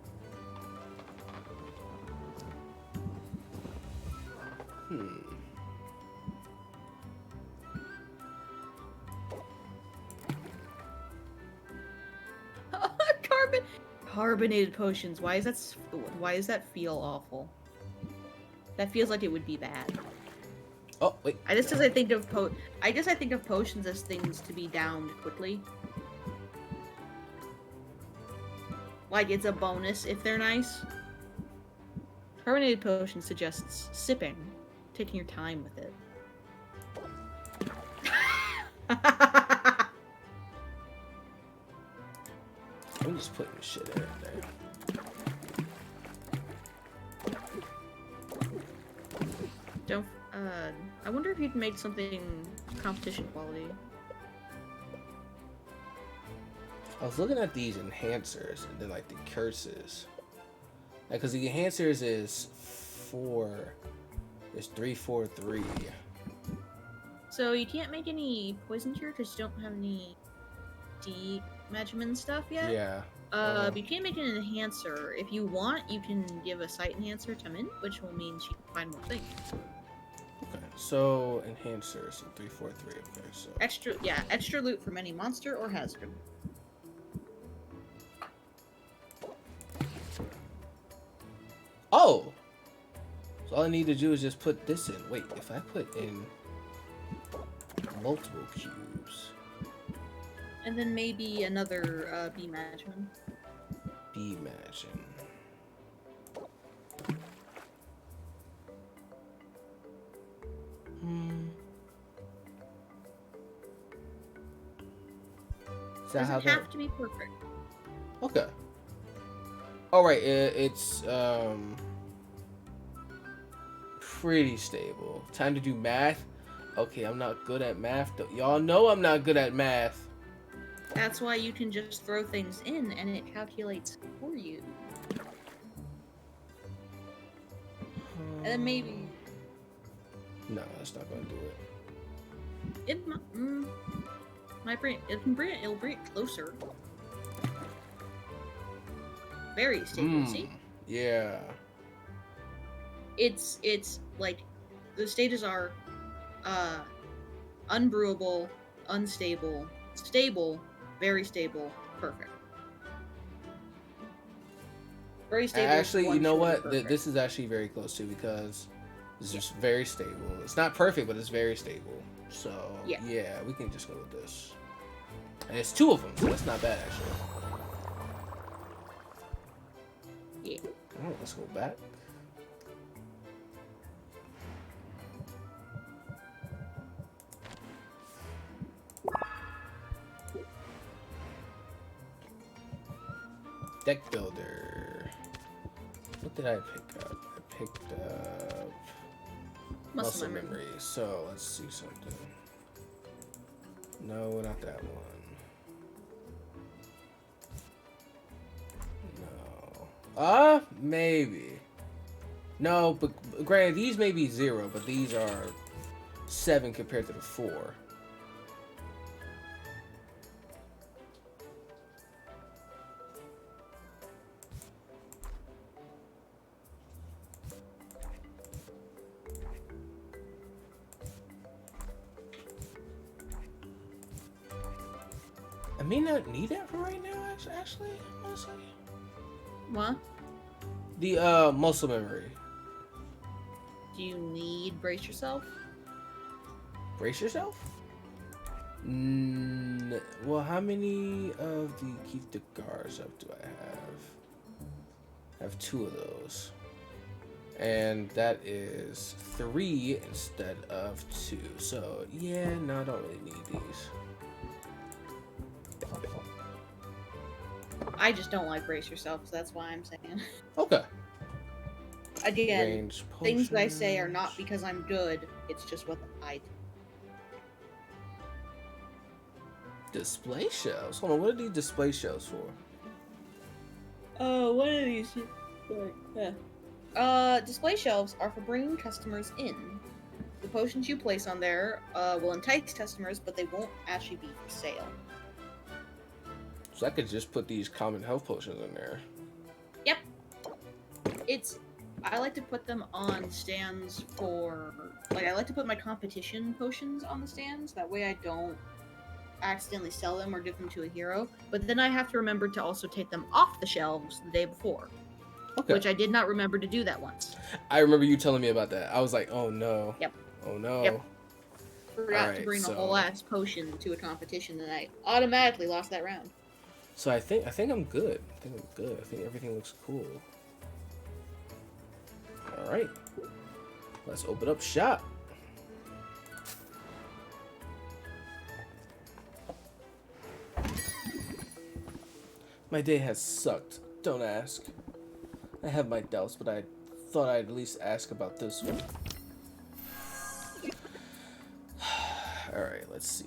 Carbonated potions. Why does that feel awful? That feels like it would be bad. Oh wait. I guess I think of potions as things to be downed quickly. Like it's a bonus if they're nice. Carbonated potion suggests sipping, taking your time with it. I'm just putting shit in there. Don't. I wonder if you'd make something competition quality. I was looking at these enhancers and then like the curses. Like, cause the enhancers is 3, 4, 3. So you can't make any poison cure because you don't have any measurement stuff yet. Yeah. But you can make an enhancer. If you want, you can give a sight enhancer to Mint, which will mean she can find more things. Okay. So enhancers, so 3, 4, 3. Okay. So Extra loot from any monster or hazard. oh. So all I need to do is just put this in. Wait, if I put in multiple cubes. And then maybe another B-Magin. B-Magin. Is that Doesn't have to be perfect. Okay. All right, it's pretty stable. Time to do math. Okay, I'm not good at math. Y'all know I'm not good at math. That's why you can just throw things in and it calculates for you. And then maybe... No, that's not gonna do it. It'll bring it closer. Very stable, see? Yeah. It's like the stages are unbrewable, unstable, stable, very stable, perfect. Very stable. Actually, you one know short what? of perfect. This is actually very close too because it's just very stable. It's not perfect, but it's very stable. So yeah, we can just go with this. And it's 2 of them, so that's not bad actually. Yeah. All right, let's go back. Deck builder. What did I pick up? I picked up muscle memory. So let's see something. No, not that one. No. Maybe. No, but granted, these may be 0, but these are 7 compared to the 4. I may not need that for right now, actually, honestly. What? The muscle memory. Do you need brace yourself? Brace yourself? Well, how many of the keep the guards up do I have? I have 2 of those. And that is 3 instead of 2. So, yeah, no, I don't really need these. I just don't like brace yourself, so that's why I'm saying. Okay. Again, Range things that I say are potions. not because I'm good, it's just what I do. Display shelves? Hold on, what are these display shelves for? Oh, what are these? Display shelves are for bringing customers in. The potions you place on there will entice customers, but they won't actually be for sale. So I could just put these common health potions in there. Yep. I like to put them on stands for, like, I like to put my competition potions on the stands. That way I don't accidentally sell them or give them to a hero. But then I have to remember to also take them off the shelves the day before. Okay. Which I did not remember to do that once. I remember you telling me about that. I was like, oh no. Yep. Oh no. Yep. Forgot to Alright, bring so- a whole ass potion to a competition, and I automatically lost that round. So I think I'm good. I think everything looks cool. All right, let's open up shop. My day has sucked. Don't ask. I have my doubts, but I thought I'd at least ask about this one. All right, let's see.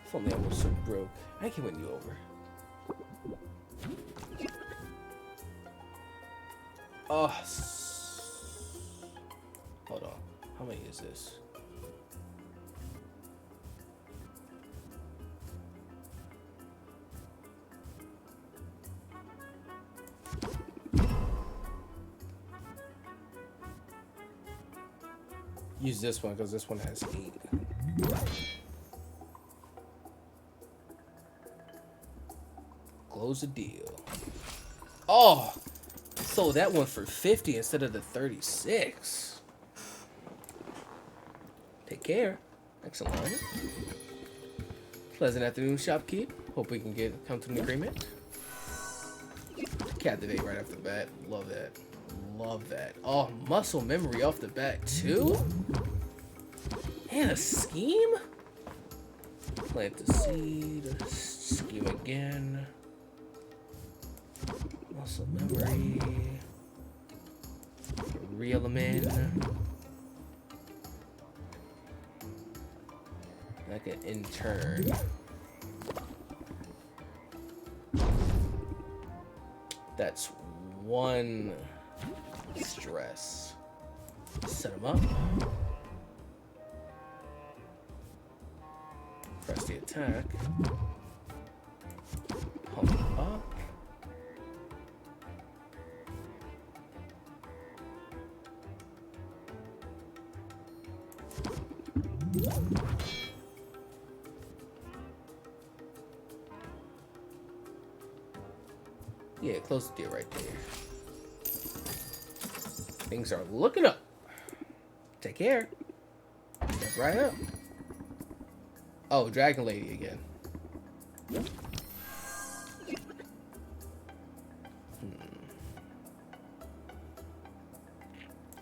If only I was so broke, I can win you over. Oh, hold on. How many is this? Use this one because this one has 8. Close the deal. Oh, sold that one for 50 instead of the 36. Take care. Excellent. Pleasant afternoon, shopkeep. Hope we can come to an agreement. Captivate right off the bat. Love that. Love that. Oh, muscle memory off the bat too? And a scheme? Plant the seed. Scheme again. Muscle memory. Reel them in. Like an intern. That's 1 stress. Set them up. Press the attack. Hold up. Yeah, close the deal right there. Things are looking up. Take care. Step right up. Oh, Dragon Lady again.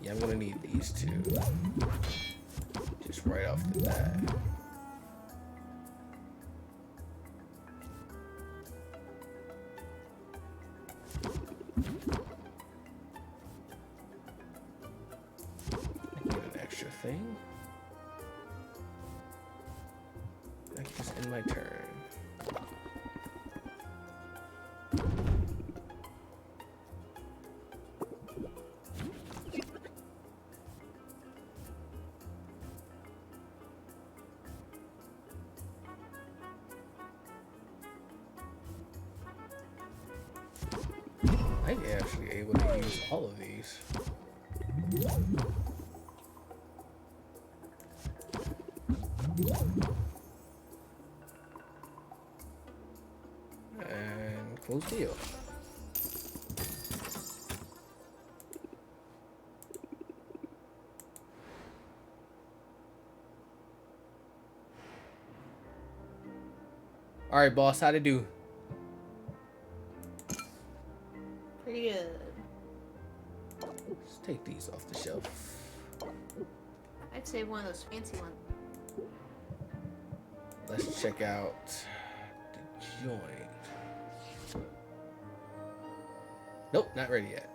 Yeah, I'm gonna need these two. Just right off the bat. Get an extra thing. I can just end my turn. I'm actually able to use all of these. And close deal. All right, boss, how'd it do? Pretty good. Let's take these off the shelf. I'd say one of those fancy ones. Let's check out the joint. Nope, not ready yet.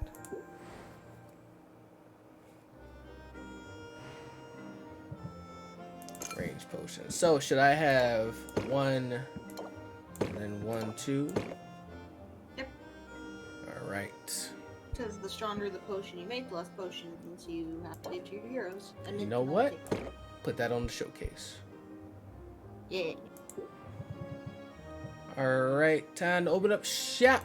Range potion. So should I have one and then 1, 2? Yep. All right. Because the stronger the potion you make, the less potions you have to give to your heroes. And You then know what? Put that on the showcase. Yeah. All right, time to open up shop.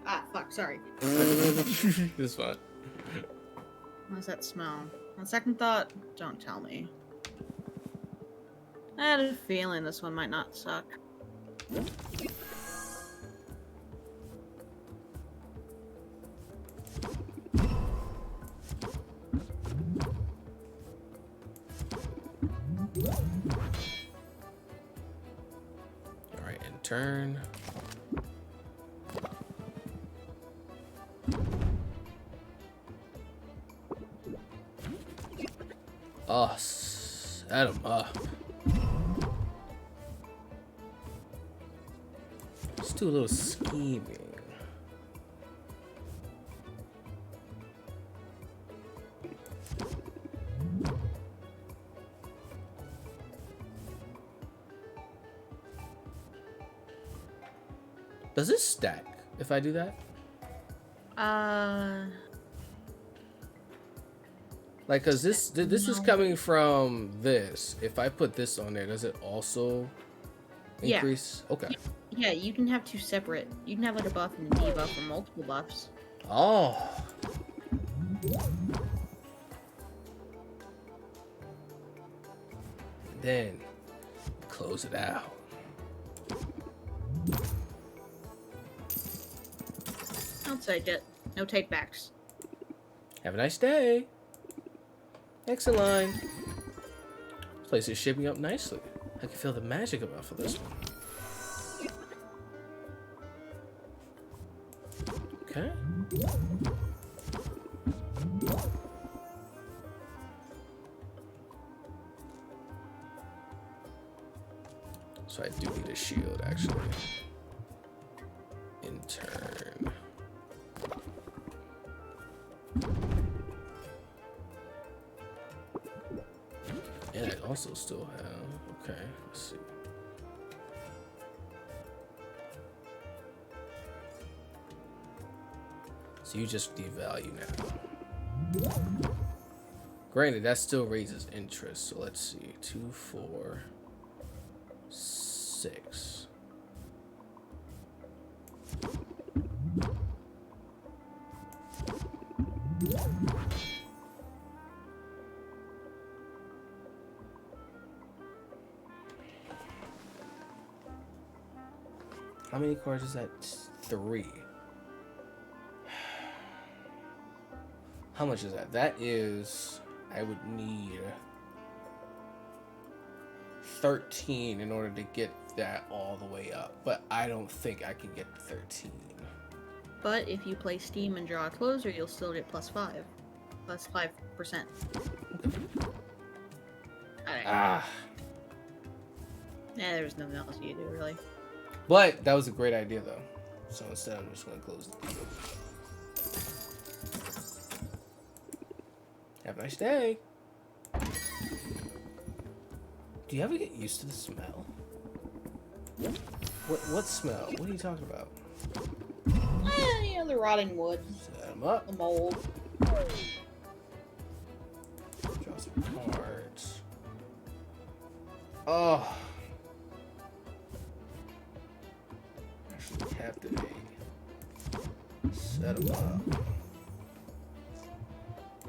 Ah, fuck, sorry. This fun. How's that smell? On second thought, don't tell me. I had a feeling this one might not suck. All right, and turn. Oh, set him up. Let's do a little scheming. Does this stack if I do that? Like, cause this is coming from this. If I put this on there, does it also increase? Yeah. Okay. Yeah, you can have two separate. You can have like a buff and a debuff or multiple buffs. Oh. Then close it out. I'll take it. No takebacks. Have a nice day. Excellent. This place is shaping up nicely. I can feel the magic about for this one. Okay. So I do need a shield, actually. In turn. And I also still have, okay, let's see. So you just devalue now. Granted, that still raises interest. So let's see. 2, 4, 6. How many cards is that? 3. How much is that? That is, I would need 13 in order to get that all the way up. But I don't think I can get to 13. But if you play Steam and draw a closer, you'll still get +5. Plus 5%. Alright. Ah. Yeah, there's nothing else you can do, really. But that was a great idea, though. So instead, I'm just going to close the deal. Have a nice day. Do you ever get used to the smell? What smell? What are you talking about? You know, the rotting wood, Set them up. the mold. Draw some cards. Oh. Actually, captivate. Set them up.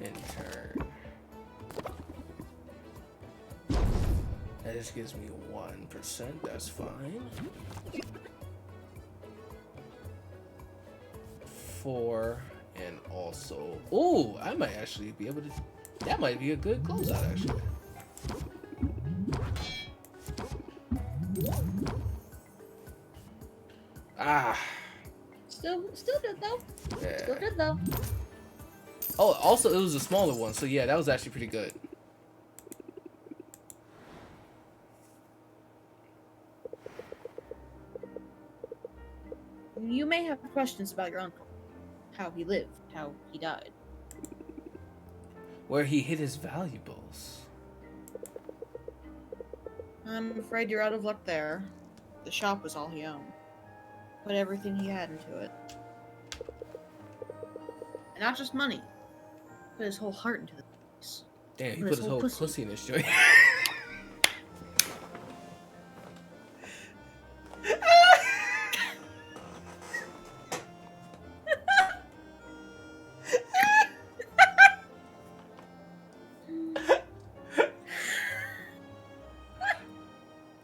Intern. That just gives me 1%. That's fine. 4 and also. Oh, I might actually be able to. That might be a good closeout, actually. Ah. Still good though. Yeah. Still good though. Oh, also it was a smaller one, so yeah, that was actually pretty good. You may have questions about your uncle. How he lived, how he died. Where he hid his valuables. I'm afraid you're out of luck there. The shop was all he owned. Put everything he had into it. And not just money. Put his whole heart into the place. Damn, he put his whole pussy in his joint.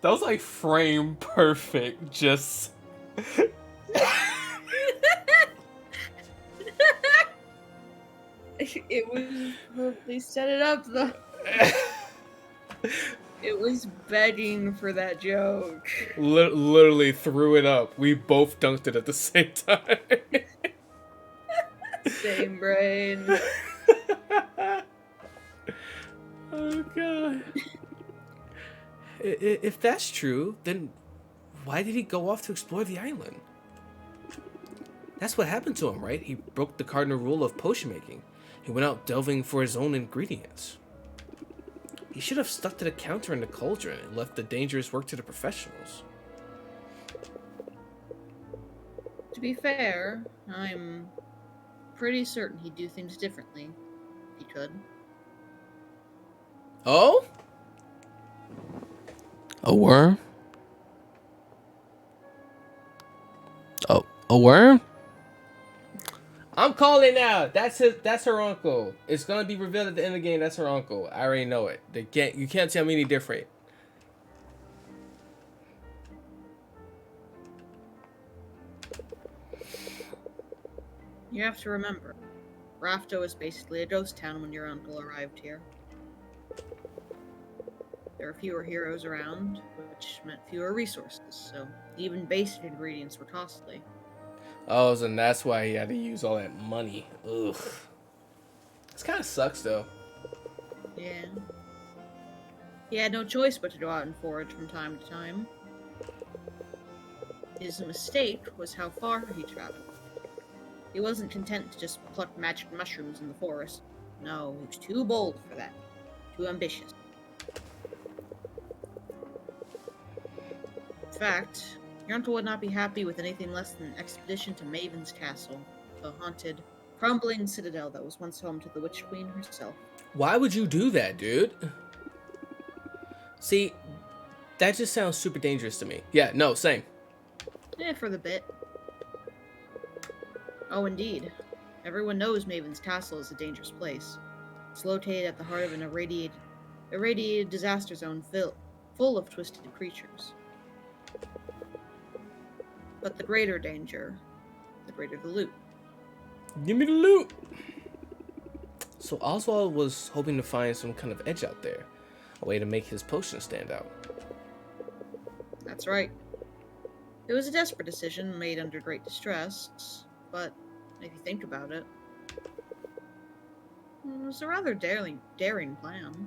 That was like frame perfect, just. It was. They set it up though. It was begging for that joke. Literally threw it up. We both dunked it at the same time. Same brain. Oh god. If that's true, then why did he go off to explore the island? That's what happened to him, right? He broke the cardinal rule of potion making. He went out delving for his own ingredients. He should have stuck to the counter in the cauldron and left the dangerous work to the professionals. To be fair, I'm pretty certain he'd do things differently if he could. Oh? A worm? Oh, a worm? I'm calling now. That's her uncle. It's gonna be revealed at the end of the game. That's her uncle. I already know it. You can't tell me any different. You have to remember, Rafto is basically a ghost town when your uncle arrived here. There were fewer heroes around, which meant fewer resources, so even basic ingredients were costly. Oh, and that's why he had to use all that money. Ugh. This kind of sucks, though. Yeah. He had no choice but to go out and forage from time to time. His mistake was how far he traveled. He wasn't content to just pluck magic mushrooms in the forest. No, he was too bold for that. Too ambitious. In fact, your uncle would not be happy with anything less than an expedition to Maven's Castle, the haunted crumbling citadel that was once home to the Witch Queen herself. Why would you do that, dude? See, that just sounds super dangerous to me. Yeah, no, same. For the bit. Oh, indeed. Everyone knows Maven's Castle is a dangerous place. It's located at the heart of an irradiated disaster zone full of twisted creatures. But the greater danger, the greater the loot. Give me the loot! So Oswald was hoping to find some kind of edge out there. A way to make his potion stand out. That's right. It was a desperate decision made under great distress, but if you think about it, it was a rather daring plan.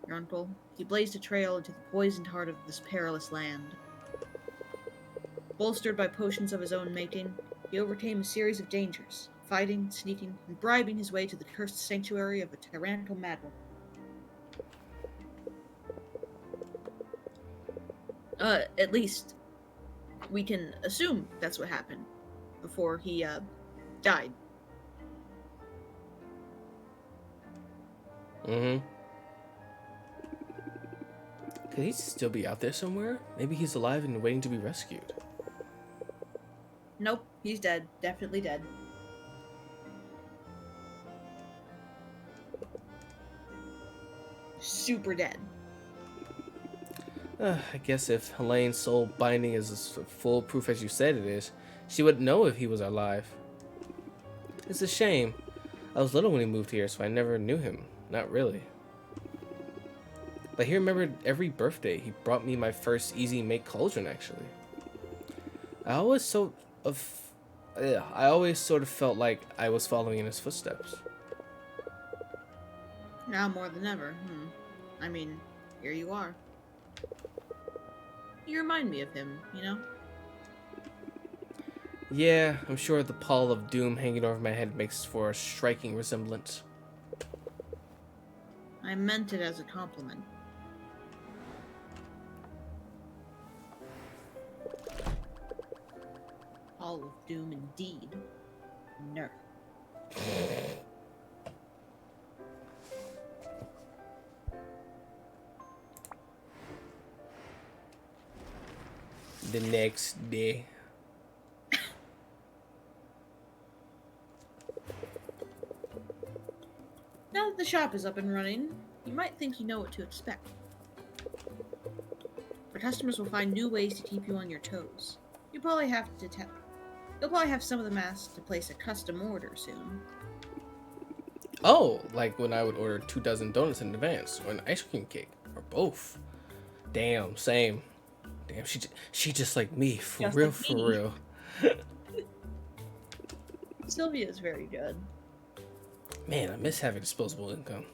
Your uncle, he blazed a trail into the poisoned heart of this perilous land. Bolstered by potions of his own making, he overcame a series of dangers, fighting, sneaking, and bribing his way to the cursed sanctuary of a tyrannical madman. At least, we can assume that's what happened before he, died. Mm-hmm. Could he still be out there somewhere? Maybe he's alive and waiting to be rescued. Nope, he's dead. Definitely dead. Super dead. I guess if Helene's soul binding is as foolproof as you said it is, she would know if he was alive. It's a shame. I was little when he moved here, so I never knew him. Not really. But he remembered every birthday. He brought me my first easy make cauldron, actually. I always sort of felt like I was following in his footsteps. Now more than ever. I mean, here you are. You remind me of him, you know? Yeah, I'm sure the pall of doom hanging over my head makes for a striking resemblance. I meant it as a compliment. Pall of doom indeed. Nerf. The next day. Now that the shop is up and running, you might think you know what to expect. But customers will find new ways to keep you on your toes. You'll probably have some of them ask to place a custom order soon. Oh, like when I would order 2 dozen donuts in advance, or an ice cream cake, or both. Damn, same. Damn, she just like me, for Just real, like for me. real. Sylvia's very good. Man, I miss having disposable income.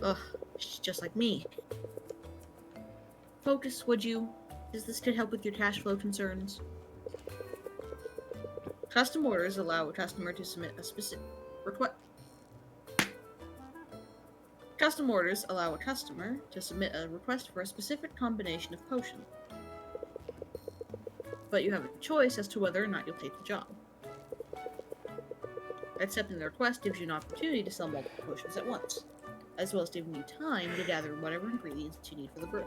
Ugh, she's just like me. Focus, would you? As this could help with your cash flow concerns. Custom orders allow a customer to submit a specific request. Custom orders allow a customer to submit a request for a specific combination of potion. But you have a choice as to whether or not you'll take the job. Accepting the request gives you an opportunity to sell multiple potions at once, as well as giving you time to gather whatever ingredients you need for the brew.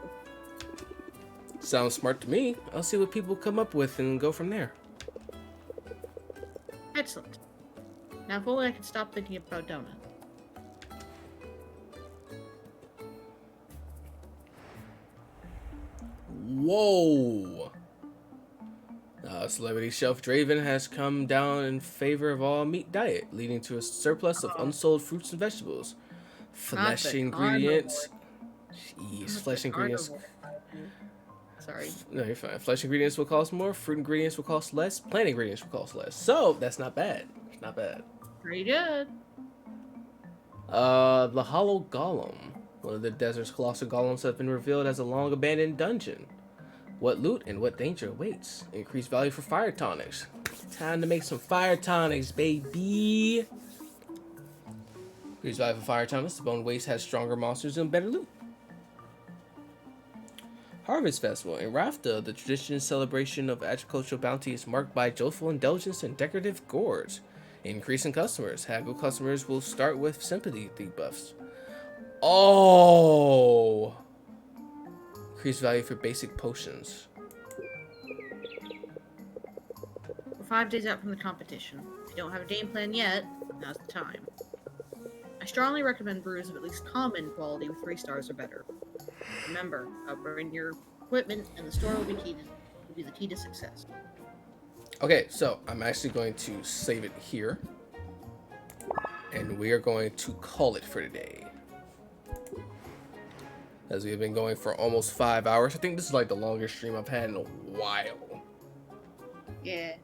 Sounds smart to me. I'll see what people come up with and go from there. Excellent. Now if only I could stop thinking about donut. Whoa! Celebrity Chef Draven has come down in favor of all meat diet, leading to a surplus of unsold fruits and vegetables. Flesh Not the ingredients. Jeez, flesh ingredients. Sorry. No, you're fine. Flesh ingredients will cost more. Fruit ingredients will cost less. Plant ingredients will cost less. So that's not bad. It's not bad. Pretty good. The Hollow Golem. One of the desert's colossal golems has been revealed as a long abandoned dungeon. What loot and what danger awaits? Increased value for fire tonics. Time to make some fire tonics, baby. Increased value for fire tonics. The Bone Waste has stronger monsters and better loot. Harvest Festival. In Rafta, the traditional celebration of agricultural bounty is marked by joyful indulgence and decorative gourds. Increasing customers. Haggle customers will start with sympathy debuffs. Oh! Increased value for basic potions. We're 5 days out from the competition. If you don't have a game plan yet, now's the time. I strongly recommend brews of at least common quality with 3 stars or better. Remember, upgrade your equipment and the store will be the key to success. Okay, so I'm actually going to save it here. And we are going to call it for today. As we have been going for almost 5 hours. I think this is like the longest stream I've had in a while. Yeah.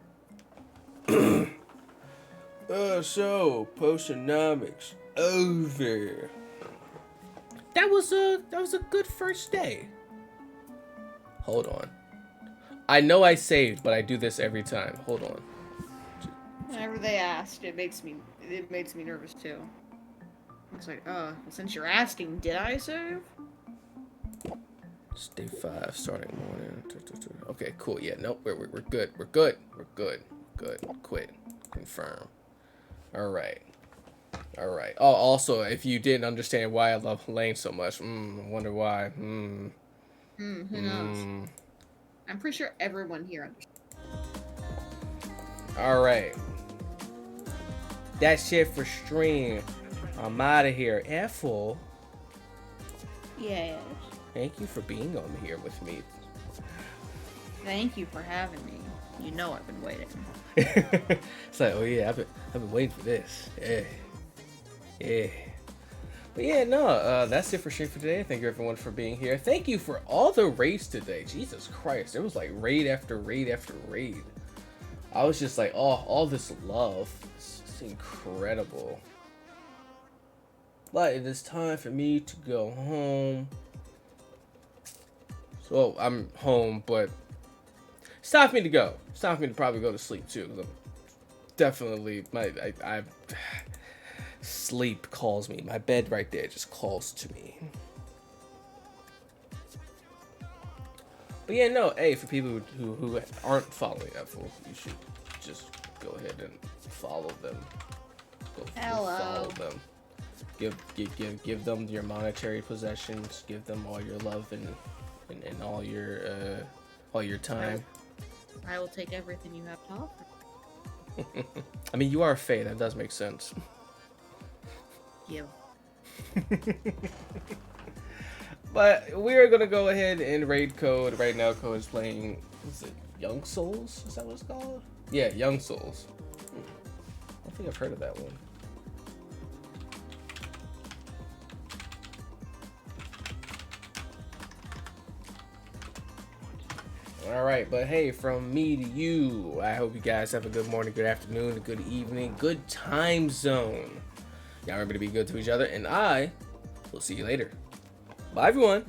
So Potionomics over. That was a good first day. Hold on. I know I saved, but I do this every time. Hold on. Whenever they asked, it makes me nervous too. It's like, since you're asking, did I save? It's day 5, starting morning. Okay, cool. Yeah, nope, we're good. We're good. Good. Quit. Confirm. All right. Oh, also, if you didn't understand why I love Lane so much, I wonder why. Who knows? I'm pretty sure everyone here understands. All right. That's it for stream. I'm out of here. Ethel, Yes. thank you for being on here with me. Thank you for having me. You know I've been waiting. It's like, oh yeah, I've been waiting for this. Yeah. But yeah, no, that's it for stream for today. Thank you everyone for being here. Thank you for all the raids today. Jesus Christ, there was like raid after raid after raid. I was just like, oh, all this love. It's incredible. But it is time for me to go home. So I'm home, but it's time for me to go. It's time for me to probably go to sleep too. 'Cause I'm definitely I sleep calls me. My bed right there just calls to me. But yeah, no, hey, for people who aren't following Ethel, you should just go ahead and follow them. Go follow them. Give them your monetary possessions. Give them all your love and all your time. I will take everything you have to offer. I mean, you are a Fae. That does make sense. You. But we're gonna go ahead and raid code. Right now, code is playing. Is it Young Souls? Is that what it's called? Yeah, Young Souls. I don't think I've heard of that one. Alright, but hey, from me to you, I hope you guys have a good morning, good afternoon, a good evening, good time zone. Y'all remember to be good to each other, and I will see you later. Bye, everyone.